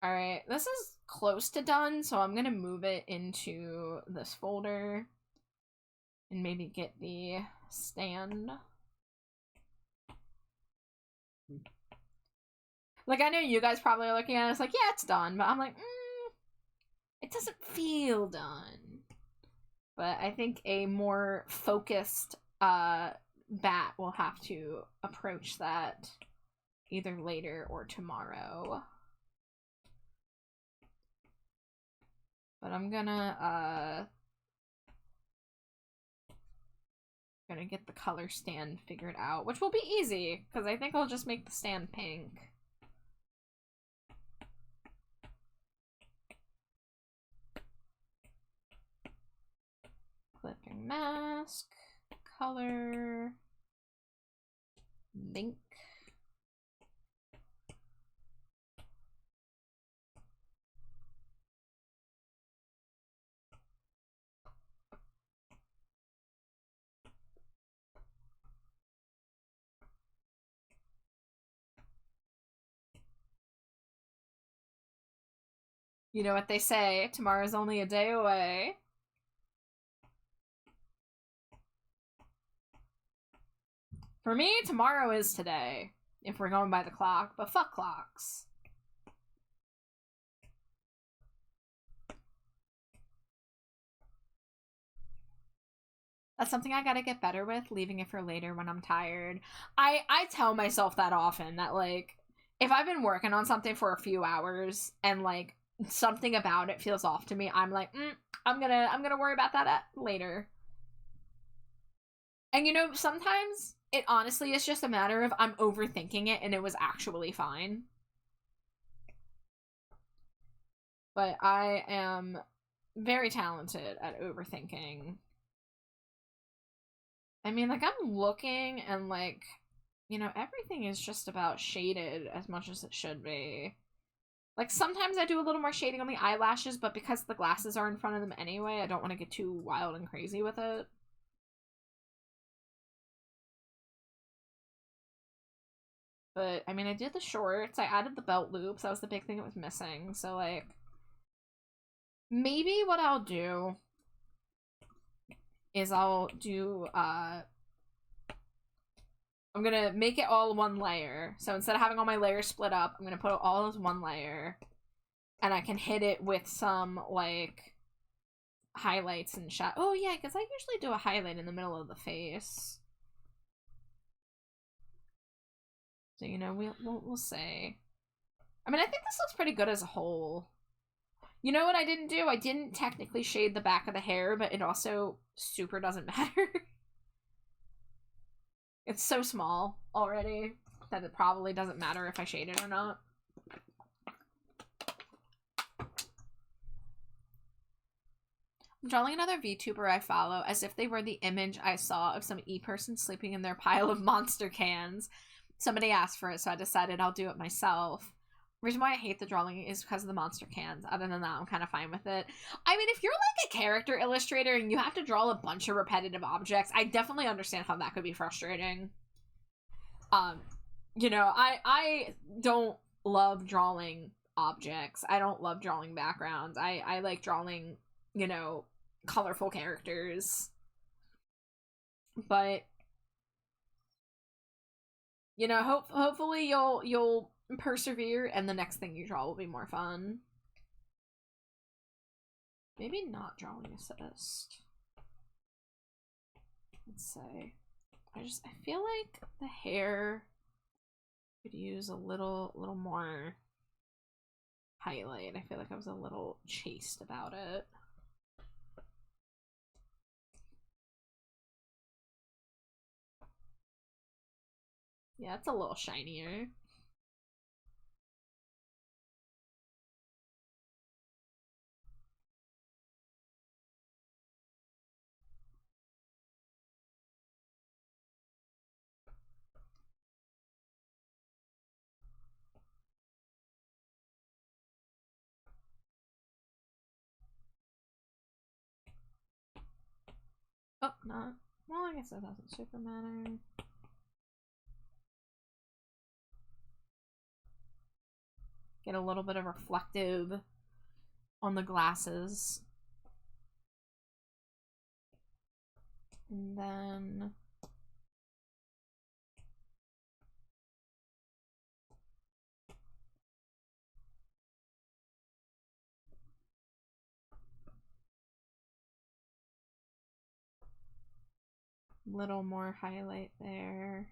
Alright, this is close to done, so I'm gonna move it into this folder and maybe get the stand. Like, I know you guys probably are looking at it, it's like, yeah, it's done, but I'm like, it doesn't feel done. But I think a more focused bat will have to approach that either later or tomorrow. But I'm gonna get the color stand figured out, which will be easy, because I think I'll just make the stand pink. Clipping mask, color, link. You know what they say, tomorrow's only a day away. For me, tomorrow is today, if we're going by the clock, but fuck clocks. That's something I gotta get better with, leaving it for later when I'm tired. I tell myself that often, that, like, if I've been working on something for a few hours and, like, something about it feels off to me, I'm like, I'm gonna worry about that later. And, you know, sometimes it honestly is just a matter of I'm overthinking it and it was actually fine. But I am very talented at overthinking. I mean, like, I'm looking and, like, you know, everything is just about shaded as much as it should be. Like, sometimes I do a little more shading on the eyelashes, but because the glasses are in front of them anyway, I don't want to get too wild and crazy with it. But, I mean, I did the shorts, I added the belt loops, that was the big thing that was missing, so, like, maybe what I'll do is I'll do, I'm gonna make it all one layer. So instead of having all my layers split up, I'm gonna put it all as one layer. And I can hit it with some, like, highlights and shadow. Oh, yeah, because I usually do a highlight in the middle of the face. So, you know, we'll see. I mean, I think this looks pretty good as a whole. You know what I didn't do? I didn't technically shade the back of the hair, but it also super doesn't matter. It's so small already that it probably doesn't matter if I shade it or not. I'm drawing another VTuber I follow as if they were the image I saw of some e-person sleeping in their pile of monster cans. Somebody asked for it, so I decided I'll do it myself. The reason why I hate the drawing is because of the monster cans. Other than that, I'm kind of fine with it. I mean, if you're like a character illustrator and you have to draw a bunch of repetitive objects, I definitely understand how that could be frustrating. You know, I don't love drawing objects. I don't love drawing backgrounds. I like drawing, you know, colorful characters. But, you know, hopefully you'll persevere and the next thing you draw will be more fun. Maybe not drawing assist. Let's say. I feel like the hair could use a little more highlight. I feel like I was a little chaste about it. Yeah, it's a little shinier. Oh, not. Well, I guess that doesn't super matter. Get a little bit of reflective on the glasses. And then little more highlight there.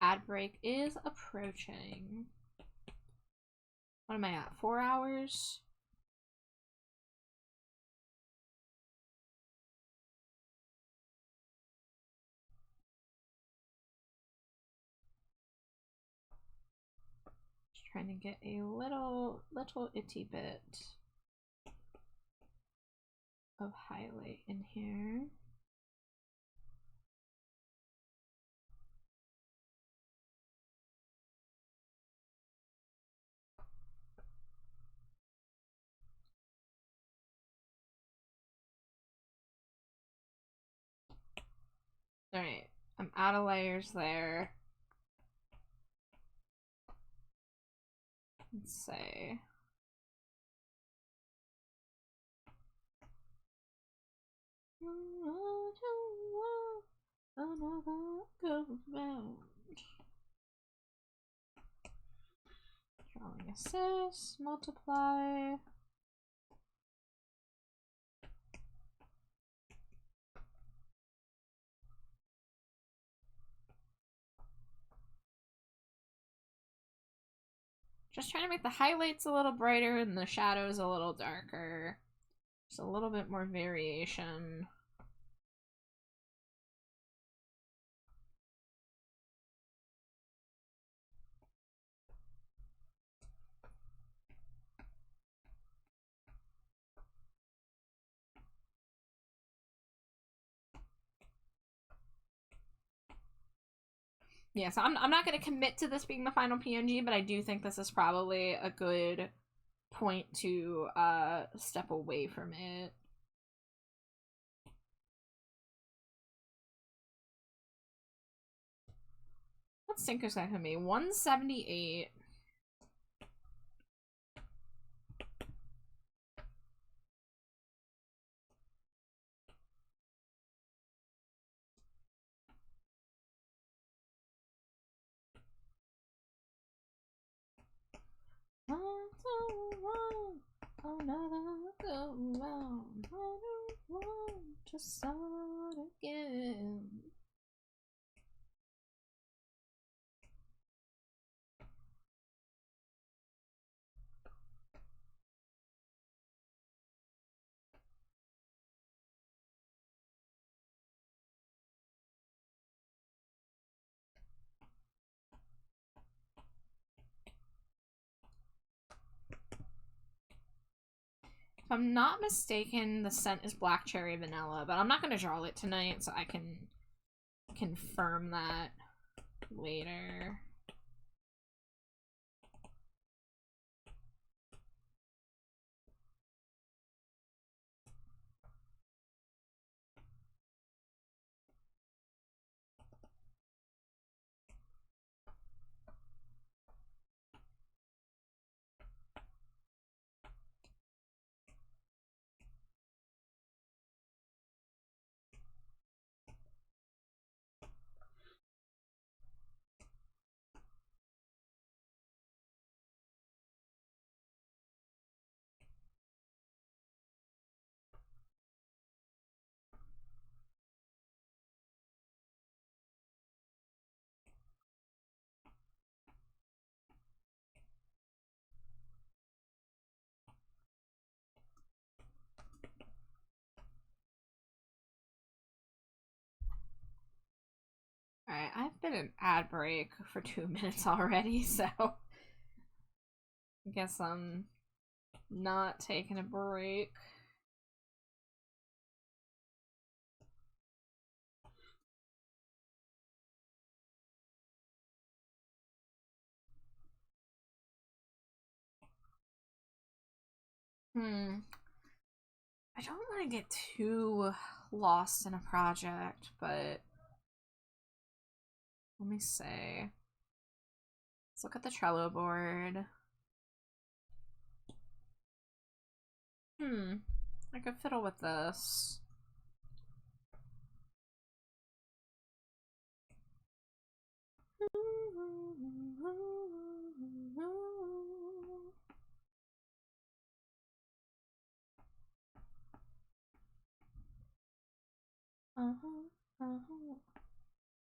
Ad break is approaching. What am I at? 4 hours? Just trying to get a little itty bit of highlight in here. Alright, I'm out of layers there. Let's see. Another goes round. Drawing assist, multiply. Just trying to make the highlights a little brighter and the shadows a little darker. Just a little bit more variation. Yeah, so I'm not going to commit to this being the final PNG, but I do think this is probably a good point to step away from it. What sync is that going to be? 178. Another go round. I don't want to start again. If I'm not mistaken, the scent is black cherry vanilla, but I'm not going to draw it tonight, so I can confirm that later. Alright, I've been an ad break for 2 minutes already, so I guess I'm not taking a break. I don't want to get too lost in a project, but let me see. Let's look at the Trello board. I could fiddle with this.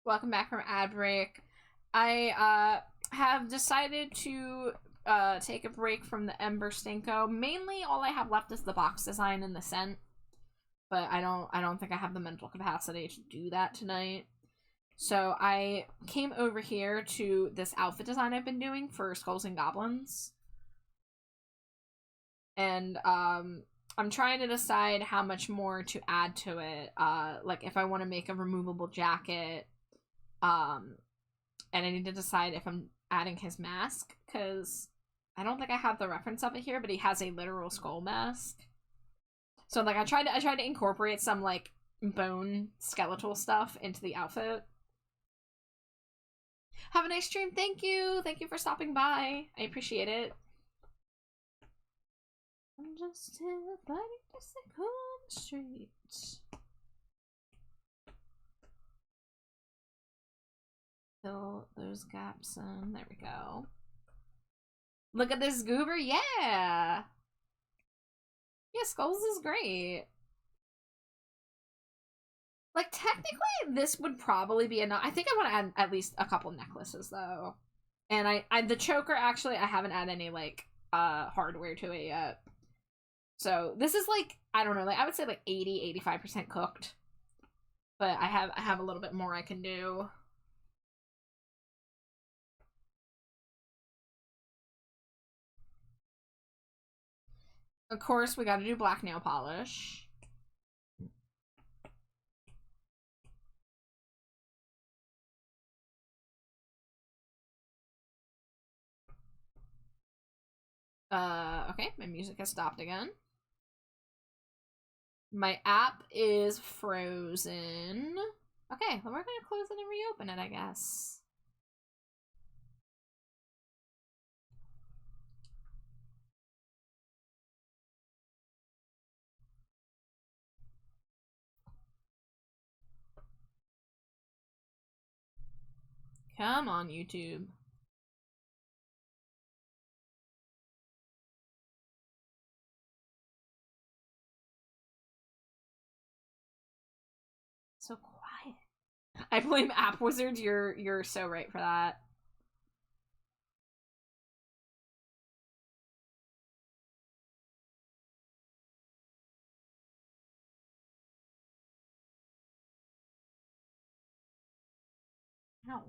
Welcome back from ad break. I have decided to take a break from the Ember Stinko. Mainly all I have left is the box design and the scent. But I don't think I have the mental capacity to do that tonight. So I came over here to this outfit design I've been doing for Skulls and Goblins. And I'm trying to decide how much more to add to it. Like if I want to make a removable jacket. And I need to decide if I'm adding his mask, because I don't think I have the reference of it here, but he has a literal skull mask. So like I tried to incorporate some like bone skeletal stuff into the outfit. Have a nice stream. Thank you for stopping by. I appreciate it. I'm just here fighting to stick on the street. Fill those gaps in. There we go. Look at this goober. Yeah. Yeah, Skulls is great. Like, technically, this would probably be enough. I think I want to add at least a couple necklaces, though. And the choker, actually, I haven't added any, like, hardware to it yet. So, this is, like, I don't know, like, I would say, like, 80-85% cooked. But I have a little bit more I can do. Of course, we gotta do black nail polish. Okay, my music has stopped again. My app is frozen. Okay, well, we're gonna close it and reopen it, I guess. Come on, YouTube. So quiet. I blame App Wizard. You're so right for that. No.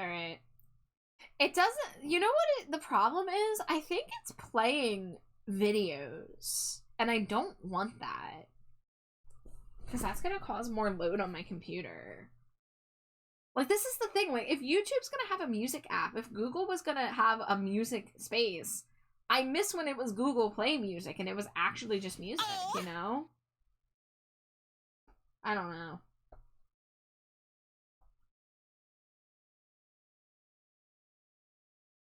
Alright. It doesn't... You know what the problem is? I think it's playing videos. And I don't want that. Because that's gonna cause more load on my computer. Like, this is the thing. Like, if YouTube's gonna have a music app, if Google was gonna have a music space, I miss when it was Google Play Music and it was actually just music, you know? I don't know.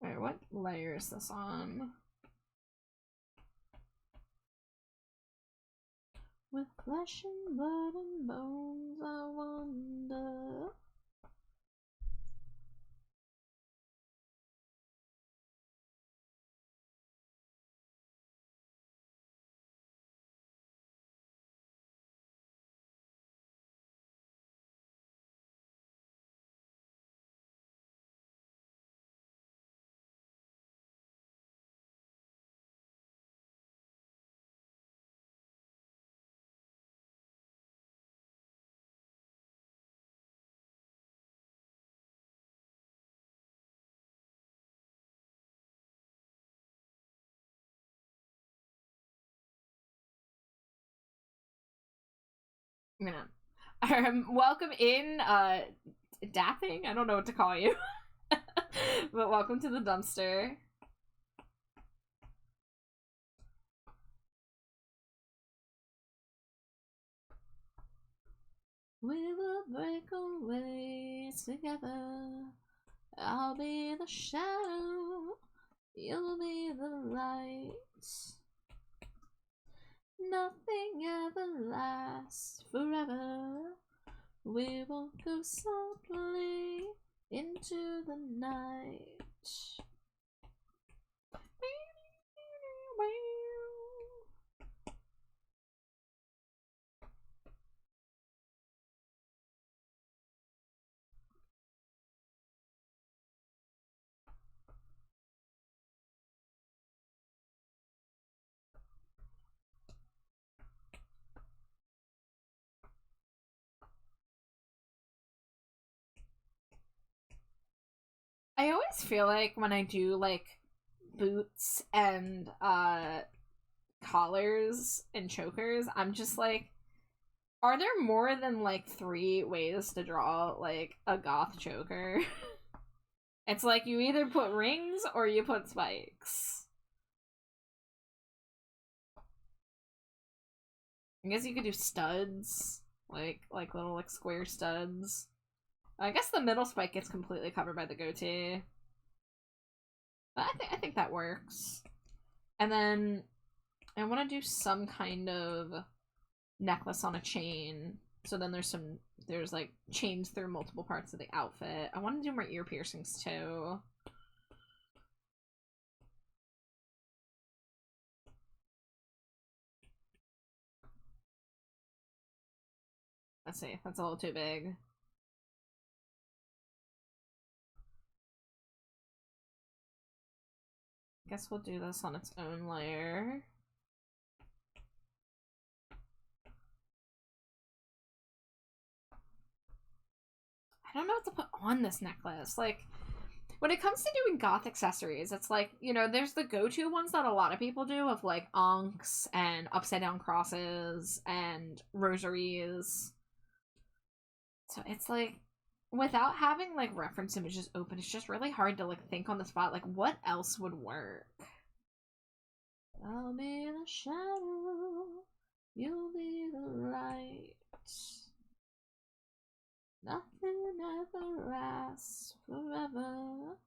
Wait, what layer is this on? With flesh and blood and bones, I wonder. I'm gonna welcome in dapping? I don't know what to call you. But welcome to the dumpster. We will break away together. I'll be the shadow, you'll be the light. Nothing ever lasts forever. We will go softly into the night. I always feel like when I do like boots and collars and chokers, I'm just like, are there more than like 3 ways to draw like a goth choker? It's like you either put rings or you put spikes. I guess you could do studs, like little like square studs. I guess the middle spike gets completely covered by the goatee. But I think that works. And then I want to do some kind of necklace on a chain. So then there's like chains through multiple parts of the outfit. I want to do more ear piercings too. Let's see, that's a little too big. Guess we'll do this on its own layer. I don't know what to put on this necklace. Like, when it comes to doing goth accessories, it's like, you know, there's the go-to ones that a lot of people do of like ankhs and upside down crosses and rosaries. So it's like, without having like reference images open, it's just really hard to like think on the spot, like what else would work? I'll be the shadow, you'll be the light. Nothing ever lasts forever.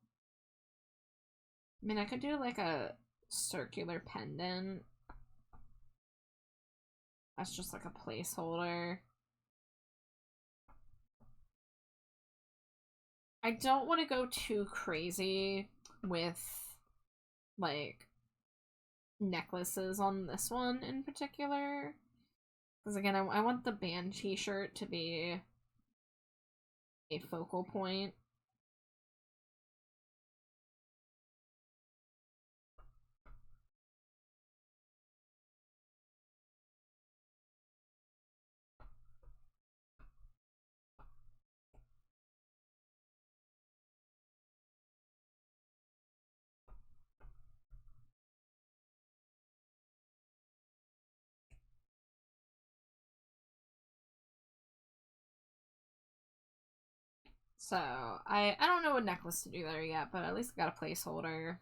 I mean, I could do like a circular pendant. That's just like a placeholder. I don't want to go too crazy with like necklaces on this one in particular. Because again, I want the band t-shirt to be a focal point. So, I don't know what necklace to do there yet, but at least I got a placeholder.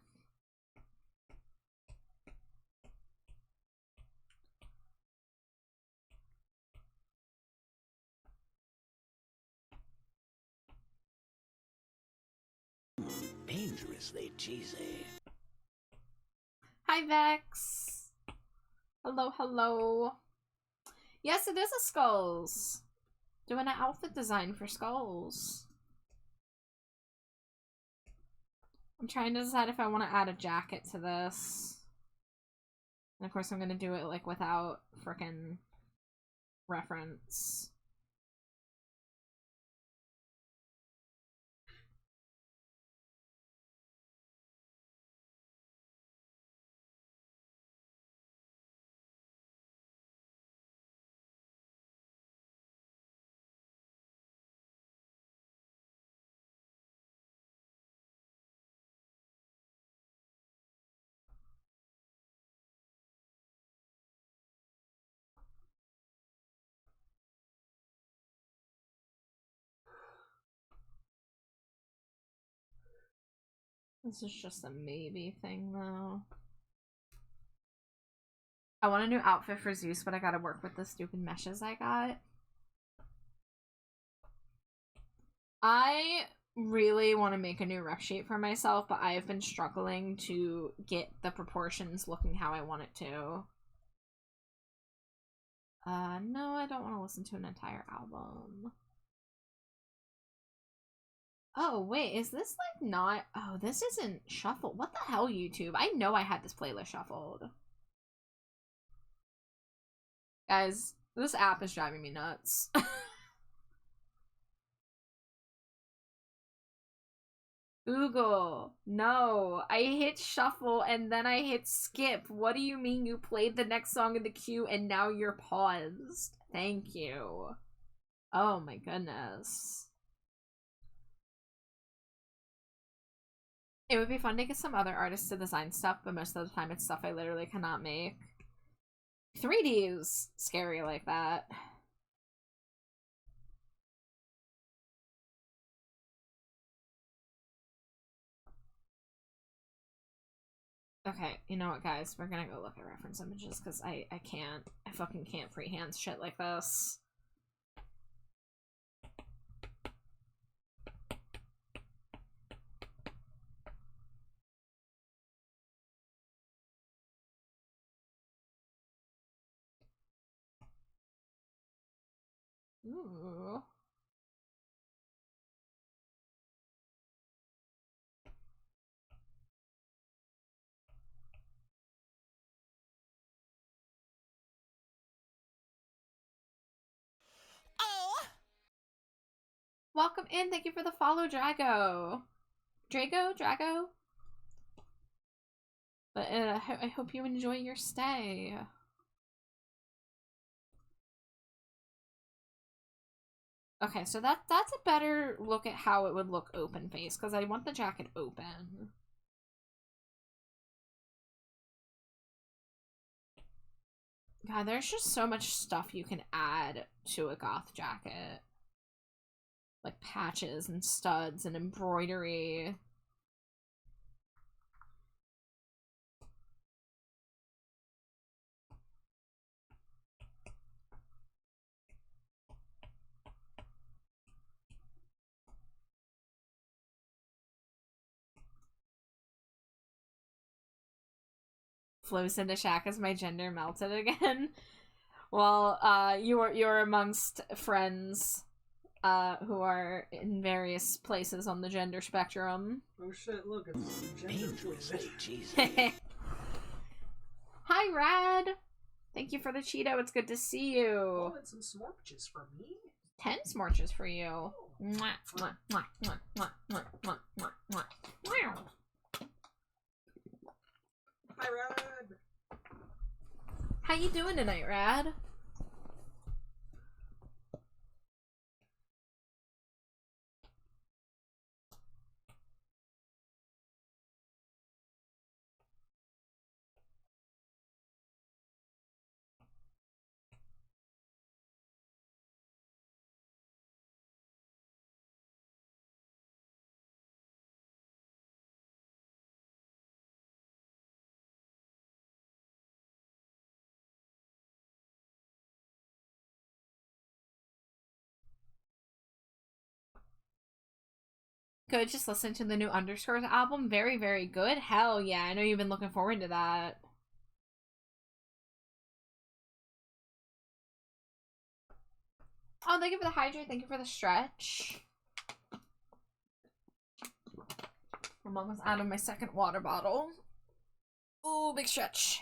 Dangerously cheesy. Hi, Vex! Hello, hello. Yes, it is a Skulls. Doing an outfit design for Skulls. I'm trying to decide if I want to add a jacket to this. And of course I'm gonna do it like without frickin' reference. This is just a maybe thing, though. I want a new outfit for Zeus, but I gotta work with the stupid meshes I got. I really want to make a new rep sheet for myself, but I've been struggling to get the proportions looking how I want it to. No, I don't want to listen to an entire album. Oh, wait, is this, like, not... Oh, this isn't shuffled. What the hell, YouTube? I know I had this playlist shuffled. Guys, this app is driving me nuts. Google, no. I hit shuffle and then I hit skip. What do you mean you played the next song in the queue and now you're paused? Thank you. Oh my goodness. It would be fun to get some other artists to design stuff, but most of the time it's stuff I literally cannot make. 3D is scary like that. Okay, you know what, guys? We're gonna go look at reference images, because I fucking can't freehand shit like this. Ooh. Welcome in. Thank you for the follow, Drago. Drago? But I hope you enjoy your stay. Okay, so that's a better look at how it would look open face, because I want the jacket open. God, there's just so much stuff you can add to a goth jacket. Like patches and studs and embroidery. Flows into Shack as my gender melted again. Well, you're amongst friends who are in various places on the gender spectrum. Oh shit, look, it's gender fluid. Hi, Rad! Thank you for the Cheeto, it's good to see you. Oh, and some smorches for me. 10 smorches for you. Oh. Mwah, mwah, mwah, mwah, mwah, mwah, mwah, mwah, mwah. Meow. Hi, Rad! How you doing tonight, Rad? Good, just listen to the new Underscores album. Very, very good. Hell yeah, I know you've been looking forward to that. Oh, thank you for the hydrate. Thank you for the stretch. I'm almost out of my second water bottle. Ooh, big stretch.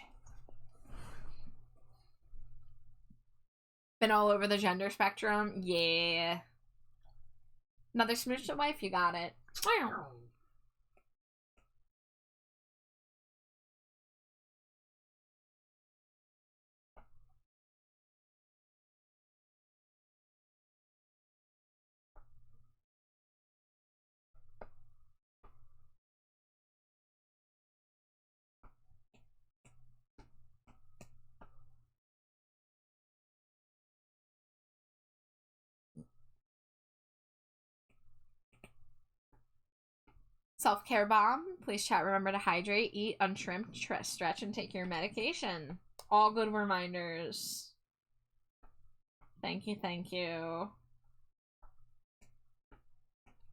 Been all over the gender spectrum. Yeah. Another smooch to wife, you got it. Wow. Self-care bomb. Please chat, remember to hydrate, eat, untrimmed, stretch, and take your medication. All good reminders. Thank you, thank you.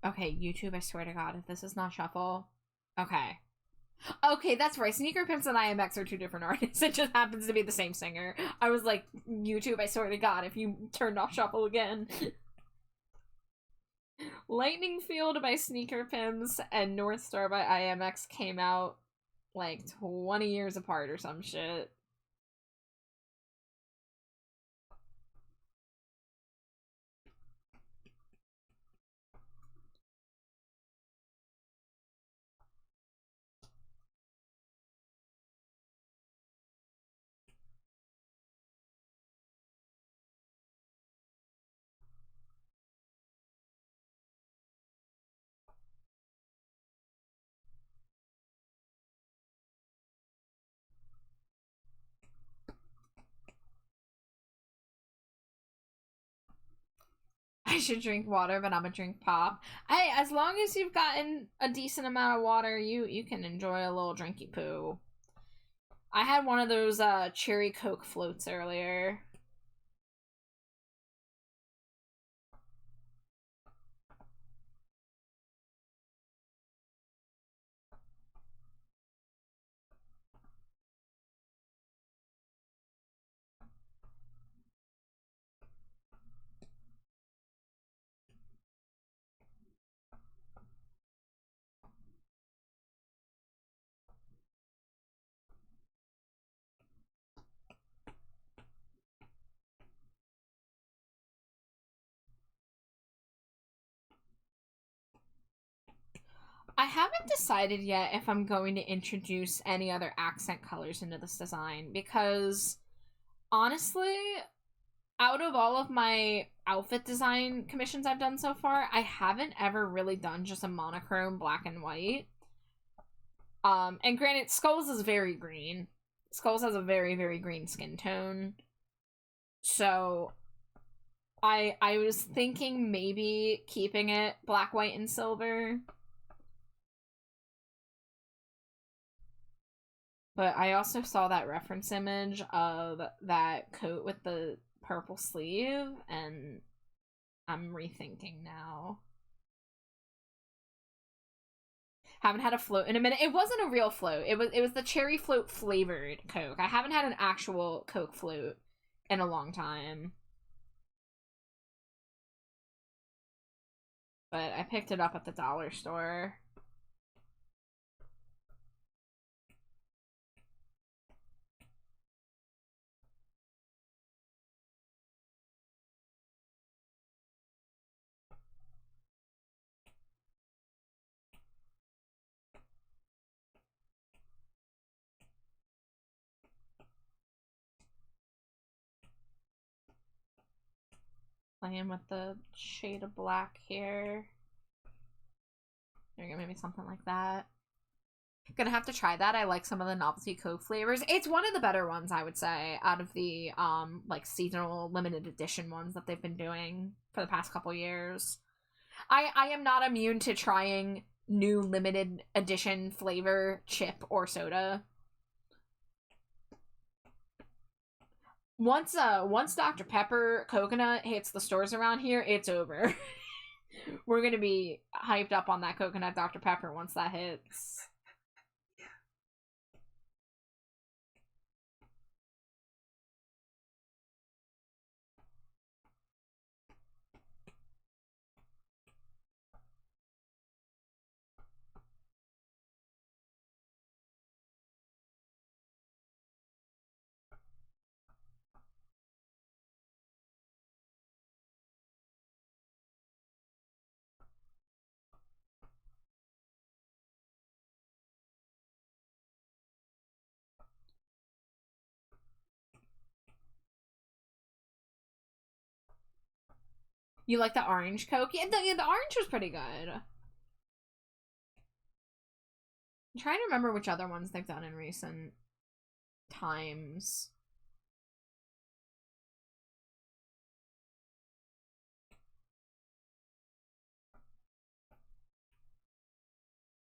Okay, YouTube, I swear to God, if this is not Shuffle. Okay. Okay, that's right. Sneaker Pimps and IMX are two different artists. It just happens to be the same singer. I was like, YouTube, I swear to God, if you turned off Shuffle again. Lightning Field by Sneaker Pimps and North Star by IMX came out like 20 years apart or some shit. I should drink water, but I'm gonna drink pop. Hey, as long as you've gotten a decent amount of water, you can enjoy a little drinky poo. I had one of those cherry Coke floats earlier. I haven't decided yet if I'm going to introduce any other accent colors into this design, because honestly, out of all of my outfit design commissions I've done so far, I haven't ever really done just a monochrome black and white. And granted, Skulls is very green. Skulls has a very, very green skin tone. So I was thinking maybe keeping it black, white, and silver. But I also saw that reference image of that coat with the purple sleeve, and I'm rethinking now. Haven't had a float in a minute. It wasn't a real float. It was the cherry float flavored Coke. I haven't had an actual Coke float in a long time. But I picked it up at the dollar store. Playing with the shade of black here. There you go, maybe something like that. Gonna have to try that. I like some of the novelty Coke flavors. It's one of the better ones, I would say, out of the like seasonal limited edition ones that they've been doing for the past couple years. I am not immune to trying new limited edition flavor chip or soda. Once Dr. Pepper coconut hits the stores around here, it's over. We're gonna be hyped up on that coconut Dr. Pepper once that hits. You like the orange Coke? Yeah, the orange was pretty good. I'm trying to remember which other ones they've done in recent times.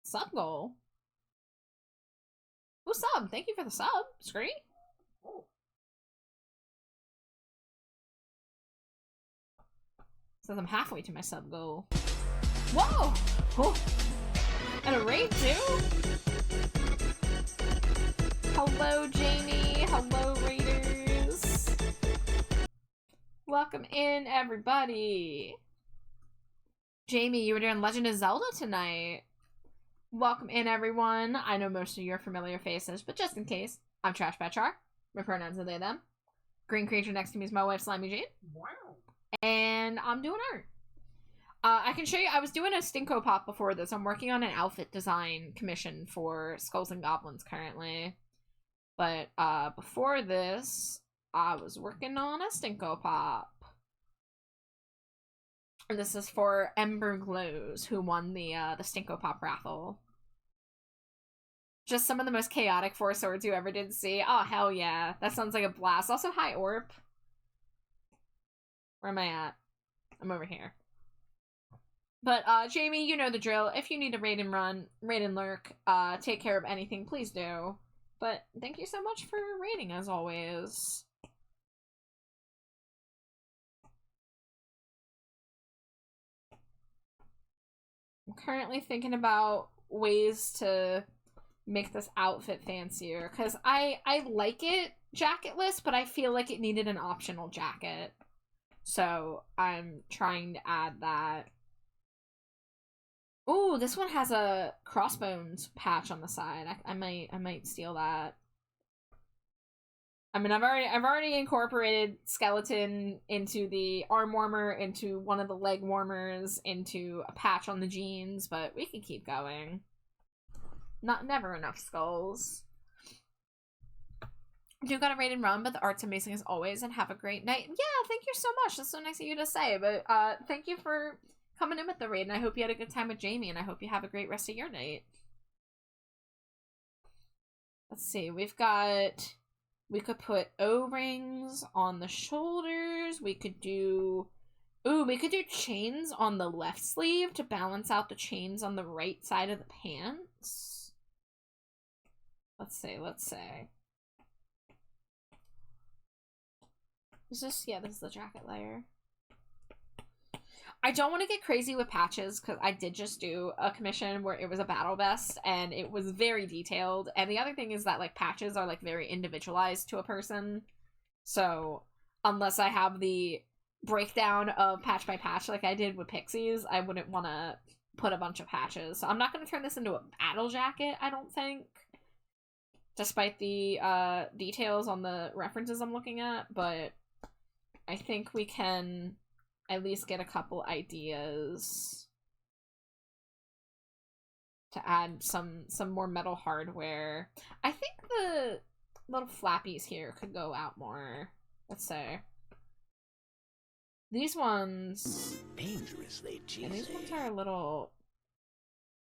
Sub goal. Who sub? Thank you for the sub. Scree. Says I'm halfway to my sub goal. Whoa! Oh. And a raid too? Hello, Jamie. Hello, Raiders. Welcome in, everybody. Jamie, you were doing Legend of Zelda tonight. Welcome in, everyone. I know most of your familiar faces, but just in case, I'm Trash Petchar. My pronouns are they, them. Green creature next to me is my wife, Slimy Jane. Wow. And I'm doing art. I can show you, I was doing a Stinko Pop before this. I'm working on an outfit design commission for Skulls and Goblins currently. But before this, I was working on a Stinko Pop. And this is for Ember Glows, who won the Stinko Pop raffle. Just some of the most chaotic four swords you ever did see. Oh, hell yeah. That sounds like a blast. Also, hi, Orp. Where am I at? I'm over here. But, Jamie, you know the drill. If you need to raid and run, raid and lurk, take care of anything, please do. But thank you so much for raiding, as always. I'm currently thinking about ways to make this outfit fancier, because I like it jacketless, but I feel like it needed an optional jacket. So I'm trying to add that. Ooh, this one has a crossbones patch on the side. I might steal that. I mean, I've already incorporated skeleton into the arm warmer, into one of the leg warmers, into a patch on the jeans, but we can keep going. Never enough skulls. You got a raid and run, but the art's amazing as always, and have a great night. Yeah, thank you so much. That's so nice of you to say, but thank you for coming in with the raid, and I hope you had a good time with Jamie, and I hope you have a great rest of your night. Let's see, we could put O-rings on the shoulders. We could do chains on the left sleeve to balance out the chains on the right side of the pants. Let's say. This is the jacket layer. I don't want to get crazy with patches because I did just do a commission where it was a battle vest and it was very detailed. And the other thing is that like patches are like very individualized to a person. So unless I have the breakdown of patch by patch like I did with Pixies, I wouldn't want to put a bunch of patches. So I'm not going to turn this into a battle jacket, I don't think. Despite the details on the references I'm looking at. But I think we can at least get a couple ideas to add some more metal hardware. I think the little flappies here could go out more. Let's say. These ones... Dangerously cheesy. And these ones are a little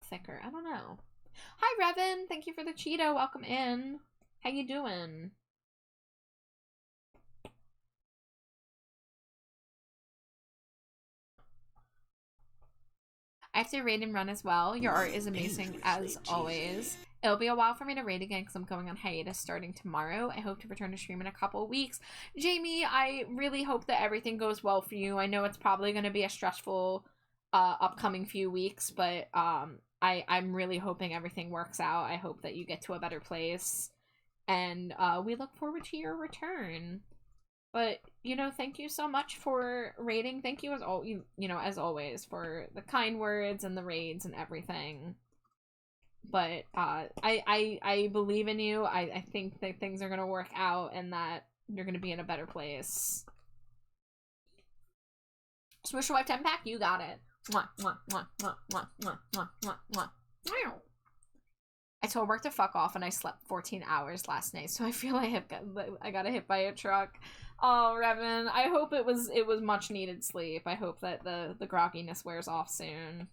thicker. I don't know. Hi, Revan. Thank you for the Cheeto. Welcome in. How you doing? I have to raid and run as well. Your art is amazing as always. It'll be a while for me to raid again because I'm going on hiatus starting tomorrow. I hope to return to stream in a couple weeks. Jamie, I really hope that everything goes well for you. I know it's probably going to be a stressful upcoming few weeks, but I'm really hoping everything works out. I hope that you get to a better place. And we look forward to your return. But, you know, thank you so much for raiding. Thank you as always for the kind words and the raids and everything. But I believe in you. I think that things are going to work out and that you're going to be in a better place. Swish Wife 10 pack, you got it. Mwah, mwah, mwah, mwah, mwah, mwah, mwah, mwah, mwah. I told work to fuck off and I slept 14 hours last night, so I feel I got hit by a truck. Oh, Revan, I hope it was much needed sleep. I hope that the grogginess wears off soon.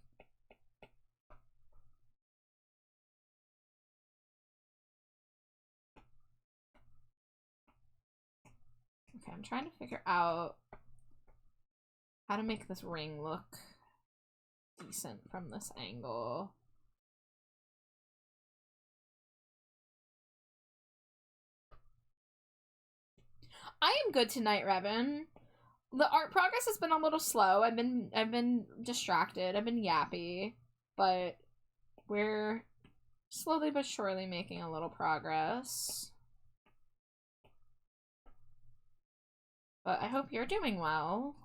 Okay, I'm trying to figure out how to make this ring look decent from this angle. I am good tonight, Revan. The art progress has been a little slow. I've been distracted. I've been yappy, but we're slowly but surely making a little progress. But I hope you're doing well.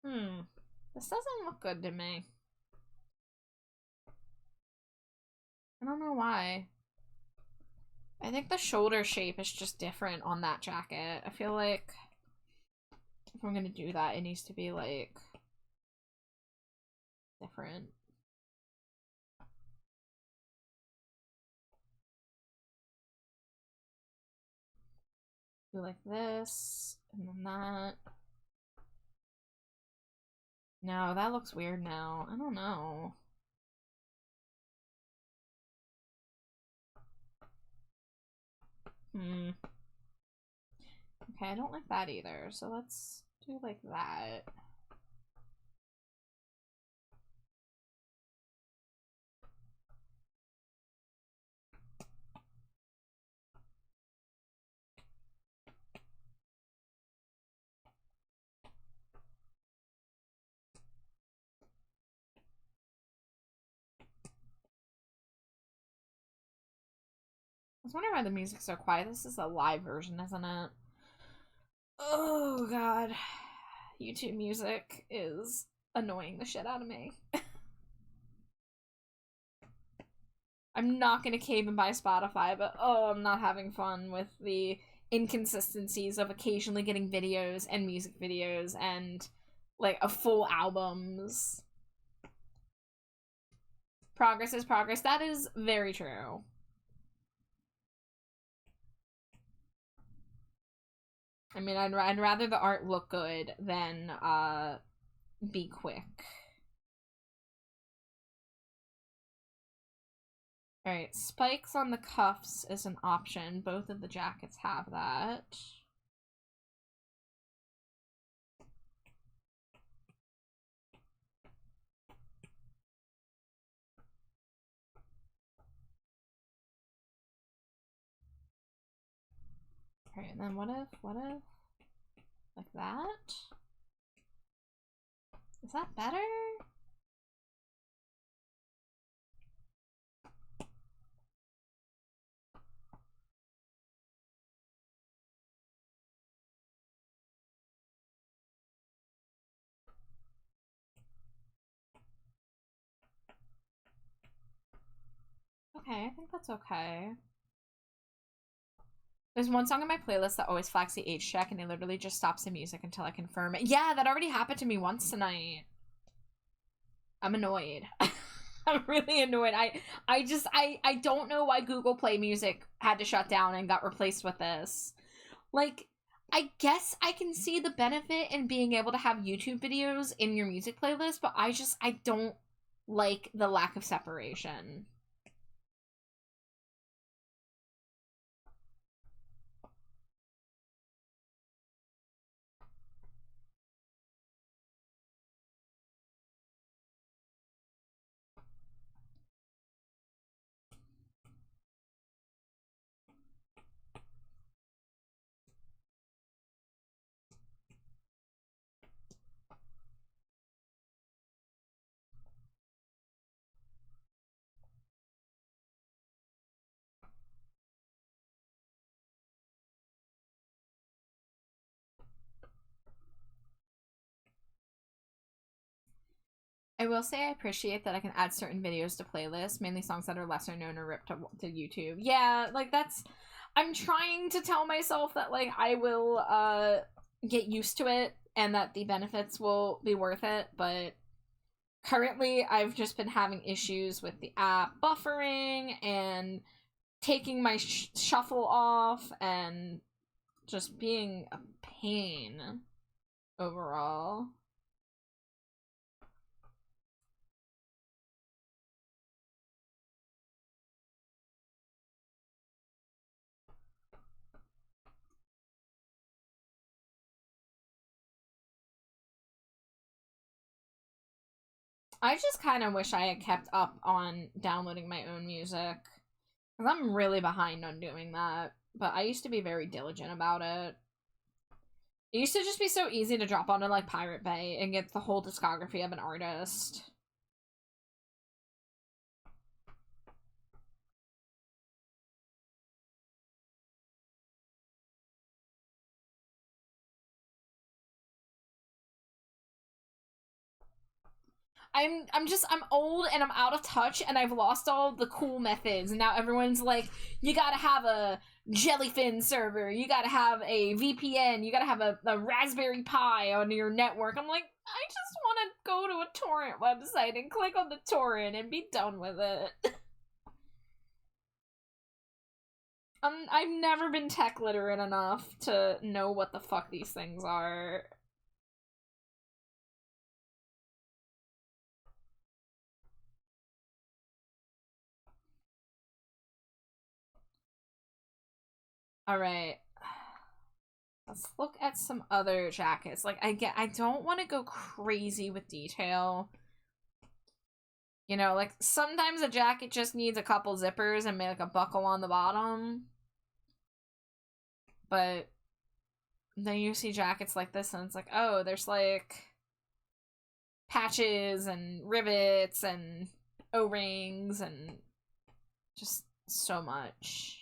This doesn't look good to me. I don't know why. I think the shoulder shape is just different on that jacket. I feel like if I'm gonna do that, it needs to be, like, different. Do like this, and then that. No, that looks weird now. I don't know. Okay, I don't like that either, so let's do like that. I was wondering why the music's so quiet. This is a live version, isn't it? Oh god. YouTube music is annoying the shit out of me. I'm not gonna cave and buy Spotify, but oh, I'm not having fun with the inconsistencies of occasionally getting videos and music videos and, like, a full albums. Progress is progress. That is very true. I mean, I'd rather the art look good than, be quick. Alright, spikes on the cuffs is an option. Both of the jackets have that. Alright, and then what if, like that? Is that better? Okay, I think that's okay. There's one song in my playlist that always flags the age check, and it literally just stops the music until I confirm it. Yeah, that already happened to me once tonight. I'm annoyed. I'm really annoyed. I don't know why Google Play Music had to shut down and got replaced with this. Like, I guess I can see the benefit in being able to have YouTube videos in your music playlist, but I don't like the lack of separation. I will say I appreciate that I can add certain videos to playlists, mainly songs that are lesser known or ripped to YouTube. Yeah, like that's... I'm trying to tell myself that, like, I will, get used to it and that the benefits will be worth it, but currently I've just been having issues with the app buffering and taking my shuffle off and just being a pain overall. I just kind of wish I had kept up on downloading my own music. Because I'm really behind on doing that. But I used to be very diligent about it. It used to just be so easy to drop onto, like, Pirate Bay and get the whole discography of an artist. I'm old and I'm out of touch and I've lost all the cool methods and now everyone's like, you gotta have a Jellyfin server, you gotta have a VPN, you gotta have a Raspberry Pi on your network. I'm like, I just want to go to a torrent website and click on the torrent and be done with it. I've never been tech literate enough to know what the fuck these things are. Alright. Let's look at some other jackets. Like, I don't want to go crazy with detail. You know, like, sometimes a jacket just needs a couple zippers and maybe, like, a buckle on the bottom. But then you see jackets like this and it's like, oh, there's, like, patches and rivets and O-rings and just so much.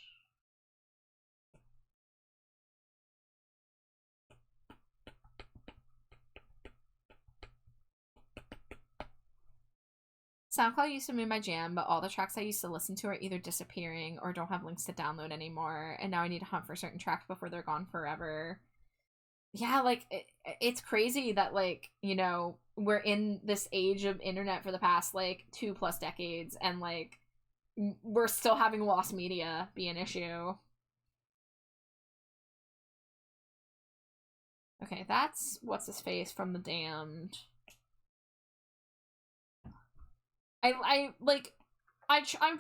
SoundCloud used to be my jam, but all the tracks I used to listen to are either disappearing or don't have links to download anymore, and now I need to hunt for certain tracks before they're gone forever. Yeah, like, it's crazy that, like, you know, we're in this age of internet for the past, like, 2+ decades, and, like, we're still having lost media be an issue. Okay, that's what's-his-face from The Damned. I've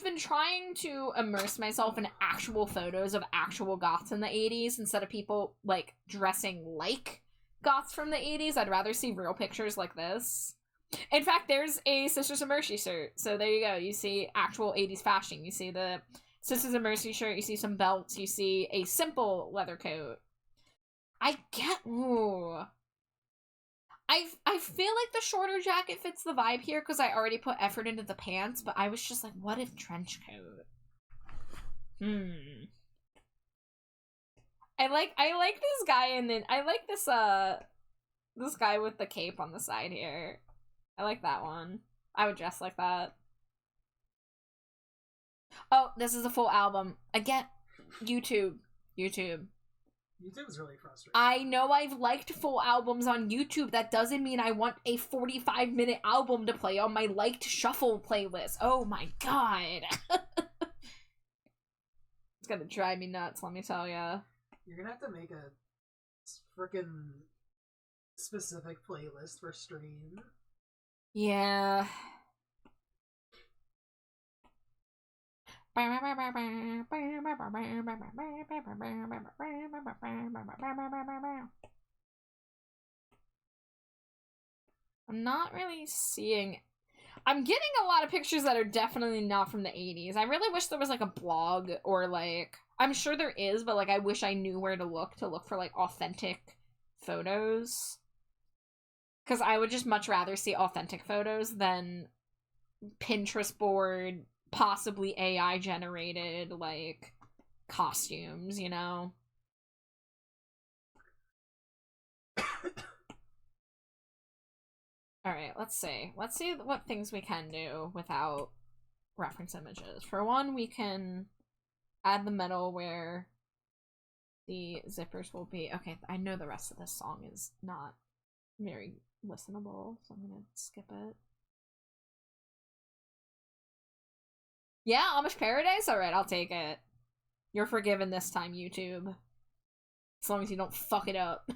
been trying to immerse myself in actual photos of actual goths in the 80s instead of people, like, dressing like goths from the 80s. I'd rather see real pictures like this. In fact, there's a Sisters of Mercy shirt. So there you go. You see actual 80s fashion. You see the Sisters of Mercy shirt. You see some belts. You see a simple leather coat. Ooh. I feel like the shorter jacket fits the vibe here because I already put effort into the pants, but I was just like, what if trench coat? I like this guy, and then I like this guy with the cape on the side here. I like that one. I would dress like that. Oh, this is a full album. Again, YouTube. YouTube is really frustrating. I know I've liked full albums on YouTube. That doesn't mean I want a 45-minute album to play on my liked shuffle playlist. Oh my god. It's gonna drive me nuts, let me tell ya. You're gonna have to make a freaking specific playlist for stream. Yeah. I'm not really seeing... I'm getting a lot of pictures that are definitely not from the 80s. I really wish there was, like, a blog or, like... I'm sure there is, but, like, I wish I knew where to look for, like, authentic photos. Because I would just much rather see authentic photos than Pinterest board, possibly AI generated, like, costumes, you know? Alright, let's see. Let's see what things we can do without reference images. For one, we can add the metal where the zippers will be. Okay, I know the rest of this song is not very listenable, so I'm gonna skip it. Yeah, Amish Paradise? Alright, I'll take it. You're forgiven this time, YouTube. As long as you don't fuck it up.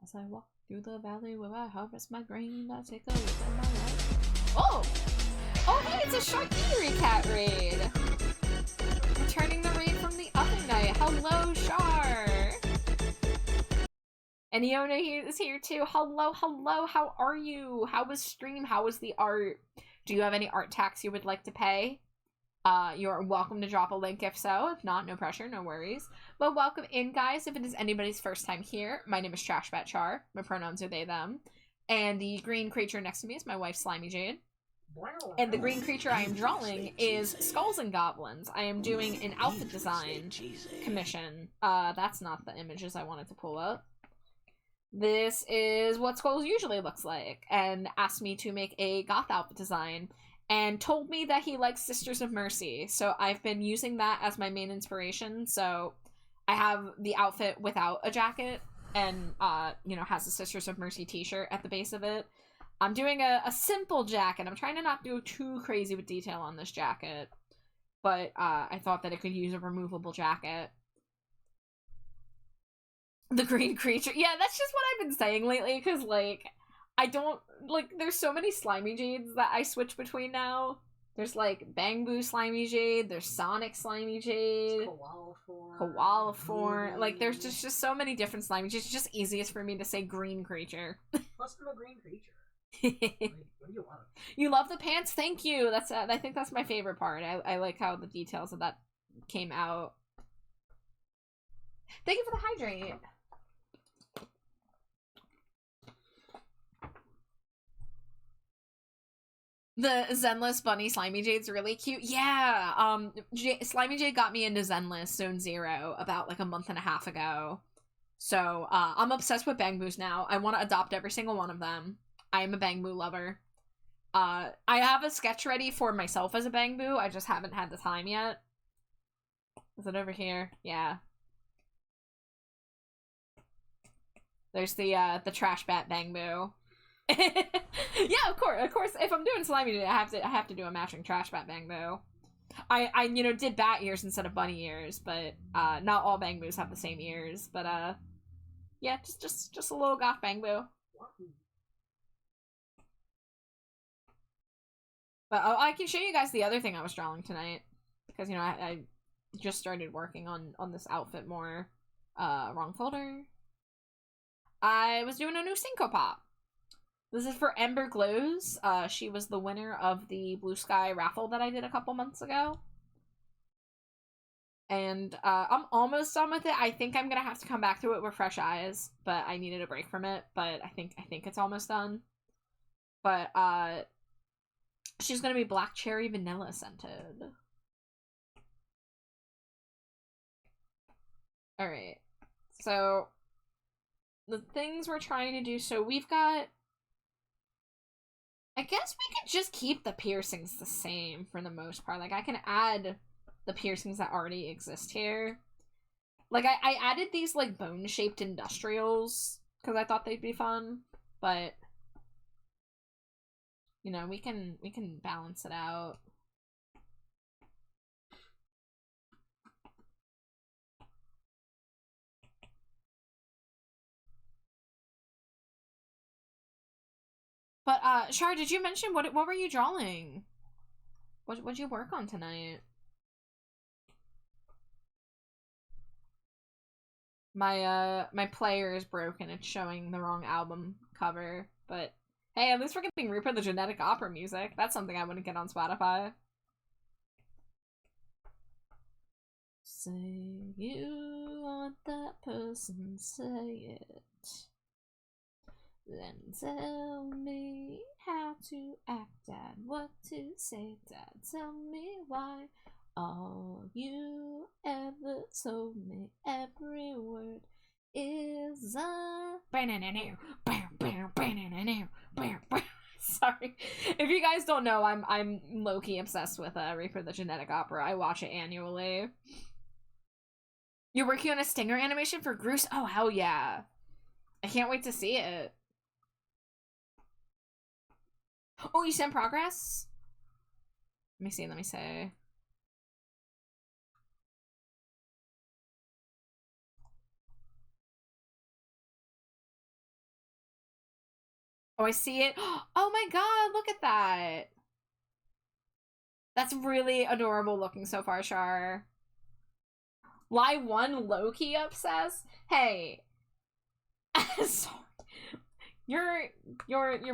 As I walk through the valley where I harvest my grain, I take a look at my life. Oh! Oh, hey, it's a Sharkiri cat raid! Returning the raid from the other night. Hello, Shar! And Iona is here too. Hello, how are you? How was stream? How was the art? Do you have any art tax you would like to pay? You're welcome to drop a link if so. If not, no pressure, no worries. But welcome in, guys. If it is anybody's first time here, my name is TrashBatChar. My pronouns are they, them. And the green creature next to me is my wife, Slimy Jade. And the green creature I am drawing is Skulls and Goblins. I am doing an outfit design commission. That's not the images I wanted to pull up. This is what Skulls usually looks like, and asked me to make a goth outfit design, and told me that he likes Sisters of Mercy, so I've been using that as my main inspiration. So I have the outfit without a jacket, and, you know, has a Sisters of Mercy t-shirt at the base of it. I'm doing a simple jacket. I'm trying to not go too crazy with detail on this jacket, but I thought that it could use a removable jacket. The green creature. Yeah, that's just what I've been saying lately, because, like, I don't, like, there's so many Slimy Jades that I switch between now. There's, like, Bang Boo Slimy Jade, there's Sonic Slimy Jade, Koala Form. Like, there's just so many different Slimy Jades. It's just easiest for me to say green creature. Plus, I'm a green creature. Like, what do you want? You love the pants? Thank you. That's I think that's my favorite part. I like how the details of that came out. Thank you for the hydrate. The Zenless Bunny Slimy Jade's really cute. Yeah, Slimy Jade got me into Zenless Zone Zero about like a month and a half ago. So, I'm obsessed with Bang Boos now. I want to adopt every single one of them. I am a Bang Boo lover. I have a sketch ready for myself as a Bangbu. I just haven't had the time yet. Is it over here? Yeah. There's the trash bat Bangbu. Yeah, of course. If I'm doing slimy, I have to do a matching trash bat Bangbu. I you know did bat ears instead of bunny ears, but not all Bangbus have the same ears. But yeah, just a little goth Bangbu. But I can show you guys the other thing I was drawing tonight, because you know I just started working on this outfit more. Wrong folder. I was doing a new Cinco Pop. This is for Ember Glows. She was the winner of the Blue Sky raffle that I did a couple months ago. And I'm almost done with it. I think I'm gonna have to come back to it with fresh eyes, but I needed a break from it. But I think it's almost done. But she's gonna be black cherry vanilla scented. Alright. So the things we're trying to do, so we've got, I guess we could just keep the piercings the same for the most part. Like, I can add the piercings that already exist here. Like, I added these, like, bone-shaped industrials, because I thought they'd be fun, but, you know, we can balance it out. But, Shar, did you mention what were you drawing? What'd you work on tonight? My player is broken. It's showing the wrong album cover. But hey, at least we're getting Reaper the Genetic Opera music. That's something I wouldn't get on Spotify. Say you want that person, say it. Then tell me how to act, Dad. What to say, Dad. Tell me why. All you ever told me, every word is a. Sorry. If you guys don't know, I'm low-key obsessed with Reaper the Genetic Opera. I watch it annually. You're working on a stinger animation for Groose? Oh, hell yeah. I can't wait to see it. Oh, you sent progress? Let me see. Oh, I see it. Oh my god, look at that. That's really adorable looking so far, Char. Lie 1 low-key obsessed? Hey. Sorry. You're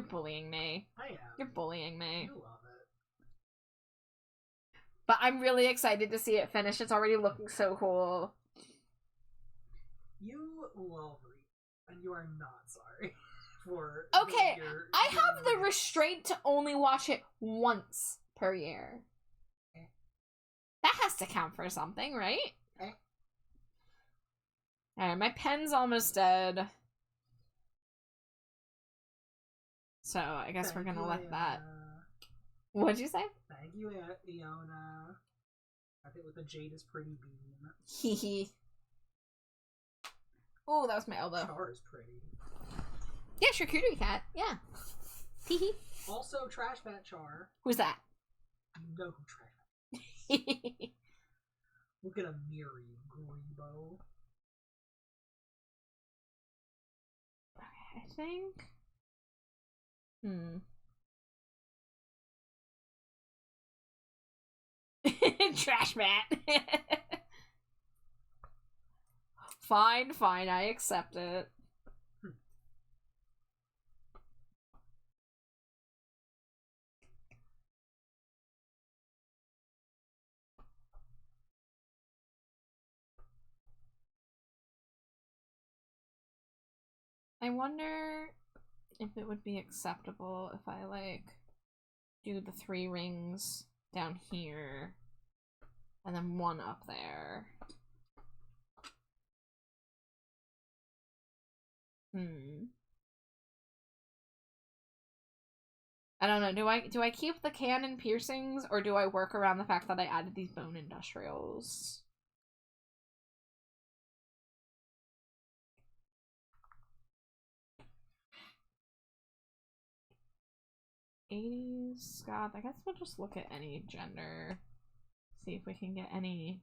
bullying me. I am. You're bullying me. You love it. But I'm really excited to see it finish. It's already looking so cool. You love Reaper, and you are not sorry for. Okay, I have the restraint to only watch it once per year. That has to count for something, right? Alright, my pen's almost dead. So, I guess we're gonna let that... What'd you say? Thank you, Iona. I think with the jade is pretty beam. Hehe. Oh, that was my elbow. Char is pretty. Yeah, charcuterie cat. Yeah. Hehe. Also, Trash Bat Char. Who's that? You know who Trash Bat. Look at a Miri, Grebo. Okay, I think. Trash mat. Fine, I accept it. I wonder if it would be acceptable if I, like, do the 3 rings down here and then 1 up there. I don't know. Do I keep the cannon piercings, or do I work around the fact that I added these bone industrials? '80s goth. I guess we'll just look at any gender. See if we can get any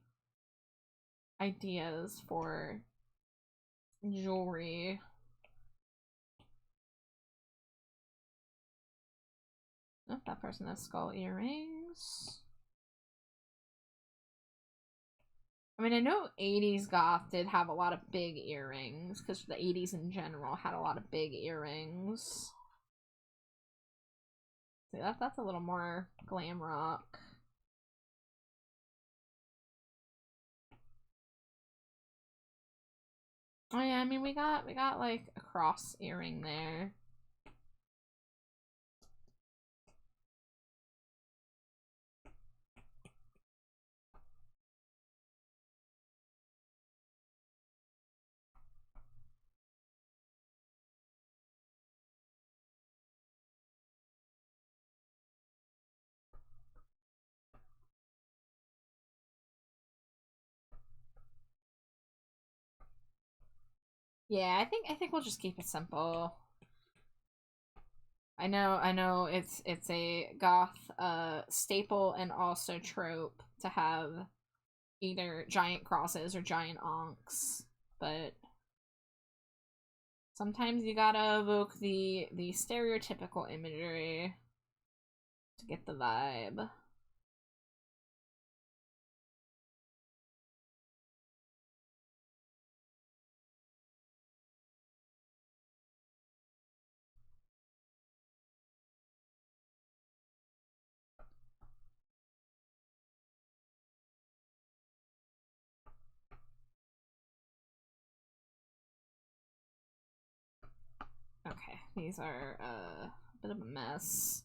ideas for jewelry. Oh, that person has skull earrings. I mean, I know 80s goth did have a lot of big earrings, because the 80s in general had a lot of big earrings. See, that's a little more glam rock. Oh yeah, I mean we got like a cross earring there. Yeah, I think we'll just keep it simple. I know it's a goth staple and also trope to have either giant crosses or giant onks, but sometimes you gotta evoke the stereotypical imagery to get the vibe. Okay, these are a bit of a mess.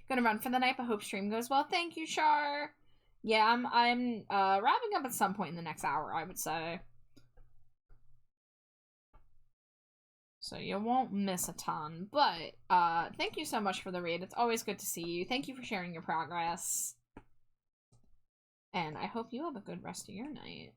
Gonna run for the night, but hope stream goes well. Thank you, Char. Yeah, I'm wrapping up at some point in the next hour, I would say. So you won't miss a ton. But thank you so much for the raid. It's always good to see you. Thank you for sharing your progress. And I hope you have a good rest of your night.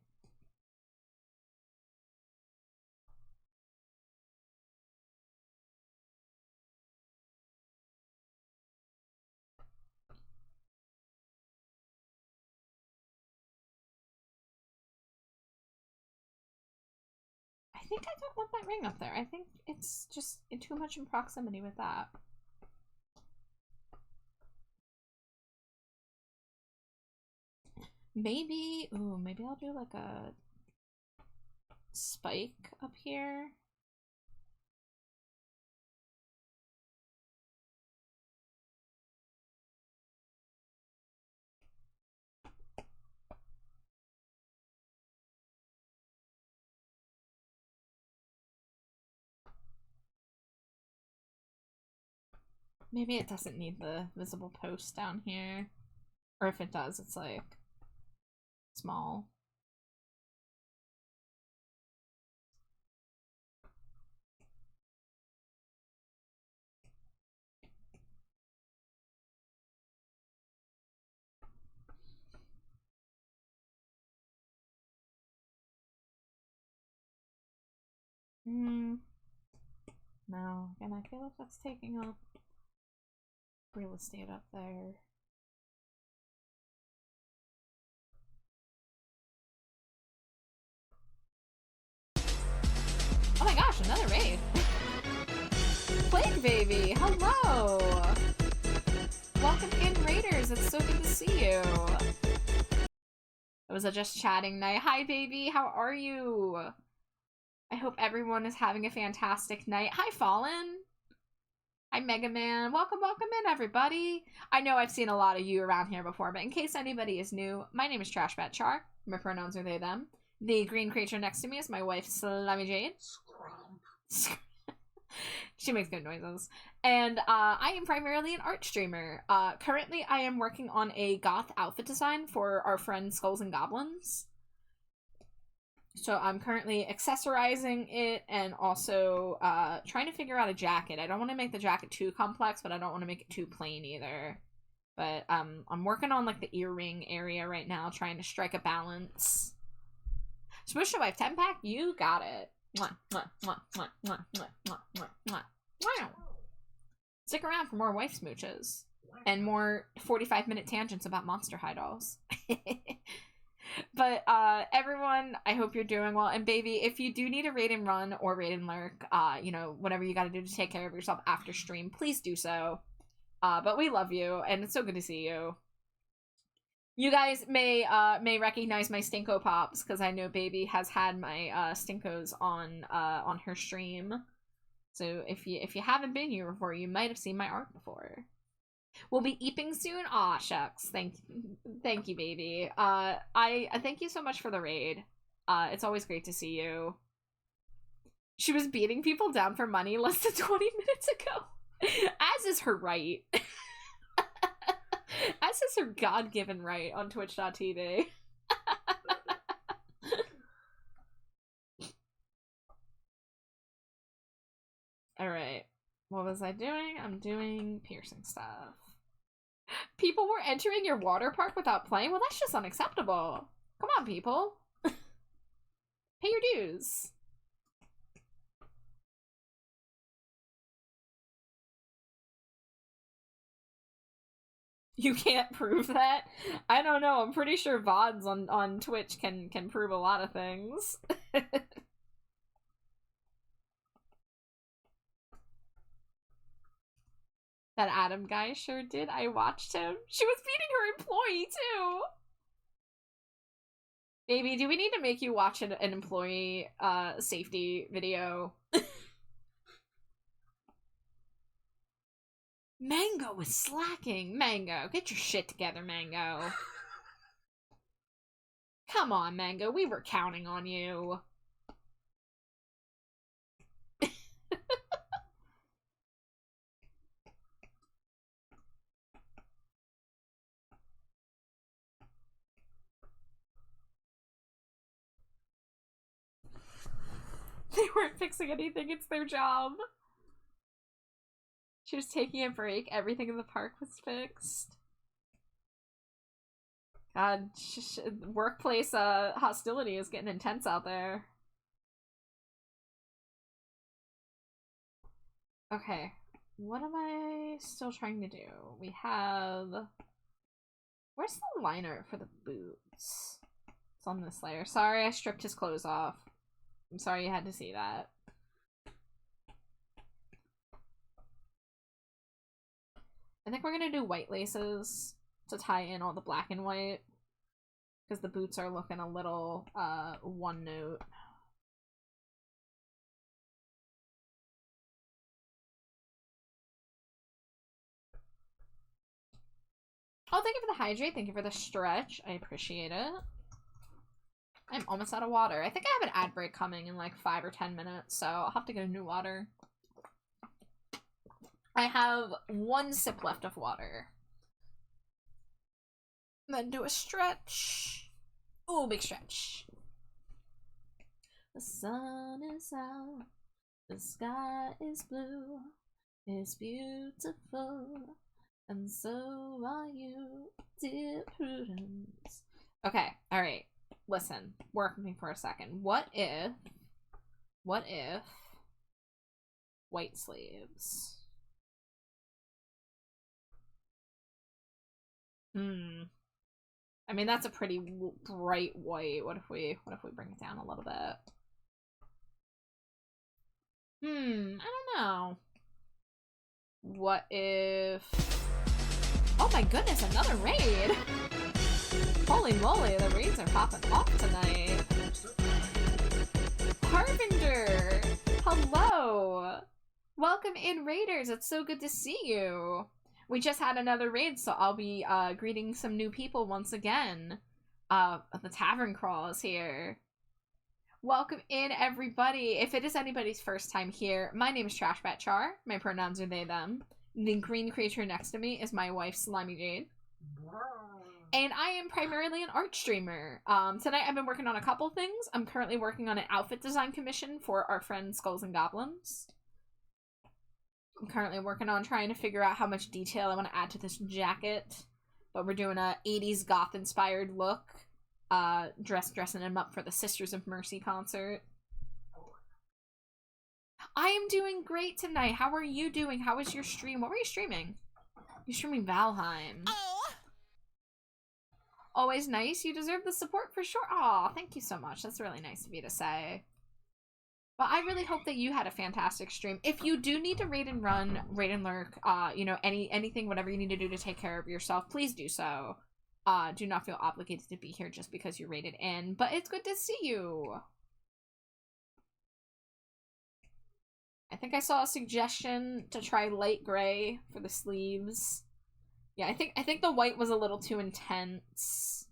I think I don't want that ring up there. I think it's just too much in proximity with that. Maybe, ooh, maybe I'll do like a spike up here. Maybe it doesn't need the visible post down here. Or if it does, it's like small. No, and I feel like that's taking up real estate up there. Oh my gosh, another raid! Plague Baby, hello! Welcome in, Raiders, it's so good to see you! It was a just chatting night. Hi, baby, how are you? I hope everyone is having a fantastic night. Hi, Fallen! Hi, Mega Man. Welcome in, everybody. I know I've seen a lot of you around here before, but in case anybody is new, my name is Trashbat Char. My pronouns are they, them. The green creature next to me is my wife, Slimy Jade. She makes good noises. And I am primarily an art streamer. Currently, I am working on a goth outfit design for our friend Skulls and Goblins. So I'm currently accessorizing it and also trying to figure out a jacket. I don't want to make the jacket too complex, but I don't want to make it too plain either. But I'm working on like the earring area right now, trying to strike a balance. Smush Your Wife 10-pack, you got it. Mwah, mwah, mwah, mwah, mwah, mwah, mwah, mwah, mwah. Wow. Stick around for more wife smooches and more 45-minute tangents about Monster High dolls. But everyone, I hope you're doing well. And baby, if you do need a raid and run or raid and lurk, you know, whatever you got to do to take care of yourself after stream, please do so. But we love you, and it's so good to see you. You guys may recognize my Stinko Pops, because I know Baby has had my Stinkos on her stream. So if you haven't been here before, you might have seen my art before. We'll be eeping soon. Aw, shucks. Thank you, Baby. I thank you so much for the raid. It's always great to see you. She was beating people down for money less than 20 minutes ago. As is her right. As is her God-given right on Twitch.tv. Alright. What was I doing? I'm doing piercing stuff. People were entering your water park without playing? Well, that's just unacceptable. Come on, people. Pay your dues. You can't prove that? I don't know. I'm pretty sure VODs on Twitch can prove a lot of things. That Adam guy sure did. I watched him. She was beating her employee, too! Baby, do we need to make you watch an employee safety video? Mango is slacking. Mango, get your shit together, Mango. Come on, Mango. We were counting on you. They weren't fixing anything. It's their job. She was taking a break. Everything in the park was fixed. God, workplace hostility is getting intense out there. Okay, what am I still trying to do? We have... Where's the liner for the boots? It's on this layer. Sorry, I stripped his clothes off. I'm sorry you had to see that. I think we're gonna do white laces to tie in all the black and white, because the boots are looking a little one note. Oh, thank you for the hydrate. Thank you for the stretch. I appreciate it. I'm almost out of water. I think I have an ad break coming in like 5 or 10 minutes, so I'll have to get a new water. I have 1 sip left of water. Then do a stretch. Oh, big stretch. The sun is out. The sky is blue. It's beautiful. And so are you, dear Prudence. Okay, alright. Listen, work with me for a second. What if white sleeves? I mean, that's a pretty bright white. What if we bring it down a little bit? I don't know. What if... Oh my goodness, another raid! Holy moly, the raids are popping off tonight. Harbinger! Hello! Welcome in, raiders! It's so good to see you! We just had another raid, so I'll be greeting some new people once again. The Tavern Crawl is here. Welcome in, everybody. If it is anybody's first time here, my name is Trashbat Char. My pronouns are they, them. The green creature next to me is my wife, Slimy Jade. And I am primarily an art streamer. Tonight I've been working on a couple things. I'm currently working on an outfit design commission for our friend Skulls and Goblins. I'm currently working on trying to figure out how much detail I want to add to this jacket. But we're doing a 80s goth-inspired look. Dressing him up for the Sisters of Mercy concert. I am doing great tonight. How are you doing? How was your stream? What were you streaming? You're streaming Valheim. Oh. Always nice. You deserve the support for sure. Aw, thank you so much. That's really nice of you to say. But I really hope that you had a fantastic stream. If you do need to raid and run, raid and lurk, you know, anything, whatever you need to do to take care of yourself, please do so. Do not feel obligated to be here just because you rated in, but it's good to see you. I think I saw a suggestion to try light gray for the sleeves. Yeah, I think the white was a little too intense.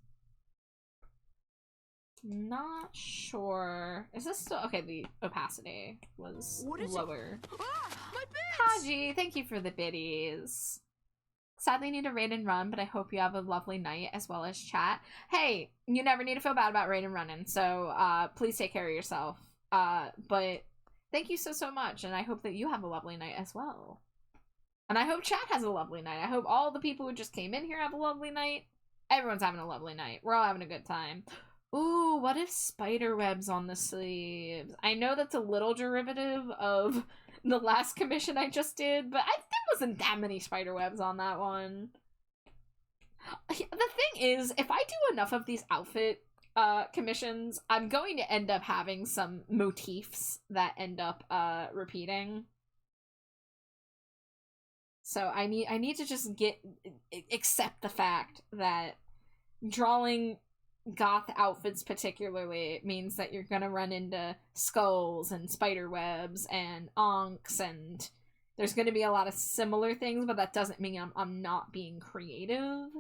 Not sure. Is this still okay? The opacity was lower. Kaji, thank you for the biddies. Sadly, need to raid and run, but I hope you have a lovely night as well as chat. Hey, you never need to feel bad about raid and running, so please take care of yourself. But thank you so much, and I hope that you have a lovely night as well. And I hope chat has a lovely night. I hope all the people who just came in here have a lovely night. Everyone's having a lovely night. We're all having a good time. Ooh, what if spider webs on the sleeves? I know that's a little derivative of the last commission I just did, but there wasn't that many spider webs on that one. The thing is, if I do enough of these outfit commissions, I'm going to end up having some motifs that end up repeating. So I need to just accept the fact that drawing goth outfits particularly means that you're gonna run into skulls and spider webs and onks, and there's gonna be a lot of similar things, but that doesn't mean I'm not being creative.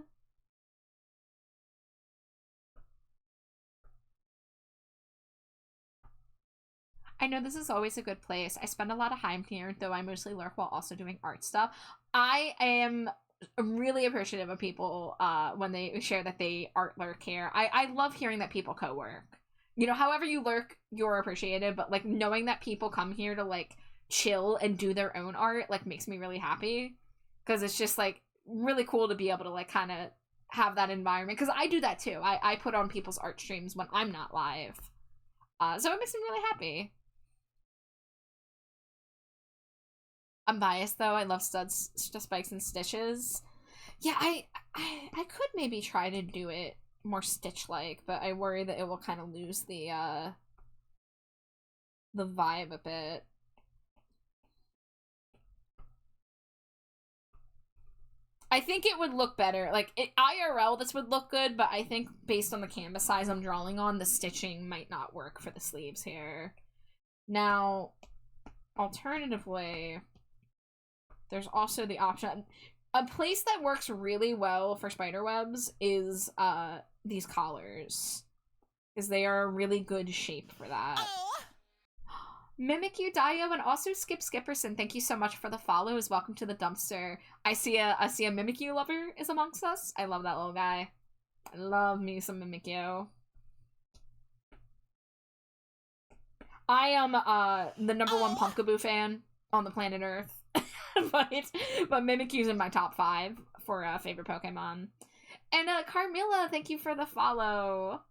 I know this is always a good place. I spend a lot of time here, though I mostly lurk while also doing art stuff. I am really appreciative of people when they share that they art lurk here. I love hearing that people co-work. You know, however you lurk, you're appreciated, but like knowing that people come here to like chill and do their own art like makes me really happy, because it's just like really cool to be able to like kind of have that environment, because I do that too. I put on people's art streams when I'm not live, so it makes me really happy. I'm biased though. I love studs, spikes, and stitches. Yeah, I could maybe try to do it more stitch-like, but I worry that it will kind of lose the vibe a bit. I think it would look better. Like, IRL, this would look good, but I think based on the canvas size I'm drawing on, the stitching might not work for the sleeves here. Now, alternatively, there's also the option. A place that works really well for spider webs is these collars, because they are a really good shape for that. Oh. Mimic you, Dio, and also Skip Skipperson. Thank you so much for the follows. Welcome to the dumpster. I see a Mimic you lover is amongst us. I love that little guy. I love me some Mimic you. I am the #1 Pumpkaboo fan on the planet Earth. but Mimikyu's in my top 5 for favorite Pokemon. And Carmilla, thank you for the follow.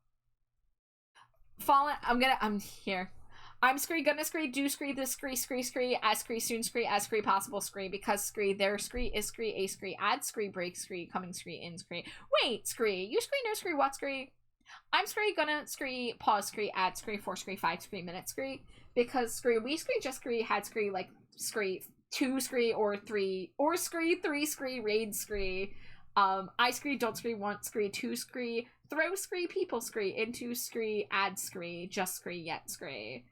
I'm here. I'm Scree, gonna Scree, do Scree, this Scree, as Scree, soon Scree, as Scree, possible Scree, because Scree, there Scree, is Scree, a Scree, add Scree, break Scree, coming Scree, in Scree. Wait, Scree, you Scree, no Scree, what Scree? I'm Scree, gonna Scree, pause Scree, add Scree, 4 Scree, 5 Scree, minute Scree, because Scree, we Scree, just Scree, had Scree, like Scree, 2 Scree, or 3, or Scree, 3 Scree, raid Scree, I Scree, don't Scree, want Scree, 2 Scree, throw Scree, people Scree, into Scree, add Scree, just Scree, yet Scree.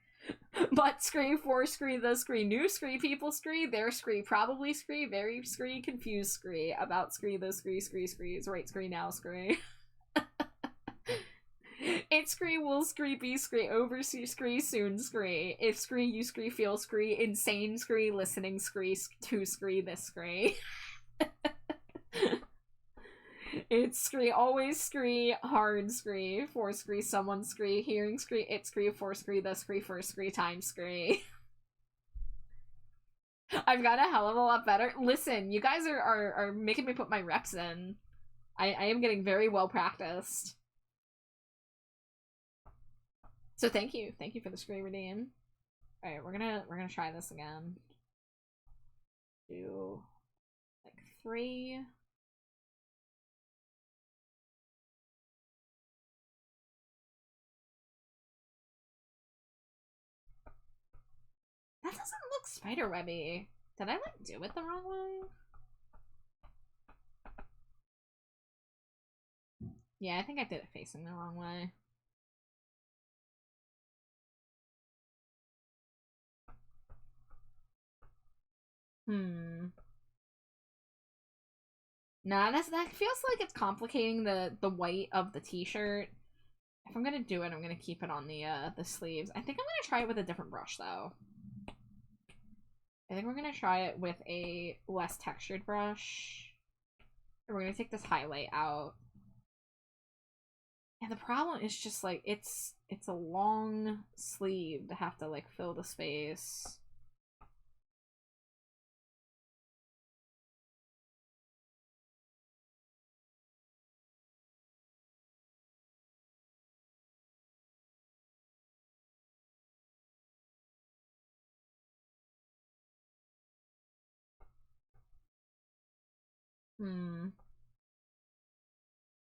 But Scree, 4 Scree, the Scree, new Scree, people Scree, there Scree, probably Scree, very Scree, confused Scree, about Scree, the Scree, Screes, right Scree, now Scree. It scree, will scree, be scree, over scree, soon scree. If scree, you scree, feel scree, insane scree, listening scree, to scree, this scree. It's scree, always scree, hard scree, for scree, someone scree, hearing scree, it scree, for scree, the scree, first scree, time scree. I've got a hell of a lot better. Listen, you guys are making me put my reps in. I am getting very well practiced. So thank you for the screen redeem. All right, we're gonna try this again. Do like 3. That doesn't look spiderwebby. Did I like do it the wrong way? Yeah, I think I did it facing the wrong way. Nah, that feels like it's complicating the white of the t-shirt. If I'm gonna do it, I'm gonna keep it on the sleeves. I think I'm gonna try it with a different brush though. I think we're gonna try it with a less textured brush. And we're gonna take this highlight out. And the problem is just like it's a long sleeve to have to like fill the space.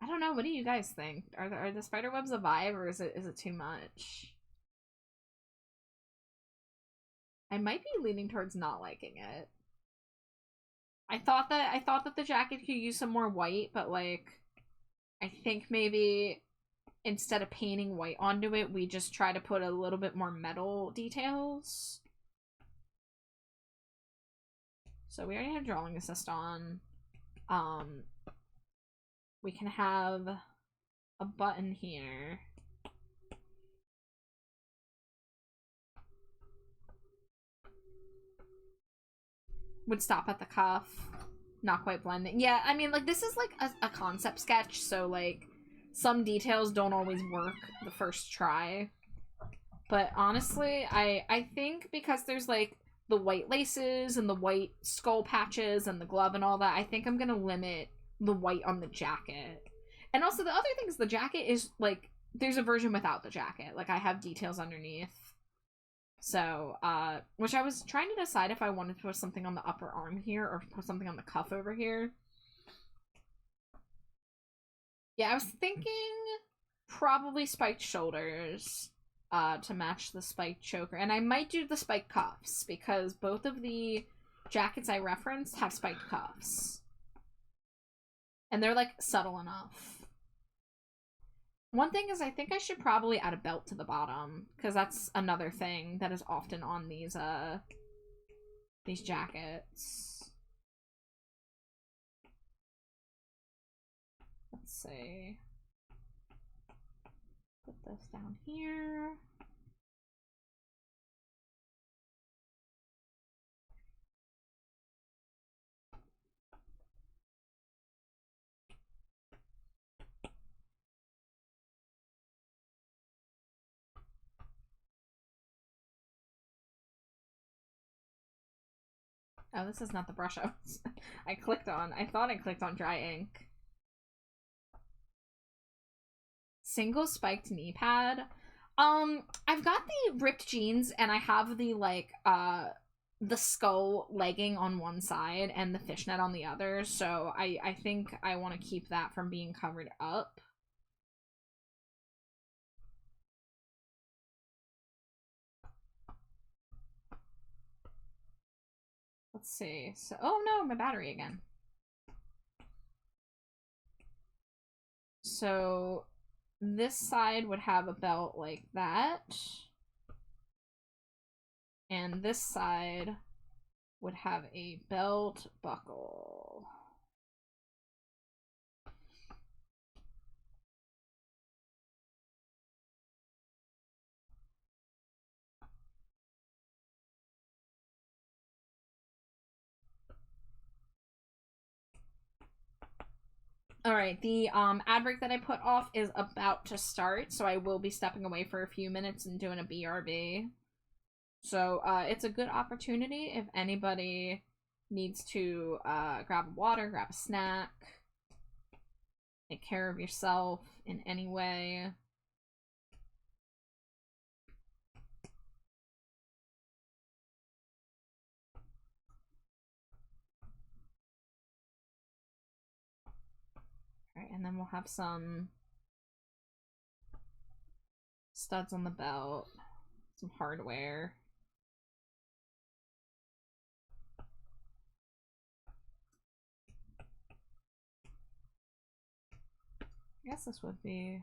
I don't know. What do you guys think? Are the spider webs a vibe, or is it too much? I might be leaning towards not liking it. I thought that the jacket could use some more white, but like I think maybe instead of painting white onto it, we just try to put a little bit more metal details. So we already have drawing assist on. We can have a button here. Would stop at the cuff. Not quite blending. Yeah, I mean, like, this is like a concept sketch, so like some details don't always work the first try. But honestly, I think because there's like the white laces and the white skull patches and the glove and all that, I think I'm gonna limit the white on the jacket. And also the other thing is the jacket is like, there's a version without the jacket. Like I have details underneath. So, which I was trying to decide if I wanted to put something on the upper arm here or put something on the cuff over here. Yeah, I was thinking probably spiked shoulders to match the spiked choker. And I might do the spiked cuffs because both of the jackets I referenced have spiked cuffs. And they're like subtle enough. One thing is I think I should probably add a belt to the bottom because that's another thing that is often on these jackets. Let's see. Put this down here. Oh, this is not the brush I clicked on. I thought I clicked on dry ink. Single spiked knee pad. I've got the ripped jeans and I have the like the skull legging on one side and the fishnet on the other, so I think I want to keep that from being covered up. Let's see. So, oh no, my battery again. So this side would have a belt like that. And this side would have a belt buckle. Alright, the ad break that I put off is about to start, so I will be stepping away for a few minutes and doing a BRB. So it's a good opportunity if anybody needs to grab a water, grab a snack, take care of yourself in any way. Alright, and then we'll have some studs on the belt, some hardware. I guess this would be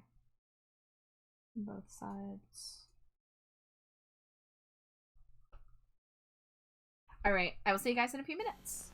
on both sides. Alright, I will see you guys in a few minutes.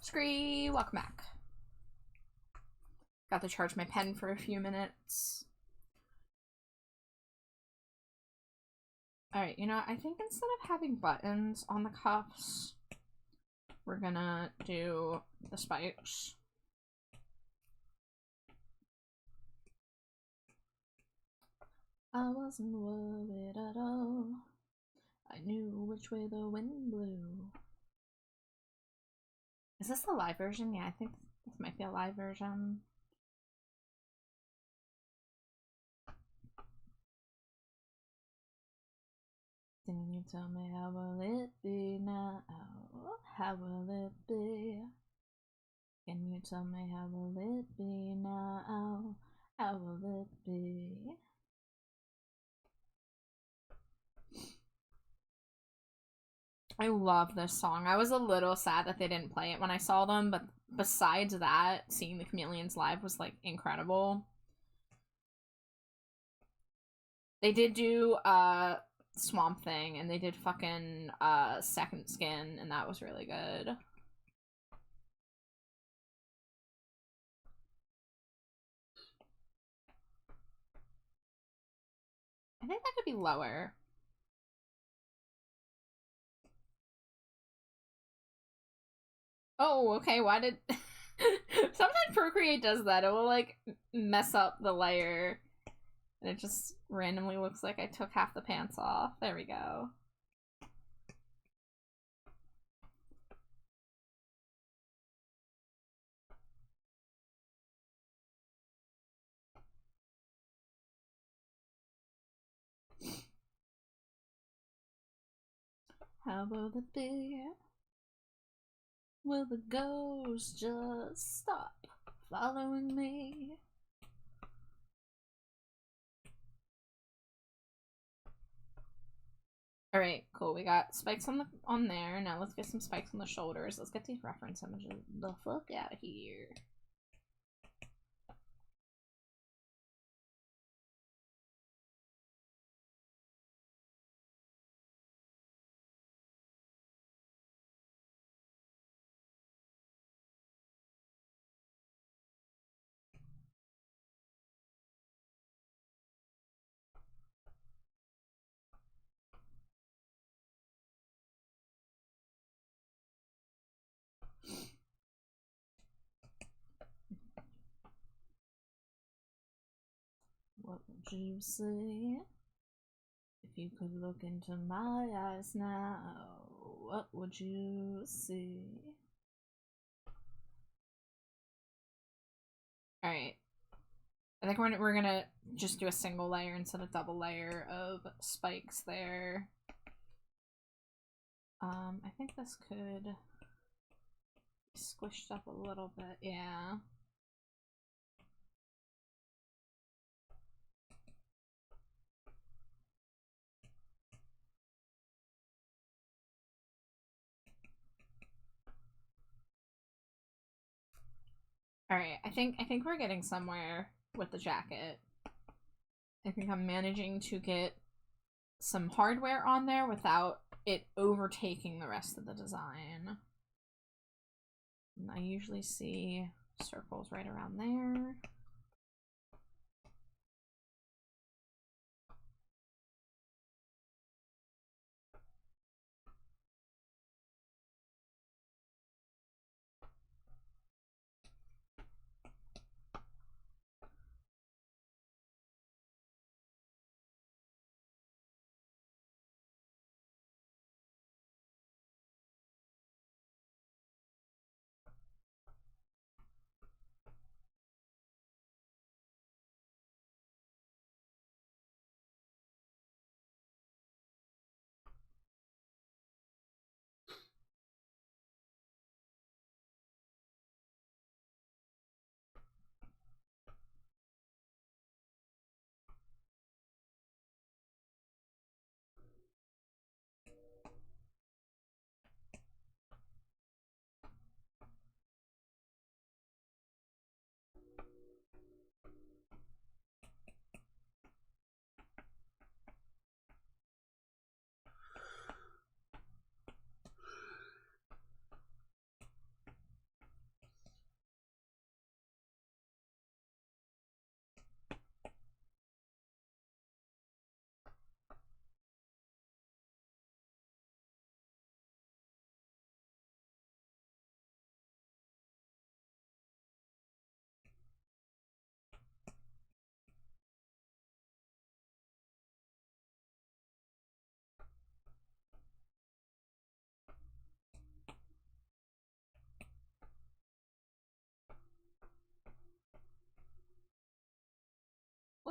Scree, welcome back. Got to charge my pen for a few minutes. Alright, you know, I think instead of having buttons on the cuffs, we're gonna do the spikes. I wasn't worried at all. I knew which way the wind blew. Is this the live version? Yeah, I think this might be a live version. Can you tell me how will it be now? How will it be? Can you tell me how will it be now? How will it be? I love this song. I was a little sad that they didn't play it when I saw them, but besides that, seeing the Chameleons live was like incredible. They did do Swamp Thing, and they did fucking Second Skin, and that was really good. I think that could be lower. Oh, okay, why did... Sometimes Procreate does that. It will, like, mess up the layer. And it just randomly looks like I took half the pants off. There we go. How will it be? Will the ghost just stop following me? Alright, cool. We got spikes on there. Now let's get some spikes on the shoulders. Let's get these reference images the fuck out of here. What would you say if you could look into my eyes now? What would you see? Alright. I think we're gonna just do a single layer instead of double layer of spikes there. I think this could be squished up a little bit, yeah. Alright, I think we're getting somewhere with the jacket. I think I'm managing to get some hardware on there without it overtaking the rest of the design. And I usually see circles right around there.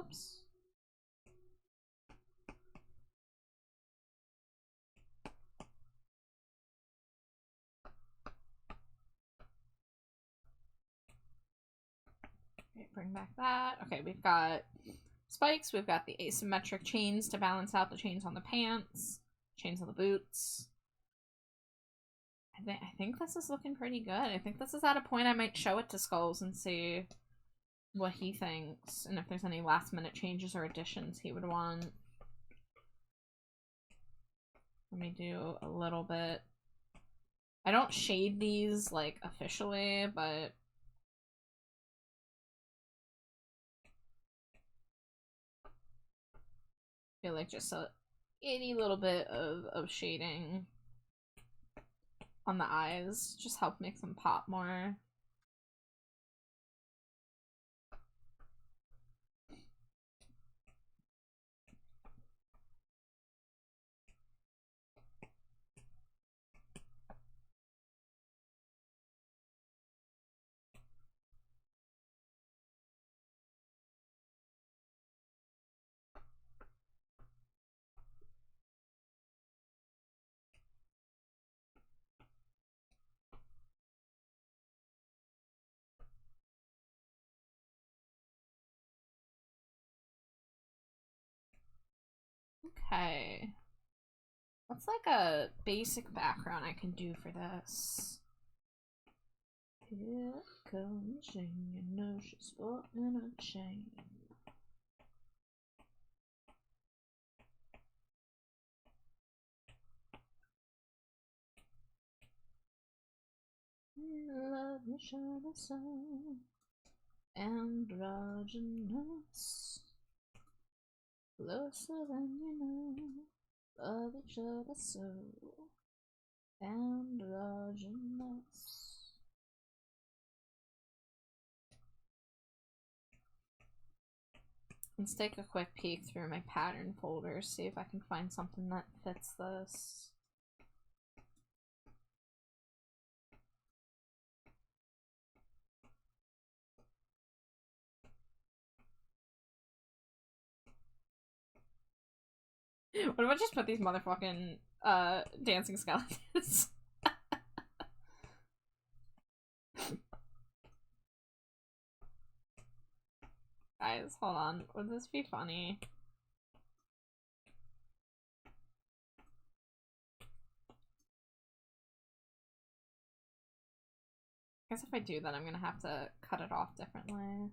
Whoops. Okay, bring back that. Okay, we've got spikes. We've got the asymmetric chains to balance out the chains on the pants, chains on the boots. I think this is looking pretty good. I think this is at a point I might show it to Skulls and see what he thinks, and if there's any last minute changes or additions he would want. Let me do a little bit. I don't shade these, like, officially, but I feel like just a itty little bit of shading on the eyes just help make them pop more. Okay. What's like a basic background I can do for this? Here comes Jane, you know she's sporting a chain. Love you, shine the sun, androgynous, closer than you know. Love each other so, androgynous. Let's take a quick peek through my pattern folder, see if I can find something that fits this. What if I just put these motherfucking dancing skeletons? Guys, hold on. Would this be funny? I guess if I do that, I'm gonna have to cut it off differently.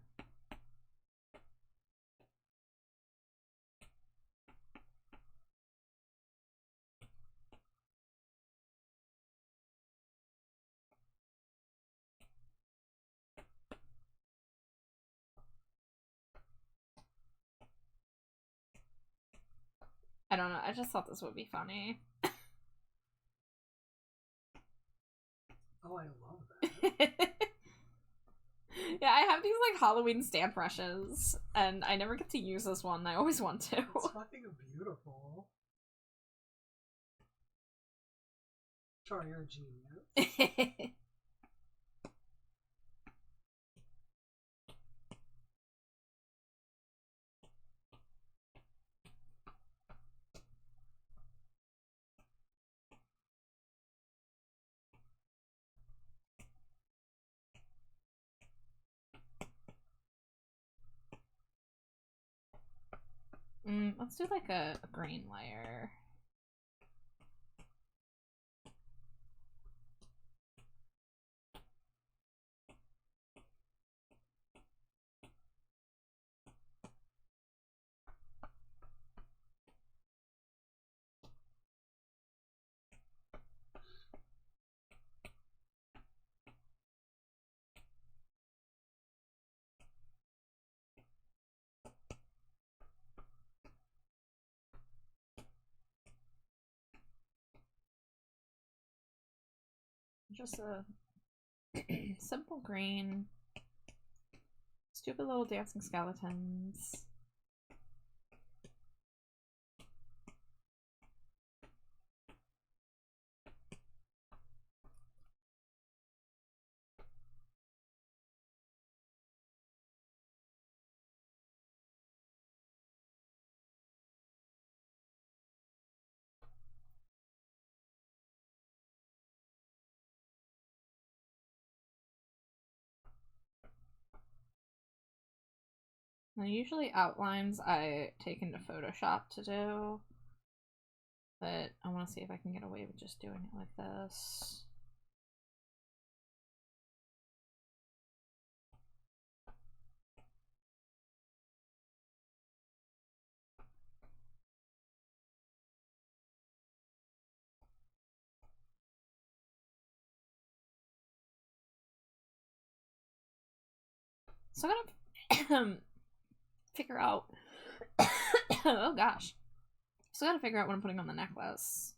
I don't know, I just thought this would be funny. Oh, I love that. Yeah, I have these like Halloween stamp brushes, and I never get to use this one. I always want to. It's fucking beautiful. Char, you're a genius. Let's do like a green layer. Just a simple green. Stupid little dancing skeletons. Now, usually outlines I take into Photoshop to do, but I want to see if I can get away with just doing it like this. So I gotta figure out. Oh gosh. So I gotta figure out what I'm putting on the necklace.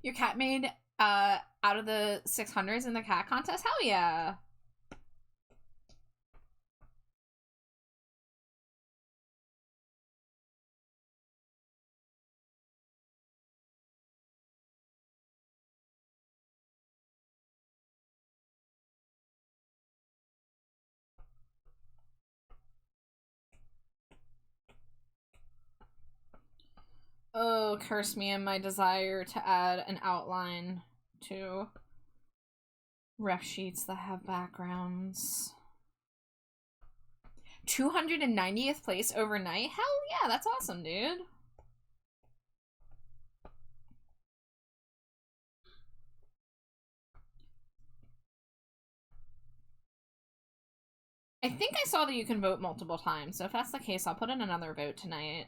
Your cat made out of the 600s in the cat contest? Hell yeah. Oh, curse me and my desire to add an outline to ref sheets that have backgrounds. 290th place overnight? Hell yeah, that's awesome, dude. I think I saw that you can vote multiple times, so if that's the case, I'll put in another vote tonight.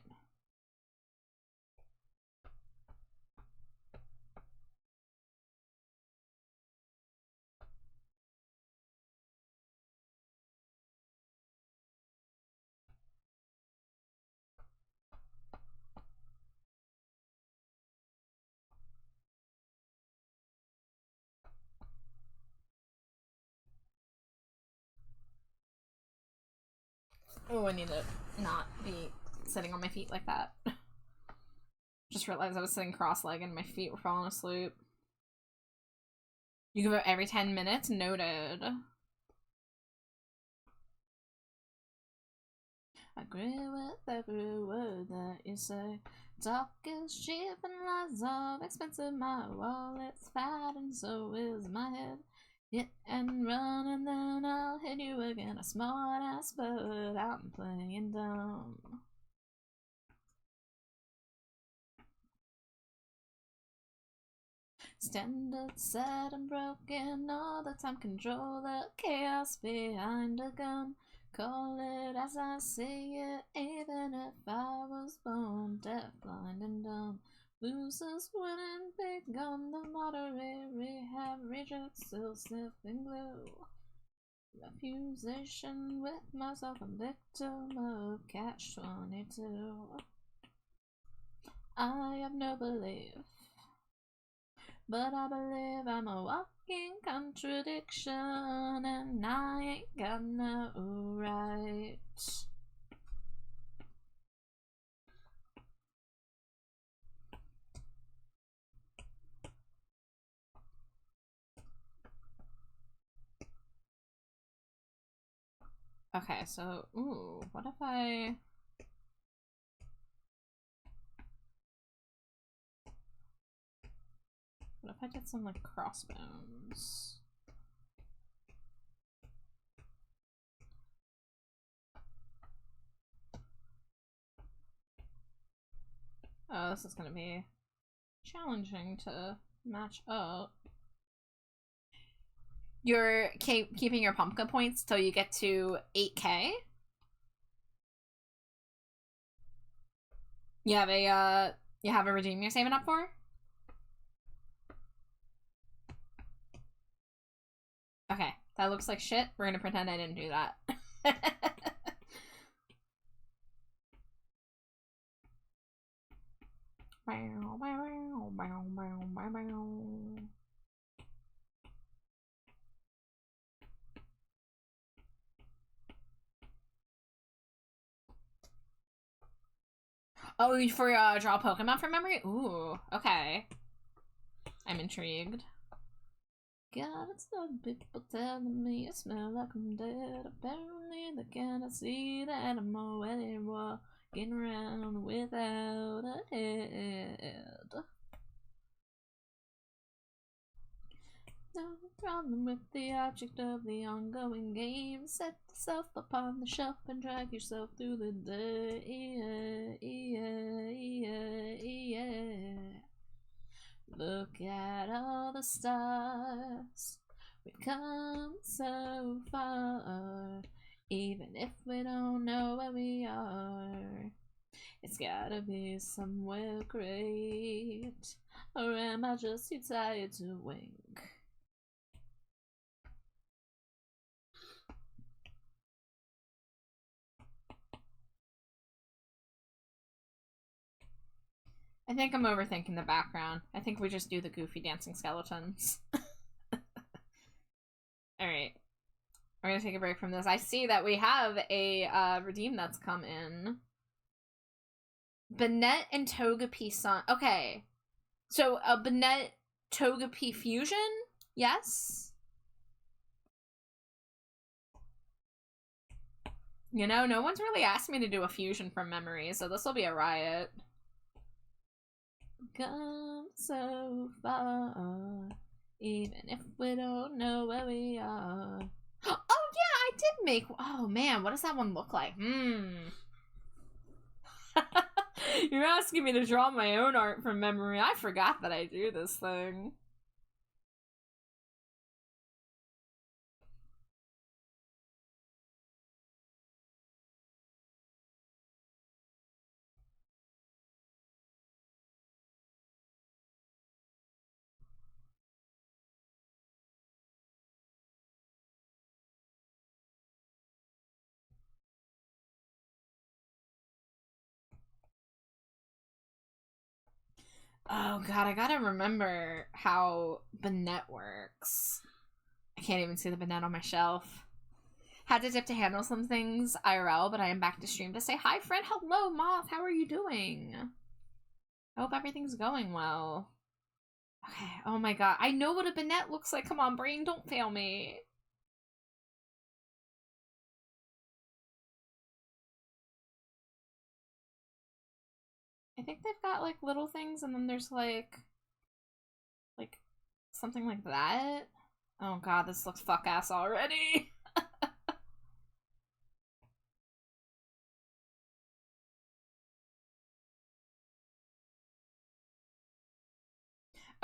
Oh, I need to not be sitting on my feet like that. Just realized I was sitting cross-legged and my feet were falling asleep. You can vote every 10 minutes? Noted. I agree with every word that you say. Talk is cheap and lies are expensive. My wallet's fat and so is my head. Hit and run and then I'll hit you again. A smart ass, but I'm playing dumb. Standard set and broken all the time. Control the chaos behind a gun. call it as I see it, even if I was born deaf, blind, and dumb. Losers wouldn't be gone, the moderate rehab rejects still sniffing glue. Refusation with myself, a victim of catch-22. I have no belief, but I believe I'm a walking contradiction, and I ain't got no right. Okay, so, ooh, what if I... What if I did some, like, crossbones? Oh, this is gonna be challenging to match up. You're keeping your pumpkin points till you get to 8K? You have a redeem you're saving up for? Okay, that looks like shit. We're gonna pretend I didn't do that. Oh, for draw Pokemon from memory? Ooh, okay. I'm intrigued. God, it's the people telling me I smell like I'm dead. Apparently they cannot see that I'm already walking around without a head. No problem with the object of the ongoing game. Set yourself upon the shelf and drag yourself through the day. Look at all the stars. We've come so far. Even if we don't know where we are, it's gotta be somewhere great. Or am I just too tired to wink? I think I'm overthinking the background. I think we just do the goofy dancing skeletons. Alright. We're gonna take a break from this. I see that we have a redeem that's come in. Banette and Togepi Sun. Okay. So a Banette Togepi fusion? Yes? You know, no one's really asked me to do a fusion from memory, so this will be a riot. Come so far, even if we don't know where we are. Oh yeah, I did make. Oh man, what does that one look like? You're asking me to draw my own art from memory. I forgot that I do this thing. Oh god, I gotta remember how Banette works. I can't even see the Banette on my shelf. Had to dip to handle some things IRL, but I am back to stream to say hi, friend. Hello, Moth. How are you doing? I hope everything's going well. Okay, oh my god. I know what a Banette looks like. Come on, brain, don't fail me. I think they've got, like, little things, and then there's, like, something like that. Oh god, this looks fuck-ass already.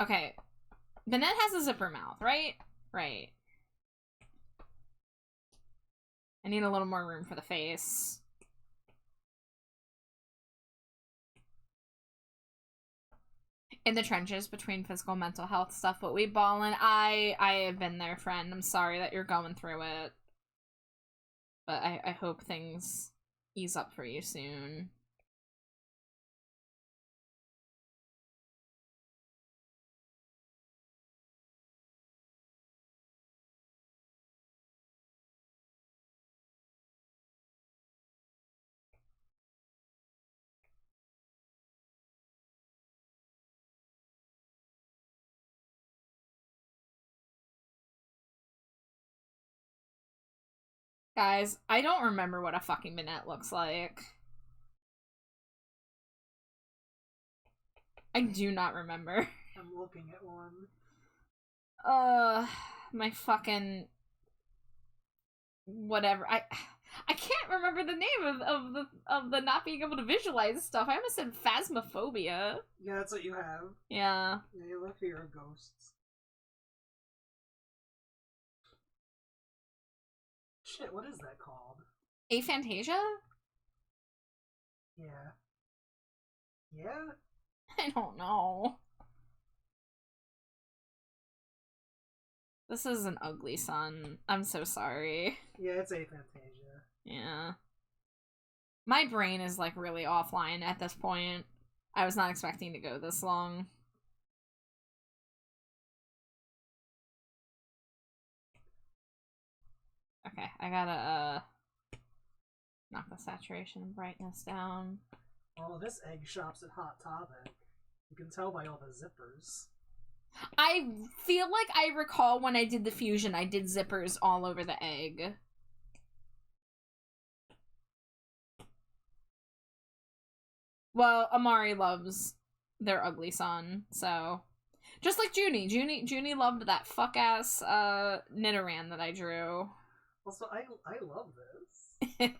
Okay. Banette has a zipper mouth, right? Right. I need a little more room for the face. In the trenches between physical and mental health stuff, but we ballin'. I have been there, friend. I'm sorry that you're going through it. But I hope things ease up for you soon. Guys, I don't remember what a fucking minette looks like. I do not remember. I'm looking at one. My fucking... whatever. I can't remember the name of the not being able to visualize stuff. I almost said phasmophobia. Yeah, that's what you have. Yeah. Yeah, you have a fear of ghosts. Shit, what is that called? Aphantasia? Yeah. Yeah? I don't know. This is an ugly son. I'm so sorry. Yeah, it's aphantasia. Yeah. My brain is like really offline at this point. I was not expecting to go this long. Okay, I gotta knock the saturation and brightness down. Oh, this egg shops at Hot Topic. You can tell by all the zippers. I feel like I recall when I did the fusion, I did zippers all over the egg. Well, Amari loves their ugly son, so... Just like Junie. Junie loved that fuck-ass, Nidoran that I drew. Also, I love this.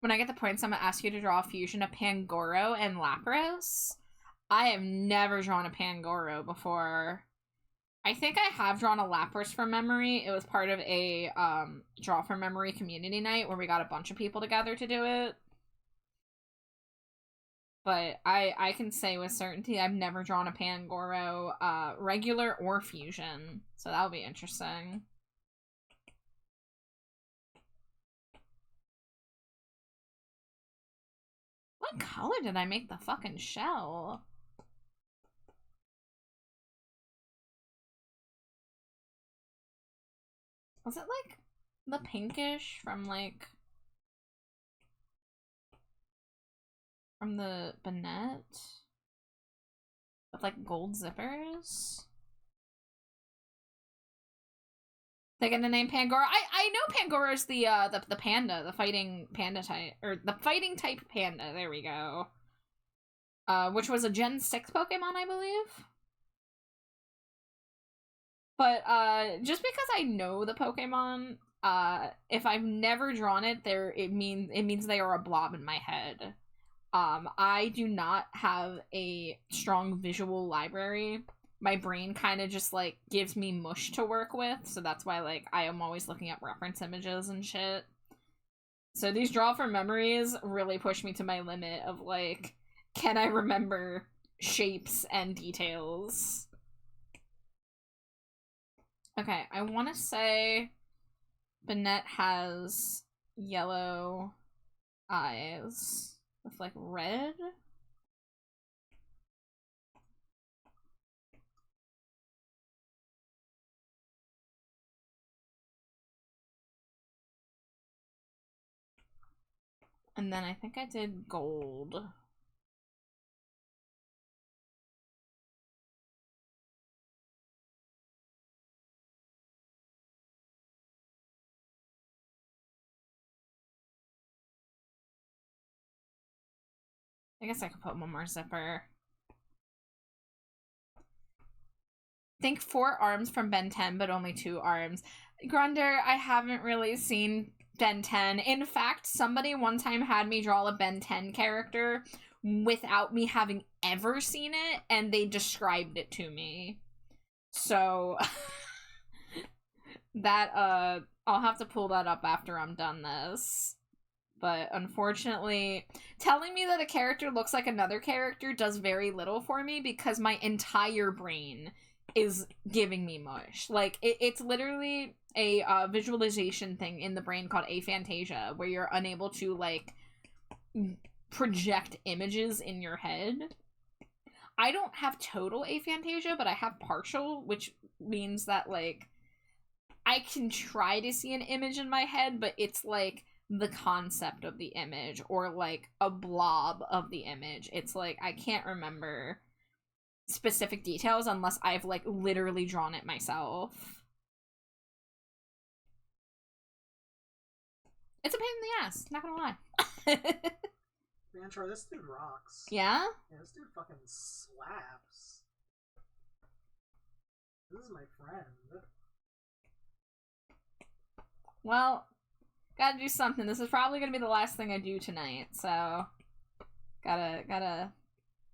When I get the points, I'm gonna ask you to draw a fusion of Pangoro and Lapras. I have never drawn a Pangoro before. I think I have drawn a Lapras from memory. It was part of a draw from memory community night where we got a bunch of people together to do it. But I can say with certainty I've never drawn a Pangoro, regular or fusion. So that'll be interesting. What color did I make the fucking shell? Was it like the pinkish from like from the Bonnet with like gold zippers? They get the name Pangoro. I know Pangoro's the panda, the fighting panda type, or the fighting type panda. There we go. Which was a Gen 6 Pokemon, I believe. But just because I know the Pokemon, if I've never drawn it, it means they are a blob in my head. I do not have a strong visual library. My brain kind of just like gives me mush to work with, so that's why like I am always looking at reference images and shit. So these draw from memories really push me to my limit of like, can I remember shapes and details? Okay, I want to say Bonnet has yellow eyes with like red. And then I think I did gold. I guess I could put one more zipper. Think 4 arms from Ben 10, but only 2 arms. Grunder, I haven't really seen Ben 10. In fact, somebody one time had me draw a Ben 10 character without me having ever seen it, and they described it to me. So, that, I'll have to pull that up after I'm done this. But unfortunately, telling me that a character looks like another character does very little for me because my entire brain is giving me mush. Like, it's literally a visualization thing in the brain called aphantasia, where you're unable to, like, project images in your head. I don't have total aphantasia, but I have partial, which means that, like, I can try to see an image in my head, but it's, like, the concept of the image, or, like, a blob of the image. It's, like, I can't remember specific details unless I've, like, literally drawn it myself. It's a pain in the ass, not gonna lie. Man, Char, this dude rocks. Yeah? Yeah, this dude fucking slaps. This is my friend. Well, gotta do something. This is probably gonna be the last thing I do tonight, so gotta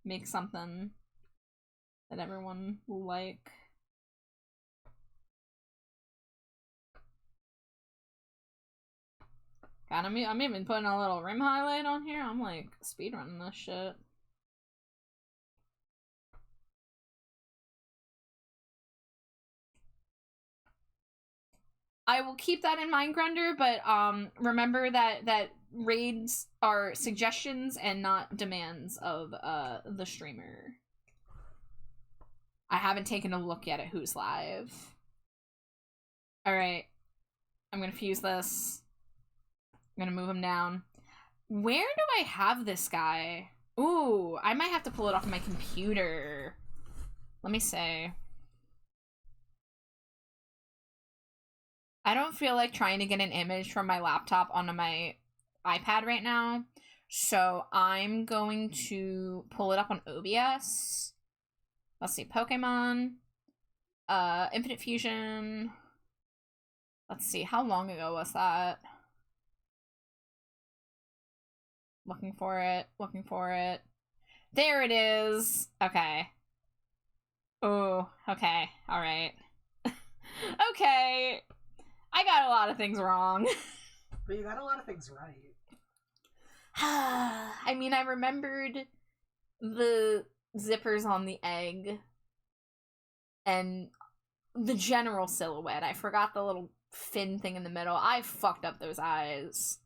make something that everyone will like. God, I'm even putting a little rim highlight on here. I'm like speedrunning this shit. I will keep that in mind, Grunder, but remember that raids are suggestions and not demands of the streamer. I haven't taken a look yet at who's live. Alright. I'm gonna fuse this. I'm gonna move him down. Where do I have this guy? Ooh, I might have to pull it off my computer. Let me see. I don't feel like trying to get an image from my laptop onto my iPad right now, so I'm going to pull it up on OBS. Let's see, Pokemon, Infinite Fusion. Let's see, how long ago was that? Looking for it, looking for it. There it is! Okay. Oh, okay, alright. Okay. I got a lot of things wrong. But you got a lot of things right. I mean, I remembered the zippers on the egg and the general silhouette. I forgot the little fin thing in the middle. I fucked up those eyes.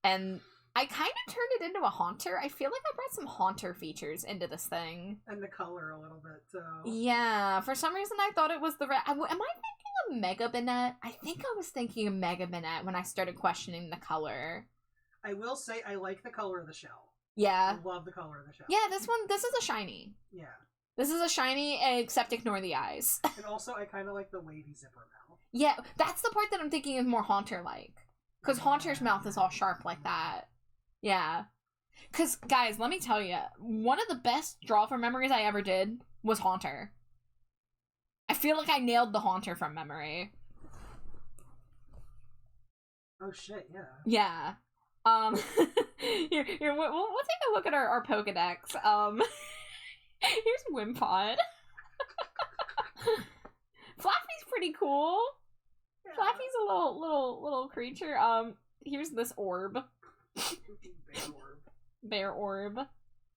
And I kind of turned it into a haunter. I feel like I brought some haunter features into this thing. And the color a little bit, too. Yeah, for some reason I thought it was the am I thinking of Mega Banette? I think I was thinking of Mega Banette when I started questioning the color. I will say I like the color of the shell. Yeah. I love the color of the shell. Yeah, this is a shiny. Yeah. This is a shiny, except ignore the eyes. And also, I kind of like the wavy zipper mouth. Yeah, that's the part that I'm thinking is more Haunter-like. Because Haunter's mouth is all sharp like that. Yeah. Because, guys, let me tell you, one of the best draw from memories I ever did was Haunter. I feel like I nailed the Haunter from memory. Oh shit, yeah. Yeah. Here, we'll take a look at our Pokedex. Here's Wimpod. Flappy's pretty cool. Yeah. Flappy's a little creature. Here's this orb. Bear orb.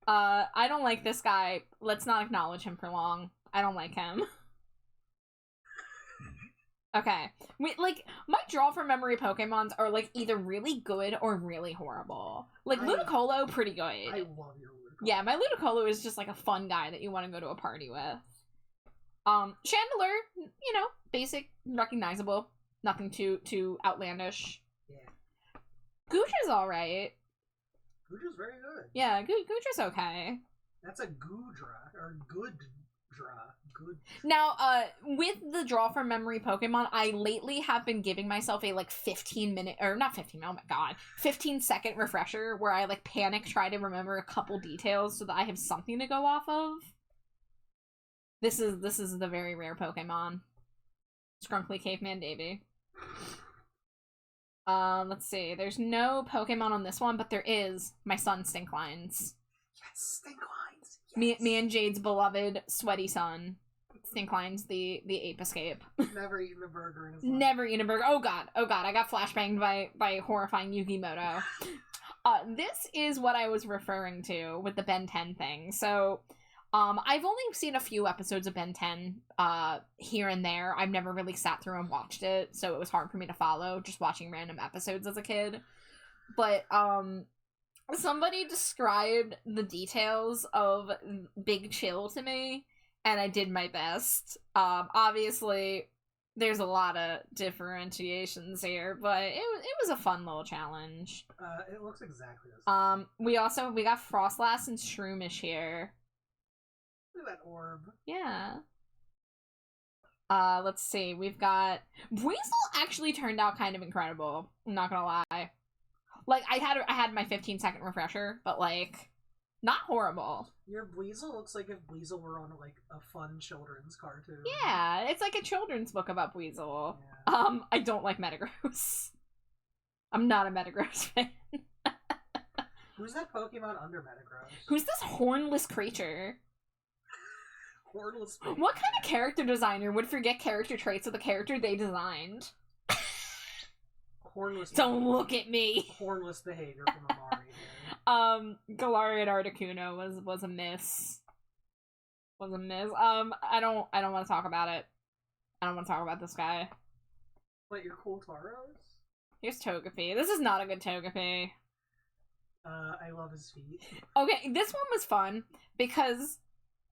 I don't like this guy. Let's not acknowledge him for long. I don't like him. Okay. My draw from memory Pokemons are, like, either really good or really horrible. Like, Ludicolo, pretty good. I love your Ludicolo. Yeah, my Ludicolo is just, like, a fun guy that you want to go to a party with. Chandelure, you know, basic, recognizable. Nothing too outlandish. Yeah. Goodra's alright. Goodra's very good. Yeah, Goodra's okay. That's a Goodra, or Goodra. Good. Now, with the draw from memory Pokemon, I lately have been giving myself a, like, 15-minute, or not 15, oh my god, 15-second refresher where I, like, panic try to remember a couple details so that I have something to go off of. This is the very rare Pokemon. Scrunkly Caveman Davy. Let's see. There's no Pokemon on this one, but there is my son Stinklines. Yes, Stinklines. Yes. Me and Jade's beloved sweaty son. Stinklines, the ape escape. Never eaten a burger in his life. Never eaten a burger. Oh god, I got flashbanged by horrifying Yugimoto. This is what I was referring to with the Ben 10 thing. So, I've only seen a few episodes of Ben 10, here and there. I've never really sat through and watched it, so it was hard for me to follow, just watching random episodes as a kid. But, somebody described the details of Big Chill to me, and I did my best. Obviously, there's a lot of differentiations here, but it was a fun little challenge. It looks exactly the same. We got Frostlass and Shroomish here. Look at that orb. Yeah. Let's see. We've got Weasel actually turned out kind of incredible. I'm not gonna lie. Like I had my 15-second refresher, but like not horrible. Your Weasel looks like if Weasel were on like a fun children's cartoon. Yeah, it's like a children's book about Weasel. Yeah. I don't like Metagross. I'm not a Metagross fan. Who's that Pokemon under Metagross? Who's this hornless creature? Hornless. What kind of character designer would forget character traits of the character they designed? Hornless. Don't look at me. Hornless behavior from Amari. Galarian Articuno was a miss. Was a miss. I don't want to talk about it. I don't want to talk about this guy. What, your cool Tauros? Here's Togepi. This is not a good Togepi. I love his feet. Okay, this one was fun because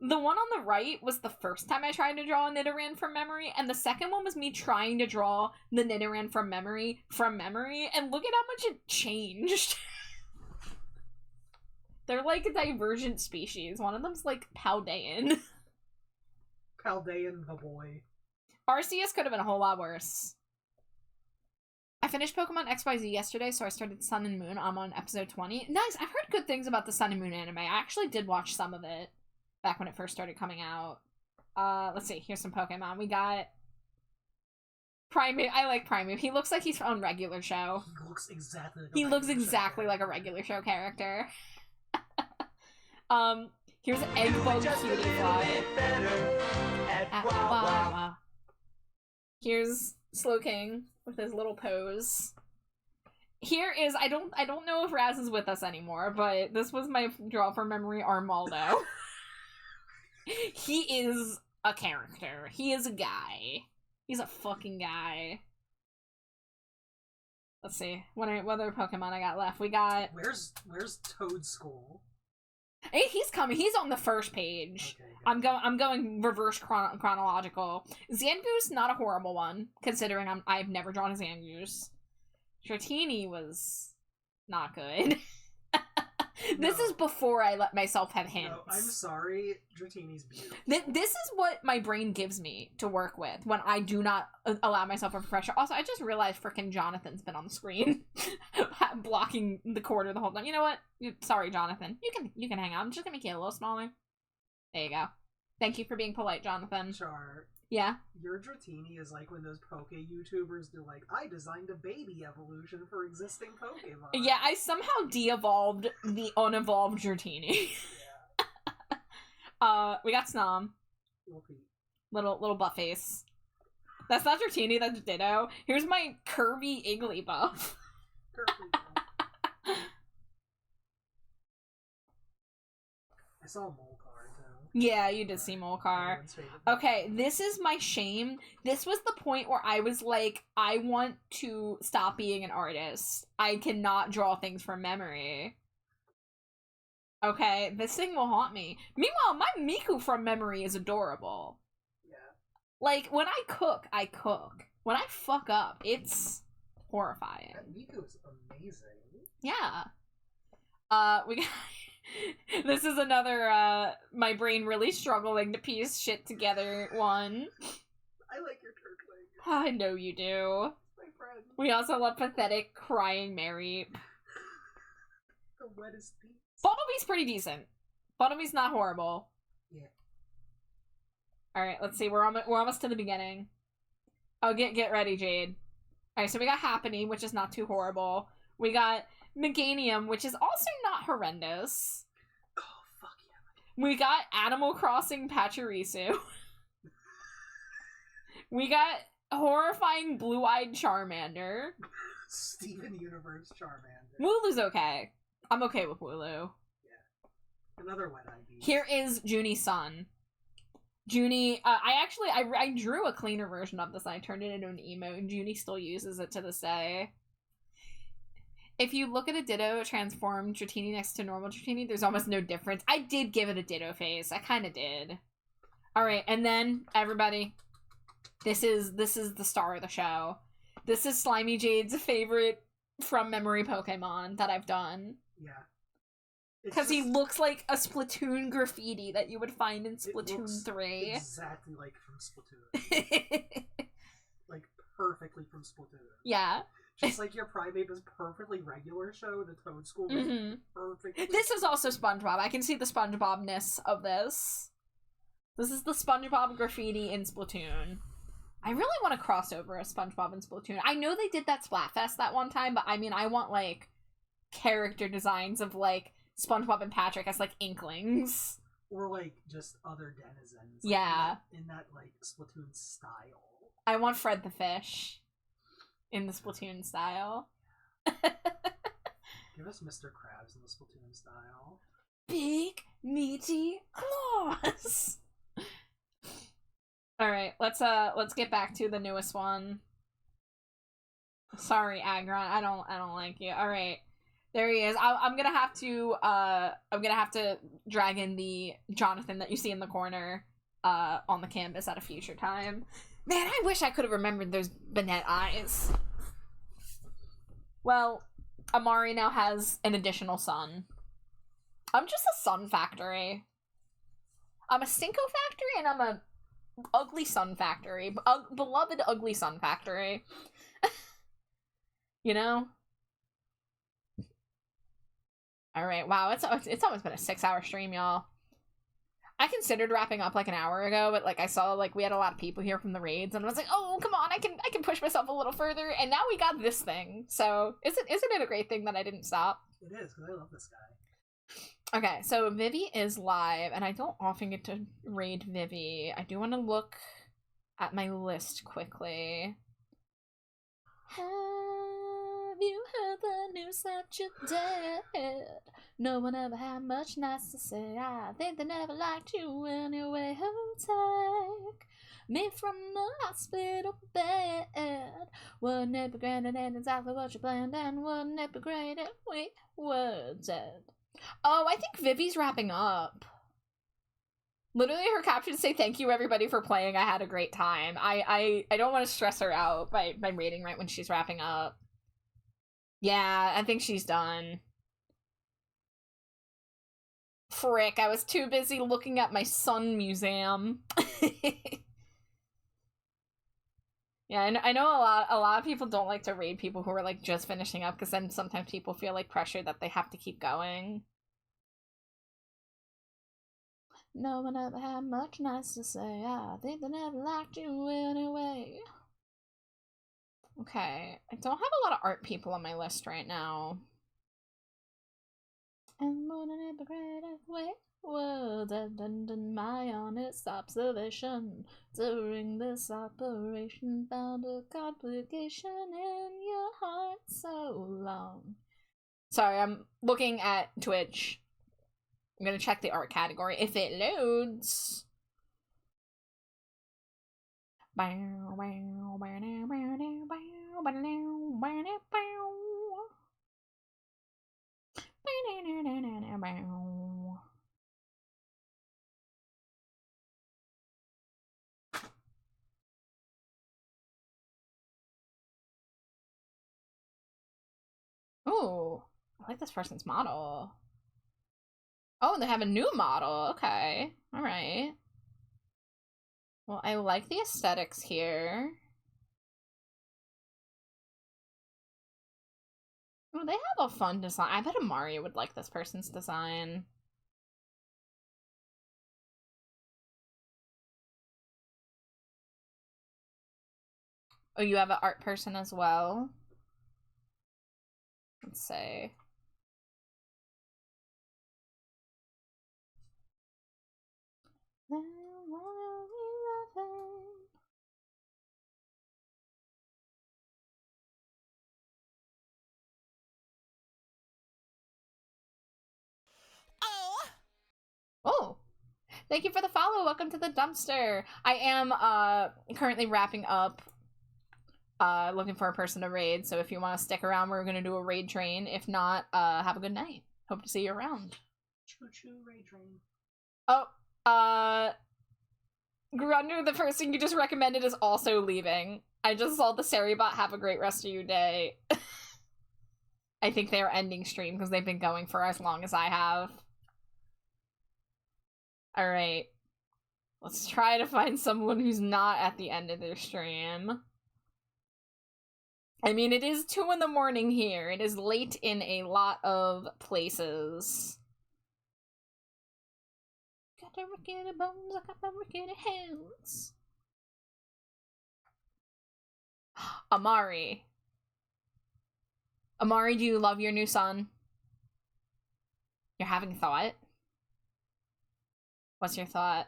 the one on the right was the first time I tried to draw a Nidoran from memory, and the second one was me trying to draw the Nidoran from memory, and look at how much it changed. They're like a divergent species. One of them's like Paldean. Paldean the boy. Arceus could have been a whole lot worse. I finished Pokemon XYZ yesterday, so I started Sun and Moon. I'm on episode 20. Nice! I've heard good things about the Sun and Moon anime. I actually did watch some of it back when it first started coming out. Let's see. Here's some Pokemon. We got Primeape. I like Primeape. He looks like he's on regular show. He looks exactly like a regular show character. Here's Eggbug Cutie Fly. At Wawa. Here's Slowking with his little pose. Here is I don't know if Raz is with us anymore, but this was my draw from memory Armaldo. He is a character. He is a guy. He's a fucking guy. Let's see. What other Pokemon I got left? We got Where's Toadskull? Hey, he's coming. He's on the first page. Okay, I'm going reverse chronological. Zangoose, not a horrible one, considering I've never drawn a Zangoose. Dratini was not good. This is before I let myself have hints. No, I'm sorry. Dratini's beautiful. This is what my brain gives me to work with when I do not allow myself a refresher. Also, I just realized frickin' Jonathan's been on the screen, blocking the corner the whole time. You know what? Sorry, Jonathan. You can hang out. I'm just gonna make you a little smaller. There you go. Thank you for being polite, Jonathan. Char. Yeah? Your Dratini is like when those Poke YouTubers do like, I designed a baby evolution for existing Pokemon. Yeah, I somehow de-evolved the unevolved Dratini. Yeah. We got Snom. Little buff face. That's not Dratini, that's Ditto. Here's my curvy Igglybuff. I saw a Molcar, too. Yeah, you did see Molcar. Okay, this is my shame. This was the point where I was like, I want to stop being an artist. I cannot draw things from memory. Okay, this thing will haunt me. Meanwhile, my Miku from memory is adorable. Yeah. Like, when I cook, I cook. When I fuck up, it's horrifying. That Miku is amazing. Yeah. We got... This is another, my brain really struggling to piece shit together one. I like your turtling. I know you do. My friend. We also love pathetic crying Mary. The wettest beast. Bumblebee's pretty decent. Bumblebee's not horrible. Yeah. Alright, let's see. We're almost to the beginning. Oh, get ready, Jade. Alright, so we got Happening, which is not too horrible. We got Meganium, which is also not horrendous. Oh, fuck yeah. We got Animal Crossing Pachirisu. We got horrifying blue-eyed Charmander. Steven Universe Charmander. Wooloo's okay. I'm okay with Wooloo. Yeah. Another wet-eyed beast. Here is Junie's son. Junie, I drew a cleaner version of this and I turned it into an emote, and Junie still uses it to this day. If you look at a Ditto transformed Dratini next to normal Dratini, there's almost no difference. I did give it a Ditto face. I kind of did. Alright, and then, everybody, this is the star of the show. This is Slimy Jade's favorite from-memory Pokemon that I've done. Yeah. Because he looks like a Splatoon graffiti that you would find in Splatoon 3. Exactly like from Splatoon. Like, perfectly from Splatoon. Yeah. Just like your Primeape is perfectly regular show, the Toad School was perfectly... This is also SpongeBob. I can see the SpongeBob-ness of this. This is the SpongeBob graffiti in Splatoon. I really want to cross over a SpongeBob and Splatoon. I know they did that Splatfest that one time, but I mean, I want, like, character designs of, like, SpongeBob and Patrick as, like, Inklings. Or, like, just other denizens. Yeah. Like, in that, like, Splatoon style. I want Fred the Fish in the Splatoon style. Give us Mr. Krabs in the Splatoon style. Big, meaty claws! Alright, let's get back to the newest one. Sorry, Agron, I don't like you. Alright. There he is. I'm gonna have to drag in the Jonathan that you see in the corner on the canvas at a future time. Man, I wish I could have remembered those Banette eyes. Well, Amari now has an additional son. I'm just a son factory. I'm a Stinko factory and I'm a ugly son factory. Beloved ugly son factory. You know? Alright, wow, it's almost been a 6-hour stream, y'all. I considered wrapping up like an hour ago, but like I saw like we had a lot of people here from the raids, and I was like, oh come on, I can push myself a little further, and now we got this thing. So isn't it a great thing that I didn't stop? It is, because I love this guy. Okay, so Vivi is live, and I don't often get to raid Vivi. I do want to look at my list quickly. Have you heard the news that you're dead? No one ever had much nice to say. I think they never liked you anyway. Who take me from the hospital bed? Wouldn't it be great and exactly what you planned? And wouldn't it be great if we were dead? Oh, I think Vivi's wrapping up. Literally, her caption say, thank you everybody for playing. I had a great time. I don't want to stress her out by raiding right when she's wrapping up. Yeah, I think she's done. Frick, I was too busy looking at my son museum. Yeah, I know a lot of people don't like to raid people who are like just finishing up, because then sometimes people feel like pressure that they have to keep going. No one ever had much nice to say. I think they never liked you anyway. Okay, I don't have a lot of art people on my list right now. And wouldn't it be great if we were dead? And my honest observation during this operation found a complication in your heart so long. Sorry, I'm looking at Twitch. I'm gonna check the art category if it loads. Ooh, I like this person's model. Oh, they have a new model. Okay. Alright. Well, I like the aesthetics here. Oh, they have a fun design. I bet Amari would like this person's design. Oh, you have an art person as well? Let's see. Oh, thank you for the follow. Welcome to the dumpster. I am currently wrapping up looking for a person to raid, so if you want to stick around, we're gonna do a raid train. If not, have a good night. Hope to see you around. Choo choo raid train. Oh, Grunder, the person you just recommended is also leaving. I just saw the Saribot. Have a great rest of your day. I think they are ending stream because they've been going for as long as I have. Alright. Let's try to find someone who's not at the end of their stream. I mean, it is 2 in the morning here. It is late in a lot of places. Got the rickety bones, I got the rickety hands. Amari. Amari, do you love your new son? You're having thought? What's your thought?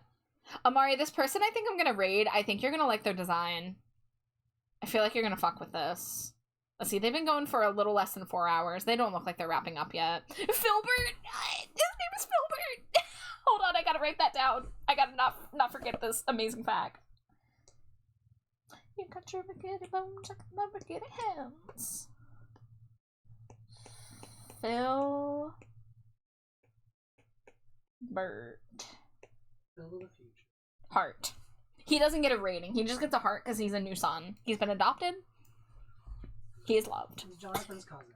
Amari, this person I think I'm gonna raid, I think you're gonna like their design. I feel like you're gonna fuck with this. Let's see, they've been going for a little less than 4 hours. They don't look like they're wrapping up yet. Filbert! His name is Filbert! Hold on, I gotta write that down. I gotta not forget this amazing fact. You got your rickety bones, I got my rickety hands. Phil... Bert. Phil of the future. Heart. He doesn't get a rating. He just gets a heart because he's a new son. He's been adopted. He is loved. He's Jonathan's cousin.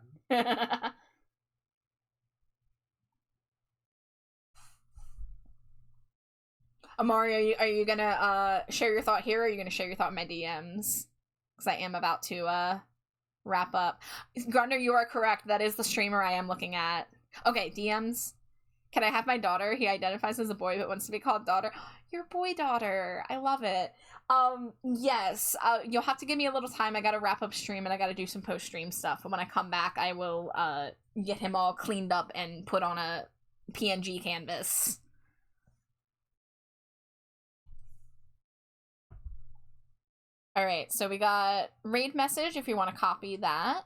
Amari, are you gonna share your thought here, or are you gonna share your thought in my DMs? Because I am about to wrap up. Grunder, you are correct. That is the streamer I am looking at. Okay, DMs. Can I have my daughter? He identifies as a boy but wants to be called daughter. Your boy daughter. I love it. Yes. You'll have to give me a little time. I gotta wrap up stream and I gotta do some post-stream stuff. And when I come back, I will get him all cleaned up and put on a PNG canvas. Alright, so we got raid message if you want to copy that.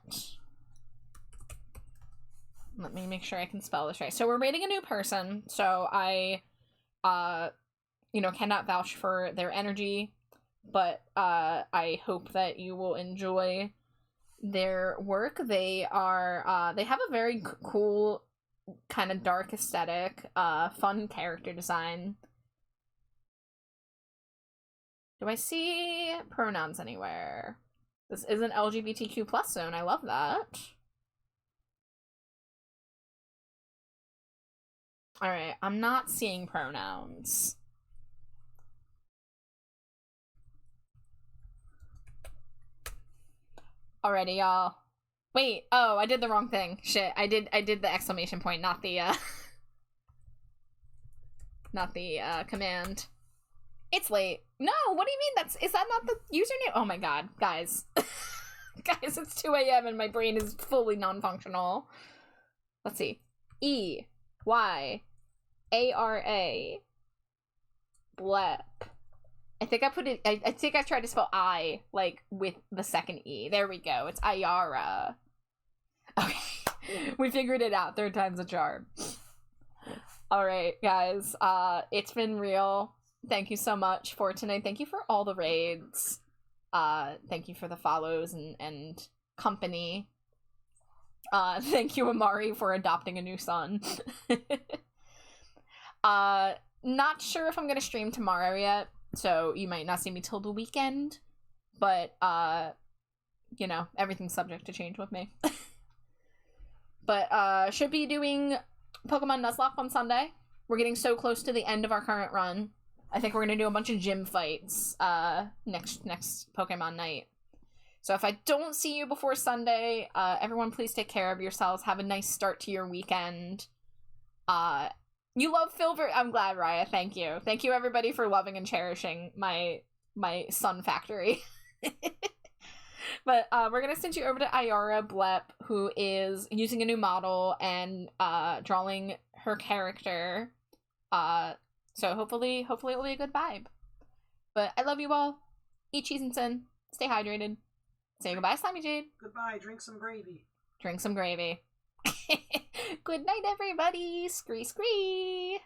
Let me make sure I can spell this right. So we're raiding a new person, so I, cannot vouch for their energy, but I hope that you will enjoy their work. They are, they have a very cool, kind of dark aesthetic, fun character design. Do I see pronouns anywhere? This is an LGBTQ plus zone. I love that. Alright, I'm not seeing pronouns. Alrighty, y'all. Wait, oh, I did the wrong thing. Shit, I did the exclamation point, not the, not the, command. It's late. No, what do you mean is that not the username? Oh my god, guys. Guys, it's 2 a.m. and my brain is fully non-functional. Let's see. E-Y-A-R-A. Blep. I think I put it, I think I tried to spell I, like, with the second E. There we go. It's Ayara. Okay. We figured it out. 3rd time's a charm. Alright, guys. It's been real. Thank you so much for tonight. Thank you for all the raids. Thank you for the follows and company. Thank you, Amari, for adopting a new son. Not sure if I'm gonna stream tomorrow yet, so you might not see me till the weekend, but, everything's subject to change with me. But, should be doing Pokemon Nuzlocke on Sunday. We're getting so close to the end of our current run. I think we're gonna do a bunch of gym fights, next Pokemon night. So if I don't see you before Sunday, everyone please take care of yourselves. Have a nice start to your weekend. You love Filbert. I'm glad, Raya. Thank you. Thank you, everybody, for loving and cherishing my Sun Factory. But we're gonna send you over to Ayara Blep, who is using a new model and drawing her character. So hopefully it will be a good vibe. But I love you all. Eat cheese and sin. Stay hydrated. Say goodbye, Slimy Jade. Goodbye. Drink some gravy. Drink some gravy. Good night, everybody. Scree scree.